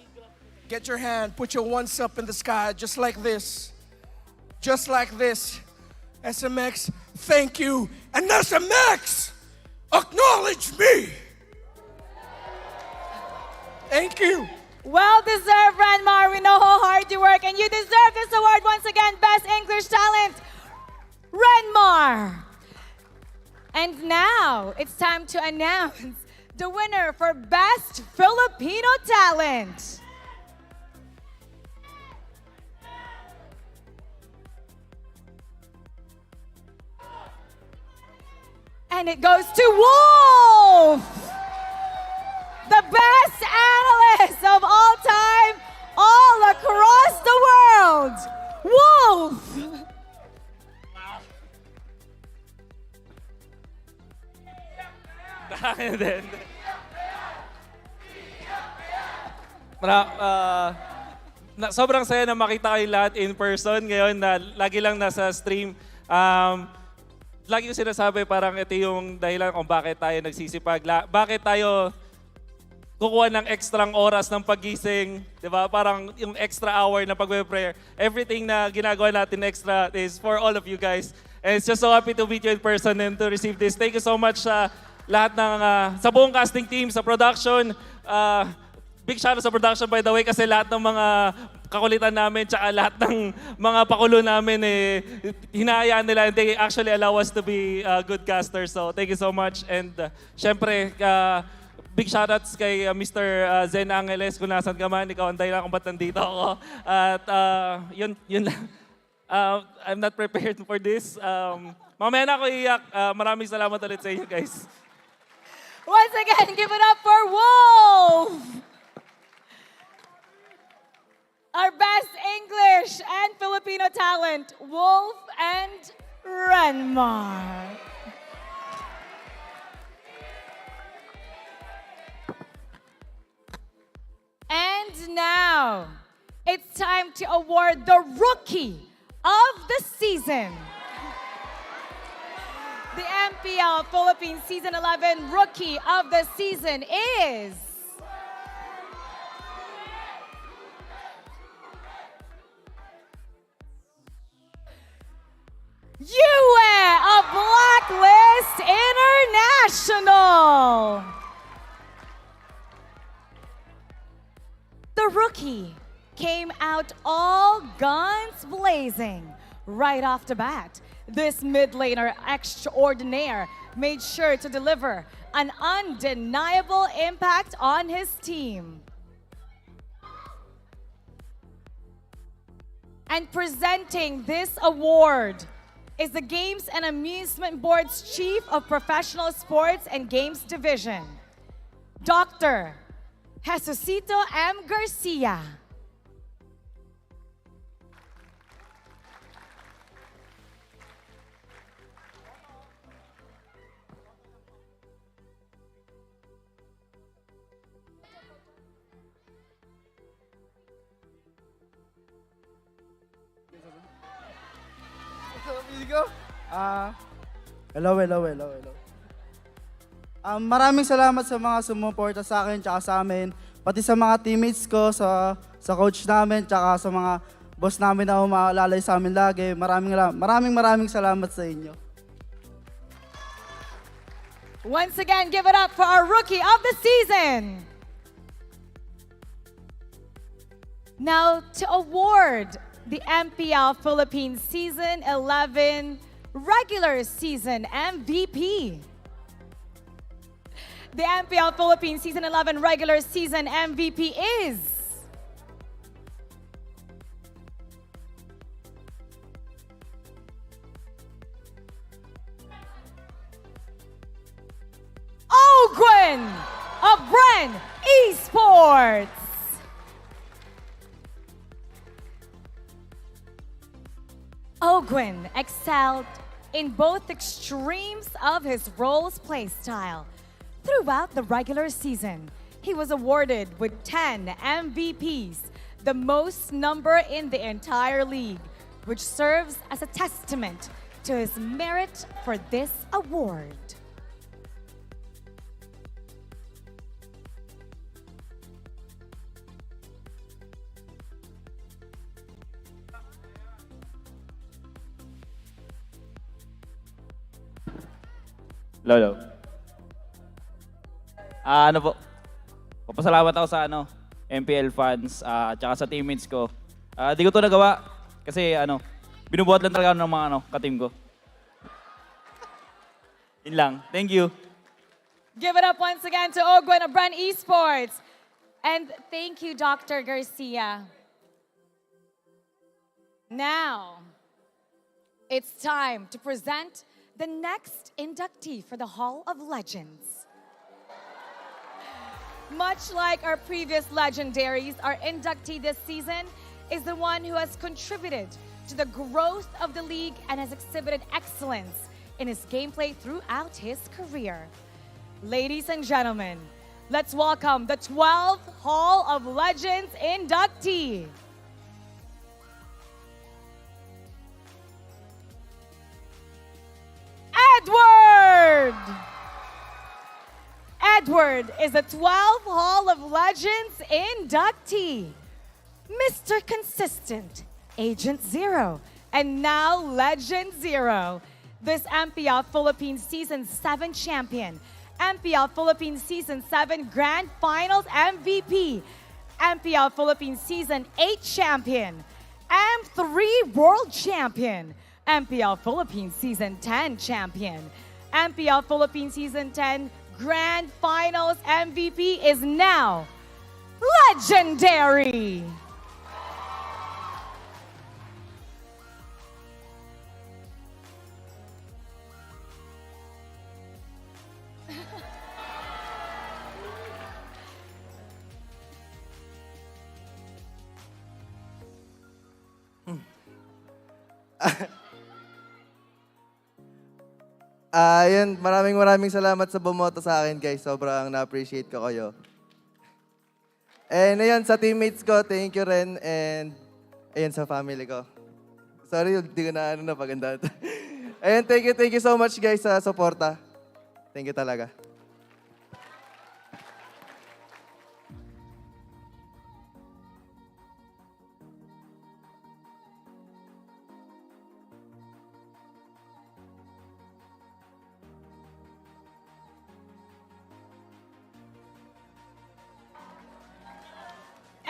Get your hand, put your ones up in the sky, just like this. Just like this. SMX, thank you. And SMX, acknowledge me. Thank you. Well deserved, Ranmar. We know how hard you work, and you deserve this award once again, Best English Talent, Ranmar. And now it's time to announce the winner for Best Filipino Talent. And it goes to Wolf, the best analyst of all time, all across the world. Wolf! Sobrang saya na makita kayo lahat in person ngayon na lagi lang nasa stream. Lagi ko sinasabi parang ito yung dahilan kung bakit tayo nagsisipag. Bakit tayo kukuha ng extrang oras ng pagising, di ba? Parang yung extra hour na pag-prayer. Everything na ginagawa natin extra is for all of you guys. And it's just so happy to meet you in person and to receive this. Thank you so much sa lahat ng, sa buong casting team, sa production. Big shout out sa production by the way kasi lahat ng mga kakulitan namin tsaka lahat ng mga pakulo namin hinahayaan nila and they actually allow us to be good casters. So thank you so much. And syempre, big shoutouts kay Mr. Zen Angeles kung nasan ka man. Ikaw ang dahilan kung ba't nandito ako. At yun lang. I'm not prepared for this. Mamaya na ako iiyak. Maraming salamat ulit sa inyo guys. Once again, give it up for Wolf! Our best English and Filipino talent, Wolf and Ranmar. And now, it's time to award the Rookie of the Season. The MPL Philippines Season 11 Rookie of the Season is... Yue of Blacklist International. The rookie came out all guns blazing right off the bat. This mid laner extraordinaire made sure to deliver an undeniable impact on his team. And presenting this award is the Games and Amusement Board's Chief of Professional Sports and Games Division, Dr. Jesusito M. Garcia. Hello. Maraming salamat sa mga sumuporta sa akin tsaka sa amin, pati sa mga teammates ko, sa coach namin, tsaka sa mga boss namin na umaalalay sa amin lagi. Maraming salamat sa inyo. Once again, give it up for our Rookie of the Season. Now, to award the MPL Philippines Season 11 Regular Season MVP. The MPL Philippines Season 11 Regular Season MVP is Ogwen of Bren Esports. Ogwen excelled in both extremes of his role's play style. Throughout the regular season, he was awarded with 10 MVPs, the most number in the entire league, which serves as a testament to his merit for this award. Lolo. Ano po? Papasalamat ako sa MPL fans at saka sa teammates ko. Di ko to nagawa kasi binubuhat lang talaga ng mga ka-team ko. Yun lang. Thank you. Give it up once again to Ogwen of Bren Esports. And thank you, Dr. Garcia. Now, it's time to present the next inductee for the Hall of Legends. Much like our previous legendaries, our inductee this season is the one who has contributed to the growth of the league and has exhibited excellence in his gameplay throughout his career. Ladies and gentlemen, let's welcome the 12th Hall of Legends inductee. Edward! Edward is the 12th Hall of Legends inductee. Mr. Consistent, Agent Zero, and now Legend Zero. This MPL Philippines Season 7 champion, MPL Philippines Season 7 Grand Finals MVP, MPL Philippines Season 8 champion, M3 World Champion, MPL Philippines Season 10 champion, MPL Philippines Season 10 Grand Finals MVP is now legendary. Yun, maraming salamat sa bumoto sa akin, guys. Sobrang na-appreciate ko kayo. And ayun, sa teammates ko, thank you rin. And ayun, sa family ko. Sorry, hindi ko na napaganda. Ayun, thank you so much, guys, sa suporta. Thank you talaga.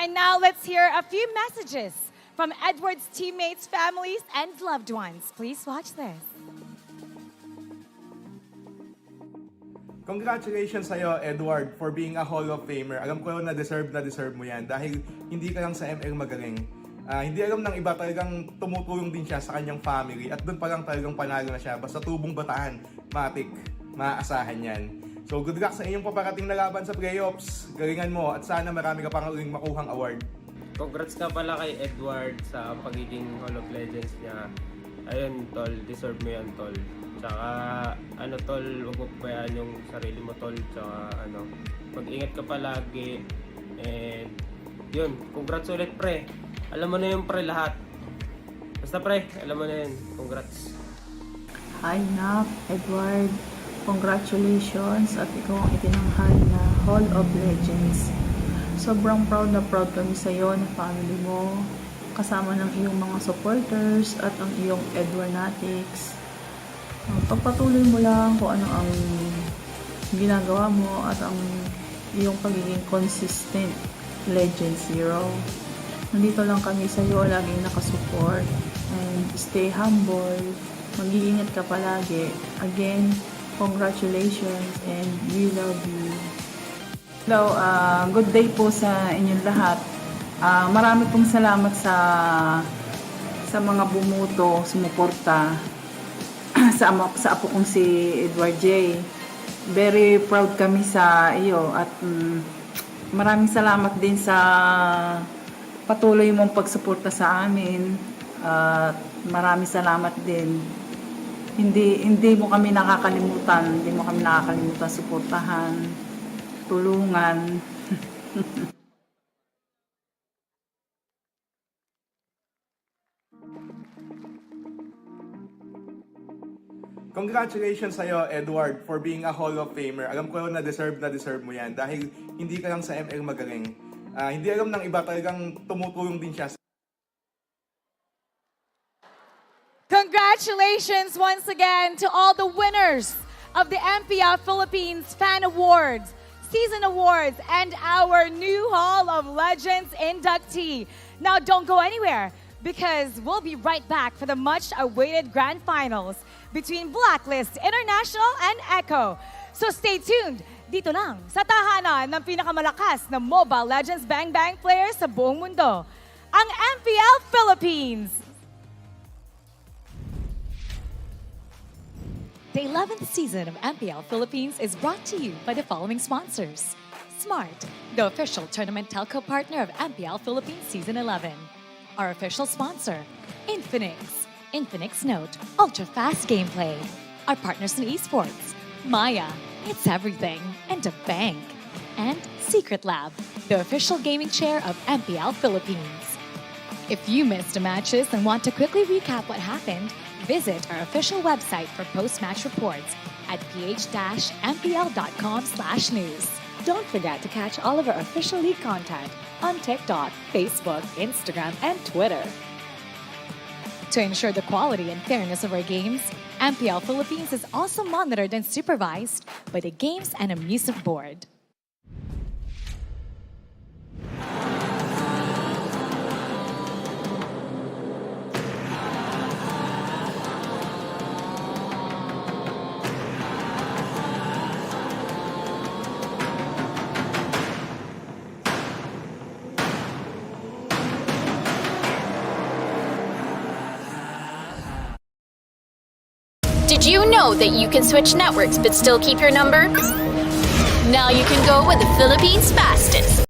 And now let's hear a few messages from Edward's teammates, families, and loved ones. Please watch this. Congratulations sa'yo, Edward, for being a Hall of Famer. Alam ko na deserve mo yan dahil hindi ka lang sa ML magaling. Hindi alam ng iba, talagang tumutulong din siya sa kanyang family at doon pa lang talagang panalo na siya. Basta tubong bataan, matik, maaasahan yan. So good luck sa inyong paparating na laban sa playoffs. Galingan mo at sana marami ka pang uling makuhang award. Congrats ka pala kay Edward sa pagiging Hall of Legends niya. Ayun, tol, deserve mo yan, tol. Tsaka, tol, huwag mo pabayaan yung sarili mo, tol. Tsaka, mag-ingat ka palagi. And, yun, congrats ulit, pre. Alam mo na yun, pre, lahat. Basta, pre, alam mo na yun. Congrats. Hi, Nak, Edward. Congratulations at ikaw ang itinanghal na Hall of Legends. Sobrang proud na proud kami sa iyo ng family mo, kasama ng iyong mga supporters at ang iyong Edwarnatics. Pagpatuloy mo lang kung ano ang ginagawa mo at ang iyong pagiging consistent Legend Zero. Nandito lang kami sa iyo, laging nakasupport. And stay humble, mag-iingat ka palagi. Again, congratulations and we love you. Hello, good day po sa inyong lahat. Marami pong salamat sa mga bumuto, sumuporta sa apo kong si Edward J. Very proud kami sa iyo at maraming salamat din sa patuloy mong pagsuporta sa amin. Maraming salamat din. Hindi mo kami nakakalimutan, suportahan, tulungan. Congratulations sa'yo, Edward, for being a Hall of Famer. Alam ko na deserve mo yan dahil hindi ka lang sa ML magaling. Hindi alam ng iba, talagang tumutulong din siya. Congratulations once again to all the winners of the MPL Philippines Fan Awards, Season Awards, and our new Hall of Legends inductee. Now don't go anywhere because we'll be right back for the much-awaited Grand Finals between Blacklist International and Echo. So stay tuned dito lang sa tahanan ng pinakamalakas na Mobile Legends Bang Bang players sa buong mundo, ang MPL Philippines. The 11th season of MPL Philippines is brought to you by the following sponsors. Smart, the official tournament telco partner of MPL Philippines Season 11. Our official sponsor, Infinix. Infinix Note, ultra-fast gameplay. Our partners in esports, Maya, it's everything, and a bank. And Secret Lab, the official gaming chair of MPL Philippines. If you missed the matches and want to quickly recap what happened, visit our official website for post-match reports at ph-mpl.com/news. Don't forget to catch all of our official league content on TikTok, Facebook, Instagram, and Twitter. To ensure the quality and fairness of our games, MPL Philippines is also monitored and supervised by the Games and Amusement Board. Did you know that you can switch networks but still keep your number? Now you can go with the Philippines fastest.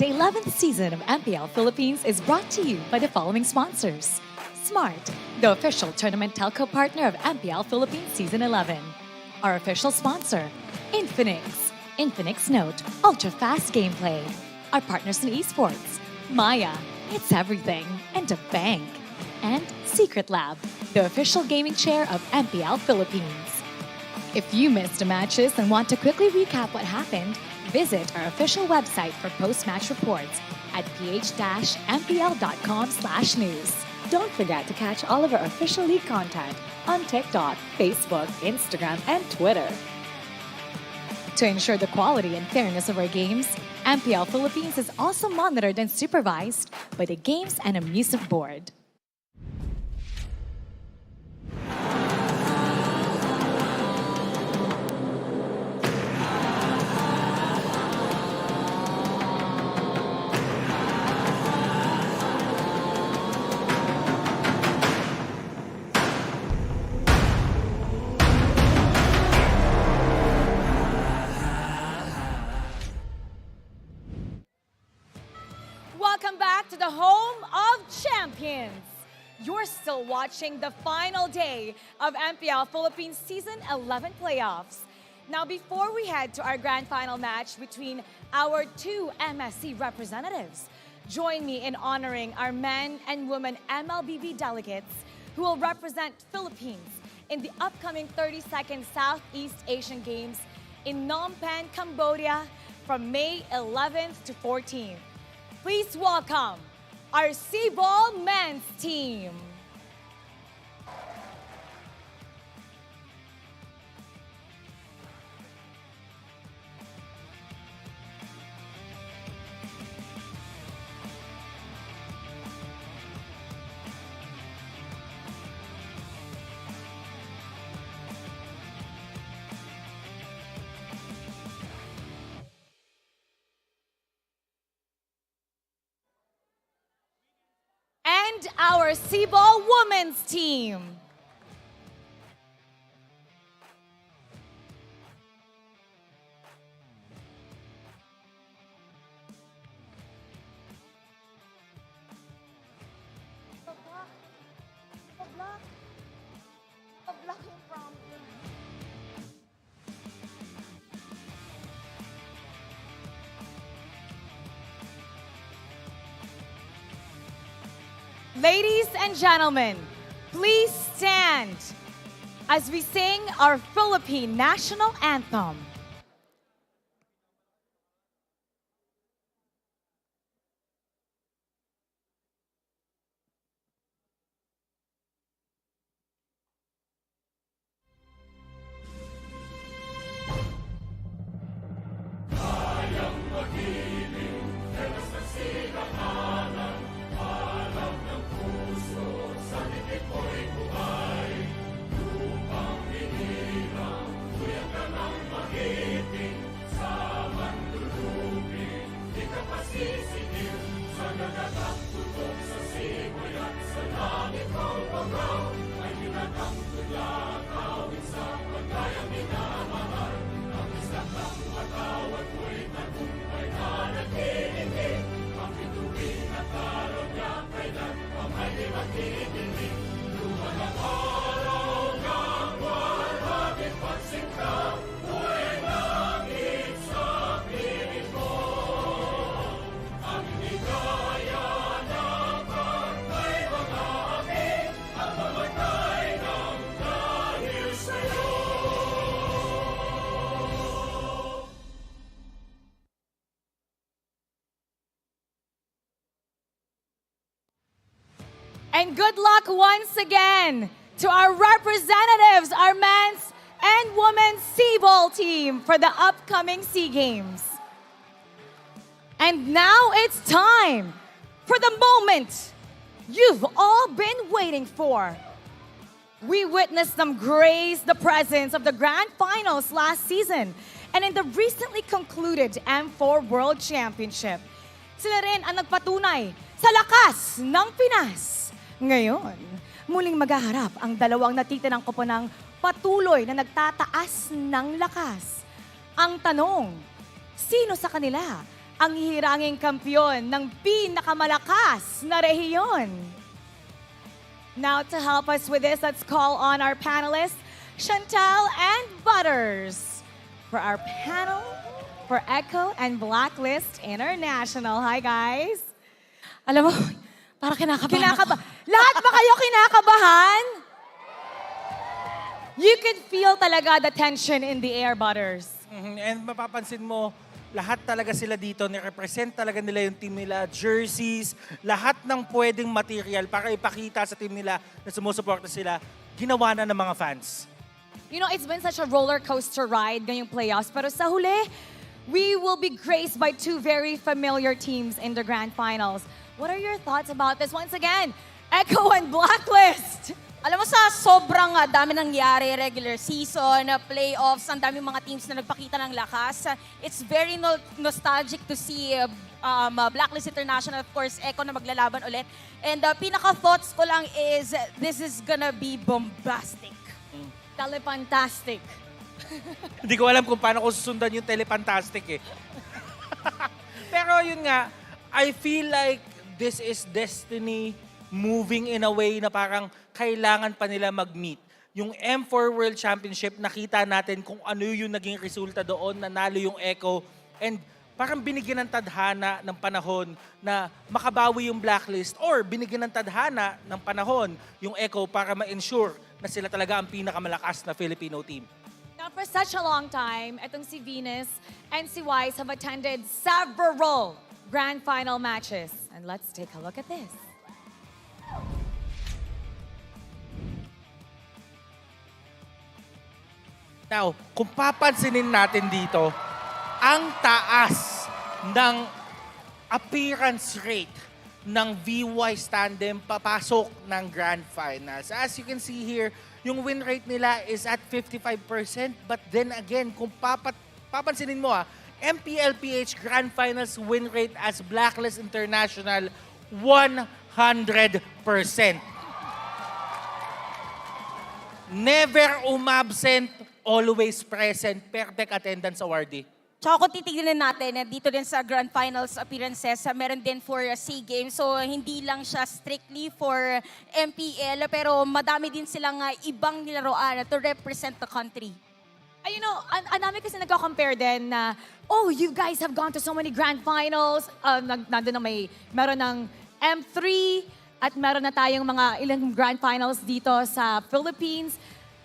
The 11th season of MPL Philippines is brought to you by the following sponsors. Smart, the official tournament telco partner of MPL Philippines Season 11. Our official sponsor, Infinix. Infinix Note, ultra-fast gameplay. Our partners in esports, Maya, it's everything, and a bank. And Secret Lab, the official gaming chair of MPL Philippines. If you missed the matches and want to quickly recap what happened, visit our official website for post-match reports at ph-mpl.com/news. Don't forget to catch all of our official league content on TikTok, Facebook, Instagram, and Twitter. To ensure the quality and fairness of our games, MPL Philippines is also monitored and supervised by the Games and Amusement Board. Welcome back to the home of champions. You're still watching the final day of MPL Philippines Season 11 playoffs. Now, before we head to our grand final match between our two MSC representatives, join me in honoring our men and women MLBB delegates who will represent Philippines in the upcoming 32nd Southeast Asian Games in Phnom Penh, Cambodia from May 11th to 14th. Please welcome our C-Ball men's team. And our C-Ball women's team. Ladies and gentlemen, please stand as we sing our Philippine national anthem. And good luck once again to our representatives, our men's and women's C-Ball team for the upcoming SEA Games. And now it's time for the moment you've all been waiting for. We witnessed them grace the presence of the Grand Finals last season and in the recently concluded M4 World Championship. Sila rin ang nagpatunay sa lakas ng Pinas. Ngayon, muling maghaharap ang dalawang natitirang koponang patuloy na nagtataas ng lakas. Ang tanong, sino sa kanila ang hihiranging kampiyon ng pinakamalakas na rehiyon. Now to help us with this, let's call on our panelists, Chantal and Butters, for our panel for Echo and Blacklist International. Hi, guys. Alam mo, para kinakabahan ako. Lahat ba kayo kinakabahan? You can feel talaga the tension in the air, Butters. And mapapansin mo, lahat talaga sila dito, ni-represent talaga nila yung team nila, jerseys, lahat ng pwedeng material para ipakita sa team nila na sumusuporta sila, ginawa na ng mga fans. You know, it's been such a roller coaster ride ngayong playoffs, pero sa huli, we will be graced by two very familiar teams in the grand finals. What are your thoughts about this? Once again, Echo and Blacklist. Alam mo, sa sobrang dami nangyari, regular season, playoffs, ang daming mga teams na nagpakita ng lakas. It's very nostalgic to see Blacklist International, of course, Echo na maglalaban ulit. And pinaka-thoughts ko lang is, this is gonna be bombastic. Telefantastic. Hindi ko alam kung paano ko susundan yung telefantastic eh. Pero yun nga, I feel like this is destiny moving in a way na parang kailangan pa nila mag-meet. Yung M4 World Championship, nakita natin kung ano yung naging resulta doon, nanalo yung Echo, and parang binigyan ng tadhana ng panahon na makabawi yung Blacklist, or binigyan ng tadhana ng panahon yung Echo para ma-ensure na sila talaga ang pinakamalakas na Filipino team. Now, for such a long time, itong si Venus and si Wise have attended several grand final matches. And let's take a look at this. Now, kung papansinin natin dito, ang taas ng appearance rate ng VY tandem papasok ng Grand Finals. As you can see here, yung win rate nila is at 55%. But then again, kung papansinin mo MPL-PH Grand Finals win rate as Blacklist International, 100%. Never umabsent, always present. Perfect attendance awardee. Tsaka kung titignan natin, dito din sa Grand Finals appearances, meron din for SEA Games. So, hindi lang siya strictly for MPL, pero madami din silang ibang nilaroan to represent the country. You know, ang dami kasi nagko-compare din na, oh, you guys have gone to so many grand finals. Nandun na meron ng M3 at meron na tayong mga ilang grand finals dito sa Philippines.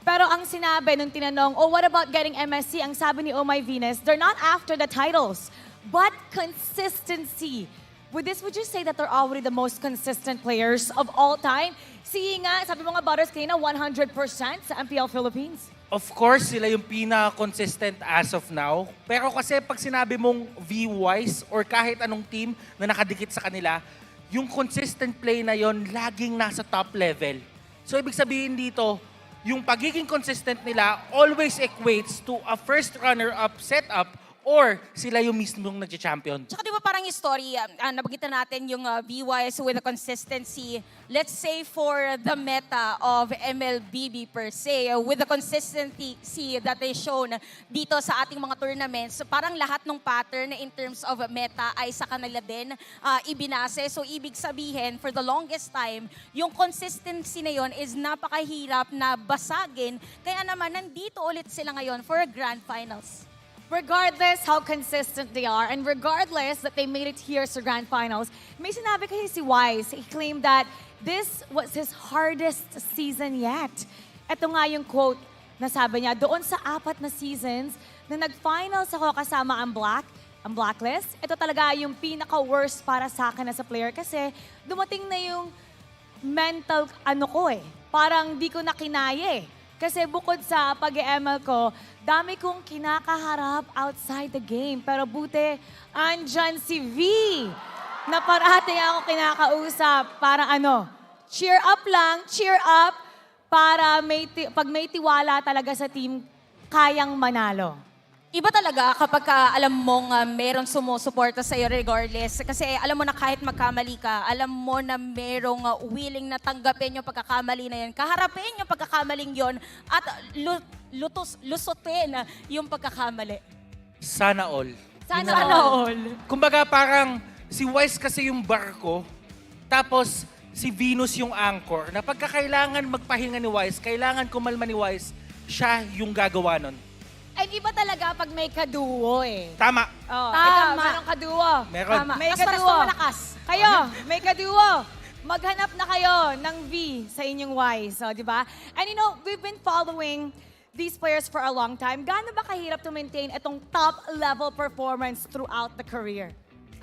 Pero ang sinabi nung tinanong, oh, what about getting MSC? Ang sabi ni Oh My Venus, they're not after the titles, but consistency. With this, would you say that they're already the most consistent players of all time? Seeing nga, sabi mo nga, Butters, kanina 100% sa MPL Philippines. Of course, sila yung pinaka-consistent as of now. Pero kasi pag sinabi mong V-Wise or kahit anong team na nakadikit sa kanila, yung consistent play na yon laging nasa top level. So ibig sabihin dito, yung pagiging consistent nila always equates to a first runner-up setup or sila yung mismong nag-champion. Tsaka di ba parang yung story, nabagitan natin yung VYs with the consistency, let's say for the meta of MLBB per se, with the consistency that they shown dito sa ating mga tournaments, parang lahat ng pattern in terms of meta ay sa kanila din ibinase. So ibig sabihin, for the longest time, yung consistency na yon is napakahirap na basagin. Kaya naman, nandito ulit sila ngayon for grand finals. Regardless how consistent they are, and regardless that they made it here sa Grand Finals, may sinabi kasi si Wise, he claimed that this was his hardest season yet. Ito nga yung quote na sabi niya, doon sa 4 na seasons na nag-finals ako kasama ang Blacklist, ito talaga yung pinaka-worst para sa akin as a player kasi dumating na yung mental parang di ko na kinaya eh. Kasi bukod sa pag-ML ko, dami kong kinakaharap outside the game. Pero buti, andyan si V na parating ako kinakausap. Para cheer up lang, cheer up para pag may tiwala talaga sa team, kayang manalo. Iba talaga kapag alam mong merong sumusuporta sa'yo regardless. Kasi alam mo na kahit magkamali ka, alam mo na merong willing na tanggapin yung pagkakamali na yan. Kaharapin yung pagkakamaling yon at lusutin yung pagkakamali. Sana all. Sana You know, all. Kumbaga parang si Wise kasi yung barko, tapos si Venus yung anchor, na pagkakailangan magpahinga ni Wise, kailangan kumalma ni Wise, siya yung gagawa nun. And iba talaga pag may kaduo eh. Tama. Oh, Tama. merong kaduo. Meron. Tama. May Mas paras kaduo. pang malakas. Kayo, may kaduo. Maghanap na kayo ng V sa inyong Y. So, di ba? And you know, we've been following these players for a long time. Gaano ba kahirap to maintain itong top-level performance throughout the career?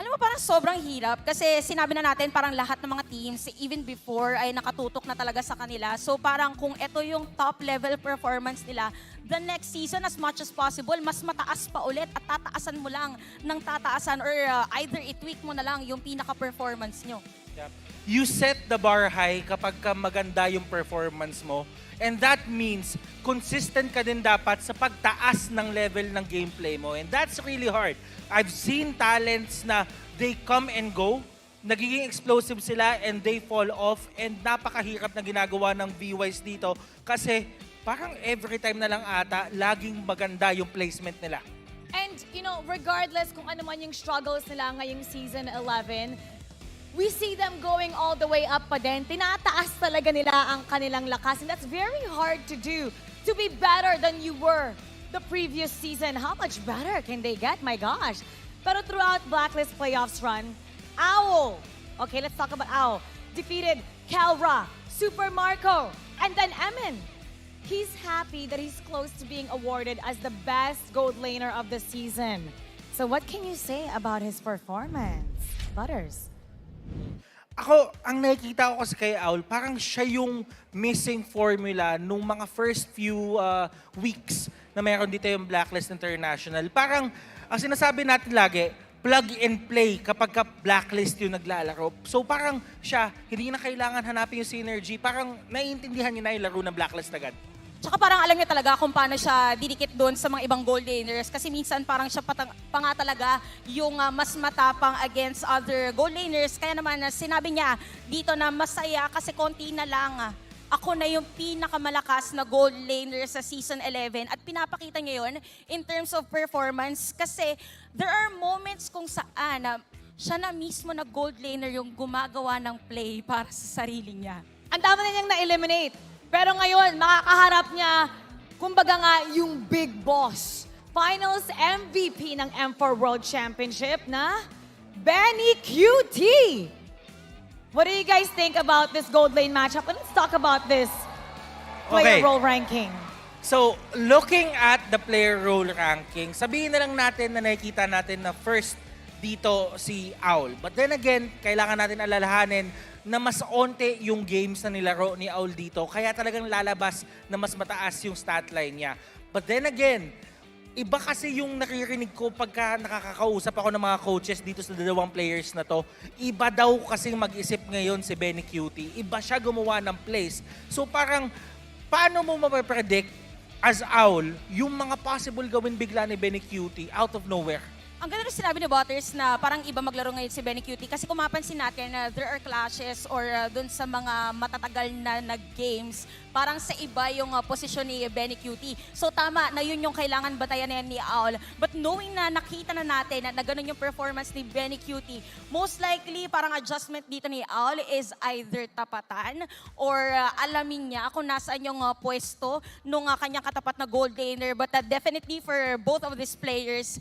Alam mo, parang sobrang hirap kasi sinabi na natin parang lahat ng mga teams, even before, ay nakatutok na talaga sa kanila. So parang kung ito yung top-level performance nila, the next season, as much as possible, mas mataas pa ulit at tataasan mo lang ng tataasan or either i-tweak mo na lang yung pinaka-performance nyo. You set the bar high kapag ka maganda yung performance mo. And that means consistent ka din dapat sa pagtaas ng level ng gameplay mo. And that's really hard. I've seen talents na they come and go, nagiging explosive sila and they fall off. And napakahirap na ginagawa ng VYs dito kasi parang every time na lang ata, laging maganda yung placement nila. And, you know, regardless kung ano man yung struggles nila ngayong season 11, we see them going all the way up pa din. Tinataas talaga nila ang kanilang lakas. And that's very hard to do. To be better than you were the previous season. How much better can they get? My gosh. Pero throughout Blacklist playoffs run, Owl, okay, let's talk about Owl, defeated Kelra, Super Marco, and then Emin. He's happy that he's close to being awarded as the best gold laner of the season. So what can you say about his performance? Butters. Ako, ang nakikita ko kasi kay Owl, parang siya yung missing formula nung mga first few weeks na meron dito yung Blacklist International. Parang, ang sinasabi natin lagi, plug and play kapag ka Blacklist yung naglalaro. So parang siya, hindi na kailangan hanapin yung synergy. Parang naiintindihan niya na yung laro ng Blacklist agad. Tsaka parang alam niya talaga kung paano siya didikit doon sa mga ibang gold laners kasi minsan parang siya pa nga talaga yung mas matapang against other gold laners. Kaya naman sinabi niya dito na masaya kasi konti na lang ako na yung pinakamalakas na gold laner sa Season 11 at pinapakita niya yun in terms of performance kasi there are moments kung saan siya na mismo na gold laner yung gumagawa ng play para sa sarili niya. Ang dami na niyang na-eliminate. Pero ngayon, makakaharap niya, kumbaga nga, yung big boss. Finals MVP ng M4 World Championship na Benny QT. What do you guys think about this gold lane matchup? And let's talk about this player role ranking. So, looking at the player role ranking, sabihin na lang natin na nakikita natin na first dito si Owl. But then again, kailangan natin alalahanin na mas onte yung games na nilaro ni Owl dito. Kaya talagang lalabas na mas mataas yung stat line niya. But then again, iba kasi yung naririnig ko pagka nakakausap ako ng mga coaches dito sa dalawang players na to. Iba daw kasi mag-isip ngayon si Benny Cutie. Iba siya gumawa ng plays. So parang, paano mo mapapredict as Owl yung mga possible gawin bigla ni Benny Cutie out of nowhere? Ang ganda rin sinabi ni Butters na parang iba maglaro ngayon si Benny Cutie kasi kung mapansin natin na there are clashes or dun sa mga matatagal na nag-games, parang sa iba yung posisyon ni Benny Cutie. So tama na yun yung kailangan batayan na yan ni Owl. But knowing na nakita na natin na ganun yung performance ni Benny Cutie, most likely parang adjustment dito ni Owl is either tapatan or alamin niya kung nasaan yung pwesto nung kanyang katapat na gold laner. But definitely for both of these players,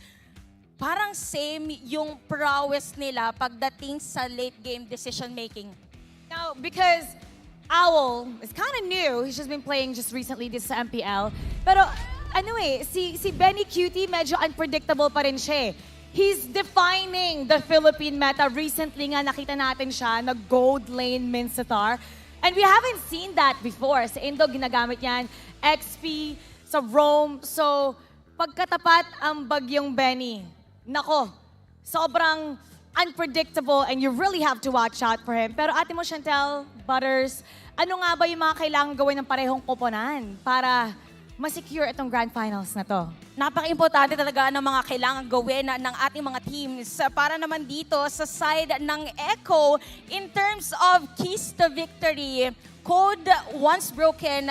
parang same yung prowess nila pagdating sa late game decision making. Now, because Owl is kind of new, he's just been playing just recently this sa MPL. Pero ano si Benny Cutie medyo unpredictable pa rin siya eh. He's defining the Philippine meta. Recently nga nakita natin siya na gold lane Mincetar. And we haven't seen that before. Sa Indo ginagamit yan, XP, sa Rome. So, pagkatapat ang bagyong Benny, nako, sobrang unpredictable and you really have to watch out for him. Pero ate mo, Chantel, Butters, ano nga ba yung mga kailangan gawin ng parehong koponan para ma-secure itong Grand Finals na to? Napaka-importante talaga ng mga kailangan gawin ng ating mga teams para naman dito sa side ng Echo in terms of keys to victory. Code once broken,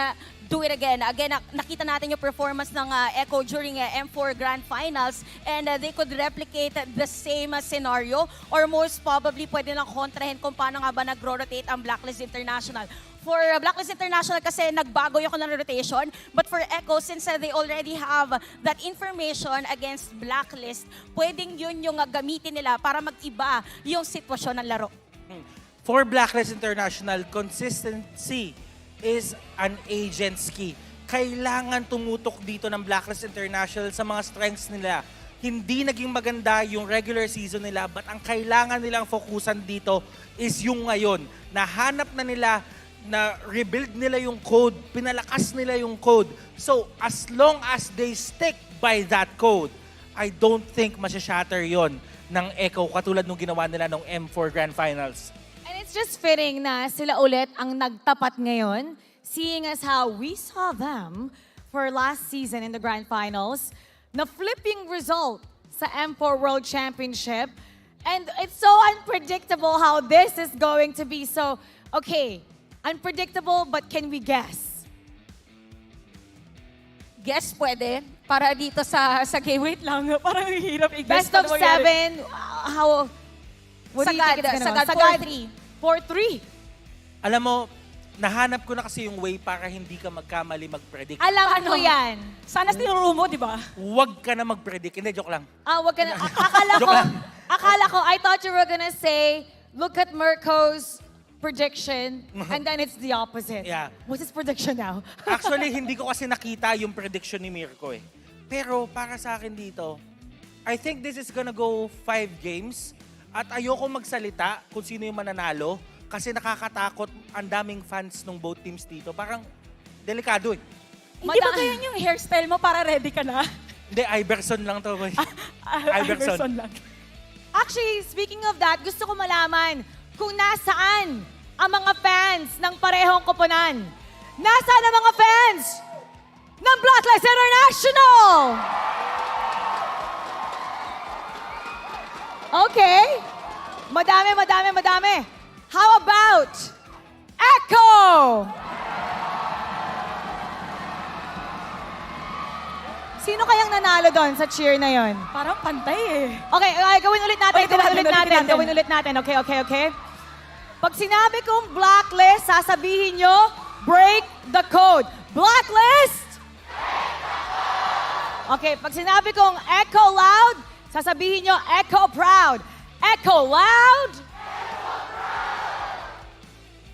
do it again. Again, nakita natin yung performance ng Echo during M4 Grand Finals and they could replicate the same scenario or most probably pwede lang kontrahin kung paano nga ba nag-rotate ang Blacklist International. For Blacklist International kasi nagbago yung kanilang rotation, but for Echo, since they already have that information against Blacklist, pwedeng yun yung gamitin nila para mag-iba yung sitwasyon ng laro. For Blacklist International, consistency is an agent's key. Kailangan tumutok dito ng Blacklist International sa mga strengths nila. Hindi naging maganda yung regular season nila, but ang kailangan nilang fokusan dito is yung ngayon. Nahanap na nila na rebuild nila yung code, pinalakas nila yung code. So, as long as they stick by that code, I don't think masya-shatter yon ng Echo katulad nung ginawa nila nung M4 Grand Finals. And it's just fitting na sila ulit ang nagtapat ngayon, seeing as how we saw them for last season in the Grand Finals, na flipping result sa M4 World Championship. And it's so unpredictable how this is going to be. So, okay, unpredictable, but can we guess? Guess pwede. Para dito sa game. Wait lang, parang hirap i-guess. Best of 7, how... What do you think it's gonna go? Sagad 4-3. Alam mo, nahanap ko na kasi yung way para hindi ka magkamali mag-predict. Alam ko yan. Sana tinuro mo, di ba? Huwag ka na mag-predict. Hindi, joke lang. Wag ka na. Joke lang. Akala ko, I thought you were gonna say, look at Mirko's prediction, and then it's the opposite. Yeah. What's his prediction now? Actually, hindi ko kasi nakita yung prediction ni Mirko eh. Pero para sa akin dito, I think this is gonna go 5 games at ayoko magsalita kung sino yung mananalo kasi nakakatakot ang daming fans ng both teams dito. Parang delikado eh. Hindi ba ganyan yung hairstyle mo para ready ka na? Hindi, Iverson lang to. Iverson lang. Actually, speaking of that, gusto ko malaman kung nasaan ang mga fans ng parehong koponan. Nasaan ang mga fans ng Blacklist International? Okay. Madami. How about Echo? Sino kayang nanalo doon sa cheer na yon? Parang pantay eh. Okay, gawin ulit natin. Okay. Pag sinabi kong blacklist, sasabihin nyo, break the code. Blacklist! Okay, pag sinabi kong echo loud, sasabihin nyo, echo proud. Echo loud!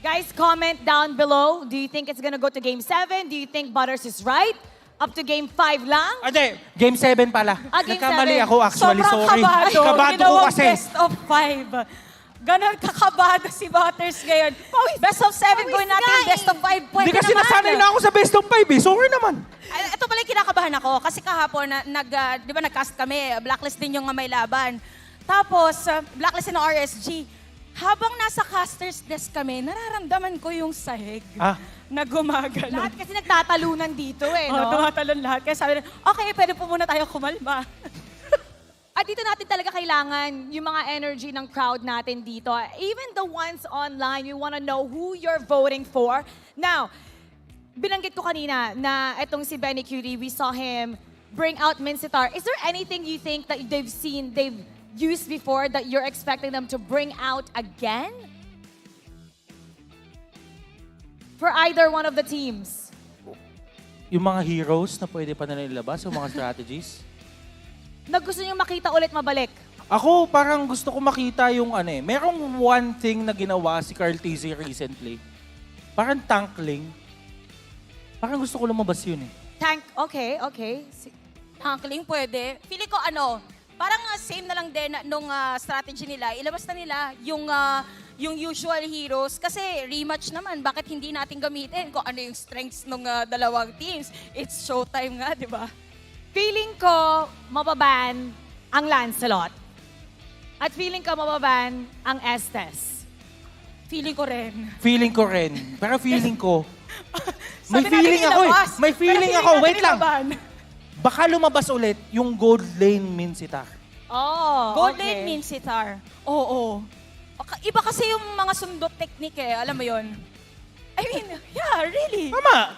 Guys, comment down below. Do you think it's gonna go to Game 7? Do you think Butters is right? Up to Game 5 lang? Hindi, Game 7 pala. Game Nagkamali 7. ako actually, Sobrang sorry. Kabado ko kasi. Best of 5. Ganon kakabado si Butters ngayon. Best of 7 gawin natin yung best of 5. Pwede Hindi kasi naman. nasanay na ako sa best of 5 eh. Sorry naman. Ito pala yung kinakabahan ako. Kasi kahapon, di ba nag-cast kami, blacklist din yung may laban. Tapos, blacklist ng RSG. Habang nasa caster's desk kami, nararamdaman ko yung sahig na gumagano. Lahat kasi nagtatalunan dito eh, no? Tumatalon lahat. Kaya sabi nila, okay, pwede po muna tayo kumalma. At dito natin talaga kailangan yung mga energy ng crowd natin dito. Even the ones online, we want to know who you're voting for. Now, binanggit ko kanina na itong si Benny Curie, we saw him bring out Minsitar. Is there anything you think that they've used before that you're expecting them to bring out again? For either one of the teams. Yung mga heroes na pwede pa nila ilabas, yung mga strategies. Na gusto nyo makita ulit mabalik? Ako, parang gusto ko makita yung merong one thing na ginawa si Carl TZ recently. Parang tankling. Parang gusto ko lumabas yun eh. Tank, okay. Tankling pwede. Feeling ko parang same na lang din nung strategy nila. Ilabas na nila yung usual heroes. Kasi rematch naman, bakit hindi natin gamitin kung ano yung strengths ng dalawang teams? It's showtime nga, di ba? Feeling ko mababan ang Lancelot. At feeling ko mababan ang Estes. Feeling ko rin. Pero feeling ko, may feeling ako eh. May feeling ako. Wait lang. Baka lumabas ulit yung Gold Lane Minsitar. Gold Lane Minsitar. Oo. Iba kasi yung mga sundot technique eh. Alam mo yon. I mean, yeah, really. Tama!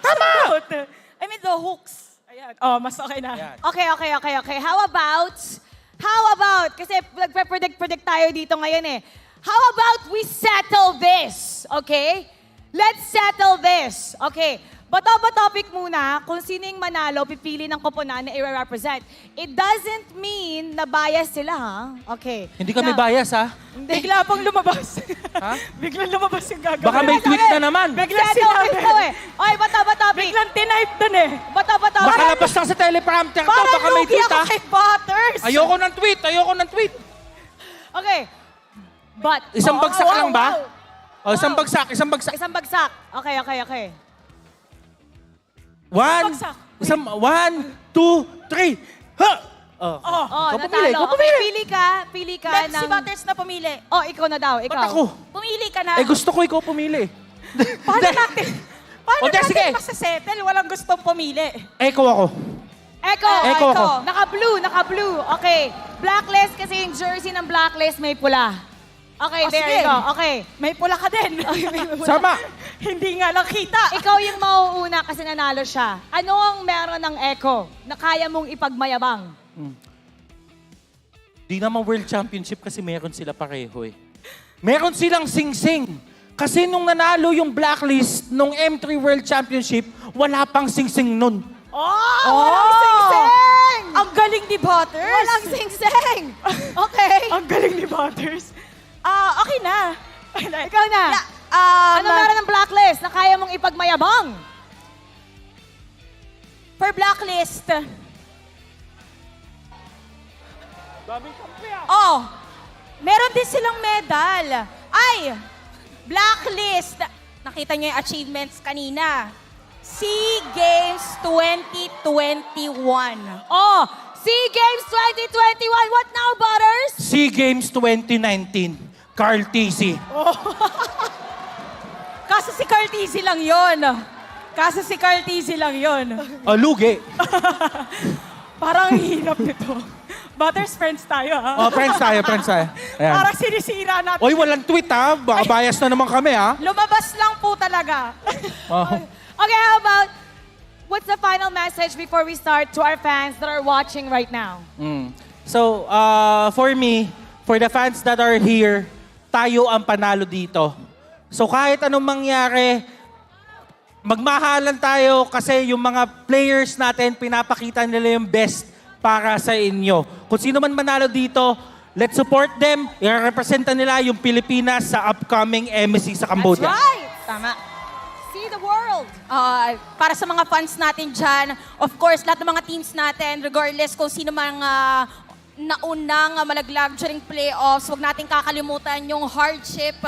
I mean, the hooks. Ayan. Oh, mas okay na. Ayan. Okay. How about, kasi nagpe-predict tayo dito ngayon eh. How about we settle this, okay? Let's settle this. Okay. Bato topic muna, kung sino yung manalo, pipili ng koponan na i-represent. It doesn't mean na bias sila, ha? Okay. Hindi kami bias, ha? Bigla pang lumabas. Ha? Biglang lumabas yung gagawin. Baka may tweet na naman. Biglang sinabi. Oy, bato. Biglang tinipe dun eh. Bato. Baka labas lang sa teleprompter to. Baka may tweet, ha? Parang lugi ako kay Butters. Ayoko ng tweet. Okay. But, Isang bagsak lang ba? Wow. Isang bagsak. Isang bagsak. Okay. One, 2, 3, ha! Natalo. Okay, pili ka Let ng... si Butters na pumili. Oh, ikaw na daw. Ikaw. Ba't ako? Pumili ka na. Gusto ko ikaw pumili. Paano natin sige. masasettle? Walang gustong pumili. Ikaw ako. Eko. ako. Naka-blue. Okay. Blacklist kasi yung jersey ng Blacklist may pula. Okay, there sige. you go. Okay. May pula ka din. Sama. Hindi nga lang kita. Ikaw yung mauuna kasi nanalo siya. Ano ang meron ng Eko na kaya mong ipagmayabang? Di naman World Championship kasi meron sila pareho eh. Meron silang sing-sing. Kasi nung nanalo yung Blacklist nung M3 World Championship, wala pang sing-sing nun. Walang sing-sing! Ang galing ni Butters. Walang sing-sing! Okay. Ang galing ni Butters. Okay na. Ikaw na. Ano meron ng Blacklist na kaya mong ipagmayabang? For Blacklist. Meron din silang medal. Ay, Blacklist. Nakita niyo yung achievements kanina. SEA Games 2021. SEA Games 2021. What now, Butters? SEA Games 2019. Carl TC. Kaso si Carl TC lang yun. Lugi. Parang hirap nito. Butters, friends tayo, ha? Friends tayo. Ayan. Parang sinisira natin. Oy, walang tweet, ha? Baka bias na naman kami, ha? Lumabas lang po talaga. Okay, how about, what's the final message before we start to our fans that are watching right now? So, for me, for the fans that are here, tayo ang panalo dito. So kahit anong mangyari, magmahalan tayo kasi yung mga players natin, pinapakita nila yung best para sa inyo. Kung sino man manalo dito, let's support them. I-representa nila yung Pilipinas sa upcoming MSC sa Cambodia. That's right! Tama. See the world! Para sa mga fans natin dyan, of course, lahat ng mga teams natin, regardless kung sino mang naunang malaglag during playoffs, huwag natin kakalimutan yung hardship,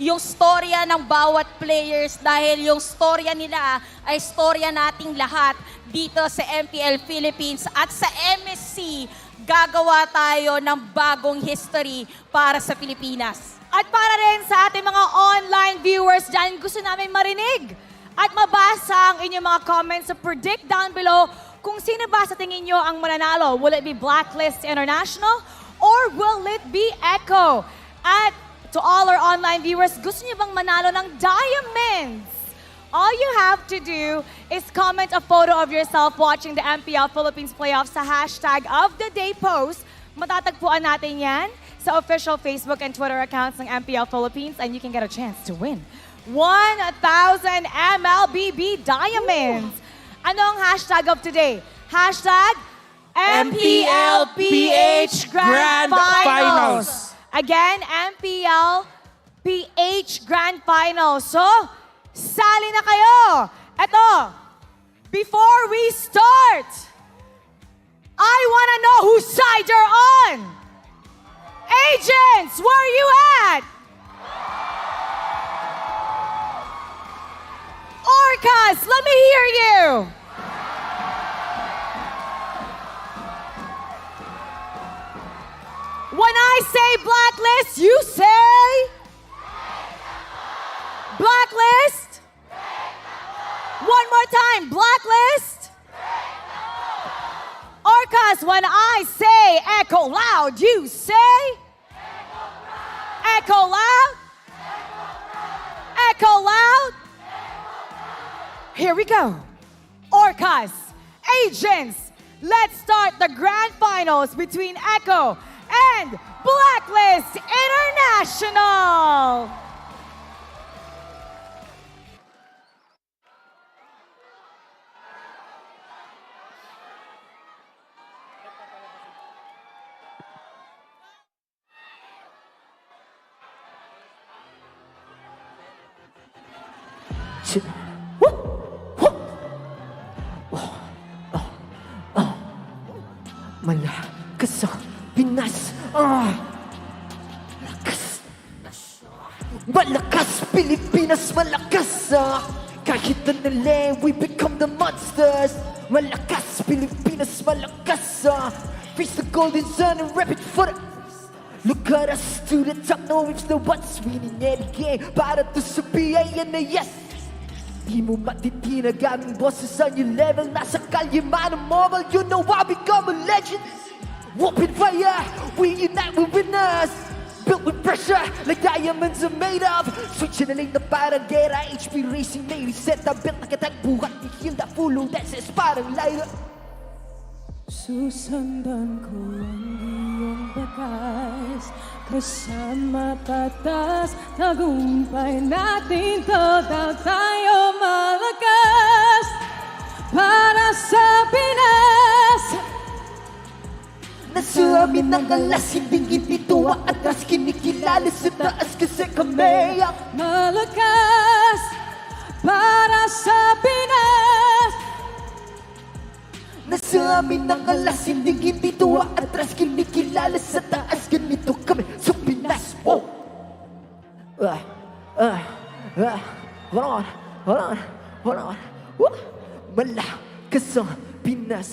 yung storya ng bawat players dahil yung storya nila ay storya nating lahat dito sa MPL Philippines at sa MSC. Gagawa tayo ng bagong history para sa Pilipinas. At para rin sa ating mga online viewers dyan, gusto namin marinig at mabasa ang inyong mga comments sa predict down below kung sino ba sa tingin nyo ang mananalo. Will it be Blacklist International or will it be Echo? At to all our online viewers, gusto nyo bang manalo ng diamonds? All you have to do is comment a photo of yourself watching the MPL Philippines playoffs sa hashtag of the day post. Matatagpuan natin yan sa official Facebook and Twitter accounts ng MPL Philippines and you can get a chance to win 1,000 MLBB diamonds. Ano ang hashtag of today? Hashtag MPL-PH Grand Finals. Again, MPL-PH Grand Finals. So, sali na kayo. Eto, before we start, I wanna know whose side you're on. Agents, where are you at? Orcas, let me hear you. When I say blacklist, you say? Blacklist? One more time, blacklist? Orcas, when I say echo loud, you say? Echo loud? Echo loud? Here we go. Orcas, Agents, let's start the grand finals between Echo and Blacklist International. Malakas ang Pinas. Malakas Pilipinas, malakas kahit anong we become the monsters. Malakas Pilipinas, malakas face the golden sun and rep it for the. Look at us to the top, no ifs, no buts, winning any game. Para to sa PA and a yes. Di mo matitinag aming bosses on your level. Nasa kalye man ang mobile, you know I become a legend. Whooping fire, we unite, we winners. Built with pressure, like diamonds are made of. Switching the lane na parang gera, HP Racing may reset. Built na kitang buhat, ni Hilda Fulo, that's is parang lighter. Susundan ko ang iyong batas, kasama patas, tagumpay natin total tayo malakas para sa Pinas. Nasa amin ang alas, hindi tuwa atras, kinikilala sa taas kasi kami ang malakas para sa Pinas. Nasa amin ang alas, hindi tuwa atras, kinikilala sa taas, ganito kami sa Pinas. Oh! Hold on. Malakas ang Pinas.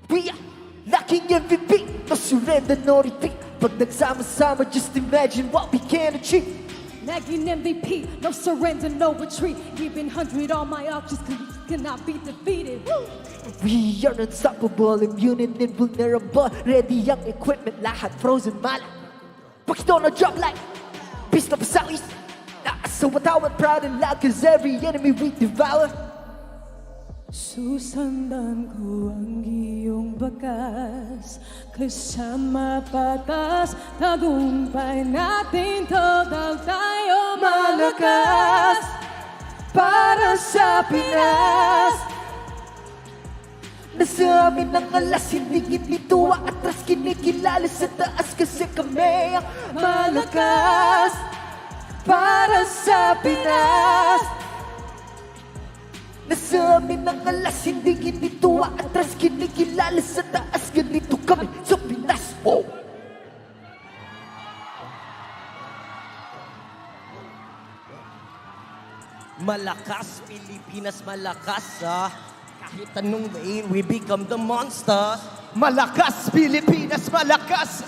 We are lacking MVP, no surrender, no retreat. Pag nagsama-sama, just imagine what we can achieve. Nagging MVP, no surrender, no retreat. Even 100 on my options cannot be defeated. Woo! We are unstoppable, immune and invulnerable. Ready ang equipment, lahat frozen mala. Pakito na drop like beast of the southeast. So watawat proud and loud, cause every enemy we devour. Susundan ko ang iyong bakas, kasama patas, tagumpay natin total tayo malakas para sa Pinas. Nasa amin ang alas, hindi tuwa atras, kinikilala sa taas kasi kami ang malakas para sa Pinas. Nasa amin ang alas, hindi tuwa atras, kinikilala sa taas, ganito kami sa Pinas. Oh! Malakas, Pilipinas, malakas kahit anong lane, we become the monster. Malakas, Pilipinas, malakas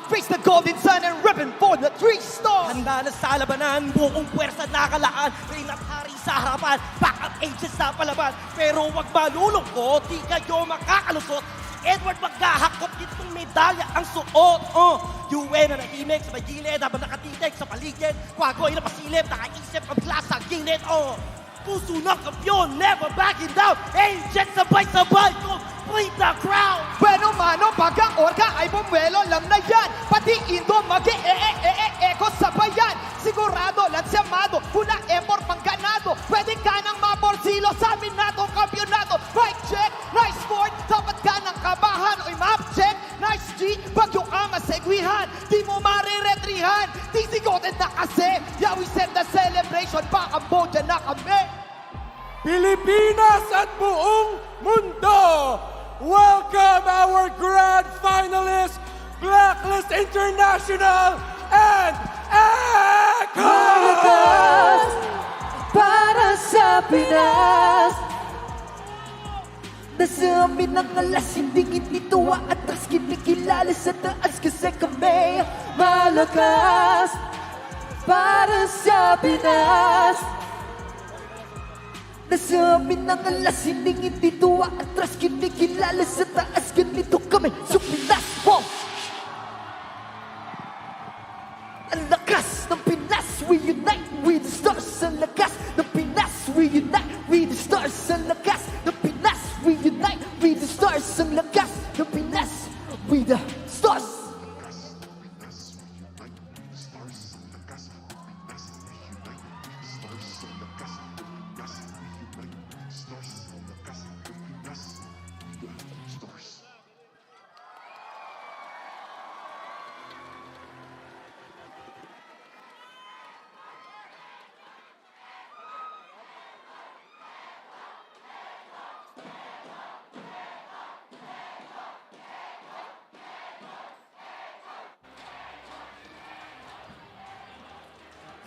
face the golden sun and ribbon for the 3-star. Handa na sa labanan, buong puwersa nakalaan. Rain at hari sa harapan, backup agents sa palaban. Pero wag malulungkot, di kayo makakalusot. Edward maghahakot itong medalya ang suot. UN na nahimik sa may gilid, habang nakatitig sa paligid. Kwagoy na pasilip, nakaisip ang glass sa gilid. Puso ng kampiyon, never backing down. Agents sabay-sabay, complete the crowd. Bueno mano, pagka orca ay bumuelo lang na yan. Pati Indo mag-e-e-e-e-eko sabayan. Sigurado, lansyamado, mula empor pang ganado. Pwede ka nang maporsilo sa amin natong kampyonato. Right check, nice sport, dapat ka ng kabahan. Oy map check, nice G, bagyo ka masegwihan. Di mo mariretrihan, tisigotin na kasi. Yeah, we set the celebration, pa Cambodia na kami. Pilipinas at buong mundo! Welcome our grand finalists, Blacklist International and Echo! Malakas para sa Pinas. Nasa amin ang alas, hindi tuwa atras, kinikilala sa taas kasi kami malakas para sa Pinas. Nasa amin ang alas, hindi tuwa atras, kinikilala sa taas, ganito kami sa Pinas. Wow! Ang lakas ng Pinas, we unite with the stars. Ang lakas ng Ang lakas ng Pinas, we unite with the stars. Ang lakas ng Pinas, with the stars.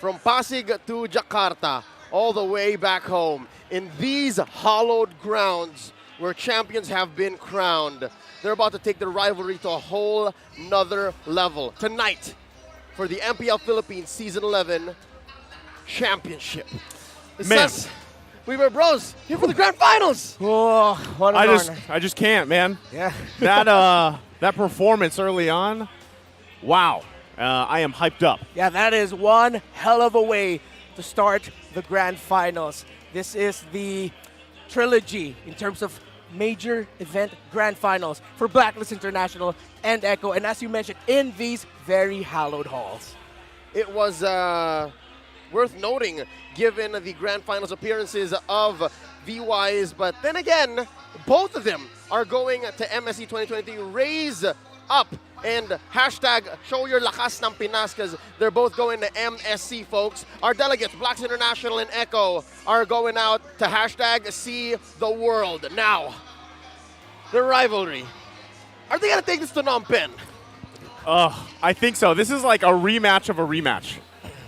From Pasig to Jakarta, all the way back home, in these hallowed grounds where champions have been crowned, they're about to take the rivalry to a whole nother level. Tonight, for the MPL Philippines Season 11 Championship. It's Man. us, We Were Bros, here for the grand finals. Oh, what an honor. I just can't, man. Yeah. That performance early on, wow. I am hyped up. Yeah, that is one hell of a way to start the grand finals. This is the trilogy in terms of major event grand finals for Blacklist International and Echo. And as you mentioned, in these very hallowed halls. It was worth noting, given the grand finals appearances of VYs. But then again, both of them are going to MSC 2020 Raise Up. And hashtag show your lakas ng Pinas because they're both going to MSC, folks. Our delegates, Blacks International and Echo, are going out to hashtag see the world. Now, the rivalry. Are they going to take this to Phnom Penh? I think so. This is like a rematch of a rematch,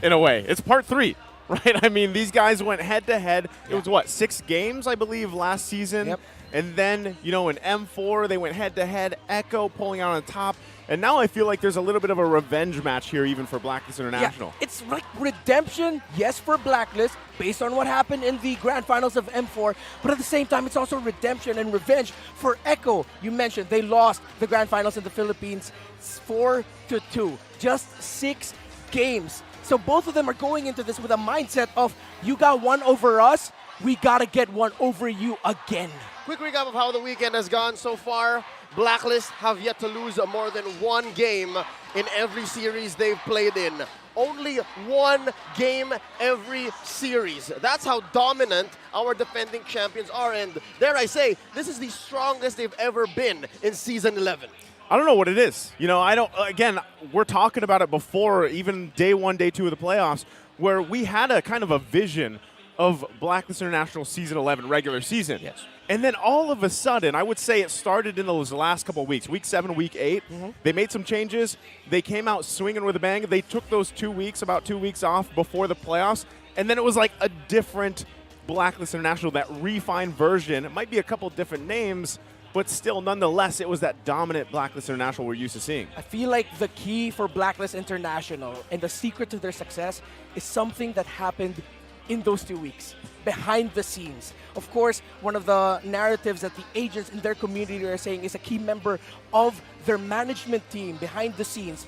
in a way. It's part 3, right? I mean, these guys went head-to-head. It was, what, 6 games, I believe, last season? Yep. And then, you know, in M4, they went head-to-head. Echo pulling out on top. And now I feel like there's a little bit of a revenge match here, even for Blacklist International. Yeah, it's like redemption, yes, for Blacklist, based on what happened in the grand finals of M4, but at the same time, it's also redemption and revenge for Echo. You mentioned they lost the grand finals in the Philippines 4-2, just 6 games. So both of them are going into this with a mindset of, you got one over us, we gotta get one over you again. Quick recap of how the weekend has gone so far. Blacklist have yet to lose more than 1 game in every series they've played in. Only 1 game every series. That's how dominant our defending champions are. And dare I say, this is the strongest they've ever been in Season 11. I don't know what it is. You know, again, we're talking about it before even day 1, day 2 of the playoffs, where we had a kind of a vision of Blacklist International Season 11 regular season. Yes. And then all of a sudden, I would say it started in those last couple of weeks, week 7, week 8. They made some changes. They came out swinging with a bang. They took those 2 weeks, about 2 weeks off before the playoffs. And then it was like a different Blacklist International, that refined version. It might be a couple different names, but still, nonetheless, it was that dominant Blacklist International we're used to seeing. I feel like the key for Blacklist International and the secret to their success is something that happened in those 2 weeks, behind the scenes. Of course, one of the narratives that the agents in their community are saying is a key member of their management team behind the scenes.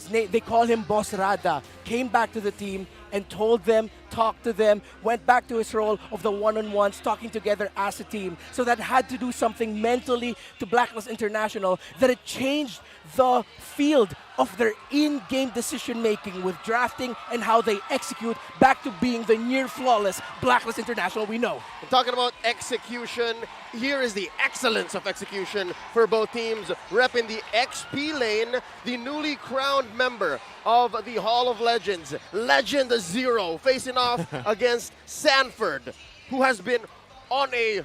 They call him Boss Rada, came back to the team and told them, talked to them, went back to his role of the one-on-ones, talking together as a team. So that had to do something mentally to Blacklist International, that it changed the field of their in-game decision-making with drafting and how they execute, back to being the near-flawless Blacklist International we know. And talking about execution, here is the excellence of execution for both teams. Repping the XP lane, the newly crowned member of the Hall of Legends, Legend Zero, facing off against Sanford, who has been on a,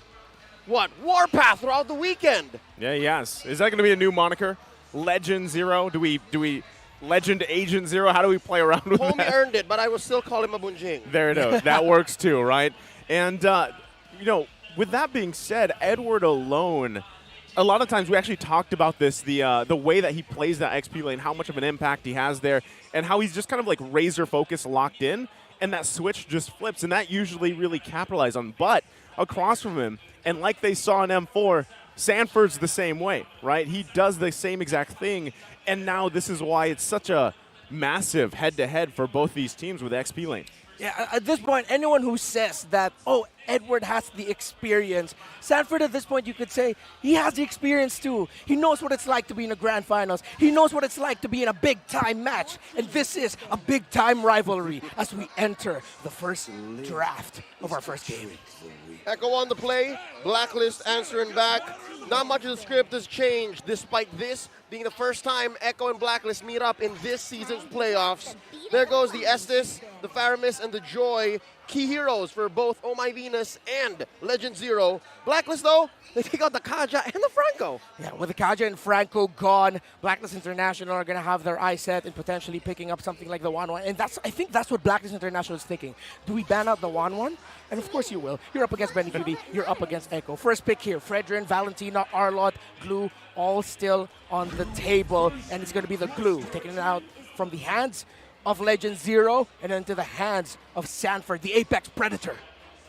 warpath throughout the weekend. Yeah, yes. Is that going to be a new moniker? Legend Zero? Do we Legend Agent Zero? How do we play around with Homie that? earned it, but I will still call him a bunjing. There it is. That works too, right? And, you know, with that being said, Edward alone, a lot of times we actually talked about this, the way that he plays that XP lane, how much of an impact he has there, and how he's just kind of like razor focused, locked in, and that switch just flips, and that usually really capitalizes on. But across from him, and like they saw in M4, Sanford's the same way, right? He does the same exact thing, and now this is why it's such a massive head-to-head for both these teams with XP lane. Yeah, at this point, anyone who says that, Edward has the experience. Sanford at this point, you could say, he has the experience too. He knows what it's like to be in the grand finals. He knows what it's like to be in a big-time match. And this is a big-time rivalry as we enter the first draft of our first game. Echo on the play, Blacklist answering back. Not much of the script has changed, despite this being the first time Echo and Blacklist meet up in this season's playoffs. There goes the Estes, the Faramis, and the Joy, key heroes for both Oh My Venus and Legend Zero. Blacklist, though, they take out the Kaja and the Franco. Yeah, with the Kaja and Franco gone, Blacklist International are going to have their eyes set and potentially picking up something like the 1-1. And I think that's what Blacklist International is thinking. Do we ban out the 1-1? And of course you will. You're up against Benny Cutie. You're up against Echo. First pick here, Fredrin, Valentina, Arlott, Glue, all still on the table. And it's going to be the Glue, taking it out from the hands of Legend Zero and into the hands of Sanford, the Apex Predator.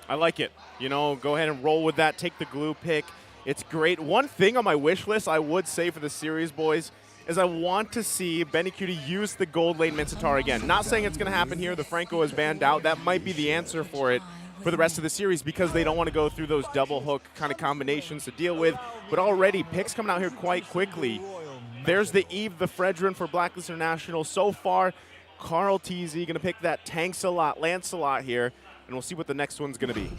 I like it. You know, go ahead and roll with that. Take the Glue pick. It's great. One thing on my wish list I would say for the series, boys, is I want to see Benny Cutie use the gold lane Mincetar again. Not saying it's going to happen here. The Franco is banned out. That might be the answer for it for the rest of the series because they don't want to go through those double hook kind of combinations to deal with. But already, picks coming out here quite quickly. There's the Eve, the Fredrin for Blacklist International. So far, Carl TZ going to pick that Tanks-a-Lot, Lancelot here, and we'll see what the next one's going to be.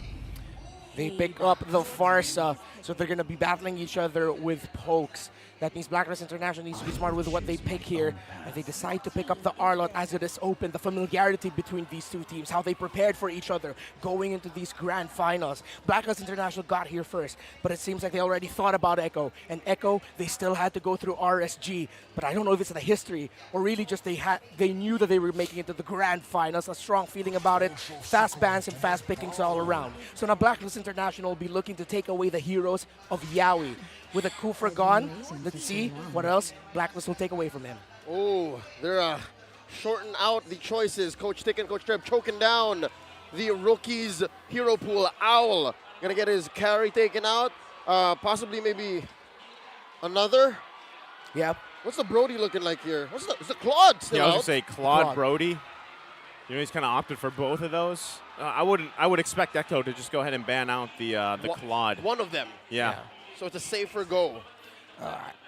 They pick up the Farsa, so they're going to be battling each other with pokes. That means Blacklist International needs to be smart with what they pick here. And they decide to pick up the Arlott as it is open. The familiarity between these two teams, how they prepared for each other going into these grand finals. Blacklist International got here first, but it seems like they already thought about Echo. And Echo, they still had to go through RSG. But I don't know if it's the history or really just they knew that they were making it to the grand finals. A strong feeling about it. Fast bans and fast pickings all around. So now Blacklist International will be looking to take away the heroes of Yaoi. With a Kufra gone, let's see what else Blacklist will take away from him. Oh, they're shorting out the choices. Coach Tick and Coach Treb choking down the rookies' hero pool. Owl gonna get his carry taken out. Possibly maybe another. Yep. What's the Brody looking like here? Is the Claude still Yeah, I was out? gonna say Claude Brody. You know, he's kind of opted for both of those. I would expect Echo to just go ahead and ban out the Claude. One of them. Yeah. So it's a safer go.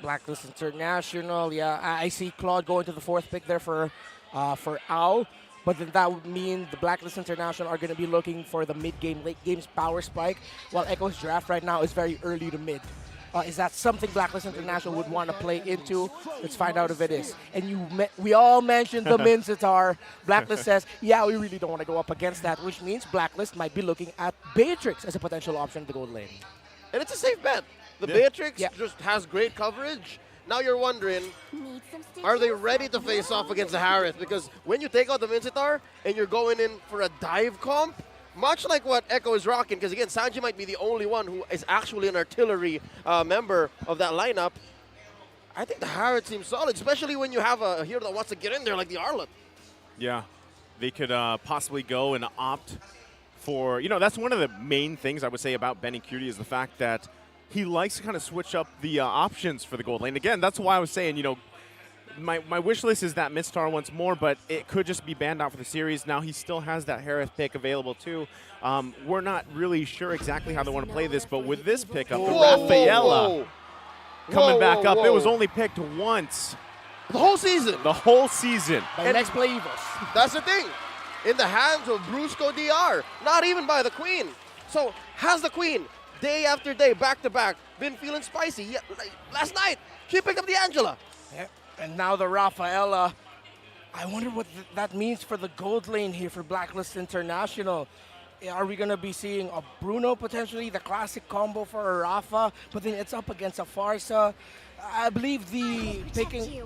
Blacklist International, yeah. I see Claude going to the fourth pick there for Owl. But then that would mean the Blacklist International are going to be looking for the mid-game, late-game's power spike, while Echo's draft right now is very early to mid. Is that something Blacklist International would want to play into? Let's find out if it is. And we all mentioned the Mincetar. Blacklist says, yeah, we really don't want to go up against that, which means Blacklist might be looking at Beatrix as a potential option in the gold lane. And it's a safe bet. The Beatrix just has great coverage. Now you're wondering, are they ready to face off against the Harith? Because when you take out the Mincetar and you're going in for a dive comp, much like what Echo is rocking, because again, Sanji might be the only one who is actually an artillery member of that lineup. I think the Harith seems solid, especially when you have a hero that wants to get in there like the Arlott. Yeah, they could possibly go and opt for, you know, that's one of the main things I would say about Benny Cutie is the fact that he likes to kind of switch up the options for the gold lane. Again, that's why I was saying, you know, my wish list is that Midstar once more, but it could just be banned out for the series. Now he still has that Harith pick available too. We're not really sure exactly how they want to play this, but with this pickup, the Rafaela coming back up, it was only picked once. The whole season. The whole season. By next play Evos. That's the thing. In the hands of Brusco DR, not even by the Queen. So has the Queen day after day, back to back, been feeling spicy. Yeah, like last night, she picked up the Angela. Yeah. And now the Rafaela. I wonder what that means for the gold lane here for Blacklist International. Are we going to be seeing a Bruno potentially, the classic combo for a Rafa, but then it's up against a Farsa. I believe the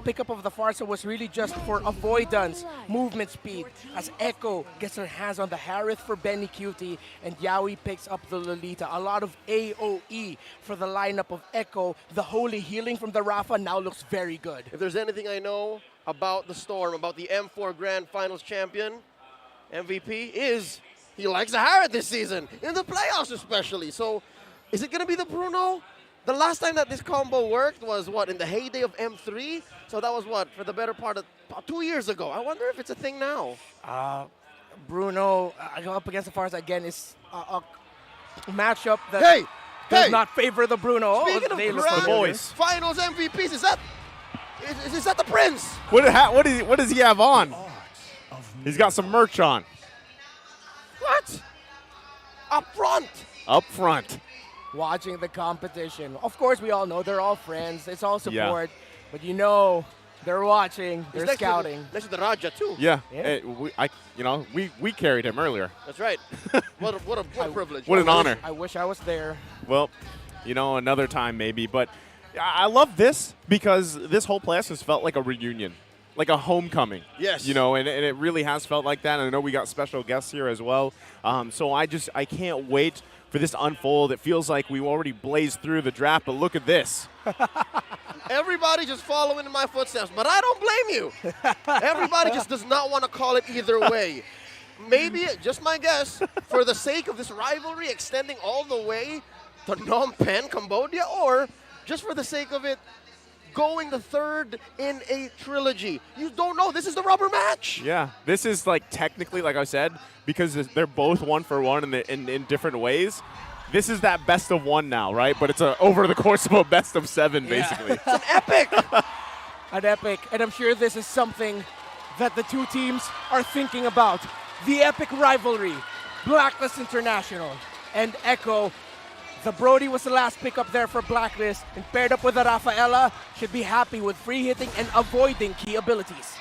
pickup of the Farsa was really just for avoidance, movement speed, as Echo gets her hands on the Harith for Benny Cutie, and Yaoi picks up the Lolita. A lot of AOE for the lineup of Echo. The holy healing from the Rafa now looks very good. If there's anything I know about the Storm, about the M4 Grand Finals champion, MVP, is he likes the Harith this season, in the playoffs especially. So is it going to be the Bruno? The last time that this combo worked was, what, in the heyday of M3? So that was, what, for the better part of 2 years ago. I wonder if it's a thing now. Bruno, up against the Farsa again is matchup that Hey! does Hey! not favor the Bruno. Speaking of They look grand familiar. finals MVPs, is that the Prince? What does he have on? He's got some merch on. What? Up front. Up front. Watching the competition. Of course, we all know they're all friends. It's all Yeah. support. But you know, they're watching. He's They're scouting. next to the Raja too. Yeah. Yeah. We carried him earlier. That's right. What a privilege. What an honor. I wish I was there. Well, another time maybe. But I love this because this whole playoffs has felt like a reunion, like a homecoming. Yes. And it really has felt like that. And I know we got special guests here as well. So I can't wait for this to unfold. It feels like we already blazed through the draft, but look at this. Everybody just following in my footsteps, but I don't blame you. Everybody just does not want to call it either way. Maybe, just my guess, for the sake of this rivalry extending all the way to Phnom Penh, Cambodia, or just for the sake of it going the third in a trilogy. You don't know. This is the rubber match. Yeah, this is technically, like I said, because they're both 1-for-1 in different ways. This is that best of one now, right? But it's over the course of a best of 7, basically. It's an epic. An epic. And I'm sure this is something that the two teams are thinking about. The epic rivalry. Blacklist International and Echo. The Brody was the last pick up there for Blacklist, and paired up with the Rafaela, should be happy with free hitting and avoiding key abilities.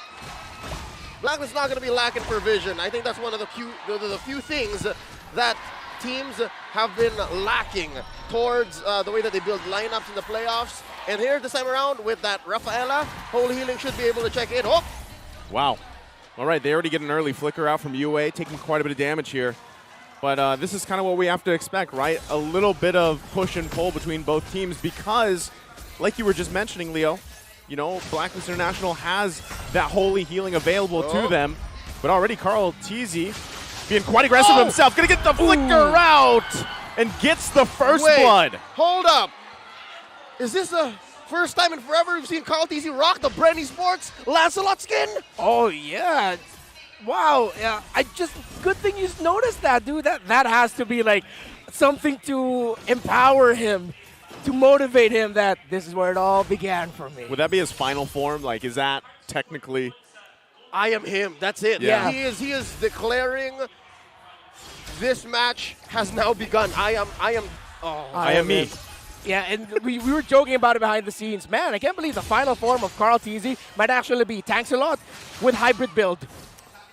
Blacklist not going to be lacking for vision. I think that's one of the few things that teams have been lacking towards the way that they build lineups in the playoffs. And here this time around with that Rafaela, Holy Healing should be able to check in. Oh! Wow. All right, they already get an early flicker out from UA, taking quite a bit of damage here. But this is kind of what we have to expect, right? A little bit of push and pull between both teams because, like you were just mentioning, Leo, Blacklist International has that Holy Healing available to them. But already Carl Teasy being quite aggressive himself. Going to get the flicker out and gets the first blood. Hold up. Is this the first time in forever we've seen Carl Teasy rock the Brenny Sports Lancelot skin? Oh, yeah. Wow. Yeah, good thing you noticed that, dude. That has to be something to empower him, to motivate him that this is where it all began for me. Would that be his final form? Is that technically? I am him. That's it. Yeah. He is declaring this match has now begun. I am me. Yeah, and we were joking about it behind the scenes. Man, I can't believe the final form of Carl Teasy might actually be Tanks-a-Lot with hybrid build.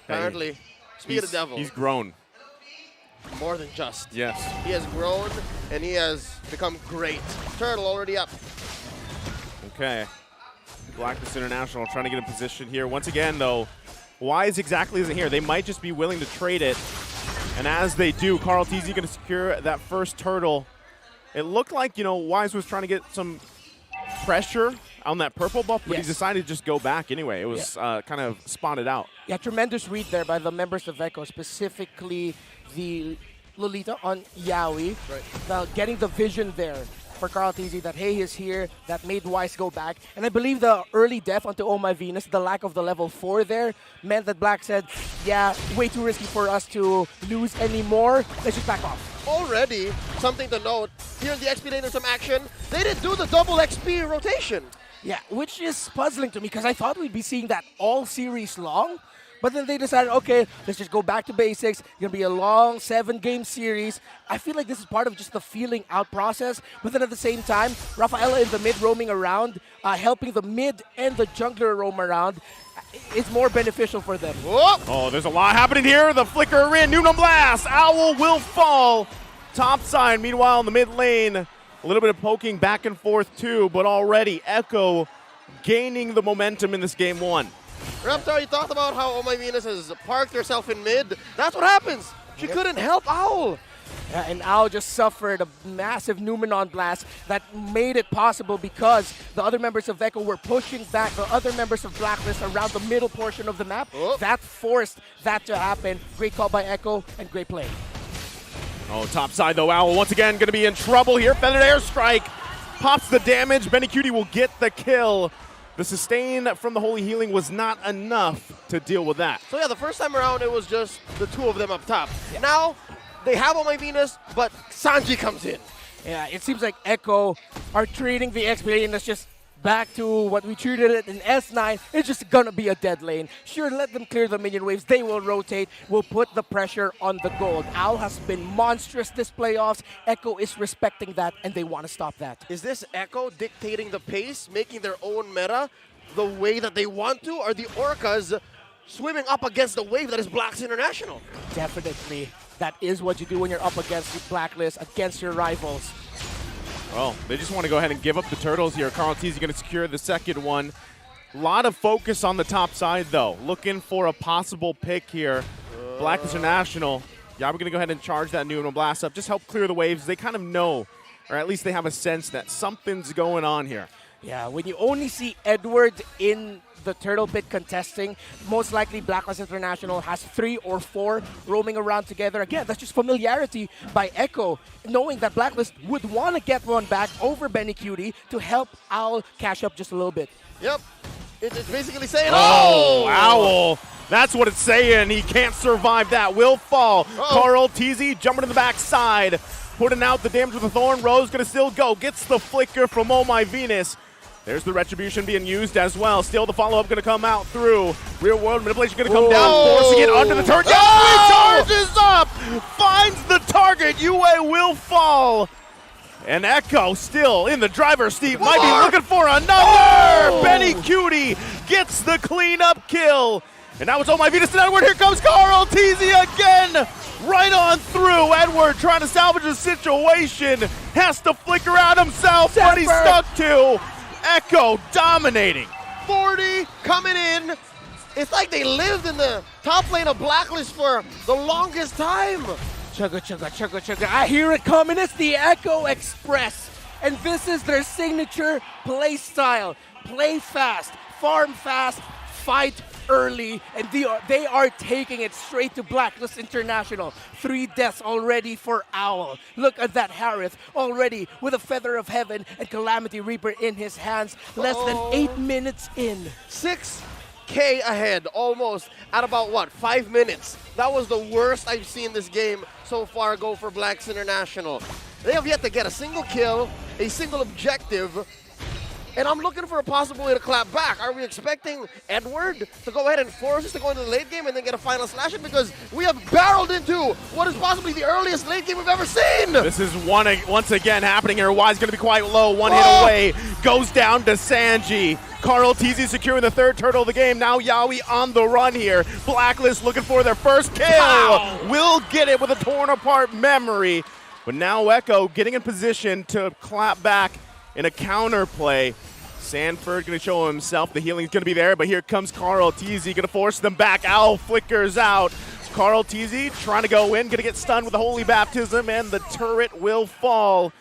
Apparently, speak of the devil. He's grown. More than just. Yes. He has grown, and he has become great. Turtle already up. Okay. Blacklist International trying to get in position here. Once again, though, Wise exactly isn't here. They might just be willing to trade it. And as they do, Carl Teasy going to secure that first turtle. It looked like, Wise was trying to get some pressure on that purple buff, but he decided to just go back anyway. It was kind of spotted out. Yeah, tremendous read there by the members of Echo, specifically the Lolita on Yaoi. Right. Getting the vision there for Carl Teasy that, hey, he's here, that made Wise go back. And I believe the early def onto Oh My Venus, the lack of the level 4 there, meant that Black said, yeah, way too risky for us to lose anymore. Let's just back off. Already, something to note, here in the XP lane there's some action. They didn't do the double XP rotation. Yeah, which is puzzling to me because I thought we'd be seeing that all series long. But then they decided, okay, let's just go back to basics. It's going to be a long 7-game series. I feel like this is part of just the feeling out process. But then at the same time, Rafaela in the mid roaming around, helping the mid and the jungler roam around, is more beneficial for them. Oh, there's a lot happening here. The flicker in, Noon Blast. Owl will fall. Top side, meanwhile, in the mid lane, a little bit of poking back and forth too, but already Echo gaining the momentum in this game 1. Reptar, you talked about how Oh My Venus has parked herself in mid. That's what happens. She couldn't help Owl. Yeah, and Owl just suffered a massive Numenon blast that made it possible because the other members of Echo were pushing back the other members of Blacklist around the middle portion of the map. That forced that to happen. Great call by Echo and great play. Oh, top side though, Owl once again going to be in trouble here. Feathered Airstrike pops the damage. Benny Cutie will get the kill. The sustain from the Holy Healing was not enough to deal with that. So yeah, the first time around it was just the two of them up top. Now, They have on my Venus, but Sanji comes in. Yeah, it seems like Echo are treating the XP lane as just back to what we treated it in S9. It's just gonna be a dead lane. Sure, let them clear the minion waves. They will rotate. We'll put the pressure on the gold. Owl has been monstrous this playoffs. Echo is respecting that, and they want to stop that. Is this Echo dictating the pace, making their own meta the way that they want to? Are the Orcas swimming up against the wave that is Blacks International? Definitely. That is what you do when you're up against the Blacklist, against your rivals. Well, they just want to go ahead and give up the turtles here. Carl T's going to secure the second one. A lot of focus on the top side, though. Looking for a possible pick here. Black International. Yeah, we're going to go ahead and charge that new and blast up. Just help clear the waves. They kind of know, or at least they have a sense that something's going on here. Yeah, when you only see Edward in the Turtle Pit contesting, most likely Blacklist International has 3 or 4 roaming around together. Again, that's just familiarity by Echo, knowing that Blacklist would want to get one back over Benny Cutie to help Owl cash up just a little bit. Yep. It's basically saying, oh! Owl. That's what it's saying. He can't survive that. Will fall. Carl TZ jumping in the backside. Putting out the damage with a Thorn. Rose going to still go. Gets the flicker from Oh My Venus. There's the Retribution being used as well. Still the follow-up going to come out through. Real world manipulation going to come down, forcing it under the turret. Charges up! Finds the target. UA will fall. And Echo still in the driver's seat. Might be looking for another. Benny Cutie gets the cleanup kill. And now it's Oh My Venus and Edward. Here comes Carl TZ again. Right on through. Edward trying to salvage the situation. Has to flicker out himself, but he's stuck to. Echo dominating. 40 coming in. It's like they lived in the top lane of Blacklist for the longest time. Chugga, chugga, chugga, chugga. I hear it coming. It's the Echo Express. And this is their signature play style. Play fast, farm fast, fight early, and they are taking it straight to Blacklist International. 3 deaths already for Owl. Look at that Harith already with a Feather of Heaven and Calamity Reaper in his hands. Less than 8 minutes in. 6K ahead, almost, at about, what, 5 minutes. That was the worst I've seen this game so far go for Blacks International. They have yet to get a single kill, a single objective, and I'm looking for a possible way to clap back. Are we expecting Edward to go ahead and force us to go into the late game and then get a final slash in? Because we have barreled into what is possibly the earliest late game we've ever seen. This is once again happening here. Y's going to be quite low. One hit away. Goes down to Sanji. Carl TZ securing the 3rd turtle of the game. Now Yawi on the run here. Blacklist looking for their first kill. Wow. Will get it with a torn apart memory. But now Echo getting in position to clap back in a counter play. Sanford going to show himself. The healing's going to be there, but here comes Carl TZ going to force them back. Owl flickers out. Carl TZ trying to go in, going to get stunned with the Holy Baptism, and the turret will fall.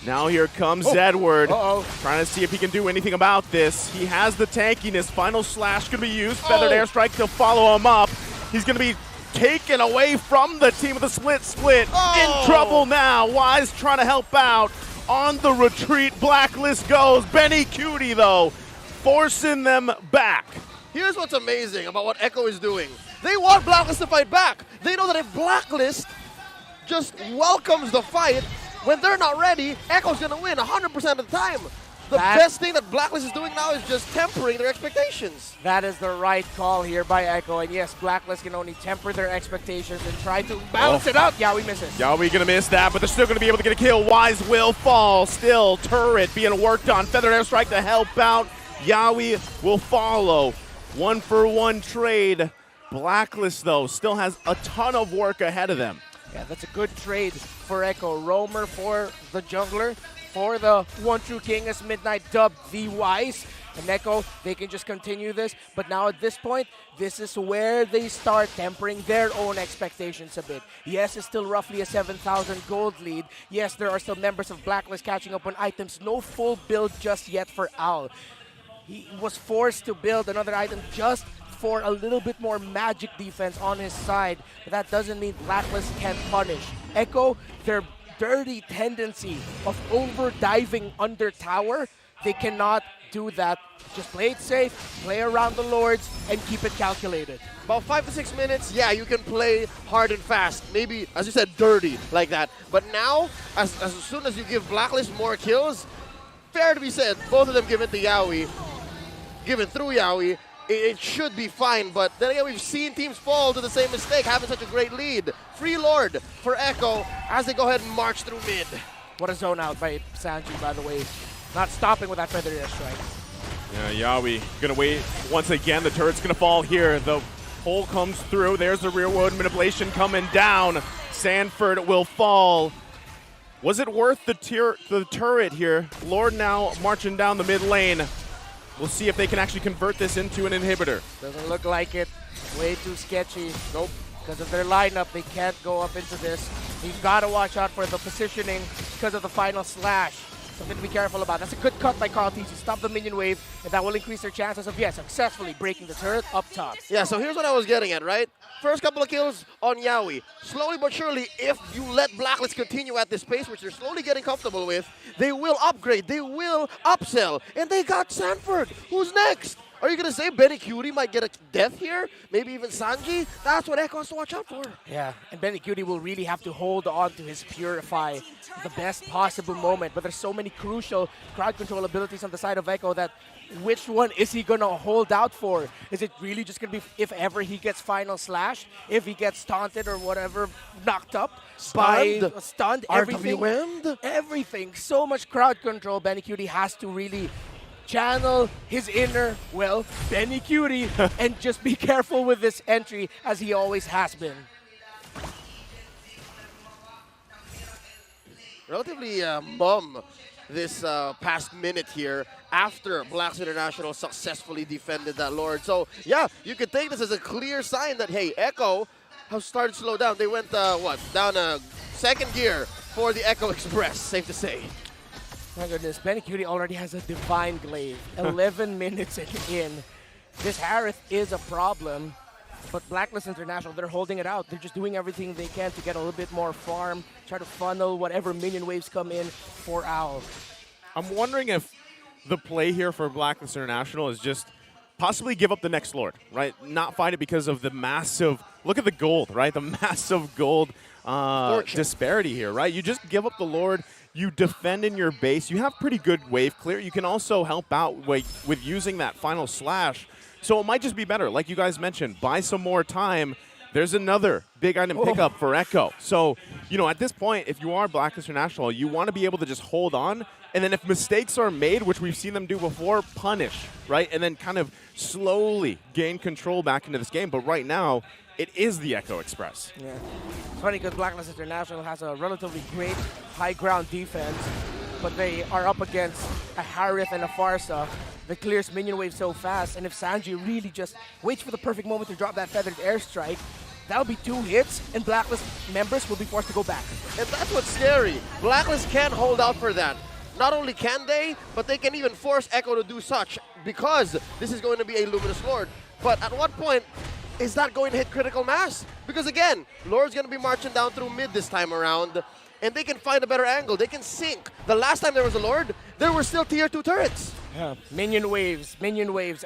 Now here comes Edward, trying to see if he can do anything about this. He has the tankiness. Final slash going to be used. Feathered airstrike to follow him up. He's going to be taken away from the team with a split. In trouble now. Wise trying to help out. On the retreat, Blacklist goes. Benny Cutie, though, forcing them back. Here's what's amazing about what Echo is doing. They want Blacklist to fight back. They know that if Blacklist just welcomes the fight, when they're not ready, Echo's going to win 100% of the time. The best thing that Blacklist is doing now is just tempering their expectations. That is the right call here by Echo. And yes, Blacklist can only temper their expectations and try to balance it out. Yeah, we miss it. Yawi gonna miss that, but they're still gonna be able to get a kill. Wise will fall. Still, turret being worked on. Feathered airstrike to help out. Yawi will follow. 1-for-1 trade. Blacklist, though, still has a ton of work ahead of them. Yeah, that's a good trade for Echo. Roamer for the jungler. For the One True King as Midnight dubbed the Wise. And Echo, they can just continue this. But now at this point, this is where they start tempering their own expectations a bit. Yes, it's still roughly a 7,000 gold lead. Yes, there are still members of Blacklist catching up on items. No full build just yet for Owl. He was forced to build another item just for a little bit more magic defense on his side. But that doesn't mean Blacklist can't punish. Echo, their dirty tendency of over diving under tower, they cannot do that. Just play it safe, play around the Lords, and keep it calculated. About 5 to 6 minutes, yeah, you can play hard and fast. Maybe, as you said, dirty like that. But now, as soon as you give Blacklist more kills, fair to be said, both of them given to Yaoi, given through Yaoi, it should be fine. But then again, we've seen teams fall to the same mistake, having such a great lead. Free Lord for Echo as they go ahead and march through mid. What a zone out by Sanji, by the way. Not stopping with that feather airstrike. Yeah, Yaoi gonna wait once again. The turret's gonna fall here. The hole comes through. There's the rear wood manipulation coming down. Sanford will fall. Was it worth the turret here? Lord now marching down the mid lane. We'll see if they can actually convert this into an inhibitor. Doesn't look like it. Way too sketchy. Nope. Because of their lineup, they can't go up into this. You've got to watch out for the positioning because of the final slash. Something to be careful about. That's a good cut by Carl TC. Stop the minion wave, and that will increase their chances of, successfully breaking the turret up top. Yeah, so here's what I was getting at, right? First couple of kills on Yaoi. Slowly but surely, if you let Blacklist continue at this pace, which they're slowly getting comfortable with, they will upgrade, they will upsell, and they got Sanford. Who's next? Are you going to say Benny Cutie might get a death here? Maybe even Sanji? That's what Echo has to watch out for. Yeah, and Benny Cutie will really have to hold on to his Purify the best possible moment. But there's so many crucial crowd control abilities on the side of Echo that which one is he going to hold out for? Is it really just going to be if ever he gets Final Slash, if he gets taunted or whatever, knocked up? Stunned, everything. RWM'd? Everything. So much crowd control. Benny Cutie has to really channel his inner, Benny Cutie, and just be careful with this entry as he always has been. Relatively mum this past minute here after Blacks International successfully defended that Lord. So, yeah, you could take this as a clear sign that, hey, Echo have started to slow down. They went, down a second gear for the Echo Express, safe to say. My goodness, Benny Cutie already has a divine glaive. 11 minutes in. This Harith is a problem, but Blacklist International, they're holding it out. They're just doing everything they can to get a little bit more farm, try to funnel whatever minion waves come in for Owl. I'm wondering if the play here for Blacklist International is just possibly give up the next Lord, right? Not fight it because of the massive, look at the gold, right? The massive gold disparity here, right? You just give up the Lord, you defend in your base, you have pretty good wave clear. You can also help out with using that final slash. So it might just be better, like you guys mentioned, buy some more time. There's another big item pickup for Echo. So, at this point, if you are Blacklist International, you want to be able to just hold on. And then if mistakes are made, which we've seen them do before, punish, right? And then kind of slowly gain control back into this game. But right now, it is the Echo Express. Yeah. It's funny because Blacklist International has a relatively great high ground defense, but they are up against a Harith and a Farsa that clears minion wave so fast. And if Sanji really just waits for the perfect moment to drop that feathered airstrike, that'll be 2 hits, and Blacklist members will be forced to go back. And that's what's scary. Blacklist can't hold out for that. Not only can they, but they can even force Echo to do such because this is going to be a Luminous Lord. But at what point is that going to hit critical mass? Because again, Lord's going to be marching down through mid this time around, and they can find a better angle. They can sink. The last time there was a Lord, there were still tier 2 turrets. Yeah. Minion waves,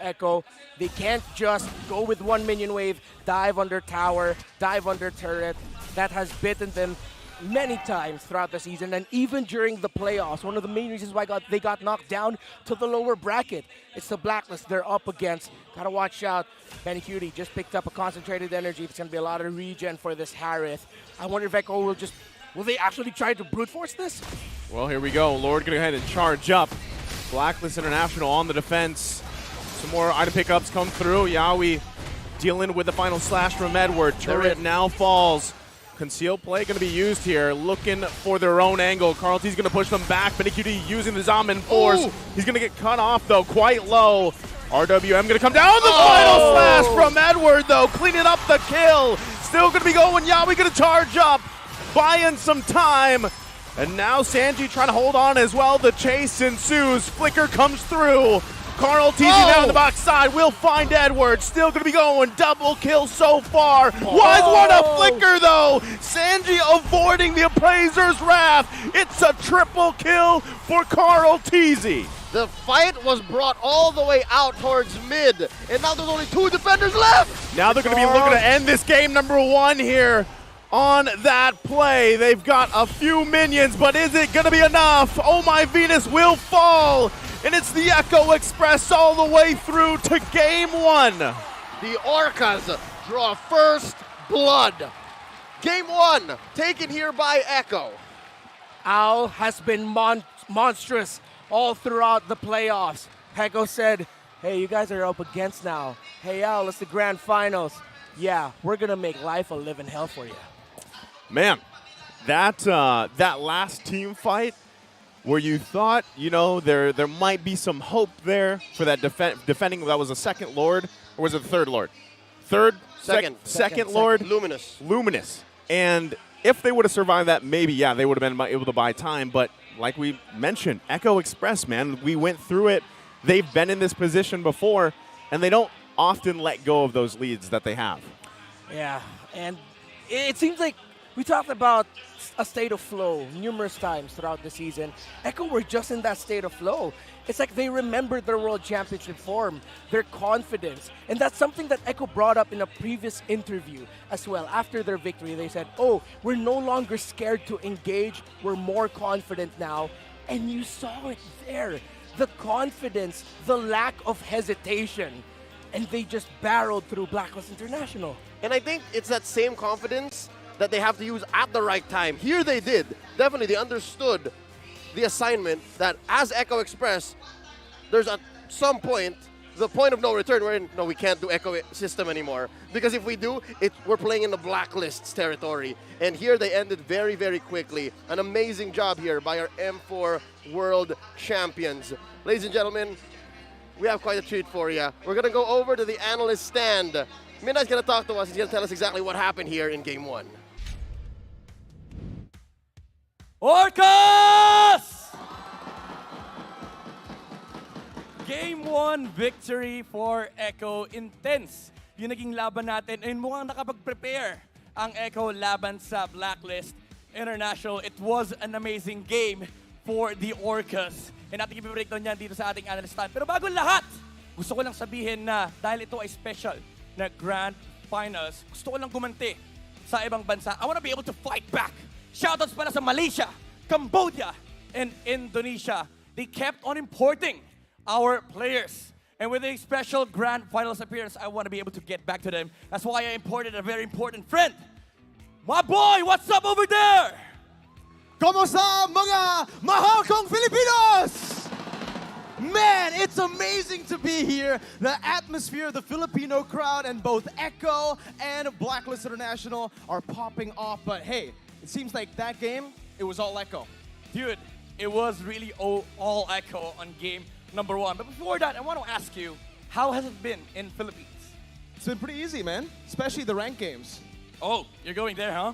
Echo. They can't just go with one minion wave, dive under tower, dive under turret. That has bitten them many times throughout the season, and even during the playoffs. One of the main reasons why they got knocked down to the lower bracket. It's the Blacklist they're up against. Gotta watch out. Benny Cutie just picked up a concentrated energy. It's gonna be a lot of regen for this Harith. I wonder if Echo will they actually try to brute force this? Well, here we go. Lord gonna go ahead and charge up. Blacklist International on the defense. Some more item pickups come through. Yaoi dealing with the final slash from Edward. Turret now falls. Concealed play going to be used here, looking for their own angle. Carl T's going to push them back. Benny Cutie using the Zombie Force. He's going to get cut off, though, quite low. RWM going to come down. The final slash from Edward, though, cleaning up the kill. Still going to be going. Yaoi going to charge up, buying some time. And now Sanji trying to hold on as well. The chase ensues. Flicker comes through. Carl teasing down the box side, will find Edward. Still going to be going. Double kill so far. Wise one a flicker, though. Sanji avoiding the Appraiser's wrath. It's a triple kill for Carl Teasy. The fight was brought all the way out towards mid, and now there's only 2 defenders left. Now they're going to be looking to end this game number 1 here on that play. They've got a few minions, but is it going to be enough? Oh my Venus will fall, and it's the Echo Express all the way through to game 1. The Orcas draw first blood. Game 1 taken here by Echo. Al has been monstrous all throughout the playoffs. Echo said, hey, you guys are up against now. Hey, Al, it's the grand finals. Yeah, we're going to make life a living hell for you. Man, that last team fight where you thought, there might be some hope there for that defending, that was the second Lord, or was it the third Lord? Second Lord? Luminous. And if they would have survived that, maybe, they would have been able to buy time. But like we mentioned, Echo Express, man, we went through it. They've been in this position before, and they don't often let go of those leads that they have. Yeah, and it seems like we talked about a state of flow numerous times throughout the season. Echo were just in that state of flow. It's like they remembered their World Championship form, their confidence. And that's something that Echo brought up in a previous interview as well. After their victory, they said, oh, we're no longer scared to engage. We're more confident now. And you saw it there. The confidence, the lack of hesitation. And they just barreled through Blacklist International. And I think it's that same confidence that they have to use at the right time. Here they did. Definitely, they understood the assignment that as Echo Express, there's at some point, the point of no return where, no, we can't do Echo system anymore. Because if we do, we're playing in the Blacklist's territory. And here they ended very, very quickly. An amazing job here by our M4 World Champions. Ladies and gentlemen, we have quite a treat for you. We're going to go over to the analyst stand. Midnight's going to talk to us. He's going to tell us exactly what happened here in Game 1. Orcas! Game 1 victory for Echo. Intense yung naging laban natin. And mukhang nakapag-prepare ang Echo laban sa Blacklist International. It was an amazing game for the Orcas. And natin i-breakdown yan dito sa ating analyst stand. Pero bago lahat, gusto ko lang sabihin na dahil ito ay special na Grand Finals, gusto ko lang gumanti sa ibang bansa. I want to be able to fight back. Shoutouts pala sa Malaysia, Cambodia, and Indonesia. They kept on importing our players. And with a special Grand Finals appearance, I want to be able to get back to them. That's why I imported a very important friend. My boy, what's up over there? Kamusta mga mahal kong Filipinos? Man, it's amazing to be here. The atmosphere, the Filipino crowd, and both Echo and Blacklist International are popping off. But hey, it seems like that game, it was all Echo. Dude, it was really all Echo on game number 1. But before that, I want to ask you, how has it been in Philippines? It's been pretty easy, man. Especially the ranked games. Oh, you're going there, huh?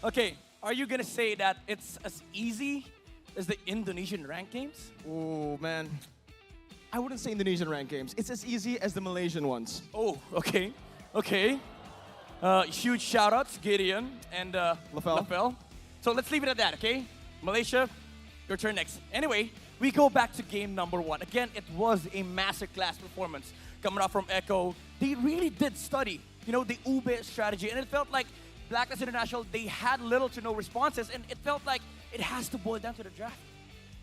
Okay, are you going to say that it's as easy as the Indonesian ranked games? Oh, man. I wouldn't say Indonesian ranked games. It's as easy as the Malaysian ones. Oh, okay. Okay. Huge shout-outs, Gideon and Lafel. So let's leave it at that, okay? Malaysia, your turn next. Anyway, we go back to game number 1. Again, it was a masterclass performance coming out from Echo. They really did study, the Ube strategy, and it felt like Blacklist International, they had little to no responses, and it felt like it has to boil down to the draft.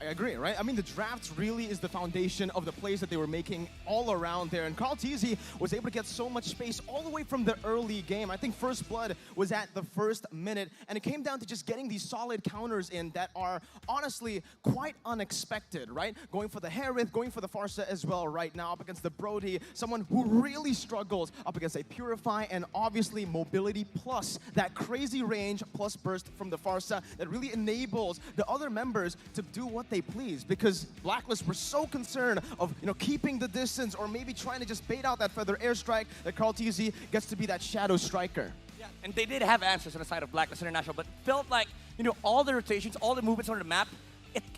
I agree, right? I mean, the draft really is the foundation of the plays that they were making all around there. And Carl Tizzi was able to get so much space all the way from the early game. I think First Blood was at the first minute. And it came down to just getting these solid counters in that are honestly quite unexpected, right? Going for the Harith, going for the Farsa as well right now up against the Brody. Someone who really struggles up against a Purify and obviously mobility plus that crazy range plus burst from the Farsa that really enables the other members to do what they please, because Blacklist were so concerned of keeping the distance or maybe trying to just bait out that feather airstrike that Carl TZ gets to be that shadow striker. Yeah, and they did have answers on the side of Blacklist International, but it felt like all the rotations, all the movements on the map,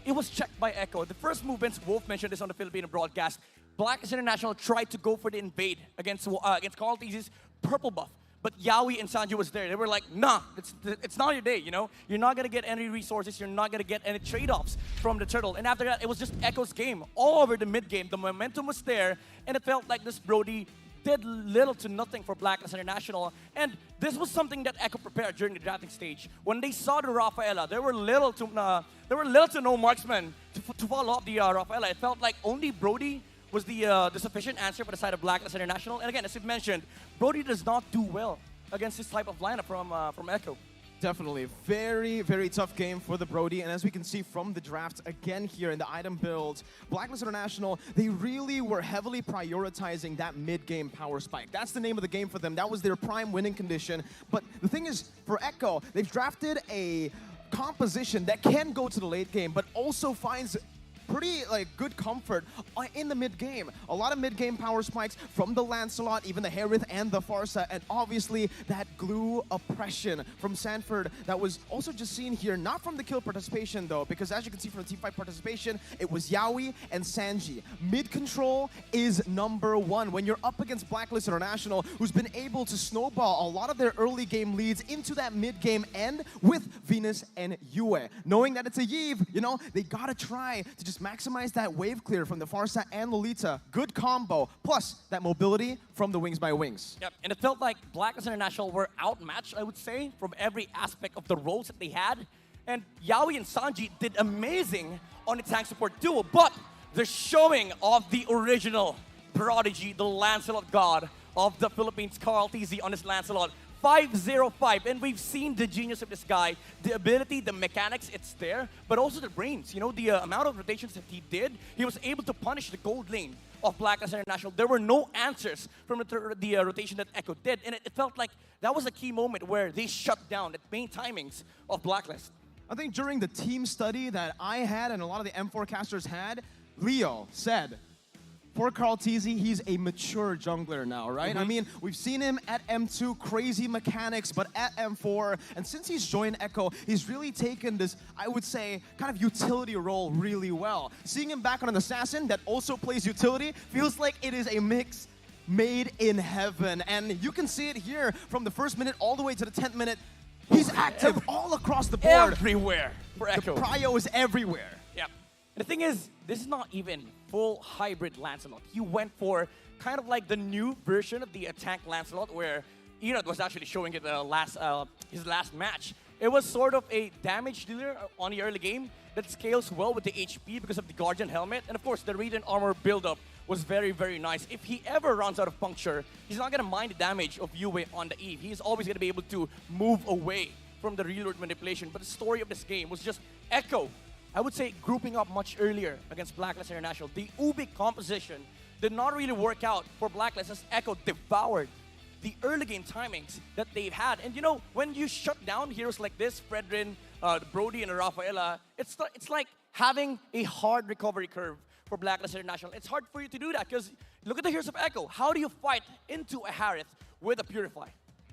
it was checked by Echo. The first movements, Wolf mentioned this on the Filipino broadcast, Blacklist International tried to go for the invade against Carl TZ's purple buff. But Yaoi and Sanji was there. They were like, nah, it's not your day, you know? You're not going to get any resources. You're not going to get any trade-offs from the turtle. And after that, it was just Echo's game. All over the mid-game, the momentum was there, and it felt like this Brody did little to nothing for Blacklist International. And this was something that Echo prepared during the drafting stage. When they saw the Rafaela, there were little to no marksmen to follow up the Rafaela. It felt like only Brody was the sufficient answer for the side of Blacklist International. And again, as you've mentioned, Brody does not do well against this type of lineup from Echo. Definitely. Very, very tough game for the Brody. And as we can see from the draft again here in the item build, Blacklist International, they really were heavily prioritizing that mid-game power spike. That's the name of the game for them. That was their prime winning condition. But the thing is, for Echo, they've drafted a composition that can go to the late game, but also finds pretty good comfort in the mid-game. A lot of mid-game power spikes from the Lancelot, even the Harith and the Farsa, and obviously that glue oppression from Sanford that was also just seen here, not from the kill participation though, because as you can see from the teamfight participation, it was Yaoi and Sanji. Mid-control is #1 when you're up against Blacklist International, who's been able to snowball a lot of their early game leads into that mid-game end with Venus and Yue. Knowing that it's a Yve, you know, they gotta try to just maximize that wave clear from the Farsa and Lolita. Good combo, plus that mobility from the Wings by Wings. Yep, and it felt like Blacklist International were outmatched, I would say, from every aspect of the roles that they had. And Yaoi and Sanji did amazing on the tank support duo, but the showing of the original prodigy, the Lancelot god of the Philippines, Carl TZ on his Lancelot, 505, and we've seen the genius of this guy, the ability, the mechanics, it's there, but also the brains. You know, the amount of rotations that he did, he was able to punish the gold lane of Blacklist International. There were no answers from the rotation that Echo did, and it felt like that was a key moment where they shut down the main timings of Blacklist. I think during the team study that I had and a lot of the M4 casters had, Leo said, for Carl TZ, he's a mature jungler now, right? I mean, we've seen him at M2, crazy mechanics, but at M4, and since he's joined Echo, he's really taken this, I would say, kind of utility role really well. Seeing him back on an assassin that also plays utility feels like it is a mix made in heaven. And you can see it here from the first minute all the way to the 10th minute. He's active all across the board. Everywhere for Echo. The prio is everywhere. Yep. And the thing is, this is not even full hybrid Lancelot. He went for kind of like the new version of the tank Lancelot, where Enod was actually showing it his last match. It was sort of a damage dealer on the early game that scales well with the HP because of the Guardian helmet. And of course, the Radiant armor buildup was very, very nice. If he ever runs out of puncture, he's not going to mind the damage of Yue on the Eve. He's always going to be able to move away from the reload manipulation. But the story of this game was just Echo, I would say, grouping up much earlier against Blacklist International. The Ubi composition did not really work out for Blacklist as Echo devoured the early game timings that they've had. And you know, when you shut down heroes like this, Fredrin, Brody, and Rafaela, it's like having a hard recovery curve for Blacklist International. It's hard for you to do that because look at the heroes of Echo. How do you fight into a Harith with a Purify?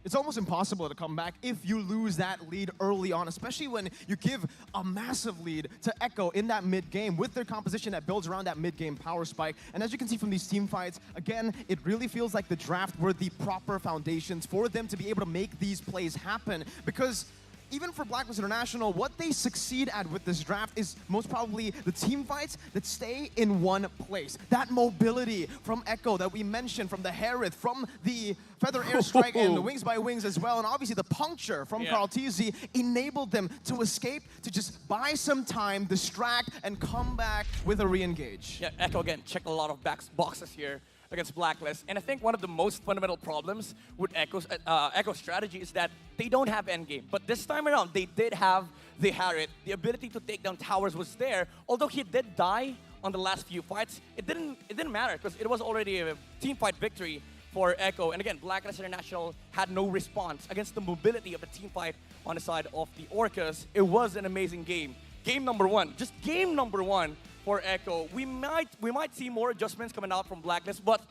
It's almost impossible to come back if you lose that lead early on, especially when you give a massive lead to Echo in that mid-game with their composition that builds around that mid-game power spike. And as you can see from these team fights, again, it really feels like the draft were the proper foundations for them to be able to make these plays happen, because even for Blacklist International, what they succeed at with this draft is most probably the team fights that stay in one place. That mobility from Echo that we mentioned, from the Harith, from the Feather Airstrike and the Wings by Wings as well, and obviously the puncture from Carl TZ enabled them to escape, to just buy some time, distract, and come back with a re-engage. Yeah, Echo again, check a lot of boxes here against Blacklist. And I think one of the most fundamental problems with Echo's strategy is that they don't have endgame. But this time around, they did have the Harith. The ability to take down towers was there. Although he did die on the last few fights, it didn't matter because it was already a team fight victory for Echo. And again, Blacklist International had no response against the mobility of the team fight on the side of the Orcas. It was an amazing game. Game number one, just game number one for Echo. We might see more adjustments coming out from Blacklist, but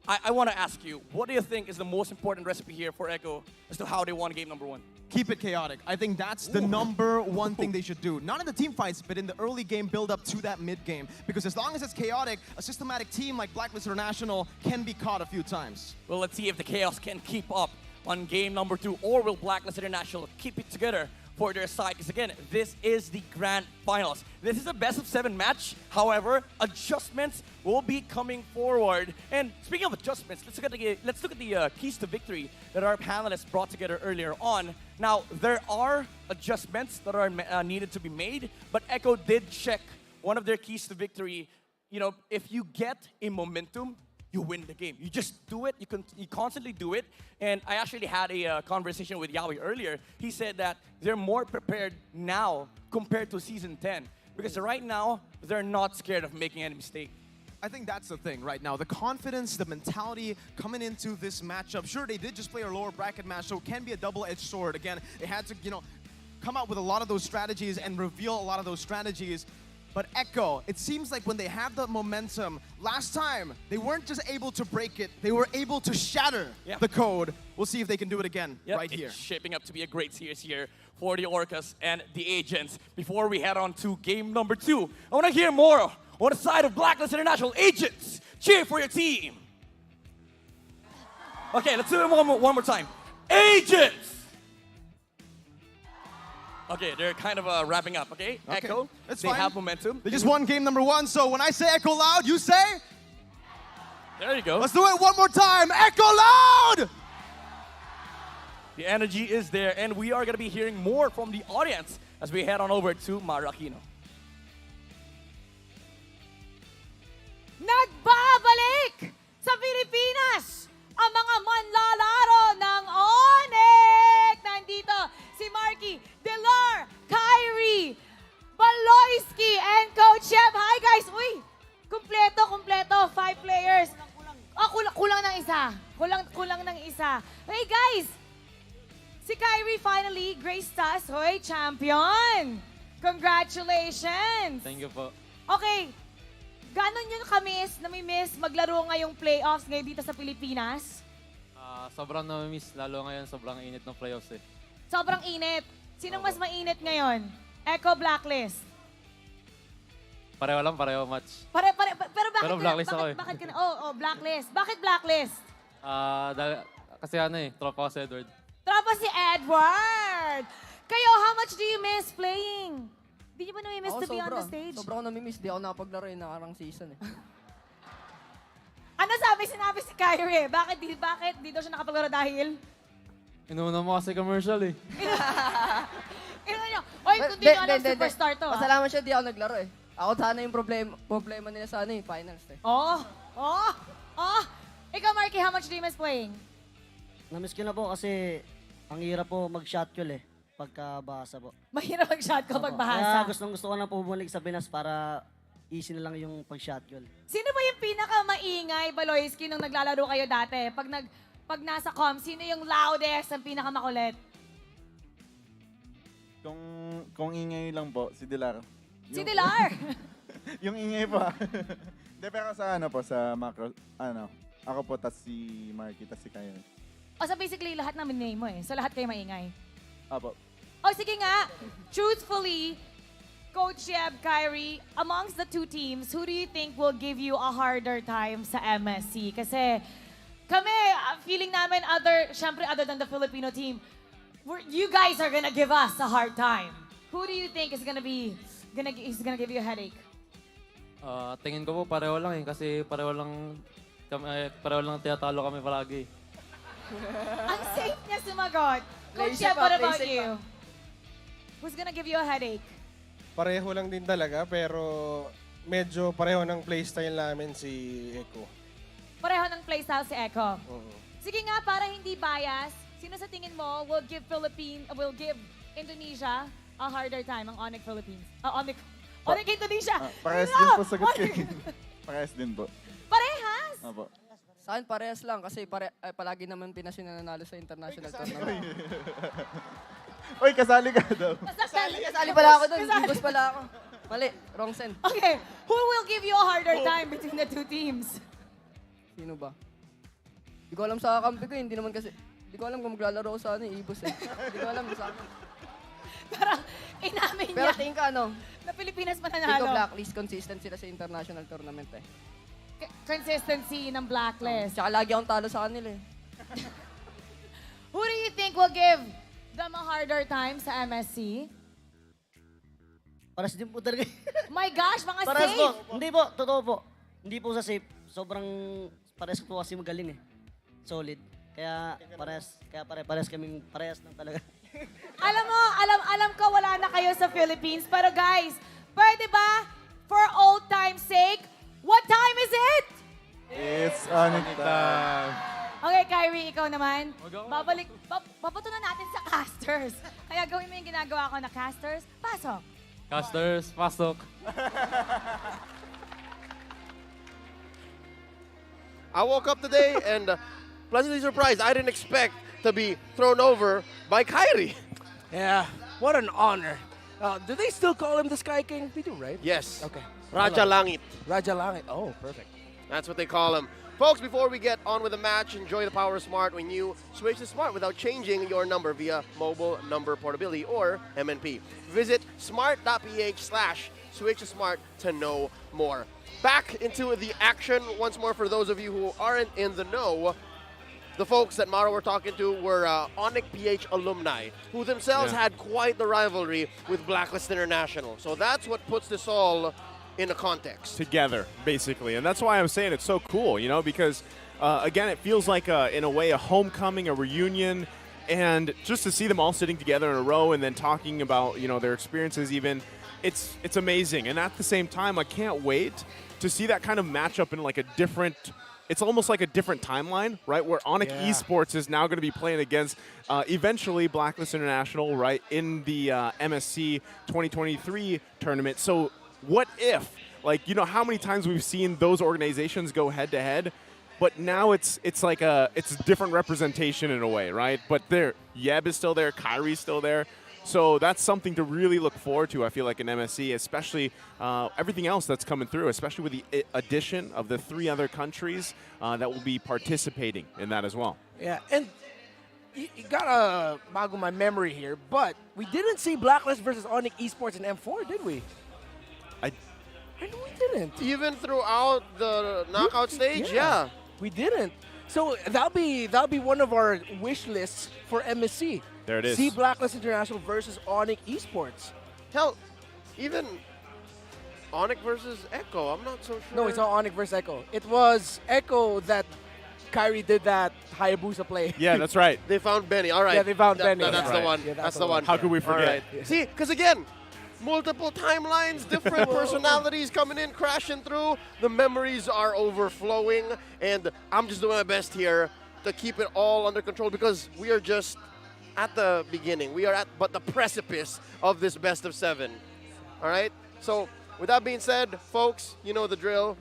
I want to ask you, what do you think is the most important recipe here for Echo as to how they won game number one? Keep it chaotic. I think that's the #1 thing they should do. Not in the team fights, but in the early game build up to that mid game. Because as long as it's chaotic, a systematic team like Blacklist International can be caught a few times. Well, let's see if the chaos can keep up on game number 2, or will Blacklist International keep it together for their side? Because again, this is the grand finals. This is a best of 7 match. However, adjustments will be coming forward. And speaking of adjustments, let's look at the keys to victory that our panelists brought together earlier on. Now, there are adjustments that are needed to be made, but Echo did check one of their keys to victory. You know, if you get a momentum, you win the game. You just do it. You constantly do it. And I actually had a conversation with Yawi earlier. He said that they're more prepared now compared to Season 10. Because right now, they're not scared of making any mistake. I think that's the thing right now. The confidence, the mentality coming into this matchup. Sure, they did just play a lower bracket match, so it can be a double-edged sword. Again, they had to, come out with a lot of those strategies and reveal a lot of those strategies. But Echo, it seems like when they have the momentum, last time, they weren't just able to break it, they were able to shatter the code. We'll see if they can do it again right here. It's shaping up to be a great series here for the Orcas and the Agents. Before we head on to game number 2, I want to hear more on the side of Blacklist International. Agents, cheer for your team. Okay, let's do it one more time. Agents! Okay, they're kind of wrapping up, okay? Echo, that's they fine. have momentum. They just won game number 1, so when I say Echo loud, you say? There you go. Let's do it one more time. Echo loud! The energy is there, and we are going to be hearing more from the audience as we head on over to Marrakino. Nagbabalik sa Pilipinas ang mga manlalaro ng Onyx. Nandito si Marky, Delar, Kyrie, Baloyski, and Coach Shep. Hi guys! Uy! Kumpleto. 5 players. Kulang ng isa. Kulang ng isa. Hey guys! Si Kyrie finally graced us. Hoy, champion! Congratulations! Thank you po. Okay. Ganon yun nami-miss maglaro ngayong playoffs ngayon dito sa Pilipinas? Sobrang nami-miss, lalo ngayon sobrang init ng playoffs eh. Sobrang init. Sinong mas mainit ngayon? Echo, Blacklist? Pareho match. Pero bakit Pero Blacklist ako eh. Bakit ka na? Blacklist. Bakit Blacklist? Kasi tropa ko si Edward. Tropa si Edward! Kayo, how much do you miss playing? Di niyo ba nami-miss to be on the stage? Sobrang nami-miss. Di ako nakapaglaro yung nakarang season eh. Ano sinabi si Kyrie? Bakit di daw siya nakapaglaro dahil? Inuuna mo kasi commercial eh. Inuuna niyo. Oy, kung di niyo alam superstar to. Pasalamat siya, di ako naglaro eh. Ako sana yung problema nila sa finals eh. Ikaw, Marky, how much do you miss playing? Namiss ko na po kasi ang hirap po mag-shot call eh. Pagkabasa po. Mahirap mag-shot call pag Kaya bahasa. gusto ko na po bumalik sa Pinas para easy na lang yung pag-shot call. Sino ba yung pinaka-maingay, Baloyski, nung naglalaro kayo dati? Pag nasa comm, sino yung loudest, ang pinaka-makulit? Kung ingay lang po, si Dilar. Si Dilar! Yung ingay po. Hindi, pero sa macro, ako po, tas si Marky, tas si Kyrie. So basically, lahat namin name mo eh. So lahat kayo maingay. Apo. Sige nga, truthfully, Coach Yeb, Kyrie, amongst the two teams, who do you think will give you a harder time sa MSC? Kasi kami, feeling namin syempre other than the Filipino team, you guys are gonna give us a hard time. Who do you think is gonna give you a headache? Tingin ko po pareho lang eh. Kasi pareho lang tinatalo kami palagi. Ang safe niya sumagot. Coach Yeb, what about you? Who's gonna give you a headache? Pareho lang din talaga, pero medyo pareho ng playstyle namin si Echo. Pareho ng playstyle si Echo. Sige nga, para hindi bias, sino sa tingin mo will give Indonesia a harder time, ang Onyx Philippines? Onyx Indonesia! Parehas din po sagot ko. Parehas din po. Parehas? Apo. Sa akin parehas lang kasi palagi naman Pinas yung nananalo sa international tournament. Uy, kasali ka daw. Kasali pala ako doon. Ibos pala ako. Mali, wrong send. Okay, who will give you a harder time between the two teams? Sino ba? Hindi ko alam sa kakampi ko, hindi naman kasi, hindi ko alam kung maglalaro ko sa Ibos eh. Hindi ko alam sa akin. Parang inamin niya. Pero tingin ka na Pilipinas tingin ko mananalo. Blacklist consistent sila sa international tournament eh. Consistency ng Blacklist. Tsaka lagi akong talo sa kanila eh. Who do you think will give them a harder time sa MSC? Pares din po talaga. My gosh, mga Pares safe. po. Hindi po, totoo po. Hindi po sa safe. Sobrang pares po kasi magaling eh. Solid. Kaya pares kaming parehas lang talaga. Alam mo, alam ko wala na kayo sa Philippines. Pero guys, pwede ba, for old time's sake, what time is it? It's on time. Okay, Kyrie, ikaw naman. Papatunan natin sa casters. Kaya gawin mo yung ginagawa ko na casters. Pasok. Casters, pasok. I woke up today and pleasantly surprised. I didn't expect to be thrown over by Kyrie. Yeah, what an honor. Do they still call him the Sky King? They do, right? Yes. Okay. Raja Langit. Raja Langit. Oh, perfect. That's what they call him. Folks, before we get on with the match, enjoy the power of Smart when you switch to Smart without changing your number via mobile number portability or MNP. Visit smart.ph/switch to Smart to know more. Back into the action once more for those of you who aren't in the know. The folks that Maro were talking to were MPL-PH alumni who themselves had quite the rivalry with Blacklist International. So that's what puts this all in a context. Together, basically. And that's why I'm saying it's so cool, you know, because, again, it feels like, in a way, a homecoming, a reunion, and just to see them all sitting together in a row and then talking about, you know, their experiences even, it's amazing. And at the same time, I can't wait to see that kind of matchup in, like, a different... It's almost like a different timeline, right? Where Onyx Esports is now going to be playing against eventually Blacklist International, right, in the MSC 2023 tournament. So what if, like, you know, how many times we've seen those organizations go head to head, but now it's like it's a different representation in a way, right? But Yeb is still there, Kyrie's still there. So that's something to really look forward to, I feel like, in MSC, especially everything else that's coming through, especially with the addition of the 3 other countries that will be participating in that as well. Yeah, and you gotta boggle my memory here, but we didn't see Blacklist versus Onyx Esports in M4, did we? I know we didn't. Even throughout the knockout stage, yeah. We didn't. So that'll be one of our wish lists for MSC. There it is. See Blacklist International versus Onyx Esports. Hell, even Onyx versus Echo, I'm not so sure. No, it's not Onyx versus Echo. It was Echo that Kyrie did that Hayabusa play. Yeah, that's right. They found Benny. All right. Yeah, they found Benny. That's the one. Yeah, that's the one. How could we forget? All right. See, because again, multiple timelines, different personalities coming in, crashing through. The memories are overflowing, and I'm just doing my best here to keep it all under control because we are just at the beginning. We are at but the precipice of this best of 7. All right? So, with that being said, folks, you know the drill.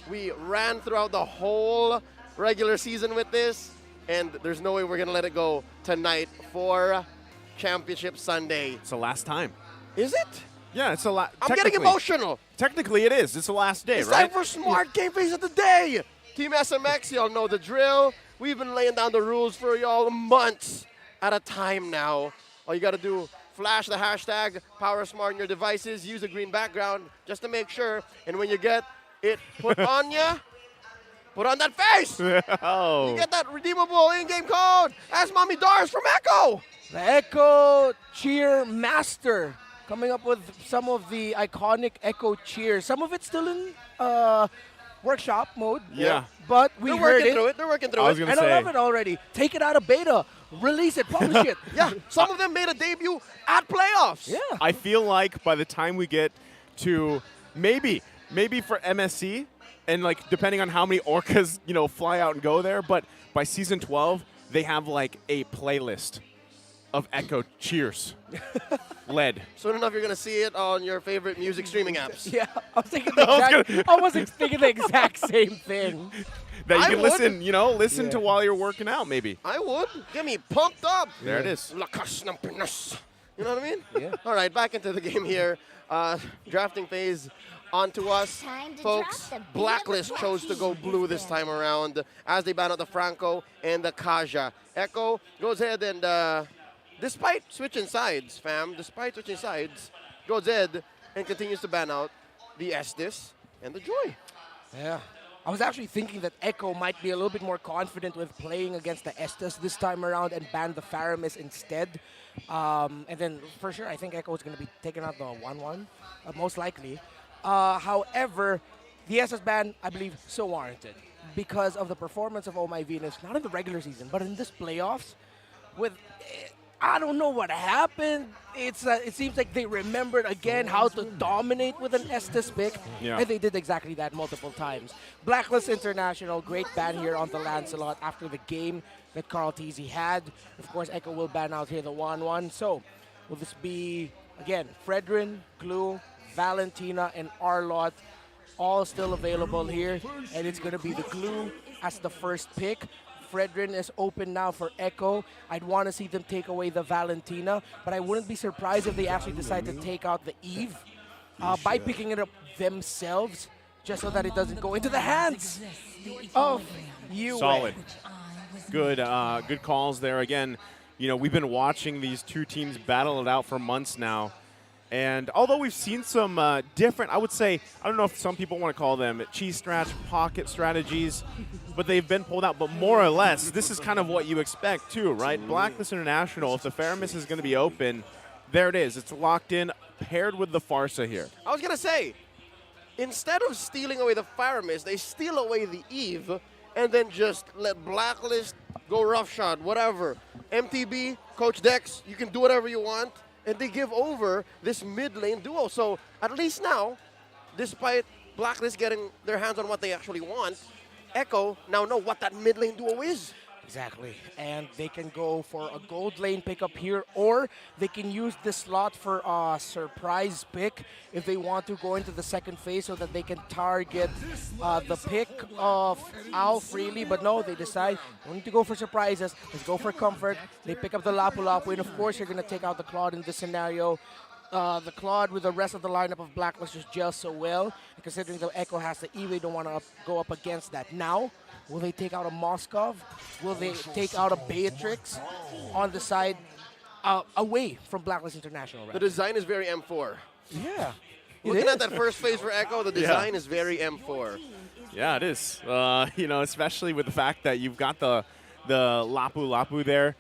We ran throughout the whole regular season with this, and there's no way we're going to let it go tonight for Championship Sunday. It's the last time. Is it? Yeah, it's the last. I'm getting emotional. Technically, it is. It's the last day, it's right? Time for Smart Game Face of the Day. Team SMX, y'all know the drill. We've been laying down the rules for y'all months at a time now. All you got to do, flash the hashtag PowerSmart on your devices, use a green background just to make sure. And when you get it put on ya, put on that face. Oh. You get that redeemable in-game code. Ask Mommy Doris from Echo. The Echo Cheer Master coming up with some of the iconic Echo cheers. Some of it's still in workshop mode. Yeah. But we They're heard working it. through it. They're working through I was it. gonna And say. I love it already. Take it out of beta. Release it. Publish it. Yeah. Some of them made a debut at playoffs. Yeah. I feel like by the time we get to maybe for MSC, and like depending on how many orcas, you know, fly out and go there, but by season 12, they have like a playlist of Echo cheers. Led. Soon enough, you're going to see it on your favorite music streaming apps. Yeah. I was thinking the exact same thing. That you I can would. listen, you know, listen to while you're working out, maybe. I would. Get me pumped up. There it is. Lakas ng Pinas. You know what I mean? Yeah. All right, back into the game here. Drafting phase onto us. Folks, Blacklist chose to go blue this time around as they ban out the Franco and the Kaja. Echo goes ahead and, despite switching sides, goes ahead and continues to ban out the Estes and the Joy. Yeah. I was actually thinking that Echo might be a little bit more confident with playing against the Estes this time around and ban the Faramis instead. And then, for sure, I think Echo is going to be taking out the 1-1, most likely. However, the SS ban, I believe, so warranted because of the performance of Oh My Venus, not in the regular season, but in this playoffs. With, I don't know what happened. It seems like they remembered again how to dominate with an Estes pick, Yeah. and they did exactly that multiple times. Blacklist International, great ban here on the Lancelot after the game that Carl Teasy had. Of course, Echo will ban out here the 1-1. So, will this be, again, Fredrin, Glue, Valentina, and Arlot all still available here, and it's going to be the Glue as the first pick. Fredrin is open now for Echo. I'd want to see them take away the Valentina, but I wouldn't be surprised if they actually decide to take out the Eve by picking it up themselves, just so that it doesn't go into the hands of you. Solid. Good, good calls there. Again, you know, we've been watching these two teams battle it out for months now. And although we've seen some different, I would say, I don't know if some people want to call them cheese strat, pocket strategies, but they've been pulled out. But more or less, this is kind of what you expect too, right? Blacklist International, if the Faramis is going to be open, there it is. It's locked in, paired with the Farsa here. I was going to say, instead of stealing away the Faramis, they steal away the Eve and then just let Blacklist go roughshod, whatever. MTB, Coach Dex, you can do whatever you want. And they give over this mid-lane duo. So at least now, despite Blacklist getting their hands on what they actually want, Echo now know what that mid-lane duo is. Exactly, and they can go for a gold lane pickup here, or they can use this slot for a surprise pick if they want to go into the second phase so that they can target the pick of Al freely. But no, they decide, we need to go for surprises. Let's go for comfort. They pick up the Lapu-Lapu, and of course, you're going to take out the Claude in this scenario. The Claude with the rest of the lineup of Blacklist just gels so well. And considering the Echo has the E, they don't want to go up against that. Now, will they take out a Moskov? Will they take out a Beatrix on the side away from Blacklist International? The design is very M4. Yeah. Looking at that first phase for Echo, the design is very M4. Yeah, it is. You know, especially with the fact that you've got the Lapu-Lapu there.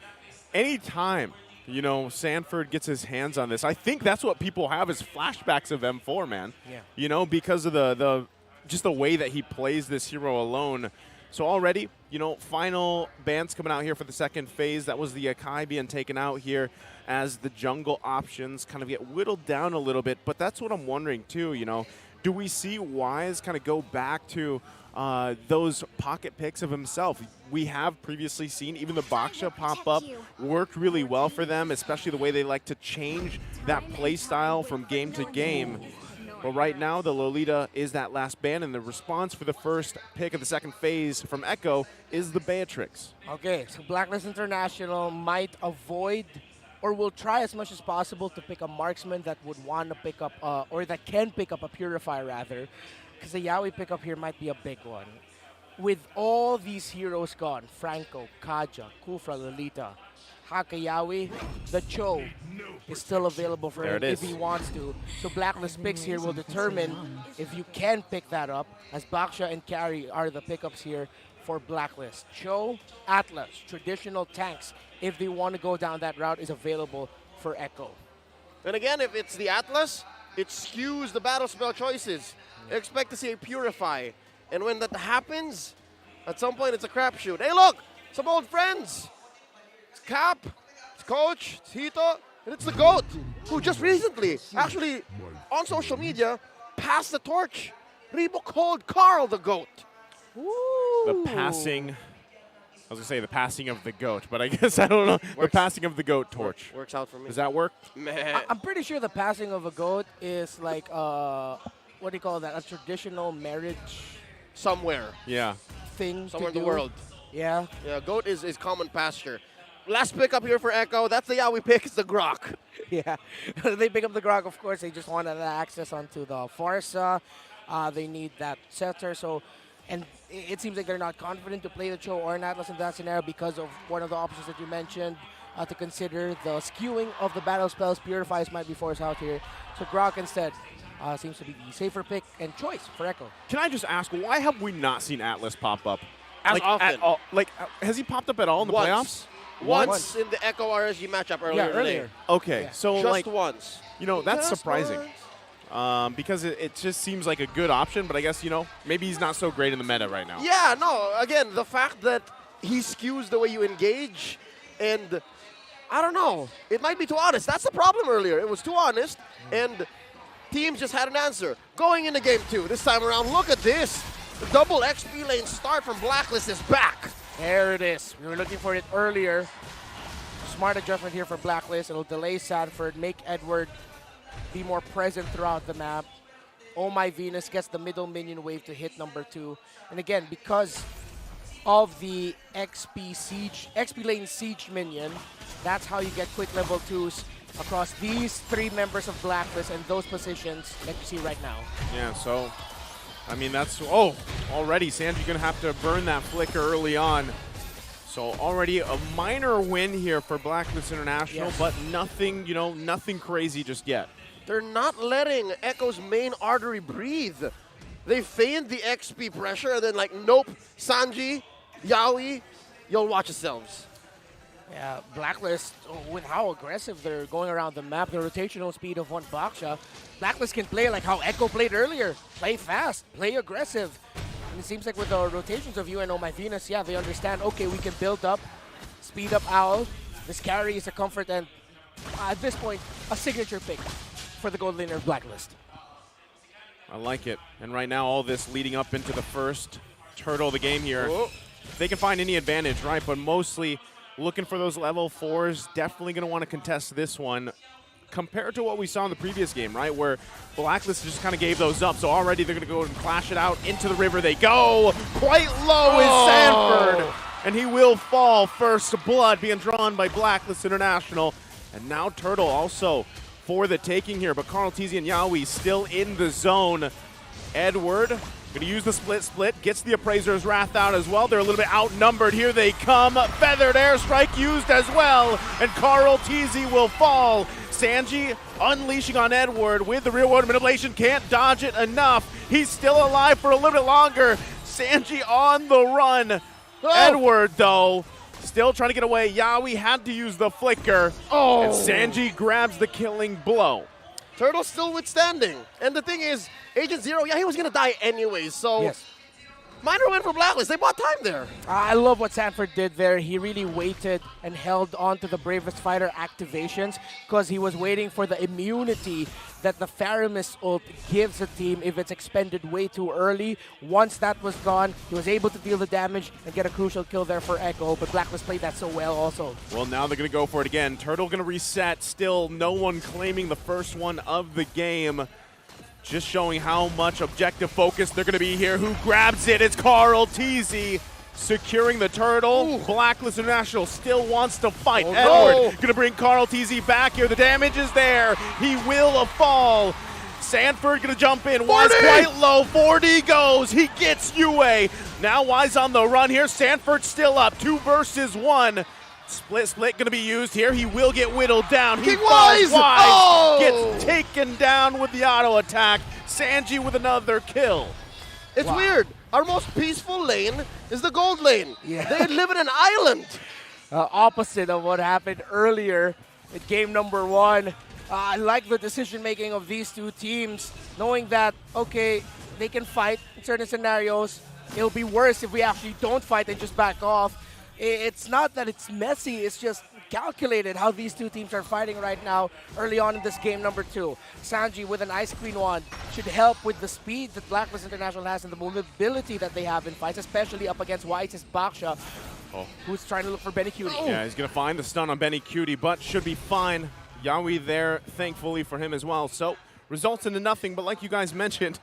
Anytime, you know, Sanford gets his hands on this, I think that's what people have is flashbacks of M4, man. Yeah. You know, because of the just the way that he plays this hero alone. So already, you know, final bans coming out here for the second phase. That was the Akai being taken out here as the jungle options kind of get whittled down a little bit. But that's what I'm wondering too, you know. Do we see Wise kind of go back to those pocket picks of himself? We have previously seen even the Baksha pop up worked really well for them, especially the way they like to change that play style from game to game. But right now, the Lolita is that last ban, and the response for the first pick of the second phase from Echo is the Beatrix. Okay, so Blacklist International might avoid or will try as much as possible to pick a marksman that would want to pick up, or that can pick up a Purifier rather, because the Yaoi pickup here might be a big one. With all these heroes gone, Franco, Kaja, Kufra, Lolita, Hakayawi, the Cho is still available for him if he wants to. So Blacklist picks here will determine if you can pick that up, as Baksha and Carry are the pickups here for Blacklist. Cho, Atlas, traditional tanks, if they want to go down that route, is available for Echo. And again, if it's the Atlas, it skews the battle spell choices. Expect to see a Purify. And when that happens, at some point it's a crapshoot. Hey look, some old friends. It's Cap, it's Coach, it's Hito, and it's the GOAT, who just recently, actually on social media, passed the torch. Rebo called Carl the GOAT. The passing, I was going to say the passing of the GOAT, but I guess I don't know. The passing of the GOAT torch. Works out for me. Does that work? I'm pretty sure the passing of a GOAT is like, what do you call that? A traditional marriage somewhere. Yeah. Thing somewhere to in the do. world. Yeah. Yeah, GOAT is common pasture. Last pick up here for Echo. That's the Yaoi pick. It's the Grok. Yeah. They pick up the Grok, of course. They just wanted access onto the Farsa. They need that scepter. So, and it seems like they're not confident to play the Cho or an Atlas in that scenario because of one of the options that you mentioned to consider. The skewing of the battle spells. Purifies might be forced out here. So Grok instead seems to be the safer pick and choice for Echo. Can I just ask, why have we not seen Atlas pop up? As often. At all? Like, has he popped up at all in the playoffs? Once in the Echo RSG matchup earlier today. Okay, so just like once. That's Just surprising. Because it just seems like a good option, but I guess, maybe he's not so great in the meta right now. Yeah, no, again, the fact that he skews the way you engage, and I don't know, it might be too honest. That's the problem earlier. It was too honest, and teams just had an answer. Going into game 2, this time around, look at this. The double XP lane start from Blacklist is back. There it is. We were looking for it earlier. Smart adjustment here for Blacklist. It'll delay Sanford, make Edward be more present throughout the map. Oh My Venus gets the middle minion wave to hit number 2. And again, because of the XP lane siege minion, that's how you get quick level 2s across these 3 members of Blacklist and those positions that you see right now. Yeah, so, I mean, that's, already Sanji's going to have to burn that flicker early on. So already a minor win here for Blacklist International, but nothing, nothing crazy just yet. They're not letting Echo's main artery breathe. They feigned the XP pressure and then nope, Sanji, Yaoi, you'll watch yourselves. Yeah, Blacklist, with how aggressive they're going around the map, the rotational speed of one Baksha, Blacklist can play like how Echo played earlier. Play fast, play aggressive. And it seems like with the rotations of you and Oh My Venus, yeah, they understand, okay, we can build up, speed up Owl. This carry is a comfort and, at this point, a signature pick for the gold laner of Blacklist. I like it. And right now, all this leading up into the first turtle of the game here. They can find any advantage, right? But mostly looking for those level 4s. Definitely going to want to contest this one compared to what we saw in the previous game, right? Where Blacklist just kind of gave those up. So already they're going to go and clash it out. Into the river they go. Quite low is Sanford. And he will fall. First blood being drawn by Blacklist International. And now Turtle also for the taking here, but Carl Tizzy and Yaoi still in the zone. Edward gonna use the split, gets the Appraiser's Wrath out as well. They're a little bit outnumbered. Here they come. Feathered Airstrike used as well, and Carl Tizzy will fall. Sanji unleashing on Edward with the real world manipulation, can't dodge it enough. He's still alive for a little bit longer. Sanji on the run. Edward, though, still trying to get away. Yaoi had to use the flicker. And Sanji grabs the killing blow. Turtle's still withstanding. And the thing is, Agent Zero, he was going to die anyways. So, minor win for Blacklist. They bought time there. I love what Sanford did there. He really waited and held on to the Bravest Fighter activations because he was waiting for the immunity that the Faramis ult gives a team if it's expended way too early. Once that was gone, he was able to deal the damage and get a crucial kill there for Echo, but Blacklist played that so well also. Well, now they're going to go for it again. Turtle going to reset. Still no one claiming the first one of the game. Just showing how much objective focus they're going to be here. Who grabs it? It's Carl Tizzy securing the turtle. Blacklist International still wants to fight. Edward going to bring Carl Tizzy back here. The damage is there. He will fall. Sanford going to jump in. Wise quite low. 40 goes. He gets Yue. Now Wise on the run here. Sanford still up. 2 versus 1. Split going to be used here. He will get whittled down. He falls. Wise gets taken down with the auto attack. Sanji with another kill. It's weird. Our most peaceful lane is the gold lane. Yeah. They live in an island. Opposite of what happened earlier in game number 1. I like the decision making of these two teams, knowing that, okay, they can fight in certain scenarios. It'll be worse if we actually don't fight and just back off. It's not that it's messy, it's just calculated how these two teams are fighting right now early on in this game number 2. Sanji with an Ice Queen wand should help with the speed that Blacklist International has and the mobility that they have in fights, especially up against Wise's Baksha, who's trying to look for Benny Cutie. Yeah, he's going to find the stun on Benny Cutie, but should be fine. Yaoi there, thankfully for him as well. So, results into nothing, but like you guys mentioned,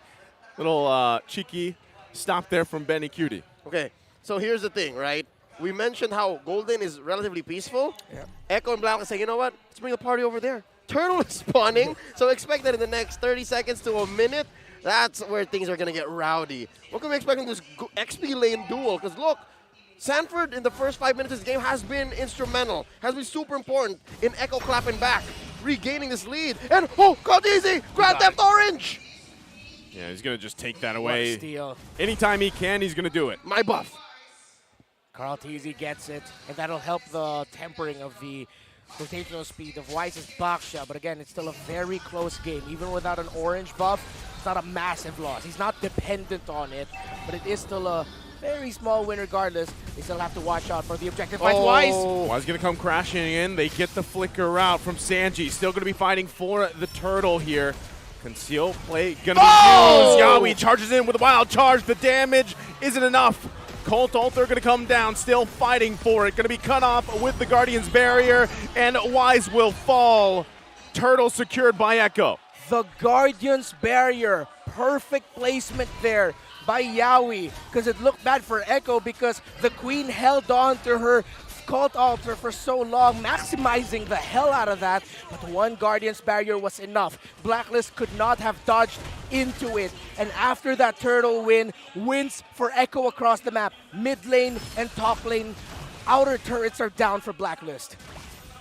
little cheeky stop there from Benny Cutie. Okay, so here's the thing, right? We mentioned how Golden is relatively peaceful. Echo and Blacklist say, you know what? Let's bring the party over there. Turtle is spawning, so expect that in the next 30 seconds to a minute, that's where things are going to get rowdy. What can we expect in this XP lane duel? Because look, Sanford in the first 5 minutes of this game has been instrumental, has been super important in Echo clapping back, regaining this lead. And, Caught easy! Grand Theft Orange! Yeah, he's going to just take that What a away. steal. Anytime he can, he's going to do it. My buff. Carl Teasy gets it, and that'll help the tempering of the rotational speed of Wise's Baksha. But again, it's still a very close game. Even without an orange buff, it's not a massive loss. He's not dependent on it, but it is still a very small win regardless. They still have to watch out for the objective. Finds Wise. Wise going to come crashing in. They get the flicker out from Sanji. Still going to be fighting for the turtle here. Conceal play going to be used. Yawi charges in with a wild charge. The damage isn't enough. Colt Alter going to come down, still fighting for it. Going to be cut off with the Guardian's barrier, and Wise will fall. Turtle secured by Echo. The Guardian's barrier. Perfect placement there by Yawi, because it looked bad for Echo because the Queen held on to her Cult Altar for so long, maximizing the hell out of that, but one Guardian's barrier was enough. Blacklist could not have dodged into it, and after that turtle wins for Echo across the map. Mid lane and top lane, outer turrets are down for Blacklist.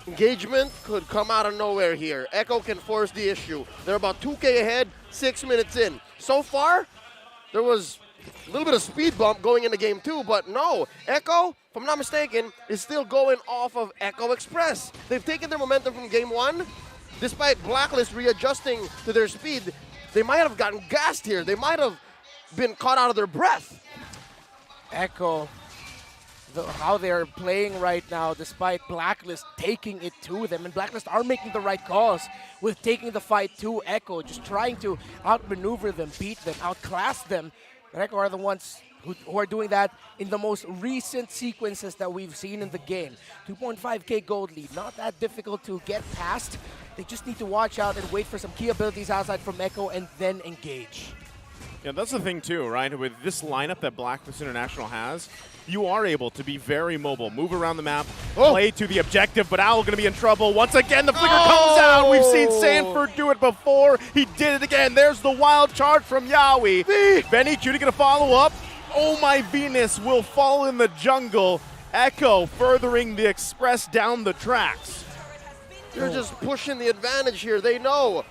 Engagement could come out of nowhere here. Echo can force the issue. They're about 2K ahead, 6 minutes in. So far, there was a little bit of speed bump going into game 2, but no, Echo, if I'm not mistaken, is still going off of Echo Express. They've taken their momentum from game 1. Despite Blacklist readjusting to their speed, they might have gotten gassed here. They might have been caught out of their breath. Echo, how they're playing right now, despite Blacklist taking it to them, and Blacklist are making the right calls with taking the fight to Echo, just trying to outmaneuver them, beat them, outclass them. But Echo are the ones who are doing that in the most recent sequences that we've seen in the game. 2.5k gold lead, not that difficult to get past. They just need to watch out and wait for some key abilities outside from Echo and then engage. Yeah, that's the thing too, right? With this lineup that Blacklist International has, you are able to be very mobile, move around the map, play to the objective, but Owl going to be in trouble. Once again, the flicker comes out. We've seen Sanford do it before. He did it again. There's the wild charge from Yawi. Benny Cutie going to follow up. Oh My Venus will fall in the jungle. Echo furthering the Express down the tracks. You're just pushing the advantage here. They know.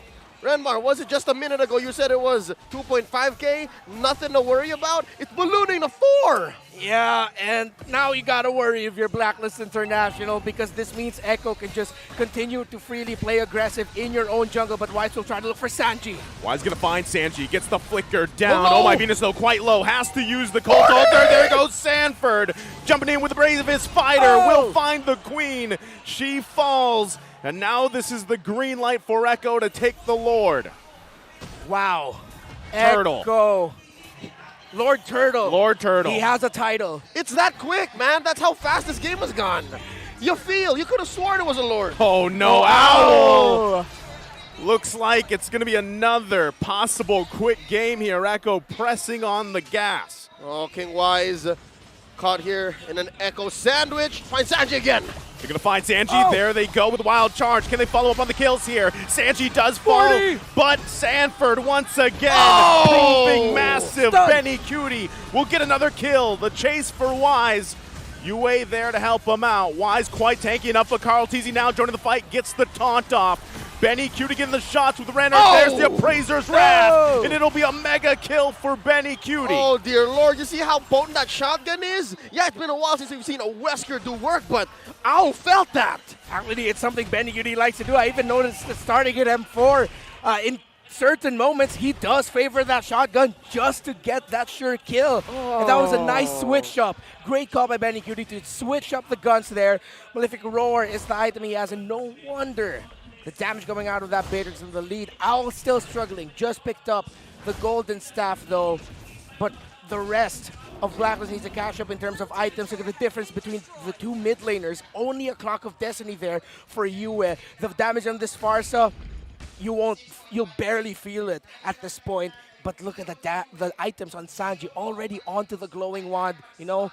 Renmar, was it just a minute ago you said it was 2.5k? Nothing to worry about? It's ballooning to 4! Yeah, and now you gotta worry if you're Blacklist International, because this means Echo can just continue to freely play aggressive in your own jungle, but Wise will try to look for Sanji. Wise gonna find Sanji, gets the flicker down. Oh My Venus though, quite low, has to use the Colt Altar. There goes Sanford, jumping in with the brace of his fighter, will find the Queen. She falls, and now this is the green light for Echo to take the Lord. Wow. Turtle. Echo. Lord Turtle. Lord Turtle. He has a title. It's that quick, man. That's how fast this game has gone. You could have sworn it was a Lord. Oh no, Owl! Looks like it's going to be another possible quick game here. Echo pressing on the gas. Oh, King Wise caught here in an Echo sandwich. Find Sanji again. They're going to find Sanji. There they go with a wild charge. Can they follow up on the kills here? Sanji does fall, but Sanford once again proving massive. Benny Cutie will get another kill. The chase for Wise. UA there to help him out. Wise quite tanky enough, but Carl Teasy now joining the fight, gets the taunt off. Benny Cutie getting the shots with Renner. There's the Appraiser's Wrath, and it'll be a mega kill for Benny Cutie. Oh, dear Lord. You see how potent that shotgun is? Yeah, it's been a while since we've seen a Wesker do work, but Owl felt that. Actually, it's something Benny Cutie likes to do. I even noticed that starting at M4 in certain moments, he does favor that shotgun just to get that sure kill. And that was a nice switch up. Great call by Benny Cutie to switch up the guns there. Malefic Roar is the item he has, and no wonder the damage coming out of that Beatrix in the lead. Owl still struggling, just picked up the golden staff though, but the rest of Blacklist needs to catch up in terms of items. Look at the difference between the two mid laners. Only a Clock of Destiny there for Yue. The damage on this Farsa, you'll barely feel it at this point. But look at the items on Sanji already onto the glowing wand. You know,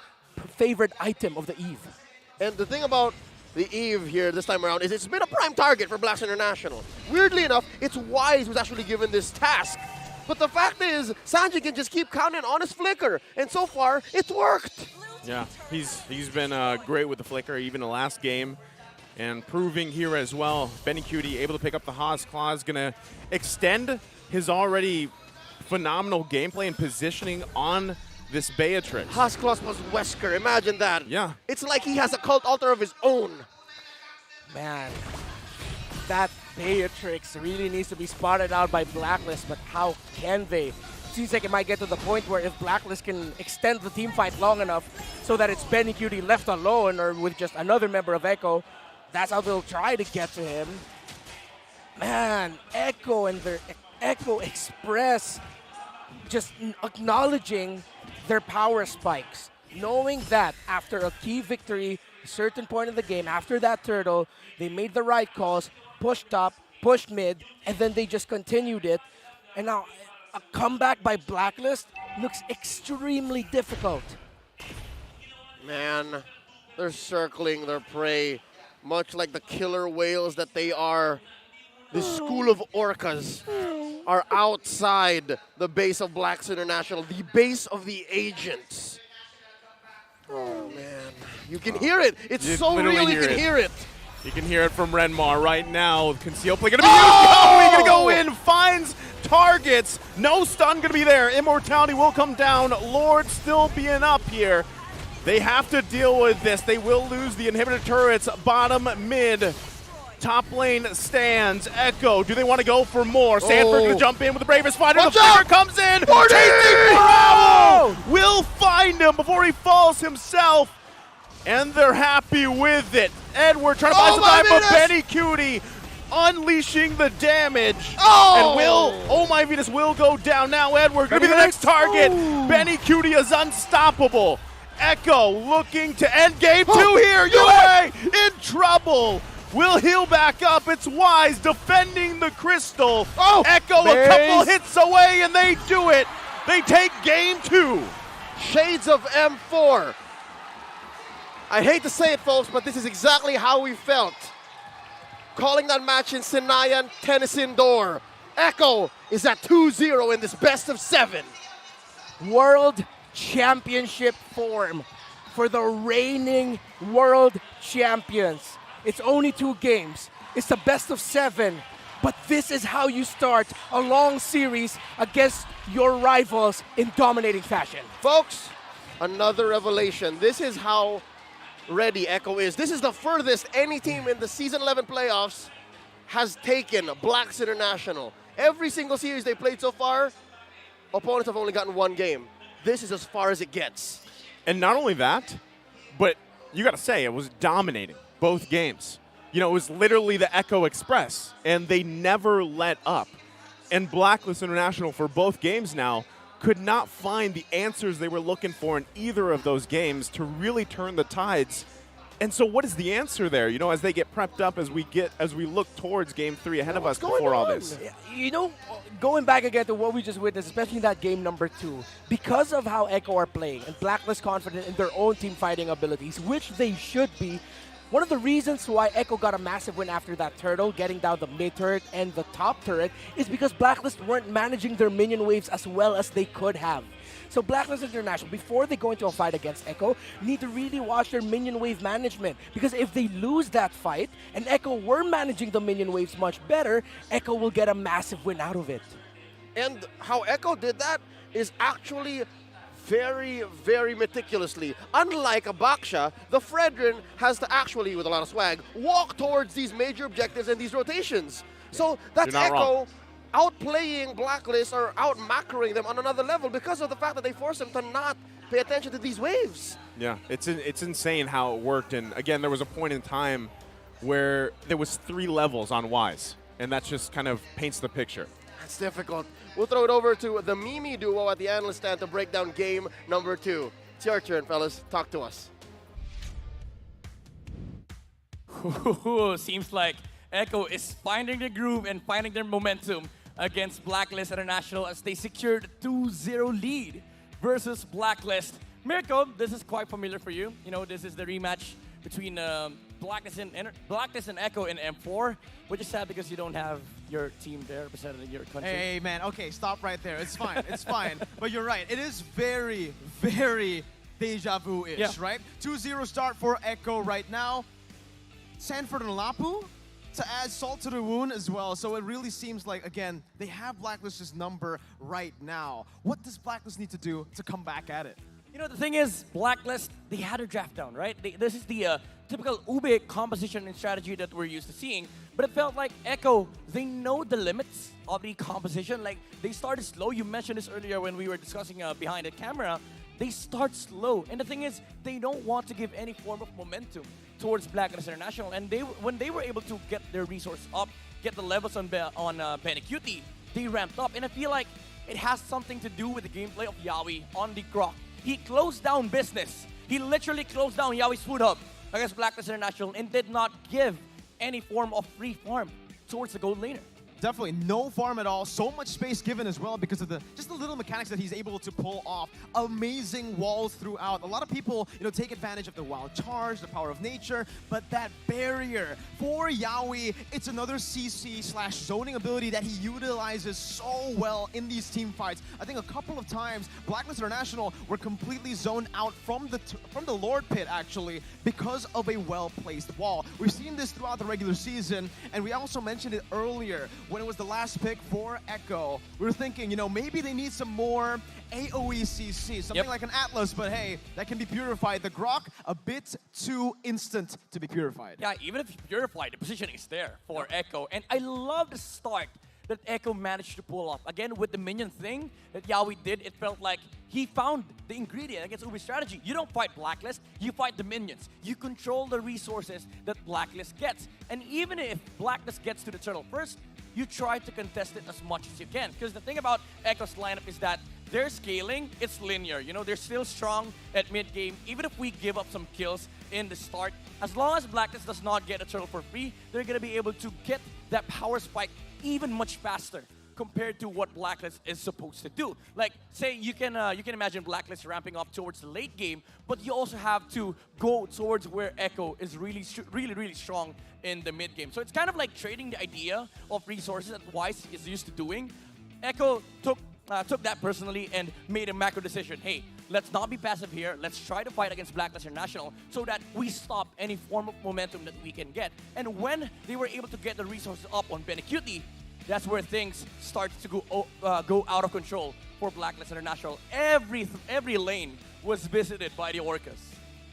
favorite item of the Eve. And the thing about the Eve here this time around is it's been a prime target for Blacks International. Weirdly enough, it's Wise who's actually given this task. But the fact is, Sanji can just keep counting on his flicker, and so far, it's worked. Yeah, he's been great with the flicker, even the last game, and proving here as well. Benny Cutie able to pick up the Haas Claw is going to extend his already phenomenal gameplay and positioning on this Beatrix. Hasklos plus Wesker, imagine that. Yeah. It's like he has a cult altar of his own. Man, that Beatrix really needs to be spotted out by Blacklist, but how can they? Seems like it might get to the point where if Blacklist can extend the team fight long enough so that it's Benny Cutie left alone or with just another member of Echo, that's how they'll try to get to him. Man, Echo and their Echo Express just acknowledging their power spikes, knowing that after a key victory, a certain point in the game, after that turtle, they made the right calls, pushed top, pushed mid, and then they just continued it. And now a comeback by Blacklist looks extremely difficult. Man, they're circling their prey, much like the killer whales that they are. The school of orcas are outside the base of Blacks International, the base of the agents. Oh, man. You can hear it. It's You so literally real, you can hear it. You can hear it from Renmar right now. Conceal play gonna be used. Oh, he's gonna go in, finds targets. No stun gonna be there. Immortality will come down. Lord still being up here. They have to deal with this. They will lose the inhibitor turrets. Bottom, mid. Top lane stands. Echo, do they want to go for more? Sanford gonna jump in with the bravest fighter. Watch The fighter out! comes in. 40! Chasing Bravo! Will find him before he falls himself. And they're happy with it. Edward trying to buy some time, but Benny Cutie unleashing the damage. And Oh My Venus will go down. Now Edward gonna be the next target. Benny Cutie is unstoppable. Echo looking to end game 2 here. UA in trouble. Will heal back up. It's Wise defending the crystal. Echo a couple hits away and they do it. They take game 2. Shades of M4. I hate to say it, folks, but this is exactly how we felt. Calling that match in Sinayan Tennis Indoor. Echo is at 2-0 in this best of 7. World Championship form for the reigning world champions. It's only 2 games. It's the best of 7. But this is how you start a long series against your rivals in dominating fashion. Folks, another revelation. This is how ready Echo is. This is the furthest any team in the Season 11 playoffs has taken Blacks International. Every single series they played so far, opponents have only gotten 1 game. This is as far as it gets. And not only that, but you got to say, it was dominating both games. You know, it was literally the Echo Express, and they never let up. And Blacklist International for both games now could not find the answers they were looking for in either of those games to really turn the tides. And so what is the answer there? You know, as they get prepped up, as we look towards game 3 ahead of us before all this. You know, going back again to what we just witnessed, especially in that game number 2, because of how Echo are playing and Blacklist confident in their own team fighting abilities, which they should be, one of the reasons why Echo got a massive win after that turtle, getting down the mid turret and the top turret, is because Blacklist weren't managing their minion waves as well as they could have. So Blacklist International, before they go into a fight against Echo, need to really watch their minion wave management. Because if they lose that fight, and Echo were managing the minion waves much better, Echo will get a massive win out of it. And how Echo did that is actually very, very meticulously. Unlike a Baksha, the Fredrin has to actually, with a lot of swag, walk towards these major objectives and these rotations. So that's Echo outplaying Blacklist or out-macroing them on another level because of the fact that they force them to not pay attention to these waves. Yeah, it's insane how it worked. And again, there was a point in time where there was 3 levels on Wise, and that just kind of paints the picture. That's difficult. We'll throw it over to the Mimi duo at the analyst stand to break down game number 2. It's your turn, fellas. Talk to us. Seems like Echo is finding the groove and finding their momentum against Blacklist International as they secured a 2-0 lead versus Blacklist. Mirko, this is quite familiar for you. You know, this is the rematch between Blacklist and Echo in M4, which is sad because you don't have your team there represented in your country. Hey, man, okay, stop right there. It's fine, it's fine. But you're right, it is very, very deja vu-ish, right? 2-0 start for Echo right now. Sanford and Lapu to add salt to the wound as well. So it really seems like, again, they have Blacklist's number right now. What does Blacklist need to do to come back at it? You know, the thing is, Blacklist, they had a draft down, right? This is the typical Ube composition and strategy that we're used to seeing. But it felt like Echo, they know the limits of the composition. Like, they started slow. You mentioned this earlier when we were discussing behind the camera. They start slow. And the thing is, they don't want to give any form of momentum towards Blacklist International. And when they were able to get their resource up, get the levels on Benecuti, they ramped up. And I feel like it has something to do with the gameplay of Yawi on the Grok. He closed down business. He literally closed down Yawi's food hub against Blacklist International and did not give any form of free farm towards the gold laner. Definitely no farm at all. So much space given as well because of just the little mechanics that he's able to pull off. Amazing walls throughout. A lot of people, take advantage of the wild charge, the power of nature, but that barrier for Yawi, it's another CC/zoning ability that he utilizes so well in these team fights. I think a couple of times Blacklist International were completely zoned out from the Lord Pit actually because of a well-placed wall. We've seen this throughout the regular season, and we also mentioned it earlier when it was the last pick for Echo. We were thinking, maybe they need some more AoE CC, something like an Atlas, but hey, that can be purified. The Grok, a bit too instant to be purified. Yeah, even if you purify, the position is there for Echo. And I love the start that Echo managed to pull off. Again, with the minion thing that Yawi did, it felt like he found the ingredient against Ubi's strategy. You don't fight Blacklist, you fight the minions. You control the resources that Blacklist gets. And even if Blacklist gets to the turtle first, you try to contest it as much as you can. Because the thing about Echo's lineup is that their scaling, it's linear. They're still strong at mid-game. Even if we give up some kills in the start, as long as Blacklist does not get a turtle for free, they're going to be able to get that power spike even much faster compared to what Blacklist is supposed to do. Like, say, you can imagine Blacklist ramping up towards the late game, but you also have to go towards where Echo is really strong in the mid game. So it's kind of like trading the idea of resources that Wise is used to doing. Echo took that personally and made a macro decision. Hey, let's not be passive here. Let's try to fight against Blacklist International so that we stop any form of momentum that we can get. And when they were able to get the resources up on Benecuti, that's where things start to go out of control for Blacklist International. Every lane was visited by the Orcas.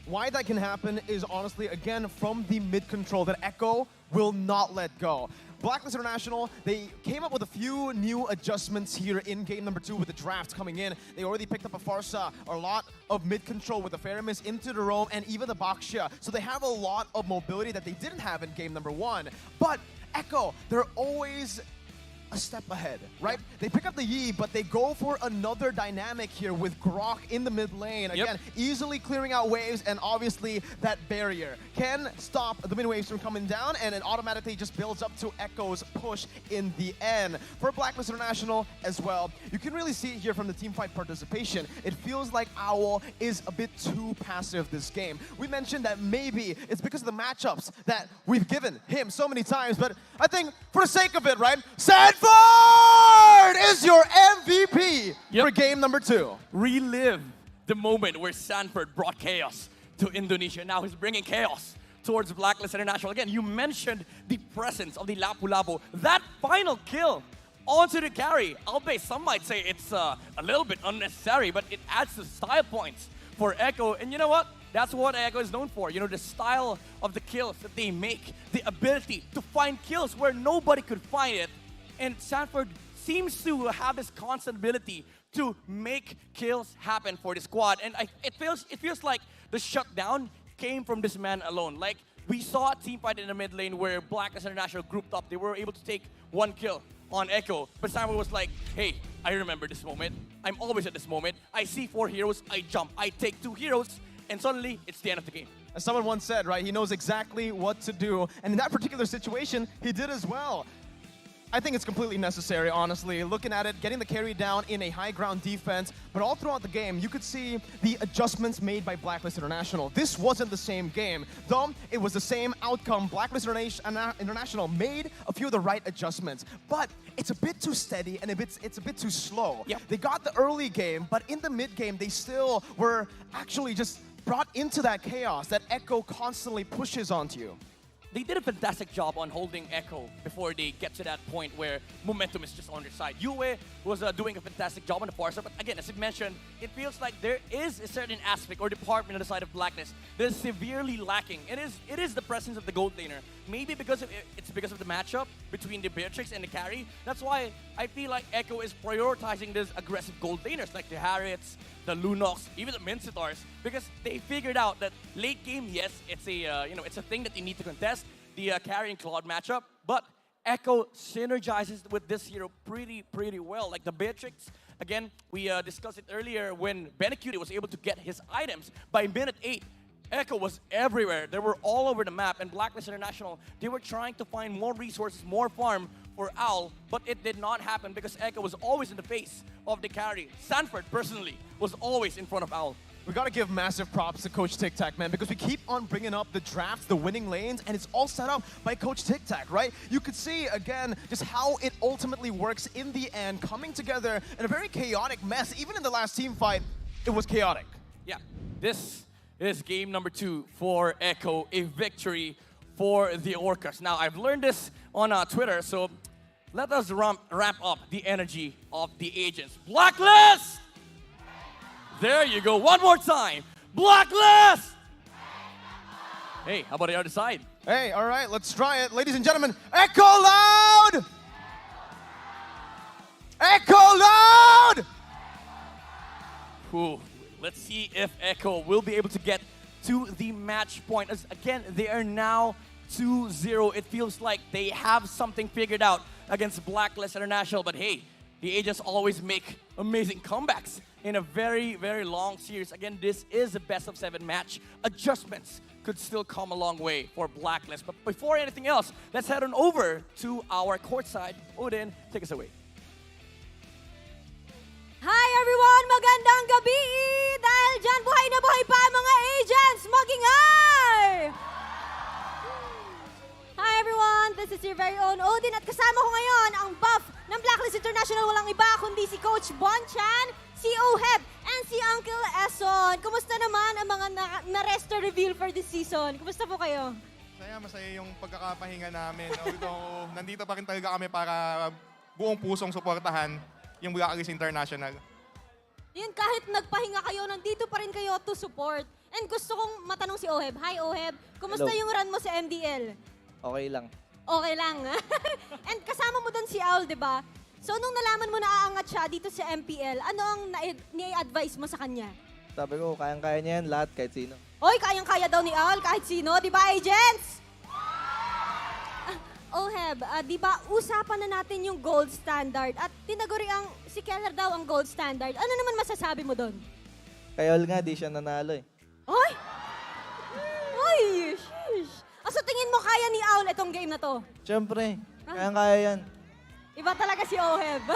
Why that can happen is honestly, again, from the mid-control that Echo will not let go. Blacklist International, they came up with a few new adjustments here in game number 2 with the draft coming in. They already picked up a Farsa, a lot of mid-control with the Faramis into the roam, and even the Baxia. So they have a lot of mobility that they didn't have in game number 1. But Echo, they're always a step ahead, right? They pick up the Yi, but they go for another dynamic here with Grok in the mid lane. Again, easily clearing out waves, and obviously that barrier can stop the mid waves from coming down, and it automatically just builds up to Echo's push in the end. For Blacklist International as well, you can really see here from the teamfight participation, it feels like Owl is a bit too passive this game. We mentioned that maybe it's because of the matchups that we've given him so many times, but I think for the sake of it, right? Sanford is your MVP for game number 2. Relive the moment where Sanford brought chaos to Indonesia. Now he's bringing chaos towards Blacklist International. Again, you mentioned the presence of the Lapu-Lapu. That final kill onto the carry, albeit some might say it's a little bit unnecessary, but it adds to style points for Echo. And you know what? That's what Echo is known for. The style of the kills that they make, the ability to find kills where nobody could find it. And Sanford seems to have this constant ability to make kills happen for the squad. And it feels like the shutdown came from this man alone. Like, we saw a team fight in the mid lane where Blacklist International grouped up. They were able to take one kill on Echo. But Sanford was like, hey, I remember this moment. I'm always at this moment. I see 4 heroes, I jump. I take 2 heroes, and suddenly it's the end of the game. As someone once said, right, he knows exactly what to do. And in that particular situation, he did as well. I think it's completely necessary, honestly. Looking at it, getting the carry down in a high ground defense, but all throughout the game, you could see the adjustments made by Blacklist International. This wasn't the same game, though it was the same outcome. Blacklist International made a few of the right adjustments, but it's a bit too steady and it's a bit too slow. They got the early game, but in the mid game, they still were actually just brought into that chaos that Echo constantly pushes onto you. they did a fantastic job on holding Echo before they get to that point where momentum is just on their side. Yue was doing a fantastic job on the far side, but again, as I mentioned, it feels like there is a certain aspect or department on the side of Blacklist that is severely lacking. It is the presence of the gold laner. Maybe it's because of the matchup between the Beatrix and the carry. That's why I feel like Echo is prioritizing these aggressive gold laners like the Harriets, the Lunox, even the Mincitars, because they figured out that late game, yes, it's a it's a thing that they need to contest, the carry and Claude matchup, but Echo synergizes with this hero pretty well. Like the Beatrix, again, we discussed it earlier when Benecute was able to get his items by minute 8. Echo was everywhere. They were all over the map, and Blacklist International, they were trying to find more resources, more farm for Owl, but it did not happen because Echo was always in the face of the carry. Sanford, personally, was always in front of Owl. We gotta give massive props to Coach Tic Tac, man, because we keep on bringing up the drafts, the winning lanes, and it's all set up by Coach Tic Tac, right? You could see, again, just how it ultimately works in the end, coming together in a very chaotic mess. Even in the last team fight, it was chaotic. Yeah, this is game number 2 for Echo, a victory for the Orcas. Now, I've learned this on Twitter, so let us ramp up the energy of the agents. Blacklist! There you go, one more time. Blacklist! Hey, how about the other side? Hey, all right, let's try it. Ladies and gentlemen, Echo Loud! Echo Loud! Ooh, let's see if Echo will be able to get to the match point. As, again, they are now 2-0. It feels like they have something figured out against Blacklist International, but hey, the agents always make amazing comebacks in a very long series. Again, this is a best of 7 match. Adjustments could still come a long way for Blacklist. But before anything else, let's head on over to our courtside. Odin, take us away. Hi everyone! Magandang gabi! Dahil dyan, buhay na buhay pa mga agents! Mag-ingay! Hi everyone! This is your very own Odin at kasama ko ngayon ang buff ng Blacklist International. Walang iba kundi si Coach Bonchan, si Oheb, and si Uncle Eson. Kumusta naman ang mga na-resto reveal for this season? Kumusta po kayo? Masaya yung pagkakapahinga namin. Although, nandito pa rin talaga kami para buong pusong suportahan yung Blacklist International. Yun, kahit nagpahinga kayo, nandito pa rin kayo to support. And gusto kong matanong si Oheb. Hi Oheb, kumusta Hello. yung run mo sa MDL? Okay lang. Okay lang. And kasama mo doon si Owl, di ba? So nung nalaman mo na aangat siya dito sa MPL, ano ang ni-advise mo sa kanya? Sabi ko, kayang-kaya niya yan, lahat, kahit sino. Hoy, kayang-kaya daw ni Owl kahit sino, di ba, agents? Oheb, di ba usapan na natin yung gold standard at tinaguri ang si Keller daw ang gold standard. Ano naman masasabi mo doon? Kayol nga, di siya nanalo eh. Hoy! Hoy! Sheesh! So tingin mo kaya ni Owl itong game na to? Siyempre, kayang-kaya yan. Iba talaga si Oheb.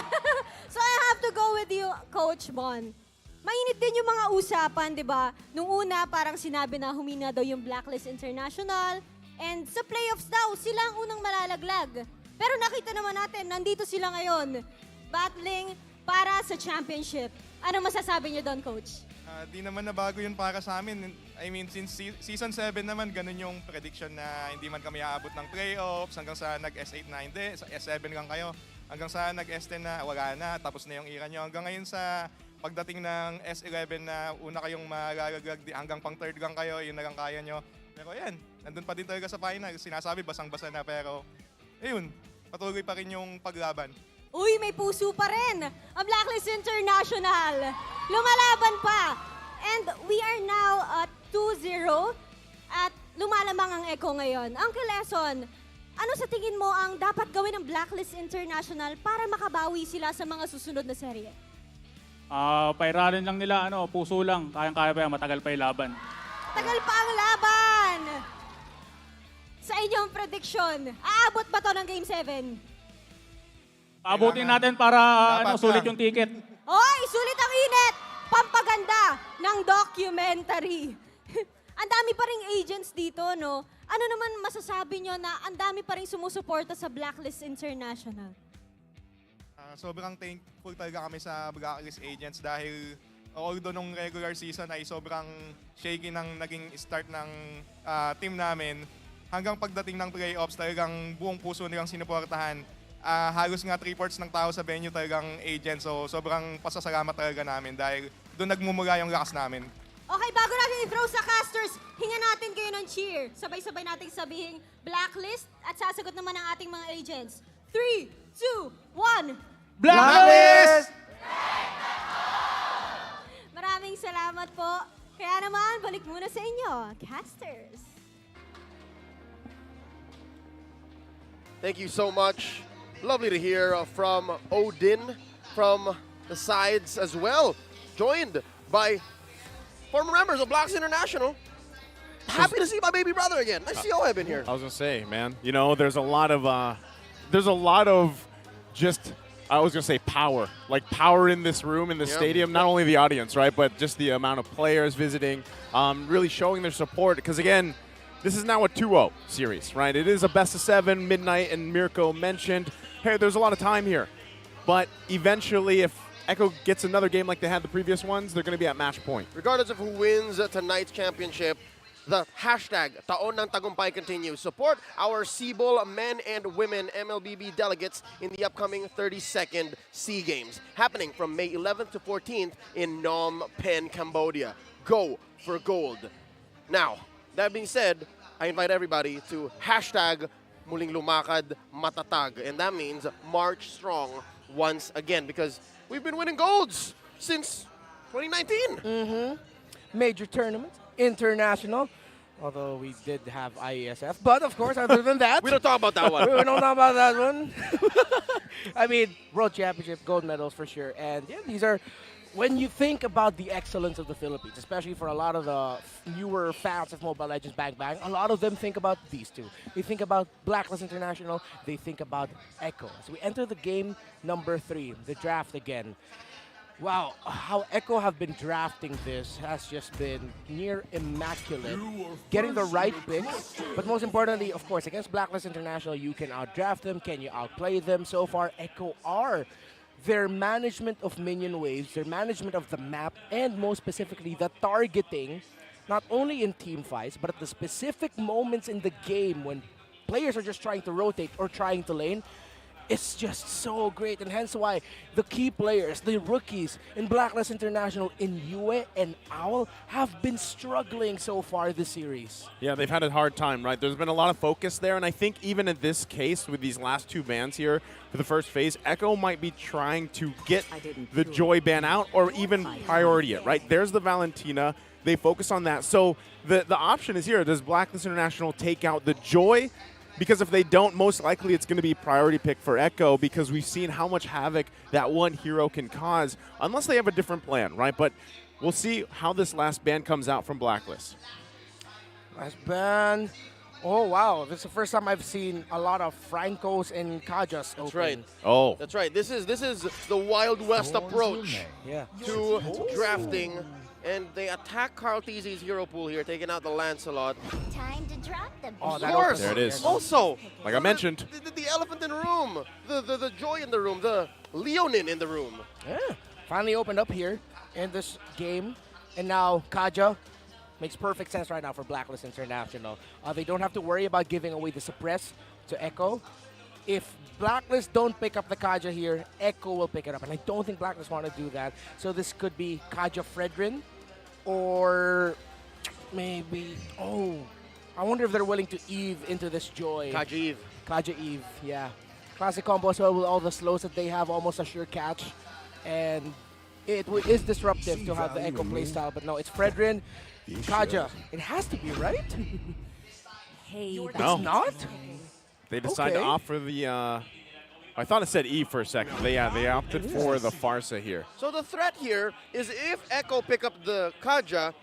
So I have to go with you, Coach Bon. Mainit din yung mga usapan, di ba? Nung una, parang sinabi na humina daw yung Blacklist International. And sa playoffs daw, sila ang unang malalaglag. Pero nakita naman natin, nandito sila ngayon. Battling para sa championship. Ano masasabi niyo doon, Coach? Di naman nabago yun para sa amin. I mean, since Season 7 naman, ganun yung prediction na hindi man kami aabot ng playoffs hanggang sa nag-S8 na hindi, sa S7 lang kayo. Hanggang sa nag-S10 na wala na, tapos na yung era nyo. Hanggang ngayon sa pagdating ng S11 na una kayong malalaglag, hanggang pang third lang kayo, yun na lang kaya nyo. Pero yan, nandun pa din talaga sa final. Sinasabi, basang-basa na, pero ayun, patuloy pa rin yung paglaban. Uy, may puso pa rin. Ang Blacklist International. Lumalaban pa. And we are now at 2-0 at lumalamang ang Echo ngayon. Uncle Eson, ano sa tingin mo ang dapat gawin ng Blacklist International para makabawi sila sa mga susunod na serye? Pairarin lang nila, puso lang. Kayang-kaya pa yan, matagal pa yung laban. Tagal pa ang laban! Sa inyong prediction, aabot ba to ng Game 7? Paabutin natin para sulit yung ticket. Hoy, sulit ang init! Pampaganda ng documentary. Ang dami pa ring agents dito, no? Ano naman masasabi nyo na ang dami pa ring sumusuporta sa Blacklist International? Sobrang thankful talaga kami sa Blacklist Agents dahil although nung regular season ay sobrang shaky ng naging start ng team namin, hanggang pagdating ng playoffs, talagang buong puso nilang sinuportahan. Halos nga 3/4 ng tao sa venue talagang agent. So sobrang pasasalamat talaga namin dahil doon nagmumula yung lakas namin. Okay, bago natin i-throw sa casters, hinga natin kayo ng cheer. Sabay-sabay natin sabihin blacklist at sasagot naman ang ating mga agents. 3, 2, 1. Blacklist! Maraming salamat po. Kaya naman, balik muna sa inyo, casters. Thank you so much. Lovely to hear from Odin from the sides as well. Joined by former members of Blacks International. Happy to see my baby brother again. Nice to see Oeb in here. I was gonna say, man, you know, there's a lot of just, I was gonna say power, like power in this room, in the stadium. Not only the audience, right, but just the amount of players visiting, really showing their support. Because again, this is now a 2-0 series, right? It is a best of 7, Midnight and Mirko mentioned. Hey, there's a lot of time here, but eventually, if Echo gets another game like they had the previous ones, they're going to be at match point. Regardless of who wins tonight's championship, the hashtag Taon ng Tagumpay continues. Support our Cebol men and women MLBB delegates in the upcoming 32nd SEA Games, happening from May 11th to 14th in Phnom Penh, Cambodia. Go for gold. Now, that being said, I invite everybody to hashtag Muling Lumakad Matatag, and that means march strong once again, because we've been winning golds since 2019. Major tournaments, international, although we did have IESF. But of course, other than that, we don't talk about that one. We don't talk about that one. I mean, World Championship, gold medals for sure. And yeah, these are, when you think about the excellence of the Philippines, especially for a lot of the newer fans of Mobile Legends Bang Bang, a lot of them think about these two. They think about Blacklist International, they think about Echo. So we enter the game number 3, the draft again. Wow, how Echo have been drafting this has just been near immaculate. Getting the right picks, but most importantly, of course, against Blacklist International, you can outdraft them. Can you outplay them? So far, Echo are their management of minion waves, their management of the map, and most specifically, the targeting, not only in team fights, but at the specific moments in the game when players are just trying to rotate or trying to lane. It's just so great, and hence why the key players, the rookies in Blacklist International, in Yue and Owl, have been struggling so far this series. Yeah, they've had a hard time, right? There's been a lot of focus there, and I think even in this case, with these last 2 bans here for the first phase, Echo might be trying to get the Joy ban out or even priority it, right? There's the Valentina. They focus on that. So the option is here. Does Blacklist International take out the Joy? Because if they don't, most likely it's going to be priority pick for Echo, because we've seen how much havoc that one hero can cause, unless they have a different plan, right? But we'll see how this last ban comes out from Blacklist. Last ban. Oh, wow. This is the first time I've seen a lot of Francos and Kajas open. That's right. Oh. That's right. This is the Wild West approach to drafting. And they attack Carl Teasy's hero pool here, taking out the Lancelot. Time to drop the Of course. There it is. Also, like I mentioned, the elephant in the room, the Joy in the room, the Leonin in the room. Yeah. Finally opened up here in this game. And now Kaja makes perfect sense right now for Blacklist International. They don't have to worry about giving away the suppress to Echo. If Blacklist don't pick up the Kaja here, Echo will pick it up. And I don't think Blacklist want to do that. So this could be Kaja Fredrin or maybe, I wonder if they're willing to Eve into this Joy. Kaja Eve. Kaja Eve, yeah. Classic combo as well with all the slows that they have, almost a sure catch. And it is disruptive to have the Echo playstyle, but no, it's Fredrin, Kaja. It has to be, right? Hey, No. It's not? they decided to Okay. opt for the, I thought it said E for a second. They opted for the Farsa here. So the threat here is if Echo pick up the Kaja,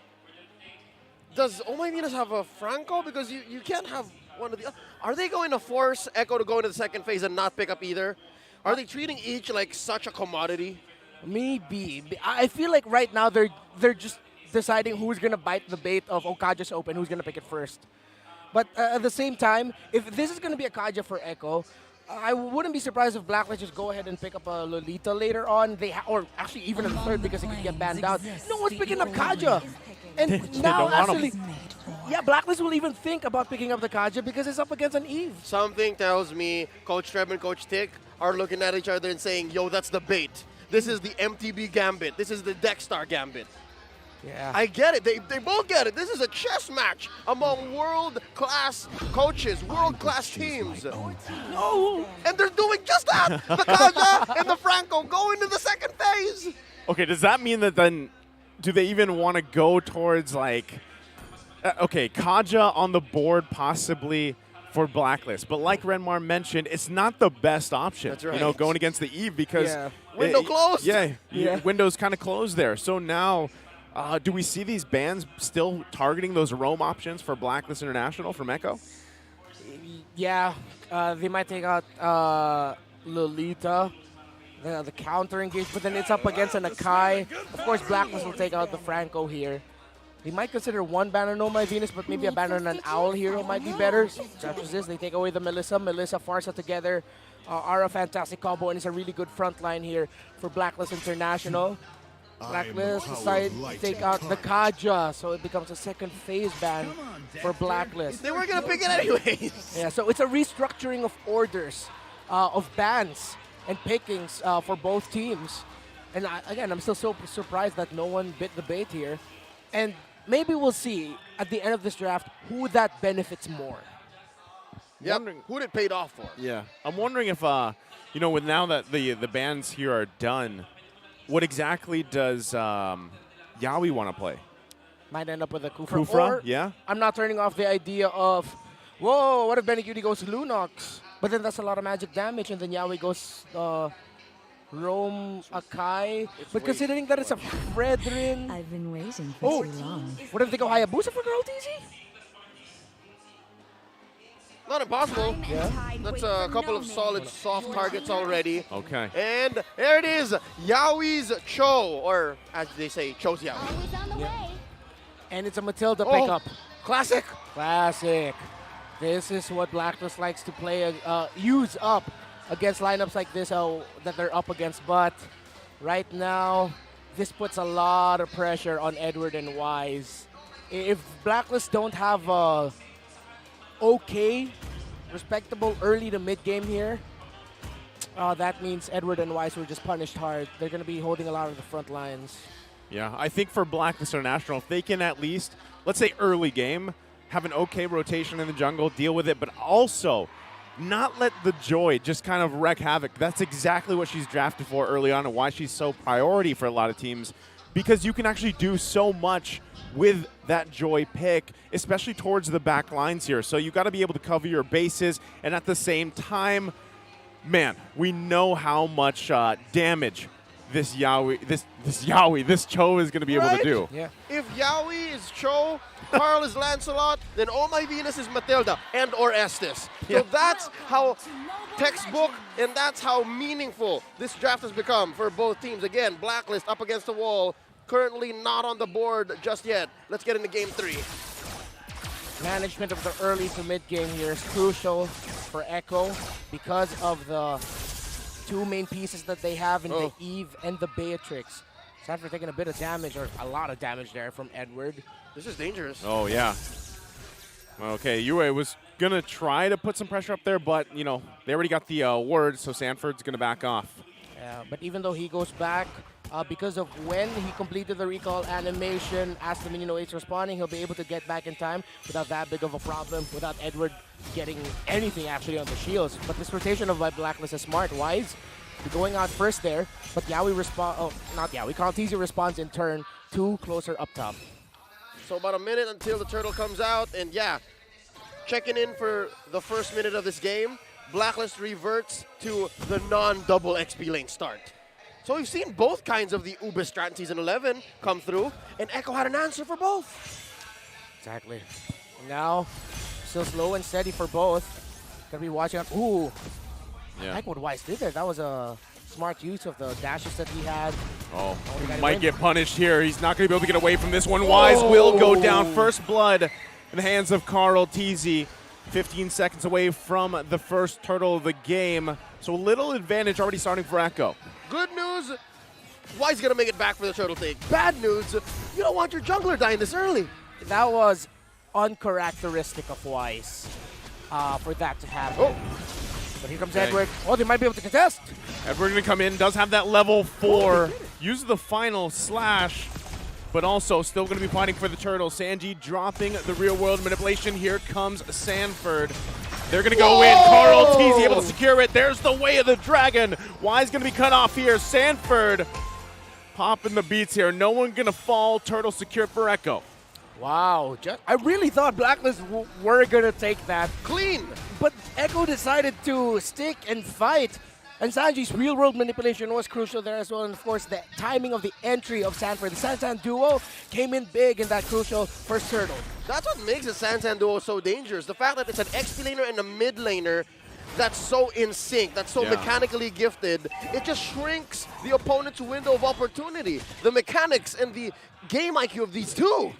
does Oh My Venus have a Franco? Because you can't have one of the. Are they going to force Echo to go into the second phase and not pick up either? Are they treating each like such a commodity? Maybe. I feel like right now they're just deciding who's gonna bite the bait of Kaja's open, who's gonna pick it first. But at the same time, if this is gonna be a Kaja for Echo, I wouldn't be surprised if Blacklist just go ahead and pick up a Lolita later on. Or actually even in the third, because it could get banned out. No one's picking up Kaja. And now don't want 'em. actually, Yeah, Blacklist will even think about picking up the Kaja because it's up against an Eve. Something tells me Coach Treb and Coach Tick are looking at each other and saying, yo, that's the bait. This is the MTB Gambit. This is the Dexstar Gambit. Yeah. I get it. They both get it. This is a chess match among world-class coaches, world-class teams. No! And they're doing just that! The Kaja and the Franco go into the second phase! Okay, does that mean that then, do they even want to go towards like, okay, Kaja on the board possibly for Blacklist, but like Renmar mentioned, it's not the best option. That's right. You know, going against the Eve because Window closed. Yeah, window's kind of closed there. So now, do we see these bans still targeting those roam options for Blacklist International from Echo? Yeah, they might take out Lolita, the counter engage, but then it's up against an Akai. Of course, Blacklist will take out the Franco here. They might consider one ban on Oh My Venus, but maybe a ban on an Owl hero might be better. Such as this, they take away the Melissa, Farsa together are a fantastic combo, and it's a really good front line here for Blacklist International. Blacklist decide to take out the Kaja, so it becomes a second phase ban for Blacklist. They were going to pick it anyways. Yeah, so it's a restructuring of orders, of bans and pickings for both teams. And again, I'm still so surprised that no one bit the bait here. And maybe we'll see at the end of this draft who that benefits more. Yep. Who it paid off for. Yeah. I'm wondering if, you know, with now that the bans here are done, what exactly does Yawi want to play? Might end up with a Kufra. Kufra, Or yeah. I'm not turning off the idea of, whoa, what if Benecutie goes Lunox? But then that's a lot of magic damage, and then Yawi goes Roam Akai. But considering that it's a Fredrin. I've been waiting for too long. What if they go Hayabusa for Girl TZ? Not impossible. Yeah. That's a couple of solid soft targets already. Okay. And there it is, Yawi's Cho, or as they say, Cho's Yawi. Yeah. And it's a Matilda Oh, pickup. Classic. Classic. This is what Blacklist likes to play, use up against lineups like this that they're up against. But right now, this puts a lot of pressure on Edward and Wise. If Blacklist don't have okay, respectable early to mid game here, that means Edward and Wise were just punished hard. They're going to be holding a lot of the front lines. Yeah, I think for Blacklist International, if they can at least, let's say early game, have an okay rotation in the jungle, deal with it, but also not let the Joy just kind of wreak havoc. That's exactly what she's drafted for early on and why she's so priority for a lot of teams, because you can actually do so much with that Joy pick, especially towards the back lines here. So you got to be able to cover your bases, and at the same time, man, we know how much damage this Cho is going to be able to do. Yeah. If Yawi is Cho, Carl is Lancelot, then Oh My Venus is Matilda and or Estes. So that's how textbook and that's how meaningful this draft has become for both teams. Again, Blacklist up against the wall, currently not on the board just yet. Let's get into game 3. Management of the early to mid game here is crucial for Echo because of the two main pieces that they have in the Eve and the Beatrix. Sanford taking a bit of damage, or a lot of damage there from Edward. This is dangerous. Oh, yeah. Okay, Yue was going to try to put some pressure up there, but, you know, they already got the word, so Sanford's going to back off. Yeah, but even though he goes back, because of when he completed the recall animation, as the minion awaits responding, he'll be able to get back in time without that big of a problem, without Edward getting anything actually on the shields. But this rotation of Blacklist is smart. Wise going out first there, but Yawi Carl TZ responds in turn 2 closer up top. So about a minute until the turtle comes out, and yeah, checking in for the first minute of this game, Blacklist reverts to the non-double XP lane start. So we've seen both kinds of the Uber strat in Season 11 come through, and Echo had an answer for both. Exactly. Now, still slow and steady for both. Gonna be watching out. Ooh. Yeah. I like what Wise did there. That was a smart use of the dashes that he had. Oh, he he might get punished here. He's not going to be able to get away from this one. Wise will go down. First blood in the hands of Carl TZ. 15 seconds away from the first turtle of the game. So a little advantage already starting for Echo. Good news, Wise gonna make it back for the turtle take. Bad news, you don't want your jungler dying this early. That was uncharacteristic of Wise for that to happen. But here comes Edward. Oh, they might be able to contest. Edward going to come in, does have that level 4. Uses the final slash, but also still going to be fighting for the turtle. Sanji dropping the real world manipulation. Here comes Sanford. They're going to go in. Carl T's able to secure it. There's the way of the dragon. Wise going to be cut off here. Sanford popping the beats here. No one going to fall. Turtle secured for Echo. Wow. I really thought Blacklist were going to take that. Clean. But Echo decided to stick and fight. And Sanji's real-world manipulation was crucial there as well. And, of course, the timing of the entry of Sanford. The Sansan duo came in big in that crucial first turtle. That's what makes the Sansan duo so dangerous. The fact that it's an XP laner and a mid laner that's so in sync, that's so mechanically gifted, it just shrinks the opponent's window of opportunity. The mechanics and the game IQ of these two.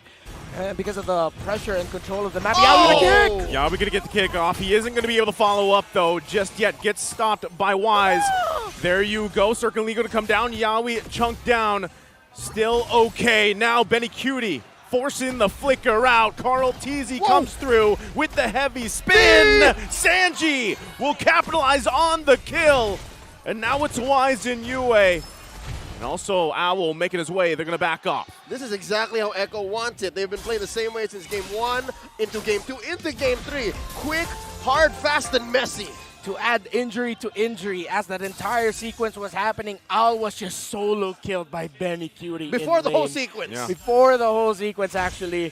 And because of the pressure and control of the map, Yawi with the kick! Yawi gonna get the kick off. He isn't gonna be able to follow up though just yet. Gets stopped by Wise. There you go. Certainly gonna come down. Yawi chunked down. Still okay. Now Benny Cutie forcing the flicker out. Carl Teasy comes through with the heavy spin. Sanji will capitalize on the kill. And now it's Wise and Yue. And also Owl making his way. They're going to back off. This is exactly how Echo wants it. They've been playing the same way since game 1, into game 2, into game 3. Quick, hard, fast, and messy. To add injury to injury, as that entire sequence was happening, Owl was just solo killed by Benny Cutie. Before the whole sequence. Yeah. Before the whole sequence, actually.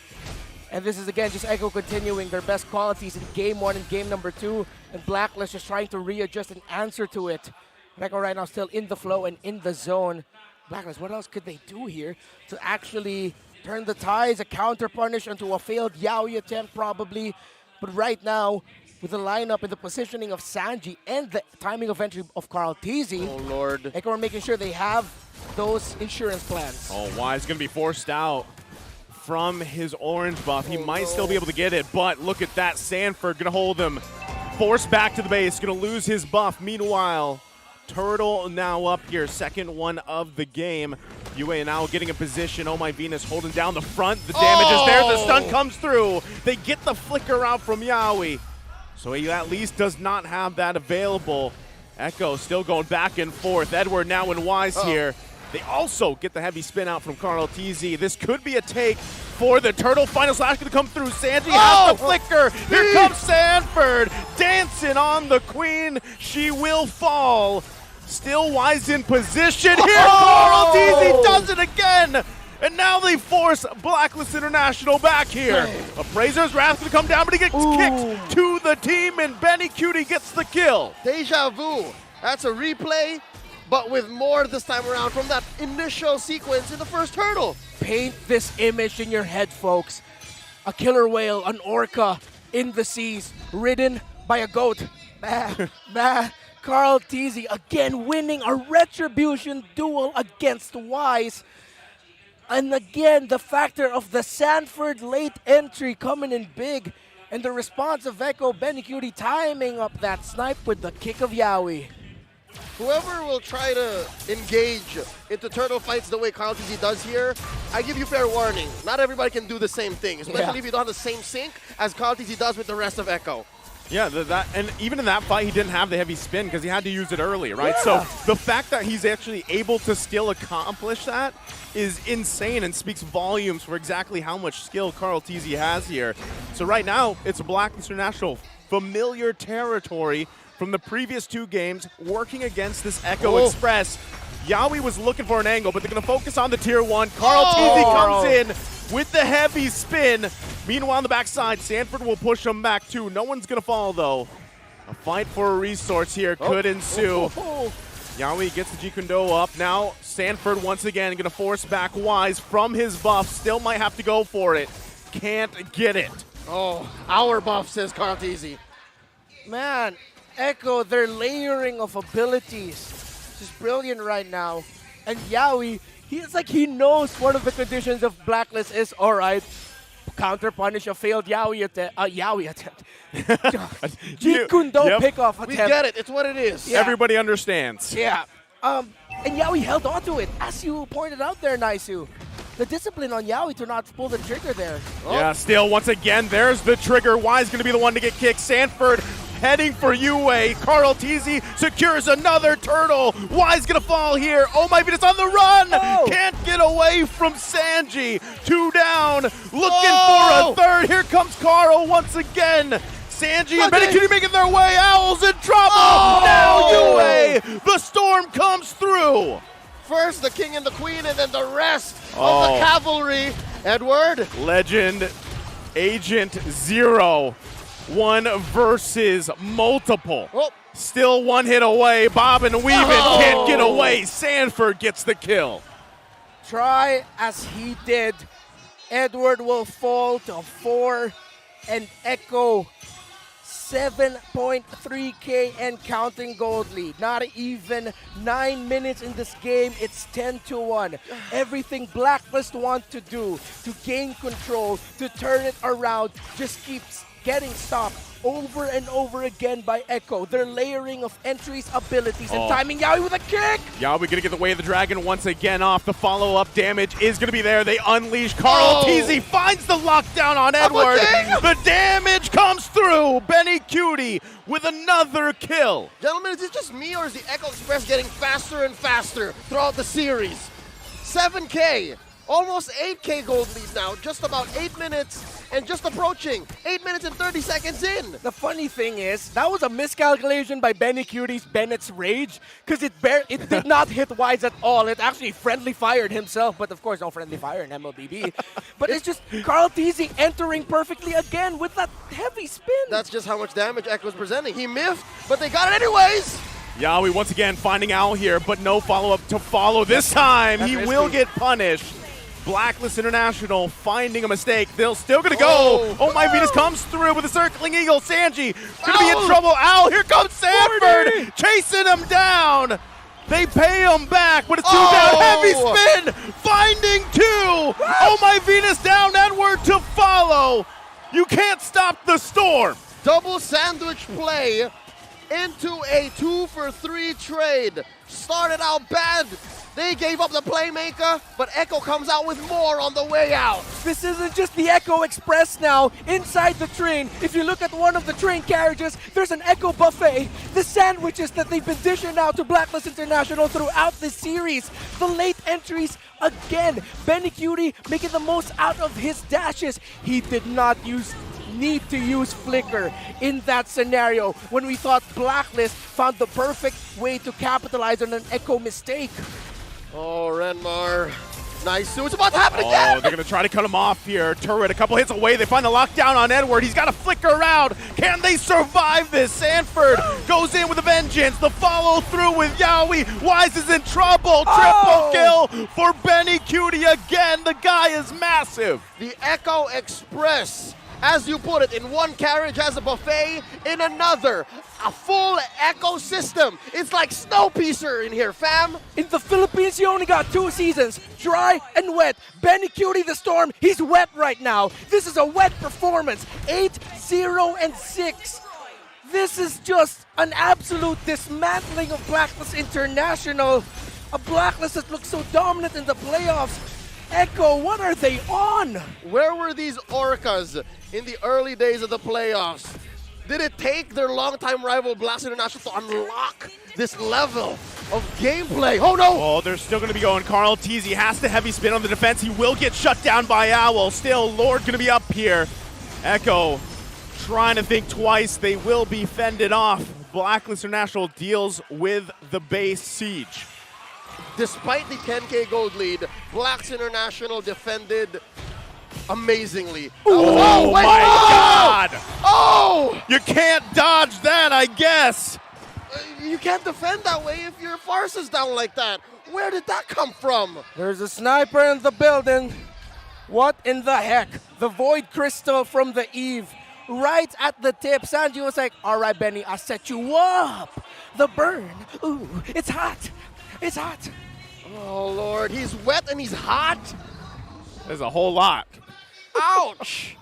And this is, again, just Echo continuing their best qualities in game 1 and game number 2. And Blacklist just trying to readjust and answer to it. Echo right now still in the flow and in the zone. Blacklist, what else could they do here to actually turn the tides? A counter punish onto a failed Yaoi attempt, probably. But right now, with the lineup and the positioning of Sanji and the timing of entry of Carl Teasy, oh Lord, Echo are making sure they have those insurance plans. Oh, Wise going to be forced out from his orange buff. He might still be able to get it, but look at that. Sanford going to hold him. Forced back to the base, going to lose his buff. Meanwhile, Turtle now up here, second one of the game. Yue now getting a position. Oh my Venus holding down the front. The damage is there. The stun comes through. They get the flicker out from Yaoi. So he at least does not have that available. Echo still going back and forth. Edward now and Wise here. They also get the heavy spin out from Carl TZ. This could be a take for the Turtle. Final slash going to come through. Sanji has the flicker. Here comes Sanford dancing on the queen. She will fall. Still Wise in position. Here, Carl TZ does it again. And now they force Blacklist International back here. Appraiser's Wrath going to come down, but he gets kicked to the team, and Benny Cutie gets the kill. Deja vu. That's a replay, but with more this time around from that initial sequence in the first turtle. Paint this image in your head, folks. A killer whale, an orca in the seas, ridden by a goat. Carl Teasy again winning a retribution duel against Wise. And again, the factor of the Sanford late entry coming in big. And the response of Echo, Benny Cutie timing up that snipe with the kick of Yaoi. Whoever will try to engage into turtle fights the way Carl TZ does here, I give you fair warning. Not everybody can do the same thing, especially if you don't have the same sync as Carl TZ does with the rest of Echo. Yeah, and even in that fight, he didn't have the heavy spin because he had to use it early, right? So the fact that he's actually able to still accomplish that is insane and speaks volumes for exactly how much skill Carl TZ has here. So right now, it's Blacklist International, familiar territory from the previous 2 games, working against this Echo Express. Yaoi was looking for an angle, but they're going to focus on the tier 1. Carl TZ comes in with the heavy spin. Meanwhile, on the backside, Sanford will push him back too. No one's going to fall, though. A fight for a resource here could ensue. Yaoi gets the Jikundo up. Now, Sanford once again going to force back Wise from his buff. Still might have to go for it. Can't get it. Oh, our buff, says Carl TZ. Man, Echo, their layering of abilities is brilliant right now. And Yaoi, it's like he knows one of the conditions of Blacklist is, all right, counter punish a failed Yaoi attempt. Jikundo pickoff attempt. We get it. It's what it is. Yeah. Everybody understands. Yeah. And Yaoi held on to it, as you pointed out there, Naisu. the discipline on Yaoi to not pull the trigger there. Yeah, still, once again, there's the trigger. Y's going to be the one to get kicked. Sanford heading for Yue. Carl Teasy secures another turtle. Y's going to fall here. Oh my goodness, on the run. Can't get away from Sanji. 2 down, looking for a third. Here comes Carl once again. Sanji and Benikudi making their way. Owls in trouble. Now Yue. The storm comes through. First the king and the queen, and then the rest of the cavalry. Edward. Legend Agent 0. 1 versus multiple. Still 1 hit away. Bob and Weaving can't get away. Sanford gets the kill. Try as he did. Edward will fall to 4 and Echo 7.3K and counting gold lead. Not even 9 minutes in this game. It's 10-1. Everything Blacklist want to do to gain control, to turn it around, just keeps getting stopped over and over again by Echo. Their layering of entries, abilities, and timing. Yaoi with a kick! Yaoi gonna get the way of the dragon once again off. The follow-up damage is gonna be there. They unleash. Carl Teasy finds the lockdown on Edward. The damage comes through. Benikudi with another kill. Gentlemen, is it just me or is the Echo Express getting faster and faster throughout the series? 7K. Almost 8K gold lead now, just about 8 minutes and just approaching 8 minutes and 30 seconds in. The funny thing is, that was a miscalculation by Benikuti's Bennett's Rage, because it did not hit Wise at all. It actually friendly fired himself, but of course no friendly fire in MLBB. But it's just Carl Teasy entering perfectly again with that heavy spin. That's just how much damage Echo's presenting. He miffed, but they got it anyways. Yaoi once again finding Owl here, but no follow-up to follow this time. He will get punished. Blacklist International finding a mistake. They're still going to go. Oh my Venus comes through with a circling eagle. Sanji going to be in trouble. Owl, here comes Sanford chasing him down. They pay him back, but it's 2 down. Heavy spin, finding 2. Oh my Venus down, Edward to follow. You can't stop the storm. Double sandwich play into a 2-for-3 trade. Started out bad. They gave up the playmaker, but Echo comes out with more on the way out. This isn't just the Echo Express now. Inside the train, if you look at one of the train carriages, there's an Echo buffet. The sandwiches that they've been dishing out to Blacklist International throughout this series. The late entries again. Benikudi making the most out of his dashes. He did not need to use Flicker in that scenario when we thought Blacklist found the perfect way to capitalize on an Echo mistake. Oh, Renmar. Nice. It's about to happen again. They're going to try to cut him off here. Turret a couple hits away. They find the lockdown on Edward. He's got to flicker around. Can they survive this? Sanford goes in with a vengeance. The follow through with Yaoi. Wise is in trouble. Triple kill for Benikudi again. The guy is massive. The Echo Express, as you put it, in one carriage has a buffet, in another a full ecosystem. It's like Snowpiercer in here, fam. In the Philippines, you only got 2 seasons, dry and wet. Benikudi the Storm, he's wet right now. This is a wet performance, 8-0-6. This is just an absolute dismantling of Blacklist International. A Blacklist that looks so dominant in the playoffs. Echo, what are they on? Where were these Orcas in the early days of the playoffs? Did it take their longtime rival Blast International to unlock this level of gameplay? Oh no! Oh, they're still going to be going. Carl Teasy has to heavy spin on the defense. He will get shut down by Owl. Still, Lord going to be up here. Echo trying to think twice. They will be fended off. Blacklist International deals with the base siege. Despite the 10K gold lead, Blacks International defended amazingly. Oh my God! Oh! You can't dodge that, I guess. You can't defend that way if your farce is down like that. Where did that come from? There's a sniper in the building. What in the heck? The Void Crystal from the Eve. Right at the tip. Sanji was like, all right, Benny, I'll set you up. The burn. Ooh, it's hot. It's hot. Oh, Lord. He's wet and he's hot? There's a whole lot. Ouch!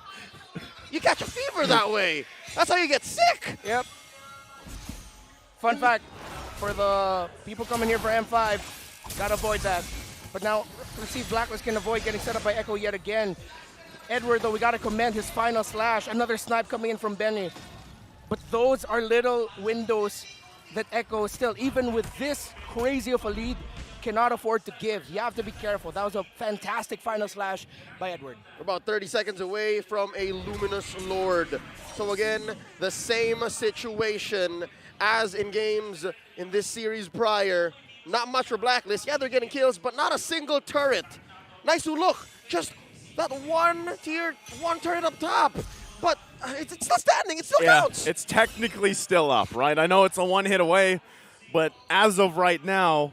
You catch a fever that way. That's how you get sick. Yep. Fun fact, for the people coming here for M5, gotta avoid that. But now, let's see if Blacklist can avoid getting set up by Echo yet again. Edward, though, we got to commend his final slash. Another snipe coming in from Benny. But those are little windows that Echo still, even with this crazy of a lead, cannot afford to give. You have to be careful. That was a fantastic final slash by Edward. We're about 30 seconds away from a Luminous Lord. So again, the same situation as in games in this series prior. Not much for Blacklist. Yeah, they're getting kills, but not a single turret. Nice to look. Just that one turret up top. But it's still standing. It still counts. It's technically still up, right? I know it's a one hit away, but as of right now,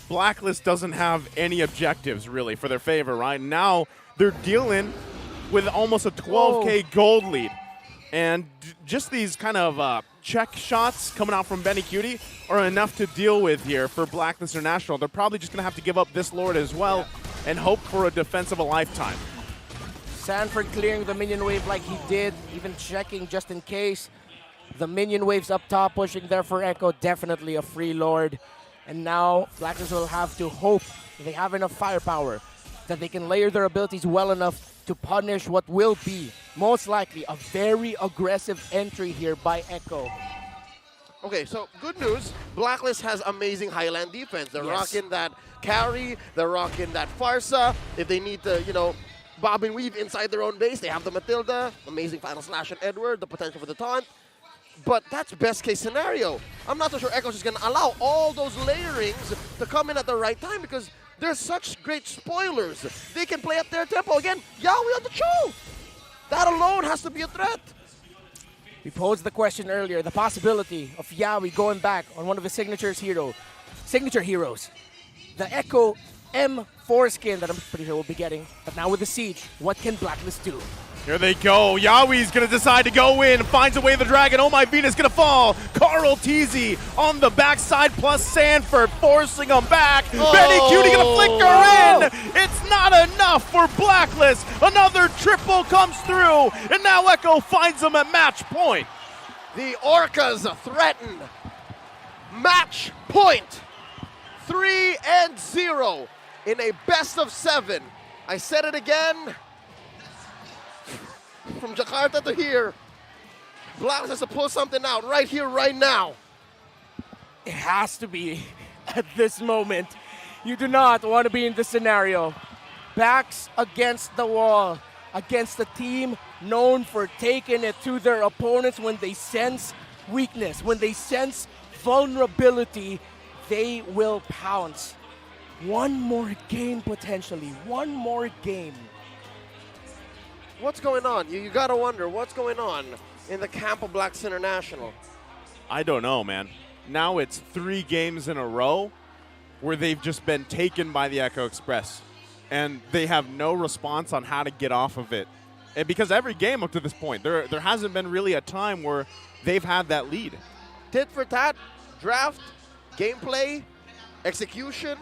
Blacklist doesn't have any objectives really for their favor, right? Now they're dealing with almost a 12K gold lead. And just these kind of check shots coming out from Benny Cutie are enough to deal with here for Blacklist International. They're probably just going to have to give up this Lord as well and hope for a defense of a lifetime. Sanford clearing the minion wave like he did, even checking just in case. The minion waves up top, pushing there for Echo. Definitely a free Lord. And now Blacklist will have to hope they have enough firepower, that they can layer their abilities well enough to punish what will be, most likely, a very aggressive entry here by Echo. Okay, so good news. Blacklist has amazing Highland defense. They're Yes. rocking that carry. They're rocking that Farsa. If they need to, bob and weave inside their own base, they have the Matilda, amazing final slash on Edward, the potential for the taunt. But that's best case scenario. I'm not so sure Echo's just going to allow all those layerings to come in at the right time because they're such great spoilers. They can play at their tempo. Again, Yawi on the show. That alone has to be a threat. We posed the question earlier, the possibility of Yawi going back on one of his signature heroes. The Echo M4 skin that I'm pretty sure we'll be getting. But now with the Siege, what can Blacklist do? Here they go. Yawi's going to decide to go in. Finds a way the dragon. Oh my, Venus going to fall. Carl Teasy on the backside plus Sanford forcing him back. Benny Cutie going to flicker in. It's not enough for Blacklist. Another triple comes through. And now Echo finds him at match point. The Orcas threaten. Match point. 3-0 in a best of 7. I said it again. From Jakarta to here, Blacklist has to pull something out right here, right now. It has to be at this moment. You do not want to be in this scenario. Backs against the wall, against a team known for taking it to their opponents when they sense weakness, when they sense vulnerability, they will pounce. One more game potentially, one more game. What's going on? You gotta wonder what's going on in the camp of Blacks International. I don't know, man. Now it's 3 games in a row where they've just been taken by the Echo Express. And they have no response on how to get off of it. And because every game up to this point, there hasn't been really a time where they've had that lead. Tit for tat, draft, gameplay, execution,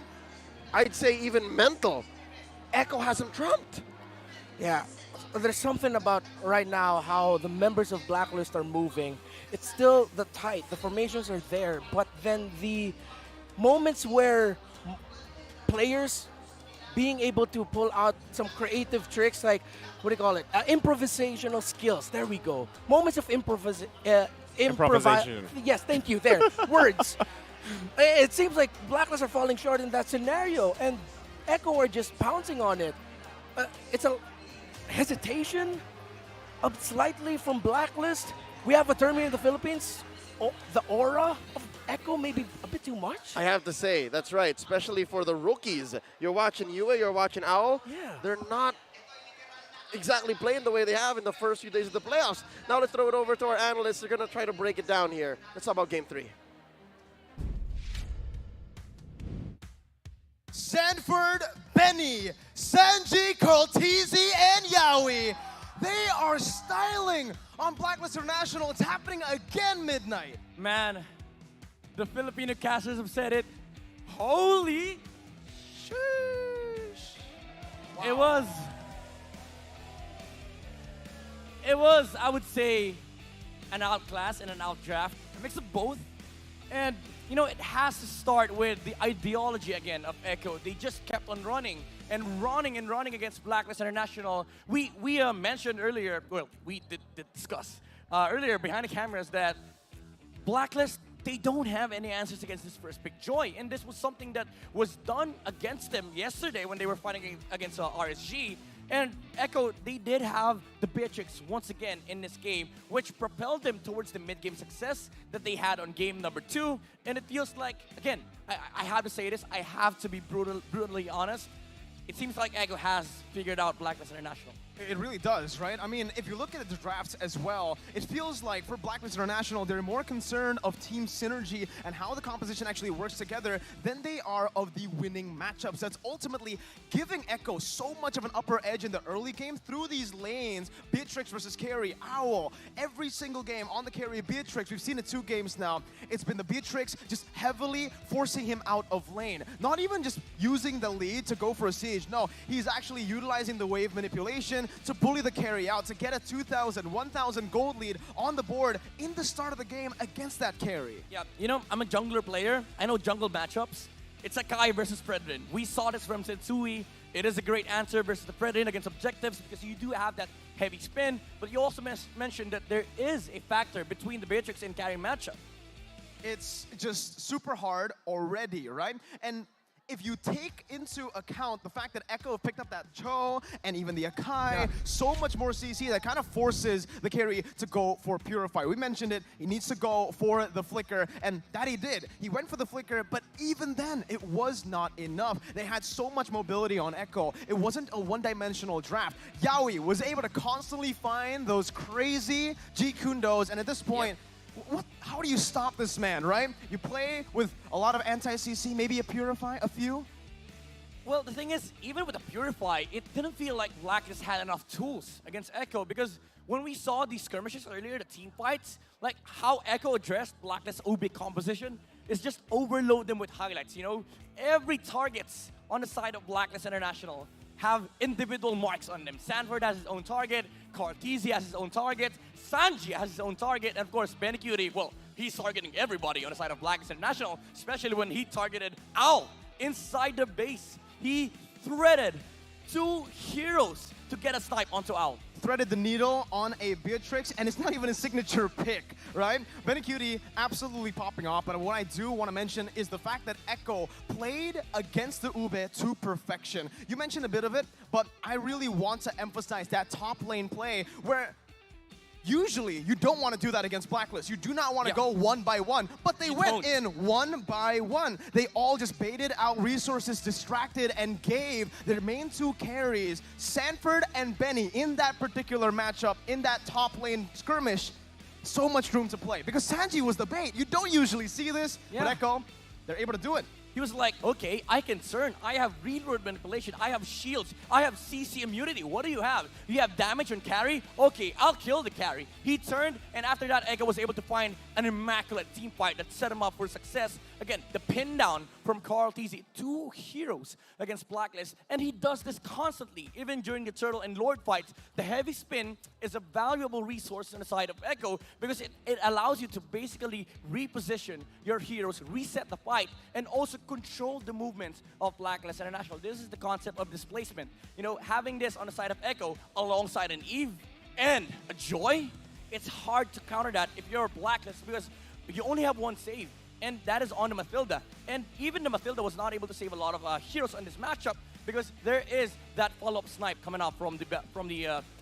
I'd say even mental. Echo has them trumped. Yeah. There's something about right now how the members of Blacklist are moving. It's still the tight, the formations are there, but then the moments where players being able to pull out some creative tricks like, what do you call it, improvisational skills, there we go. Moments of improvisation. Yes, thank you, there, words. It seems like Blacklist are falling short in that scenario, and Echo are just pouncing on it. It's a hesitation slightly from Blacklist. We have a term here in the Philippines. The aura of Echo may be a bit too much. I have to say, that's right, especially for the rookies. You're watching Yue, you're watching Owl. Yeah. They're not exactly playing the way they have in the first few days of the playoffs. Now let's throw it over to our analysts. They're going to try to break it down here. Let's talk about Game 3. Sanford, Benny, Sanji, Cortese, and Yawi. They are styling on Blacklist International. It's happening again midnight. Man, the Filipino casters have said it. Holy sheesh. Wow. It was, I would say, an outclass and an outdraft. A mix of both. And, you know, it has to start with the ideology again of Echo. They just kept on running and running and running against Blacklist International. We mentioned earlier, well, we did discuss earlier behind the cameras that Blacklist, they don't have any answers against this first pick Joy. And this was something that was done against them yesterday when they were fighting against RSG. And Echo, they did have the Beatrix once again in this game, which propelled them towards the mid-game success that they had on game number 2. And it feels like, again, I have to say this, I have to be brutally honest. It seems like Echo has figured out Blacklist International. It really does, right? I mean, if you look at the drafts as well, it feels like for Blacklist International, they're more concerned of team synergy and how the composition actually works together than they are of the winning matchups. That's ultimately giving Echo so much of an upper edge in the early game through these lanes. Beatrix versus Carry, Owl. Every single game on the Carry Beatrix, we've seen it 2 games now. It's been the Beatrix just heavily forcing him out of lane. Not even just using the lead to go for a siege. No, he's actually utilizing the wave manipulation to bully the Carry out, to get a 2,000, 1,000 gold lead on the board in the start of the game against that Carry. Yeah, you know, I'm a jungler player. I know jungle matchups. It's Akai versus Predrin. We saw this from Sensui. It is a great answer versus the Predrin against objectives because you do have that heavy spin, but you also mentioned that there is a factor between the Beatrix and Carry matchup. It's just super hard already, right? And if you take into account the fact that Echo picked up that Cho and even the Akai, so much more CC, that kind of forces the Carry to go for Purify. We mentioned it, he needs to go for the Flicker, and that he did. He went for the Flicker, but even then, it was not enough. They had so much mobility on Echo. It wasn't a one-dimensional draft. Yaoi was able to constantly find those crazy G-Kundos, and at this point, how do you stop this man, right? You play with a lot of anti-CC, maybe a Purify, a few? Well, the thing is, even with a Purify, it didn't feel like Blacklist had enough tools against Echo because when we saw these skirmishes earlier, the team fights, like how Echo addressed Blacklist's OB composition is just overload them with highlights, you know? Every targets on the side of Blacklist International have individual marks on them. Sanford has his own target, Cartesi has his own target, Sanji has his own target, and of course, Benicuri, well, he's targeting everybody on the side of Blacklist International, especially when he targeted Owl inside the base. He threaded 2 heroes to get a snipe onto Owl. Threaded the needle on a Beatrix, and it's not even a signature pick, right? Benicuri absolutely popping off, but what I do want to mention is the fact that Echo played against the Ube to perfection. You mentioned a bit of it, but I really want to emphasize that top lane play where usually, you don't want to do that against Blacklist. You do not want to go 1 by 1, but they went in 1 by 1. They all just baited out resources, distracted, and gave their main 2 carries, Sanford and Benny, in that particular matchup, in that top lane skirmish, so much room to play. Because Sanji was the bait. You don't usually see this, but Echo, they're able to do it. He was like, okay, I can turn. I have real world manipulation. I have shields. I have CC immunity. What do you have? You have damage on Carry? Okay, I'll kill the Carry. He turned, and after that, Echo was able to find an immaculate team fight that set him up for success. Again, the pin down from Carl Tizzy. 2 heroes against Blacklist, and he does this constantly, even during the Turtle and Lord fights. The heavy spin is a valuable resource on the side of Echo because it allows you to basically reposition your heroes, reset the fight, and also control the movements of Blacklist International. This is the concept of displacement. You know, having this on the side of Echo alongside an Eve and a Joy, it's hard to counter that if you're a Blacklist because you only have 1 save, and that is on the Mathilda. And even the Mathilda was not able to save a lot of heroes on this matchup because there is that follow-up snipe coming out from the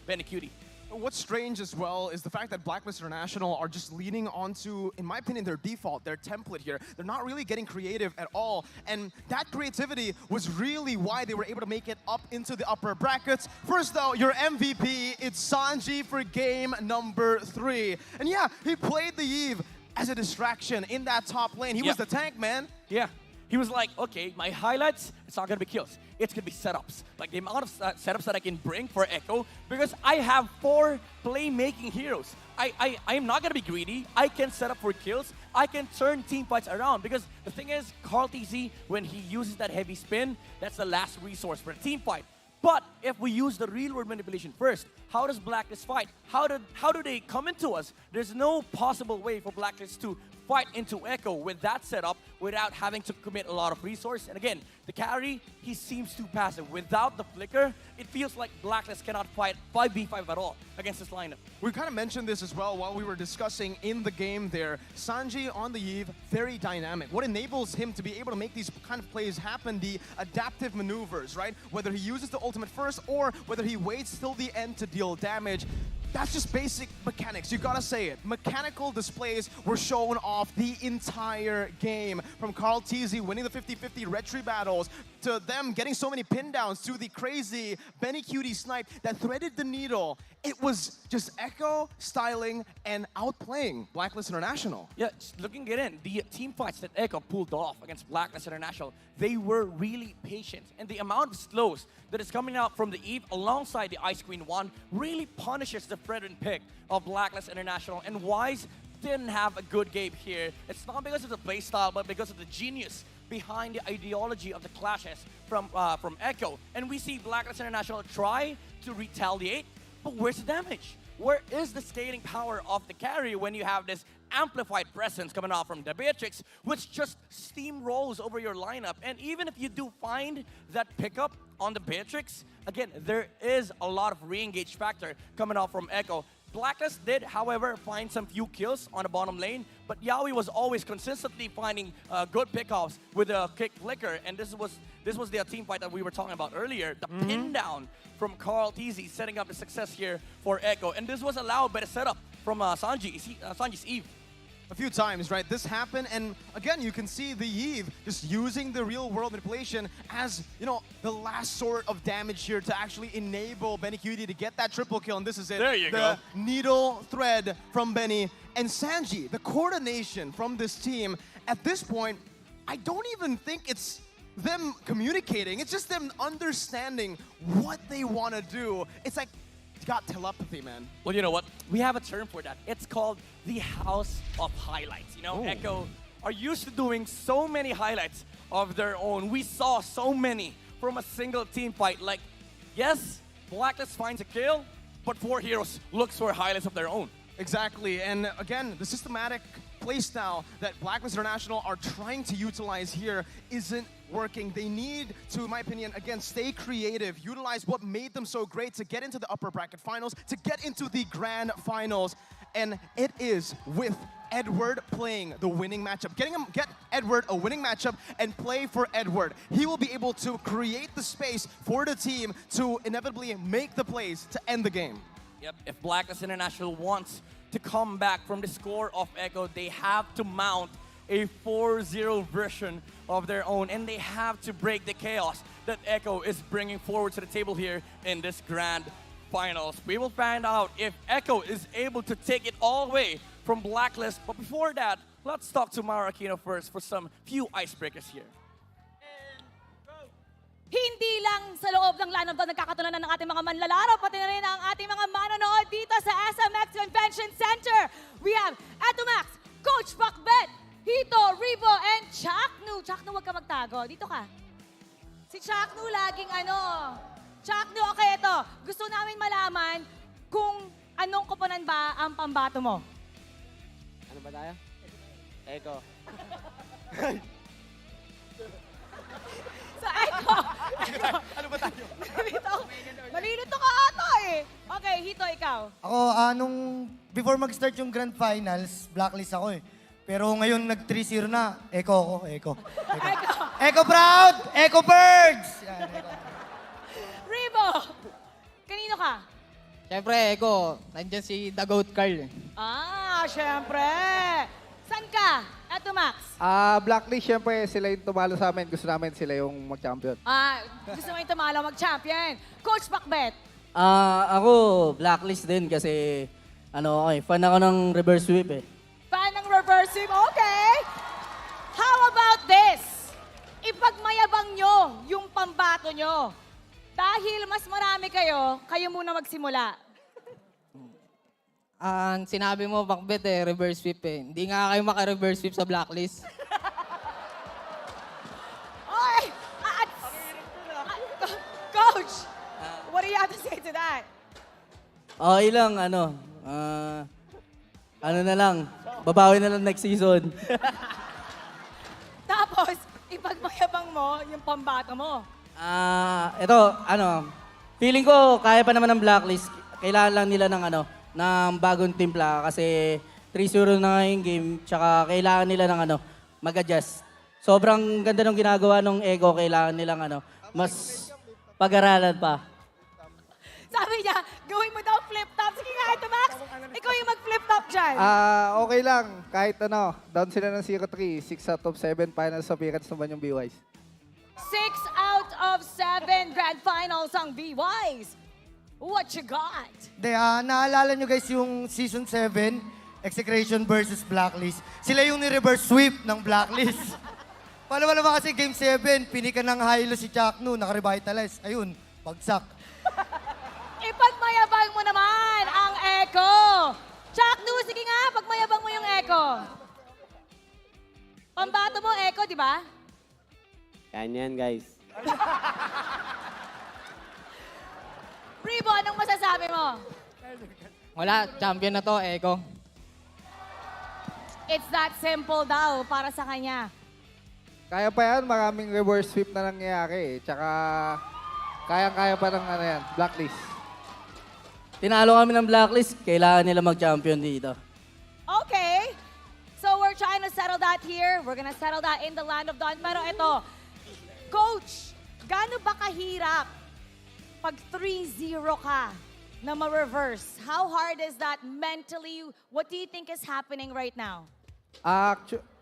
Benicuri. What's strange as well is the fact that Blacklist International are just leaning onto, in my opinion, their default, their template here. They're not really getting creative at all. And that creativity was really why they were able to make it up into the upper brackets. First though, your MVP, it's Sanji for game number 3. And yeah, he played the Eve as a distraction in that top lane. He was the tank, man. Yeah. He was like, okay, my highlights, it's not going to be kills. It's going to be setups. Like the amount of setups that I can bring for Echo because I have 4 playmaking heroes. I am not going to be greedy. I can set up for kills. I can turn team fights around because the thing is, Carl TZ, when he uses that heavy spin, that's the last resource for a team fight. But if we use the real world manipulation first, how does Blacklist fight? How do they come into us? There's no possible way for Blacklist to fight into Echo with that setup without having to commit a lot of resource. And again, the carry, he seems too passive. Without the flicker, it feels like Blacklist cannot fight 5v5 at all against this lineup. We kind of mentioned this as well while we were discussing in the game there. Sanji on the Eve, very dynamic. What enables him to be able to make these kind of plays happen, the adaptive maneuvers, right? Whether he uses the ultimate first or whether he waits till the end to deal damage. That's just basic mechanics, you gotta say it. Mechanical displays were shown off the entire game. From Carl TZ winning the 50-50 retry battles, to them getting so many pin downs, to the crazy Benny Cutie snipe that threaded the needle. It was just Echo, styling, and outplaying Blacklist International. Yeah, just looking at it, the team fights that Echo pulled off against Blacklist International, they were really patient. And the amount of slows that is coming out from the Eve alongside the Ice Queen 1 really punishes the Fredrin pick of Blacklist International. And Wise didn't have a good game here. It's not because of the playstyle, but because of the genius behind the ideology of the clashes from Echo. And we see Blacklist International try to retaliate, but where's the damage? Where is the scaling power of the carry when you have this amplified presence coming off from the Beatrix, which just steamrolls over your lineup? And even if you do find that pickup on the Beatrix, again, there is a lot of re-engage factor coming off from Echo. Blacklist did, however, find some few kills on the bottom lane, but Yaoi was always consistently finding good pickoffs with a kick flicker, and this was the team fight that we were talking about earlier. The pin down from Carl TZ setting up the success here for Echo, and this was allowed by the setup from Sanji's Eve. A few times, right? This happened, and again, you can see the Eve just using the real-world manipulation as, you know, the last sort of damage here to actually enable Benny Cutie to get that triple kill, and this is it. There you the go. Needle thread from Benny and Sanji. The coordination from this team, at this point, I don't even think it's them communicating. It's just them understanding what they want to do. It's like, got telepathy, man. Well, you know what? We have a term for that. It's called the House of Highlights. You know, Echo are used to doing so many highlights of their own. We saw so many from a single team fight. Like, yes, Blacklist finds a kill, but 4 heroes looks for highlights of their own. Exactly, and again, the systematic playstyle that Blacklist International are trying to utilize here isn't working. They need to, in my opinion, again, stay creative, utilize what made them so great to get into the upper bracket finals, to get into the grand finals, and it is with Edward playing the winning matchup. Get Edward a winning matchup and play for Edward. He will be able to create the space for the team to inevitably make the plays to end the game. Yep, if Blacklist International wants to come back from the score of Echo, they have to mount a 4-0 version of their own, and they have to break the chaos that Echo is bringing forward to the table here in this grand finals. We will find out if Echo is able to take it all away from Blacklist, but before that, let's talk to Mara Aquino first for some few icebreakers here. Hindi lang sa loob ng lineup doon nagkakatunanan ng ating mga manlalaro, pati na rin ang ating mga manonood dito sa SMX Convention Center. We have Etomax, Coach Bakbet, Hito, Rebo, and Chaknu. Chaknu, huwag ka magtago. Dito ka. Si Chaknu laging Chaknu, okay, ito. Gusto namin malaman kung anong koponan ba ang pambato mo. Ano ba tayo? Echo. So, Echo. Ano ba tayo? Malilito ka ata eh. Okay, Hito, ikaw. Ako, before mag-start yung Grand Finals, blacklist ako eh. Pero ngayon nag 3-0 na, Echo ako, Echo. Echo proud! Echo birds! Yan, Echo. Rebo, kanino ka? Siyempre, Echo, nandyan si The Goat Carl. Siyempre. Saan ka? Etomax. Blacklist, syempre, sila yung tumalo sa amin. Gusto namin sila yung mag-champion. Gusto mo yung tumalo mag-champion. Coach Bakbet. Ako, Blacklist din kasi, fan ako ng reverse sweep eh. Fan ng reverse sweep, okay. How about this? Ipagmayabang nyo yung pambato nyo. Dahil mas marami kayo muna magsimula. Sinabi mo, Bakbet reverse sweep eh. Hindi nga kayo maka-reverse sweep sa Blacklist. Oy! Coach, what do you have to say to that? Okay lang, ano na lang. babawi na lang next season. Tapos, ipagmayabang mo yung pambato mo. Ito, feeling ko kaya pa naman ng Blacklist. Kailangan lang nila ng bagong timpla kasi 3-0 na nga yung game, tsaka kailangan nila ng mag-adjust. Sobrang ganda ng ginagawa ng Echo, kailangan nilang mas pag-aralan pa. Sabi niya, gawin mo daw flip-top. Sige nga, ito Max. Ikaw yung mag-flip-top dyan. Okay lang. Kahit down sila ng 0-3. 6 out of 7 finals appearance naman yung BYs. 6 out of 7 grand finals ang BYs. What you got? Naalala nyo guys yung season 7, Execration versus Blacklist. Sila yung ni-reverse sweep ng Blacklist. Paano naman kasi game 7, pinika ng high-low si Chakno, naka-revitalize. Ayun, bagsak. Ipagmayabang mo naman ang Echo. Chakno, sige nga, pagmayabang mo yung Echo. Pambato mo, Echo, di ba? Kanyan, guys. Rebo, anong masasabi mo? Wala, champion na to, Echo. It's that simple daw para sa kanya. Kaya pa yan, maraming reverse sweep na nangyayari. Tsaka, kaya pa ng Blacklist. Tinalo kami ng Blacklist, kailangan nila mag-champion dito. Okay. So we're trying to settle that here. We're gonna settle that in the land of Dawn. Pero ito, Coach, gaano ba kahirap pag 3-0 ka na ma-reverse? How hard is that mentally? What do you think is happening right now?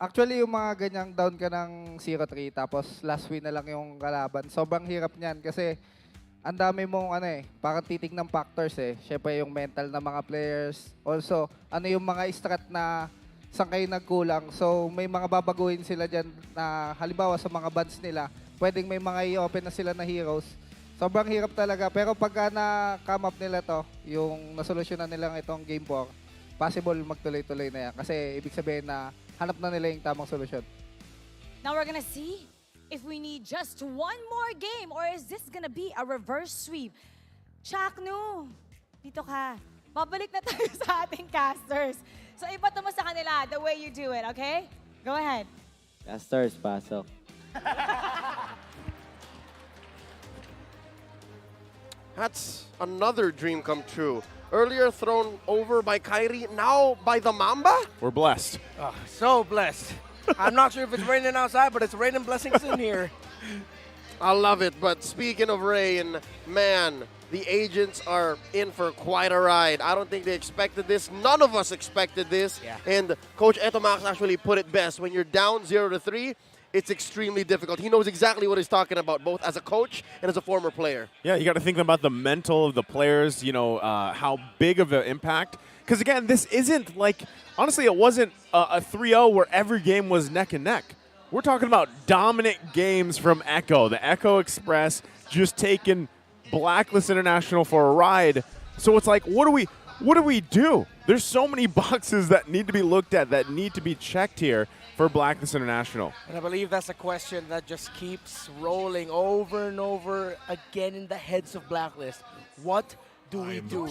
Actually, yung mga ganyang down ka ng 0-3 tapos last win na lang yung kalaban, sobrang hirap niyan kasi ang dami mong parang titignan factors Syempre yung mental ng mga players. Also, yung mga strat na saan kayo nagkulang. So, may mga babaguhin sila dyan na halimbawa sa mga bans nila, pwedeng may mga i-open na sila na heroes. Sobrang hirap talaga. Pero pagka na-come up nila to, yung nasolusyonan nilang itong game 4, possible magtuloy-tuloy na yan. Kasi ibig sabihin na hanap na nila yung tamang solusyon. Now we're gonna see if we need just one more game or is this gonna be a reverse sweep? Chakno, dito ka. Babalik na tayo sa ating casters. So ipato mo sa kanila the way you do it, okay? Go ahead. Casters, pasok. That's another dream come true. Earlier thrown over by Kyrie, now by the Mamba? We're blessed. Oh, so blessed. I'm not sure if it's raining outside, but it's raining blessings in here. I love it, but speaking of rain, man, the agents are in for quite a ride. I don't think they expected this. None of us expected this. Yeah. And Coach Etomax actually put it best. When you're down 0-3, it's extremely difficult. He knows exactly what he's talking about, both as a coach and as a former player. Yeah, you got to think about the mental of the players, how big of an impact. Because, again, this isn't like, honestly, it wasn't a 3-0 where every game was neck and neck. We're talking about dominant games from Echo. The Echo Express just taking Blacklist International for a ride. So it's like, what do we do? There's so many boxes that need to be looked at, that need to be checked here for Blacklist International. And I believe that's a question that just keeps rolling over and over again in the heads of Blacklist. What do we do?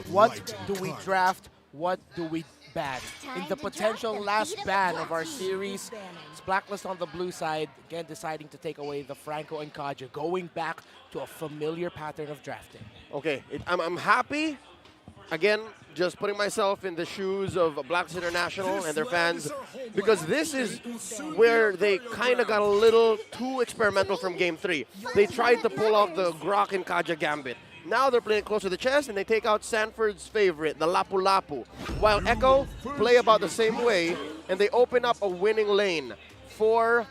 What do we draft? What do we ban? In the potential last ban of our series, it's Blacklist on the blue side, again deciding to take away the Franco and Kaja, going back to a familiar pattern of drafting. Okay, I'm happy. Again, just putting myself in the shoes of Blacklist International and their fans, because this is where they kind of got a little too experimental from Game 3. They tried to pull off the Grok and Kaja gambit. Now they're playing close to the chest, and they take out Sanford's favorite, the Lapu Lapu. While Echo play about the same way, and they open up a winning lane for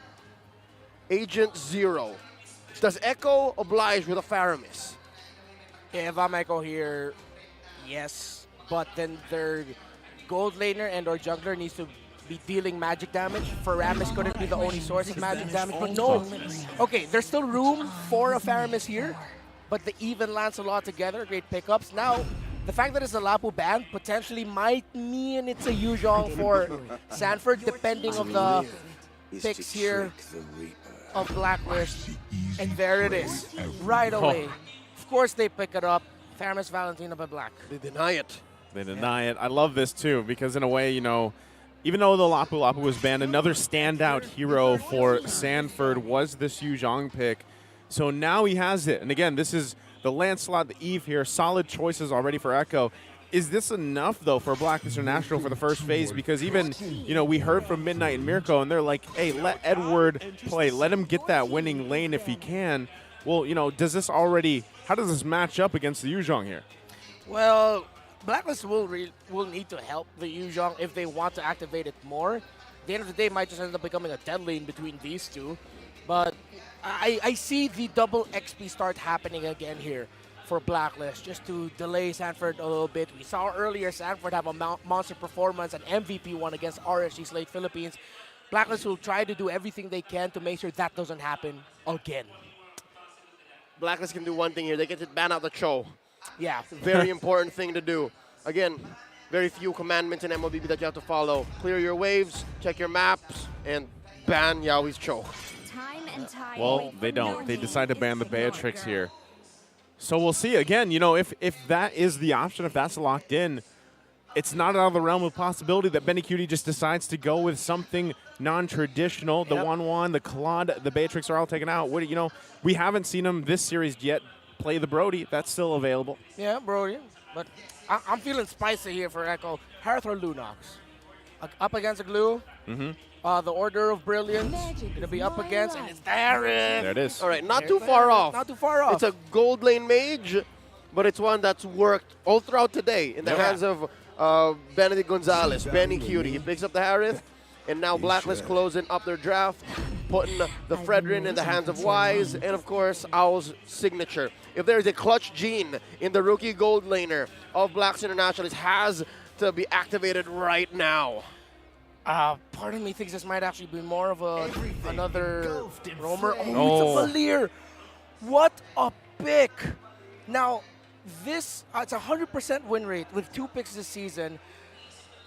Agent Zero. Does Echo oblige with a Faramis? Yeah, if I'm Echo here, yes. But then their gold laner and or jungler needs to be dealing magic damage. Faramis couldn't be the only source of magic damage, but no. Okay, there's still room for a Faramis here, but the even Lancelot together, great pickups. Now, the fact that it's a Lapu ban potentially might mean it's a Yuzhong for Sanford, depending on the picks here of Blacklist. And there it is, right away. Of course they pick it up. Faramis Valentina by Black. They deny it. They deny it. I love this too, because in a way, even though the Lapu Lapu was banned, another standout hero for Sanford was the Su Zhang pick. So now he has it. And again, this is the Lancelot, the Eve here. Solid choices already for Echo. Is this enough, though, for Blacklist International for the first phase? Because even, we heard from Midnight and Mirko, and they're like, hey, let Edward play. Let him get that winning lane if he can. Well, does this already – how does this match up against the Yuzhong here? Well, Blacklist will need to help the Yuzhong if they want to activate it more. At the end of the day, it might just end up becoming a dead lane between these two. But I see the double XP start happening again here for Blacklist, just to delay Sanford a little bit. We saw earlier Sanford have a monster performance, an MVP one against RSG Slate Philippines. Blacklist will try to do everything they can to make sure that doesn't happen again. Blacklist can do one thing here. They get to ban out the Cho. Yeah. Very important thing to do. Again, very few commandments in MLBB that you have to follow. Clear your waves, check your maps, and ban Yaoi's Cho. Well, they don't. They decide to ban the Beatrix here. So we'll see. Again, if that is the option, if that's locked in, it's not out of the realm of possibility that Benny Cutie just decides to go with something non-traditional. The 1-1, the Claude, the Beatrix are all taken out. We haven't seen him this series yet play the Brody. That's still available. Yeah, Brody. But I'm feeling spicy here for Echo. Hearth or Lunox? Up against a Glue. Mm-hmm. The Order of Brilliance going to be up against, and it's Darren. There it is. All right, not too far off. Not too far off. It's a gold lane mage, but it's one that's worked all throughout today in the hands of Benedict Gonzalez, Benny Cutie. He picks up the Harith, and now Blacklist closing up their draft, putting the Fredrin in the hands of Wise, and of course, Owl's signature. If there is a clutch gene in the rookie gold laner of Blacks International, it has to be activated right now. Part of me thinks this might actually be more of another roamer. Oh, it's a Valier. What a pick. Now, this, it's a 100% win rate with 2 picks this season.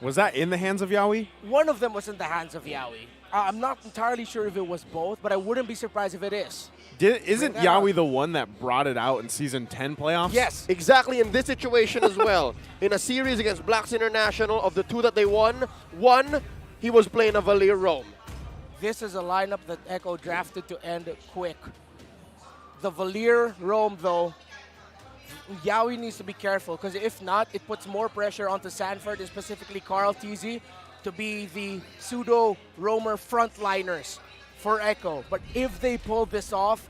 Was that in the hands of Yaoi? One of them was in the hands of Yaoi. I'm not entirely sure if it was both, but I wouldn't be surprised if it is. Isn't Yaoi the one that brought it out in Season 10 playoffs? Yes, exactly in this situation as well. In a series against Blacks International, of the 2 that they won, one, he was playing a Valier roam. This is a lineup that Echo drafted to end quick. The Valier roam, though, Yaoi needs to be careful, because if not, it puts more pressure onto Sanford, and specifically Carl TZ, to be the pseudo-roamer frontliners for Echo. But if they pull this off,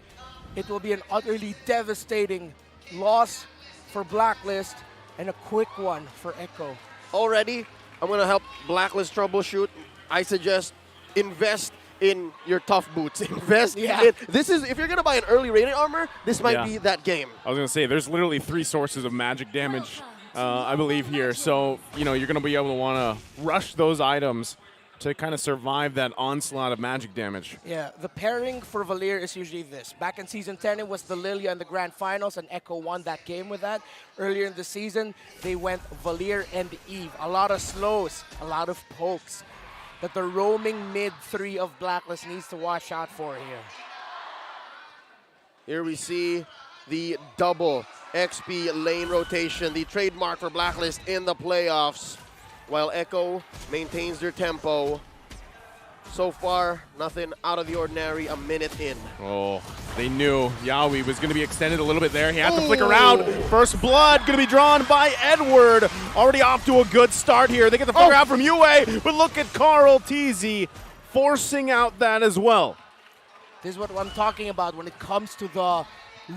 it will be an utterly devastating loss for Blacklist and a quick one for Echo. Already, I'm going to help Blacklist troubleshoot. I suggest invest in your tough boots. Invest in, this is, if you're going to buy an early rated armor, this might be that game. I was going to say, there's literally 3 sources of magic damage, I believe, here. So, you're going to be able to want to rush those items to kind of survive that onslaught of magic damage. Yeah, the pairing for Valier is usually this. Back in Season 10, it was the Lilia in the Grand Finals, and Echo won that game with that. Earlier in the season, they went Valier and Eve. A lot of slows, a lot of pokes that the roaming mid-3 of Blacklist needs to watch out for here. Here we see the double XP lane rotation, the trademark for Blacklist in the playoffs, while Echo maintains their tempo. So far, nothing out of the ordinary, a minute in. Oh, they knew Yaoi was going to be extended a little bit there. He had to flick around. First blood going to be drawn by Edward. Already off to a good start here. They get the flicker out from UA, but look at Carl TZ forcing out that as well. This is what I'm talking about when it comes to the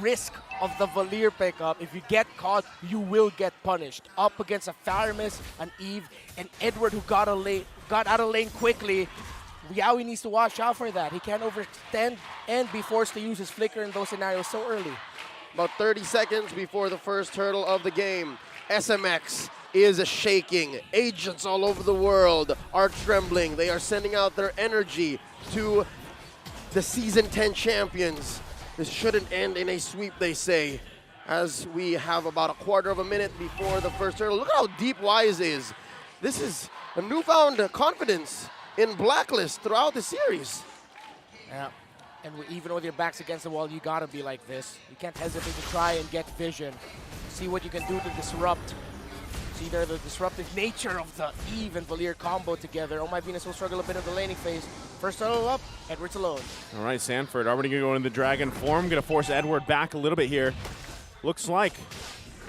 risk of the Valier pickup. If you get caught, you will get punished. Up against a Faramis, an Eve, and Edward who got out of lane quickly. Yaoi needs to watch out for that. He can't overextend and be forced to use his flicker in those scenarios so early. About 30 seconds before the first hurdle of the game. SMX is shaking. Agents all over the world are trembling. They are sending out their energy to the Season 10 champions. This shouldn't end in a sweep, they say, as we have about a quarter of a minute before the first hurdle. Look at how deep Wise is. This is a newfound confidence in Blacklist throughout the series. Yeah, and even with your backs against the wall, you gotta be like this. You can't hesitate to try and get vision. See what you can do to disrupt See there the disruptive nature of the Eve and Valier combo together. Oh My Venus will struggle a bit in the laning phase. First turtle up, Edward's alone. All right, Sanford already going to go into the Dragon form. Going to force Edward back a little bit here. Looks like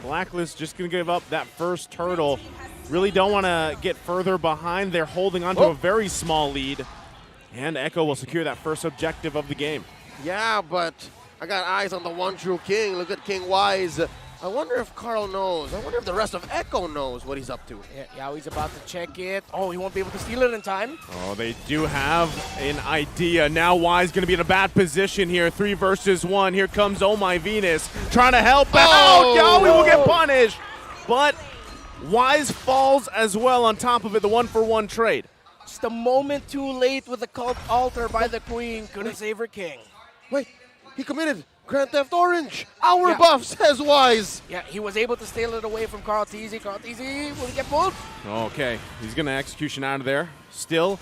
Blacklist just going to give up that first turtle. Really don't want to get further behind. They're holding on to a very small lead. And Echo will secure that first objective of the game. Yeah, but I got eyes on the one true king. Look at King Wise. I wonder if Carl knows. I wonder if the rest of Echo knows what he's up to. Yeah, he's about to check it. Oh, he won't be able to steal it in time. Oh, they do have an idea. Now Wise going to be in a bad position here. 3 versus 1. Here comes Oh My Venus trying to help out. Yawi will get punished. But Wise falls as well on top of it. The 1-for-1 trade. Just a moment too late with the cult altar by the queen. Couldn't save her king. Wait, he committed Grand Theft Orange. Our buff, says Wise. Yeah, he was able to steal it away from Carl Teasy. Carl Teasy, will he get pulled? Okay, he's going to execution out of there. Still,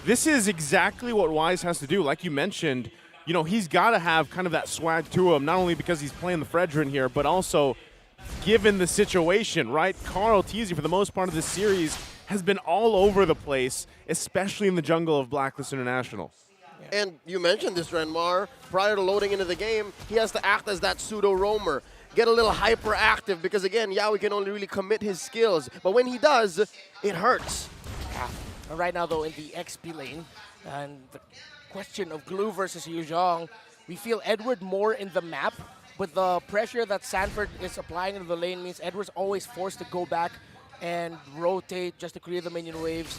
this is exactly what Wise has to do. Like you mentioned, you know, he's got to have kind of that swag to him, not only because he's playing the Fredrin here, but also given the situation, right? Carl Teasy, for the most part of this series, has been all over the place, especially in the jungle of Blacklist International. And you mentioned this, Renmar. Prior to loading into the game, he has to act as that pseudo-roamer. Get a little hyperactive because, again, Yawi can only really commit his skills. But when he does, it hurts. Yeah. Right now, though, in the XP lane, and the question of Glue versus Yuzhong, we feel Edward more in the map, but the pressure that Sanford is applying into the lane means Edward's always forced to go back and rotate just to clear the minion waves.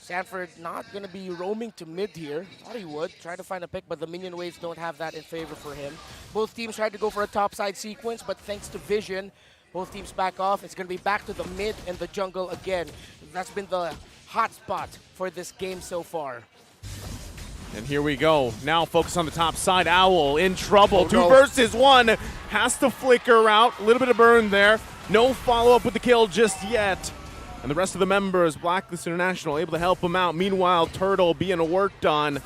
Sanford not going to be roaming to mid here. Thought he would. Try to find a pick, but the minion waves don't have that in favor for him. Both teams tried to go for a topside sequence, but thanks to vision, both teams back off. It's going to be back to the mid and the jungle again. That's been the hot spot for this game so far. And here we go. Now focus on the top side. Owl in trouble. Oh, 2 no. versus 1. Has to flicker out. A little bit of burn there. No follow-up with the kill just yet. And the rest of the members, Blacklist International, able to help him out. Meanwhile, Turtle being worked on.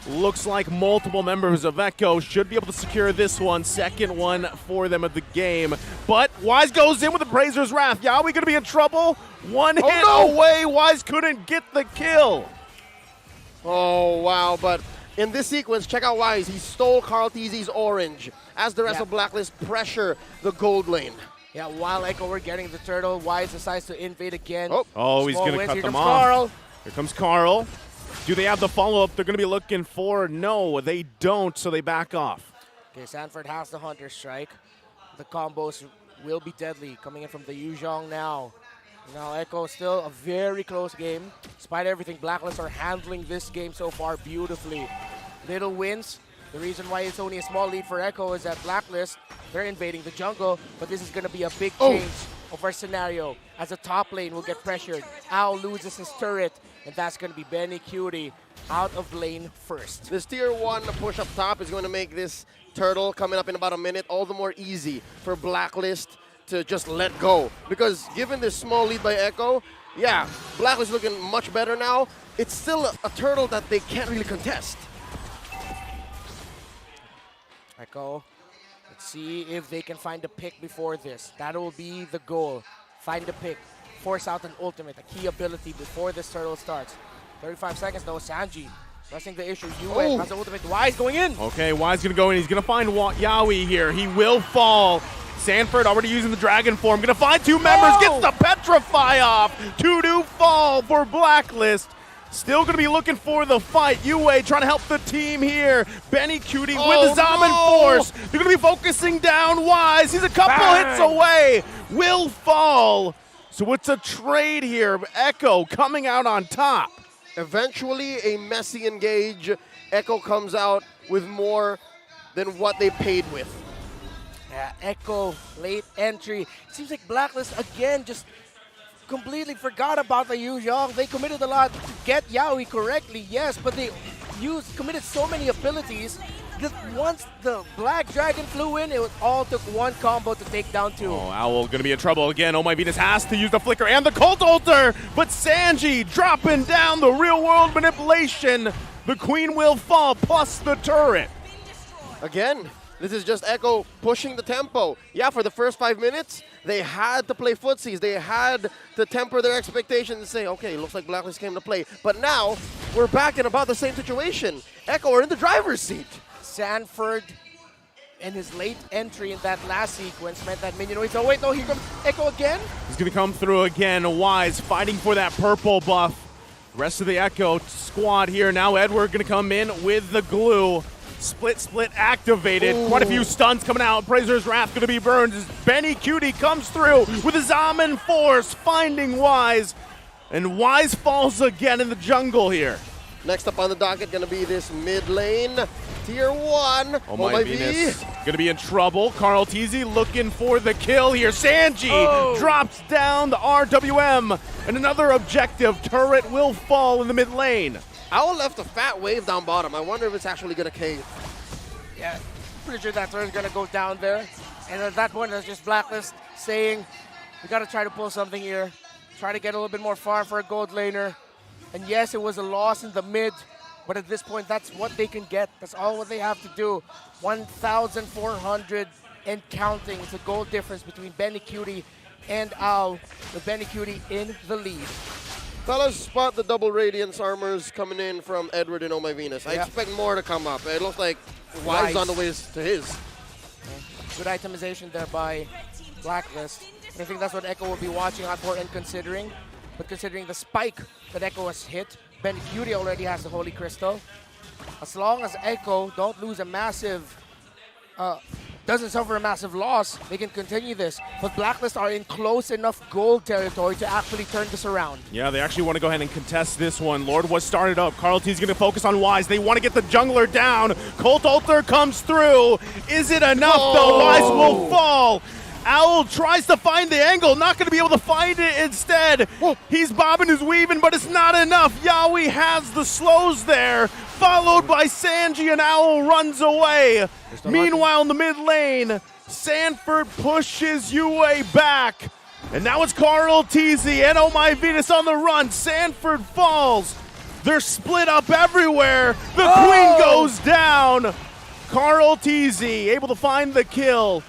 Looks like multiple members of Echo should be able to secure this one. Second one for them of the game. But Wise goes in with the Brazer's Wrath. Yawi going to be in trouble. One hit away. Wise couldn't get the kill. Oh, wow. But in this sequence, check out Wise. He stole Carl Teasy's orange as the rest of Blacklist pressure the gold lane. Yeah, while Echo were getting the turtle, Wise decides to invade again. Oh, he's going to cut Here them comes off. Carl. Here comes Carl. Do they have the follow-up they're going to be looking for? No, they don't, so they back off. Okay, Sanford has the Hunter Strike. The combos will be deadly coming in from the Yuzhong now. Now Echo still a very close game. Despite everything, Blacklist are handling this game so far beautifully. Little wins. The reason why it's only a small lead for Echo is that Blacklist, they're invading the jungle, but this is going to be a big change of our scenario as the top lane will get pressured. Owl loses his turret, and that's going to be Benny Cutie out of lane first. This tier 1 push up top is going to make this turtle coming up in about a minute all the more easy for Blacklist to just let go. Because given this small lead by Echo, yeah, Blacklist looking much better now. It's still a turtle that they can't really contest. Echo, let's see if they can find a pick before this. That will be the goal. Find a pick. Force out an ultimate, a key ability before this turtle starts. 35 seconds though, Sanji pressing the issue. Yue has the ultimate. Wise going in. Okay, Wise going to go in. He's going to find Yawi here. He will fall. Sanford already using the dragon form. Going to find 2 members. Gets the petrify off. 2-2 fall for Blacklist. Still going to be looking for the fight. Yue trying to help the team here. Benny Cutie with the Zaman Force. They're going to be focusing down Wise. He's a couple hits away. Will fall. So it's a trade here. Echo coming out on top. Eventually, a messy engage. Echo comes out with more than what they paid with. Yeah, Echo, late entry. It seems like Blacklist again just completely forgot about the Yuzhong. They committed a lot to get Yawi correctly, yes, but they committed so many abilities that once the Black Dragon flew in, it all took one combo to take down 2. Oh, Owl going to be in trouble again. Oh My Venus has to use the flicker and the Cult Altar, but Sanji dropping down the real world manipulation. The Queen will fall, plus the turret. Again, this is just Echo pushing the tempo. Yeah, for the first 5 minutes, They had to play footsies. They had to temper their expectations and say, okay, looks like Blacklist came to play. But now, we're back in about the same situation. Echo are in the driver's seat. Sanford and his late entry in that last sequence meant that Minion Waits. Oh wait, no, here comes Echo again. He's going to come through again. Wise fighting for that purple buff. Rest of the Echo squad here. Now Edward going to come in with the glue. Split activated. Ooh. Quite a few stuns coming out. Prazer's Wrath going to be burned as Benny Cutie comes through with his Amen Force, finding Wise. And Wise falls again in the jungle here. Next up on the docket, going to be this mid lane. Tier 1. Oh my Venus. Going to be in trouble. Carl Teasy looking for the kill here. Sanji drops down the RWM. And another objective. Turret will fall in the mid lane. Owl left a fat wave down bottom. I wonder if it's actually going to cave. Yeah, pretty sure that turret's going to go down there. And at that point, it's just Blacklist saying, we got to try to pull something here. Try to get a little bit more far for a gold laner. And yes, it was a loss in the mid. But at this point, that's what they can get. That's all what they have to do. 1,400 and counting. It's a goal difference between Benny Cutie and Owl, with Benny Cutie in the lead. Fellas, spot the double Radiance armors coming in from Edward and Oh My Venus. I expect more to come up. It looks like Wise on the way to his. Good itemization there by Blacklist. And I think that's what Echo will be watching out for and considering. But considering the spike that Echo has hit, Benny Cutie already has the Holy Crystal. As long as Echo don't lose a massive, doesn't suffer a massive loss, they can continue this. But Blacklist are in close enough gold territory to actually turn this around. Yeah, they actually want to go ahead and contest this one. Lord was started up. Carl T's going to focus on Wise. They want to get the jungler down. Colt Alter comes through. Is it enough though? Wise will fall. Owl tries to find the angle, not going to be able to find it instead. He's bobbing his weaving, but it's not enough. Yaoi has the slows there, followed by Sanji, and Owl runs away. Meanwhile, in the mid lane, Sanford pushes Yue back. And now it's Carl Teasy and Oh My Venus on the run. Sanford falls. They're split up everywhere. The Queen goes down. Carl Teasy able to find the kill.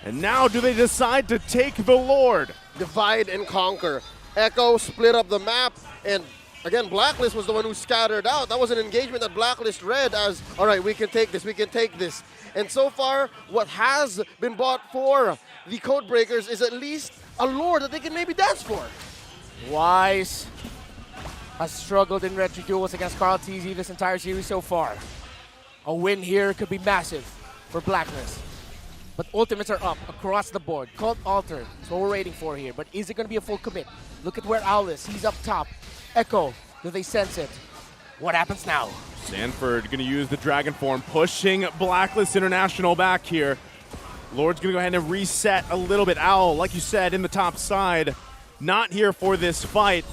And now do they decide to take the Lord? Divide and conquer. Echo split up the map, and again, Blacklist was the one who scattered out. That was an engagement that Blacklist read as, all right, we can take this, we can take this. And so far, what has been bought for the Codebreakers is at least a Lord that they can maybe dance for. Wise has struggled in retro duels against Carl TZ this entire series so far. A win here could be massive for Blacklist. But ultimates are up across the board. Colt Alter is what we're waiting for here. But is it going to be a full commit? Look at where Owl is. He's up top. Echo, do they sense it? What happens now? Sanford going to use the Dragon Form, pushing Blacklist International back here. Lord's going to go ahead and reset a little bit. Owl, like you said, in the top side, not here for this fight.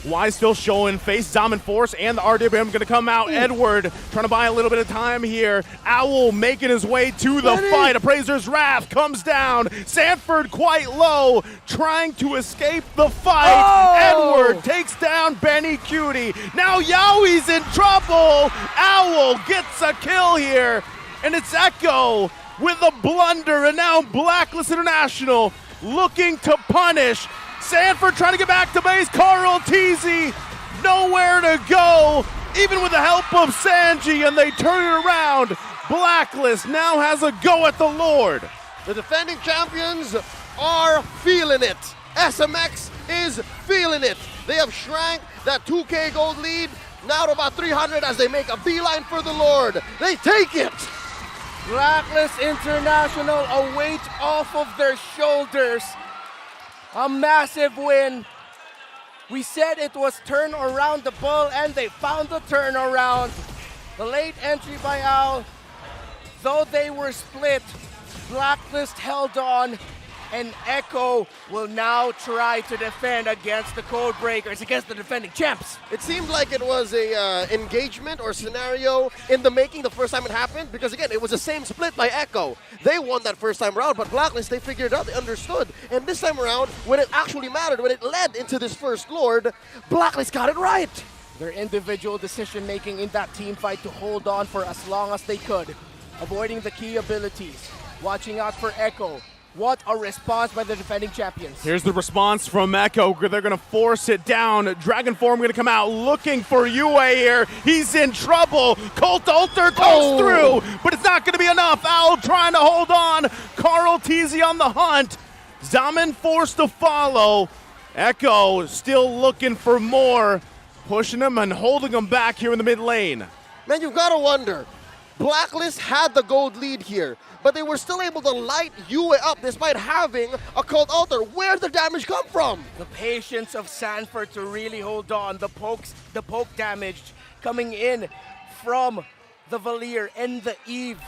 Wise still showing face. Amen Force and the RWM going to come out. Edward trying to buy a little bit of time here. Owl making his way to the fight. Appraiser's Wrath comes down. Sanford quite low, trying to escape the fight. Edward takes down Benny Cutie. Now Yaoi's in trouble. Owl gets a kill here. And it's Echo with a blunder. And now Blacklist International looking to punish. Sanford trying to get back to base. Carl Teasy nowhere to go, even with the help of Sanji, and they turn it around. Blacklist now has a go at the Lord. The defending champions are feeling it. SMX is feeling it. They have shrank that 2K gold lead now to about 300 as they make a beeline for the Lord. They take it. Blacklist International, a weight off of their shoulders. A massive win. We said it was turn around the ball, and they found the turnaround. The late entry by Owl, though they were split, Blacklist held on, and Echo will now try to defend against the Codebreakers, against the defending champs. It seemed like it was a engagement or scenario in the making the first time it happened, because again, it was the same split by Echo. They won that first time around, but Blacklist, they figured out, they understood. And this time around, when it actually mattered, when it led into this first Lord, Blacklist got it right. Their individual decision-making in that team fight to hold on for as long as they could, avoiding the key abilities, watching out for Echo, What a response by the defending champions. Here's the response from Echo. They're going to force it down. Dragon Form going to come out looking for Yue here. He's in trouble. Colt Alter comes through, but it's not going to be enough. Owl trying to hold on. Carl Teasy on the hunt. Zaman forced to follow. Echo still looking for more, pushing him and holding him back here in the mid lane. Man, you've got to wonder. Blacklist had the gold lead here, but they were still able to light Yue up despite having a Cold Altar. Where'd the damage come from? The patience of Sanford to really hold on. The poke damage coming in from the Valier and the Eve.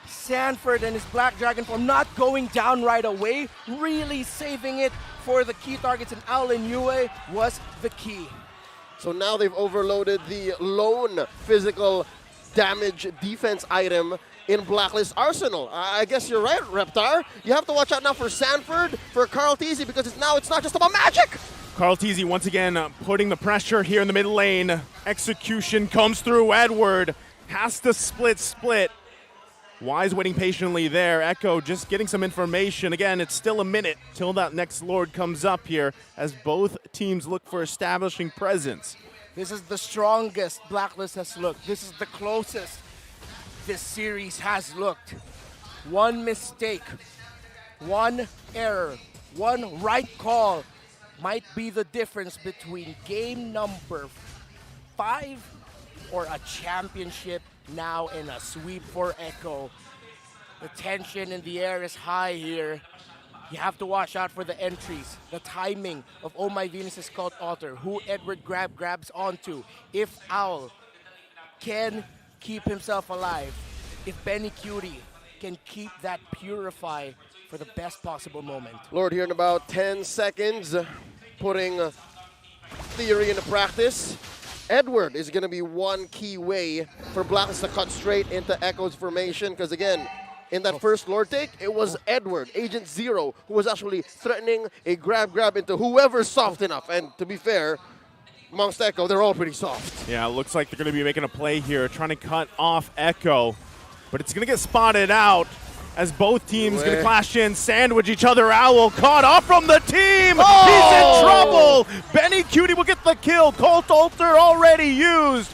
Sanford and his Black Dragon form not going down right away, really saving it for the key targets, and Owl and Yue was the key. So now they've overloaded the lone physical damage defense item in Blacklist arsenal. I guess you're right, Reptar. You have to watch out now for Sanford, for Carl Teasy, because it's not just about magic. Carl Teasy once again putting the pressure here in the mid lane. Execution comes through. Edward has to split. Wise waiting patiently there. Echo just getting some information. Again, it's still a minute till that next Lord comes up here as both teams look for establishing presence. This is the strongest Blacklist has looked. This is the closest this series has looked. One mistake, one error, one right call might be the difference between game number 5 or a championship now in a sweep for Echo. The tension in the air is high here. You have to watch out for the entries, the timing of Oh My Venus' Cult Altar, who Edward grabs onto. If Owl can keep himself alive, if Benny Cutie can keep that Purify for the best possible moment. Lord here in about 10 seconds, putting theory into practice. Edward is going to be one key way for Blacklist to cut straight into Echo's formation, because again, in that first Lord take, it was Edward, Agent Zero, who was actually threatening a grab into whoever's soft enough. And to be fair, amongst Echo, they're all pretty soft. Yeah, it looks like they're going to be making a play here, trying to cut off Echo. But it's going to get spotted out as both teams going to clash in, sandwich each other. Owl caught off from the team. He's in trouble. Benny Cutie will get the kill. Colt Alter already used.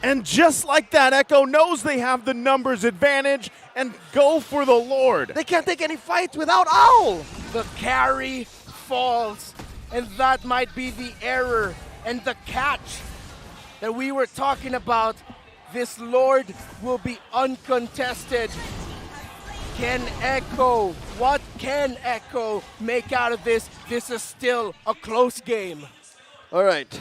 And just like that, Echo knows they have the numbers advantage and go for the Lord. They can't take any fights without Owl. The carry falls, and that might be the error and the catch that we were talking about. This Lord will be uncontested. What can Echo make out of this? This is still a close game. All right.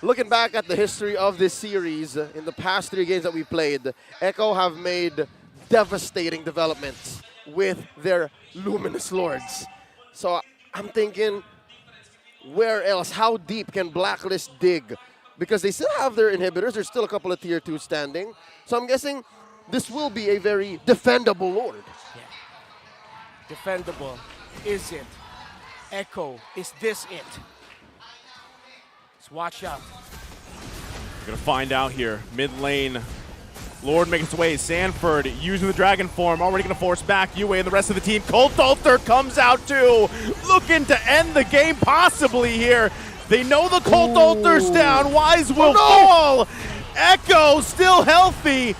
Looking back at the history of this series, in the past 3 games that we played, Echo have made devastating developments with their Luminous Lords. So I'm thinking, where else? How deep can Blacklist dig? Because they still have their inhibitors. There's still a couple of tier 2 standing. So I'm guessing this will be a very defendable Lord. Yeah. Defendable. Is it? Echo, is this it? Watch out. We're going to find out here. Mid lane. Lord making its way. Sanford using the Dragon Form. Already going to force back Yue and the rest of the team. Colt Alter comes out too. Looking to end the game possibly here. They know the Colt Alter's down. Wise will fall. Echo still healthy.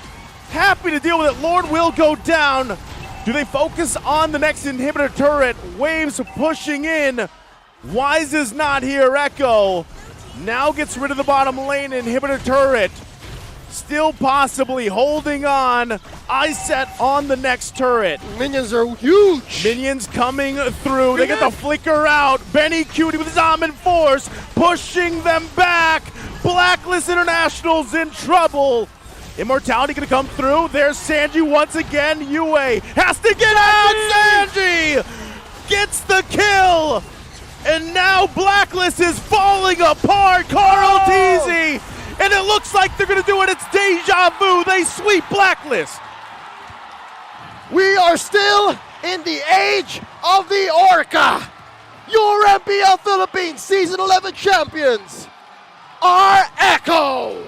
Happy to deal with it. Lord will go down. Do they focus on the next inhibitor turret? Waves pushing in. Wise is not here. Echo now gets rid of the bottom lane inhibitor turret. Still possibly holding on. Eye set on the next turret. Minions are huge. Minions coming through. They get the flicker out. Benny Cutie with Zaman Force pushing them back. Blacklist International's in trouble. Immortality gonna come through. There's Sanji once again. Yue has to get out. Sanji gets the kill. And now Blacklist is falling apart. Carl Teasy. And it looks like they're going to do it. It's deja vu. They sweep Blacklist. We are still in the age of the Orca. Your MPL Philippines Season 11 champions are Echo.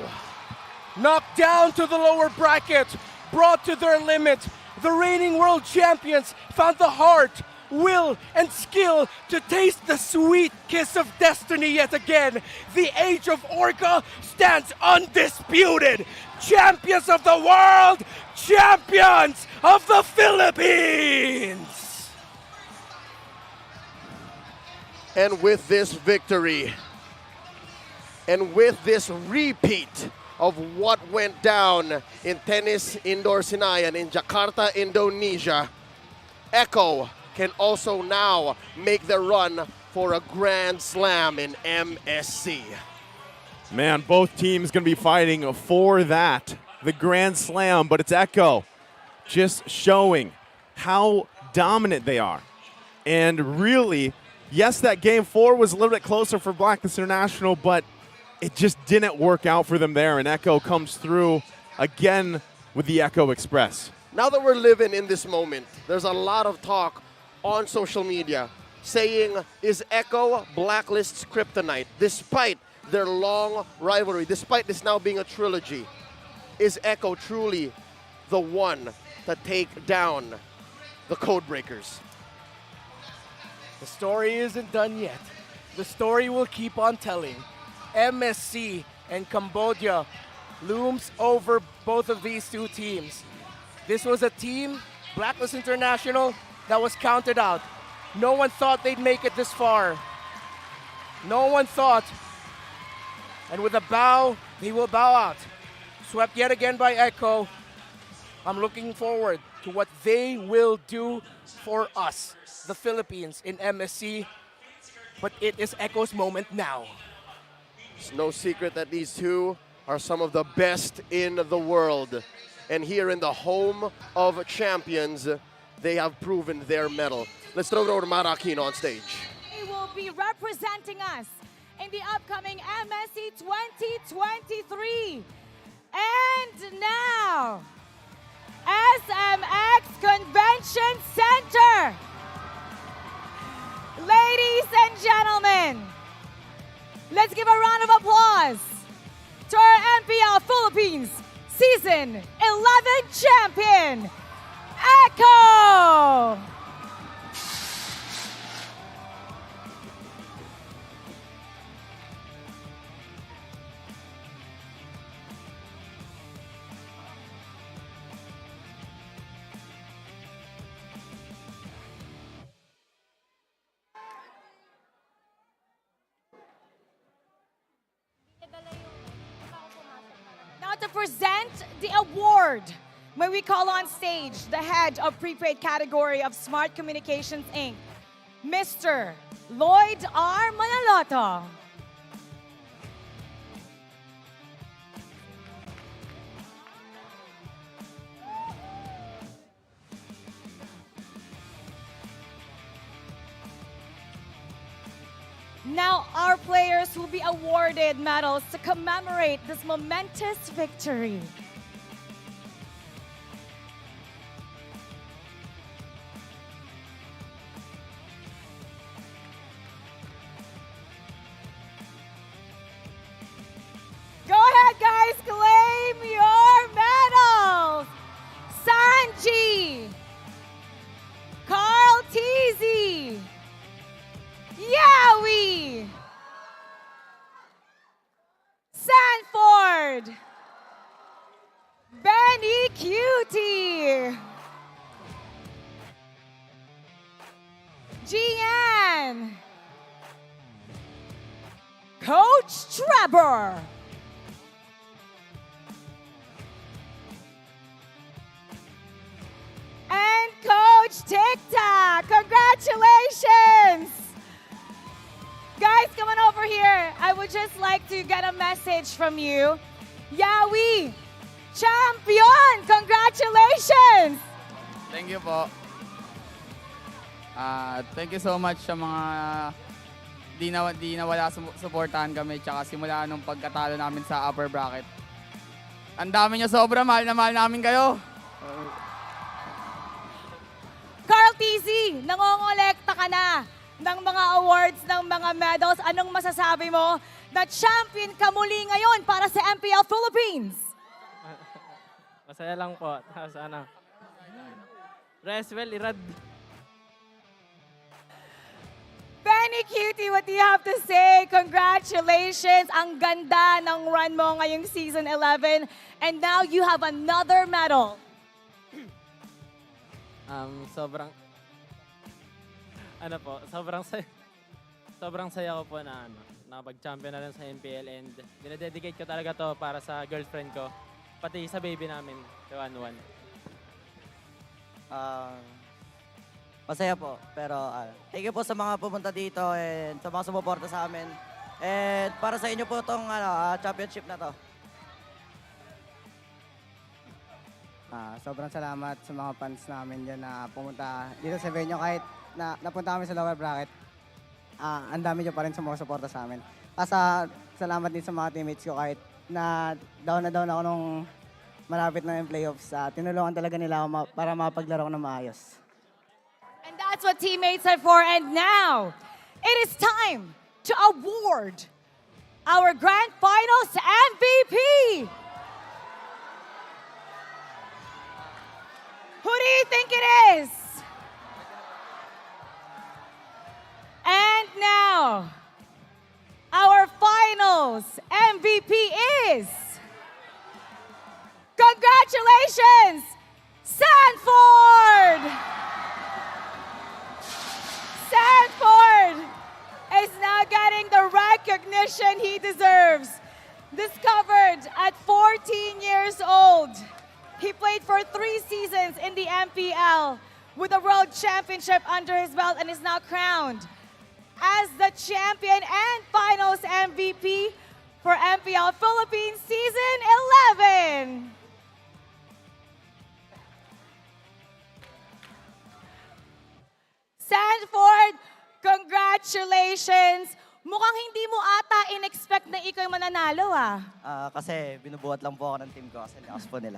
Knocked down to the lower bracket, brought to their limit. the reigning world champions found the heart, will, and skill to taste the sweet kiss of destiny yet again. The Age of Orca stands undisputed. Champions of the world, champions of the Philippines! And with this victory, and with this repeat of what went down in Tennis Indoor Senayan in Jakarta, Indonesia, Echo can also now make the run for a Grand Slam in MSC. Man, both teams going to be fighting for that, the Grand Slam, but it's Echo just showing how dominant they are. And really, yes, that game 4 was a little bit closer for Blacklist International, but it just didn't work out for them there, and Echo comes through again with the Echo Express. Now that we're living in this moment, there's a lot of talk on social media saying, is Echo Blacklist's kryptonite? Despite their long rivalry, despite this now being a trilogy, is Echo truly the one to take down the Codebreakers? The story isn't done yet. The story will keep on telling. MSC and Cambodia looms over both of these two teams. This was a team, Blacklist International, that was counted out. No one thought they'd make it this far. No one thought. And with a bow, they will bow out. Swept yet again by Echo. I'm looking forward to what they will do for us, the Philippines, in MSC. But it is Echo's moment now. It's no secret that these two are some of the best in the world. And here in the home of champions, they have proven their mettle. Let's throw it over to Mara Aquino on stage. He will be representing us in the upcoming MSC 2023. And now, SMX Convention Center. Ladies and gentlemen, let's give a round of applause to our MPL Philippines Season 11 champion, Echo! Now to present the award, may we call on stage the head of prepaid category of Smart Communications Inc., Mr. Lloyd R. Manaloto. Now our players will be awarded medals to commemorate this momentous victory. Go ahead, guys, claim your medals. Sanji, Carl Teasy, Yowie, Sanford, Benny Cutie, Gian, Coach Trevor, and Coach TikTok. Congratulations! Guys, come on over here. I would just like to get a message from you. Yowie, champion! Congratulations! Thank you po. Thank you so much sa mga di nawala suportahan kami tsaka simula nung pagkatalo namin sa upper bracket. Ang dami niyo sobra, mahal na mahal namin kayo. Carl TZ, nangongolekta ka na ng mga awards, ng mga medals. Anong masasabi mo na champion ka muli ngayon para sa MPL Philippines? Masaya lang po. Sana Reswell, Irad. Benny Cutie, what do you have to say? Congratulations! Ang ganda ng run mo ngayong season 11. And now you have another medal. Sobrang, ano po, sobrang saya ko po na nakapag-champion na rin sa MPL and dinededicate ko talaga to para sa girlfriend ko, pati sa baby namin, si 1-1. Masaya po, pero thank you po sa mga pumunta dito and sa mga sumuporta sa amin. And para sa inyo po itong championship na to. Sobrang salamat sa mga fans namin dyan na pumunta dito sa venue kahit na napunta kami sa lower bracket. Ang dami nyo pa rin sumusuporta sa amin. Salamat din sa mga teammates ko kahit na down ako nung malapit na yung playoffs. Tinulungan talaga nila ako para mapaglaro ko ng maayos. And that's what teammates are for. And now, it is time to award our Grand Finals MVP. Who do you think it is? And now, our finals MVP is... Congratulations, Sanford! Sanford is now getting the recognition he deserves. Discovered at 14 years old, he played for 3 seasons in the MPL with a World Championship under his belt and is now crowned as the champion and finals MVP for MPL Philippines Season 11. Sanford, congratulations! Mukhang hindi mo ata in-expect na ikaw yung mananalo Kasi binubuhat lang po ako ng team ko kasi lakas po nila.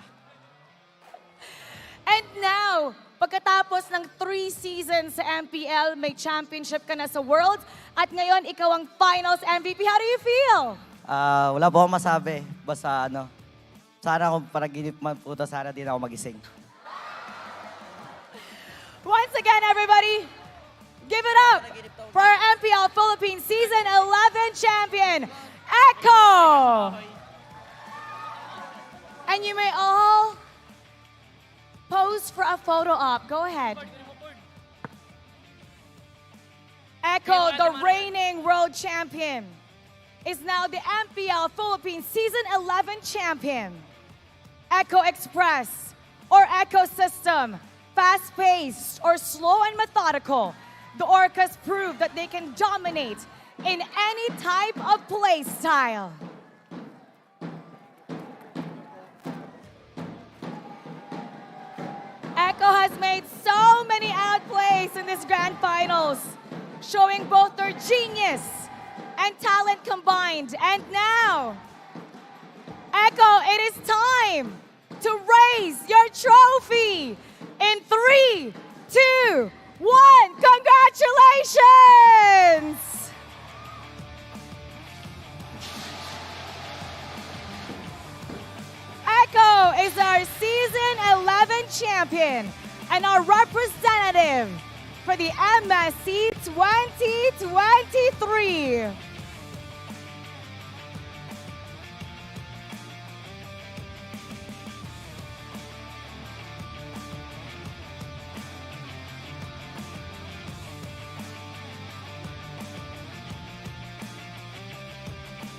And now, pagkatapos ng 3 seasons sa MPL, may championship ka na sa World, at ngayon ikaw ang finals MVP. How do you feel? Wala po akong masabi. Basta sana kung panaginip man po ito, sana din ako magising. Once again, everybody, give it up for our MPL Philippines Season 11 champion, Echo! And you may all pose for a photo op. Go ahead. Echo, the reigning world champion, is now the MPL Philippines Season 11 champion. Echo Express or Echo System, fast-paced or slow and methodical, the Orcas prove that they can dominate in any type of play style. Echo has made so many outplays in this grand finals, showing both their genius and talent combined. And now, Echo, it is time to raise your trophy in 3, 2, 1. Congratulations! Echo is our Season 11 champion and our representative for the MSC 2023.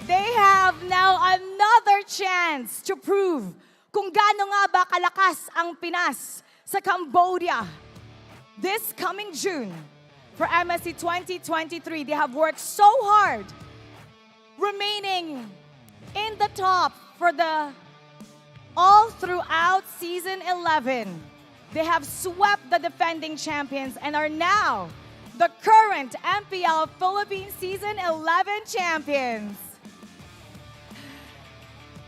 They have now another chance to prove kung gaano nga ba kalakas ang Pinas sa Cambodia. This coming June, for MSC 2023, they have worked so hard, remaining in the top for the all throughout Season 11. They have swept the defending champions and are now the current MPL Philippines Season 11 champions.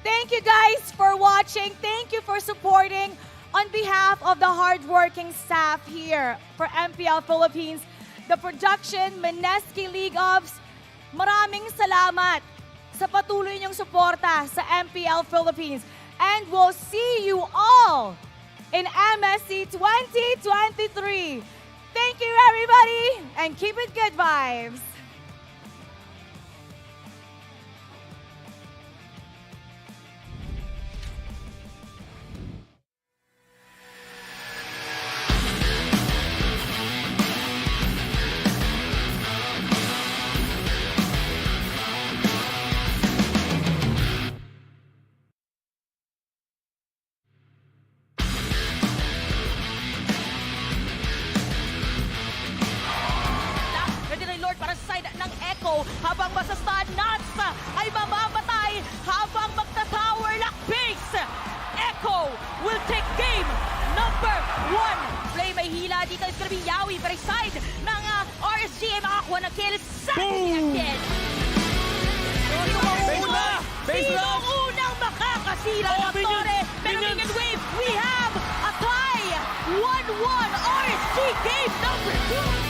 Thank you guys for watching. Thank you for supporting. On behalf of the hardworking staff here for MPL Philippines, the production, Mineski League Ops, maraming salamat sa patuloy niyong suporta sa MPL Philippines. And we'll see you all in MSC 2023. Thank you, everybody, and keep it good vibes. Pwede na yung Lord para sa side ng Echo habang masastaan Nuts ay mamamatay habang magta-tower lock base. Echo will take game number 1. Play may hila dito. It's gonna be Yawi para sa side ng RSG ay makakuha ng kill sa again. Sino unang makakasira ng Torre? Pero Minion Wave, we have a tie! 1-1 RSG game number 2.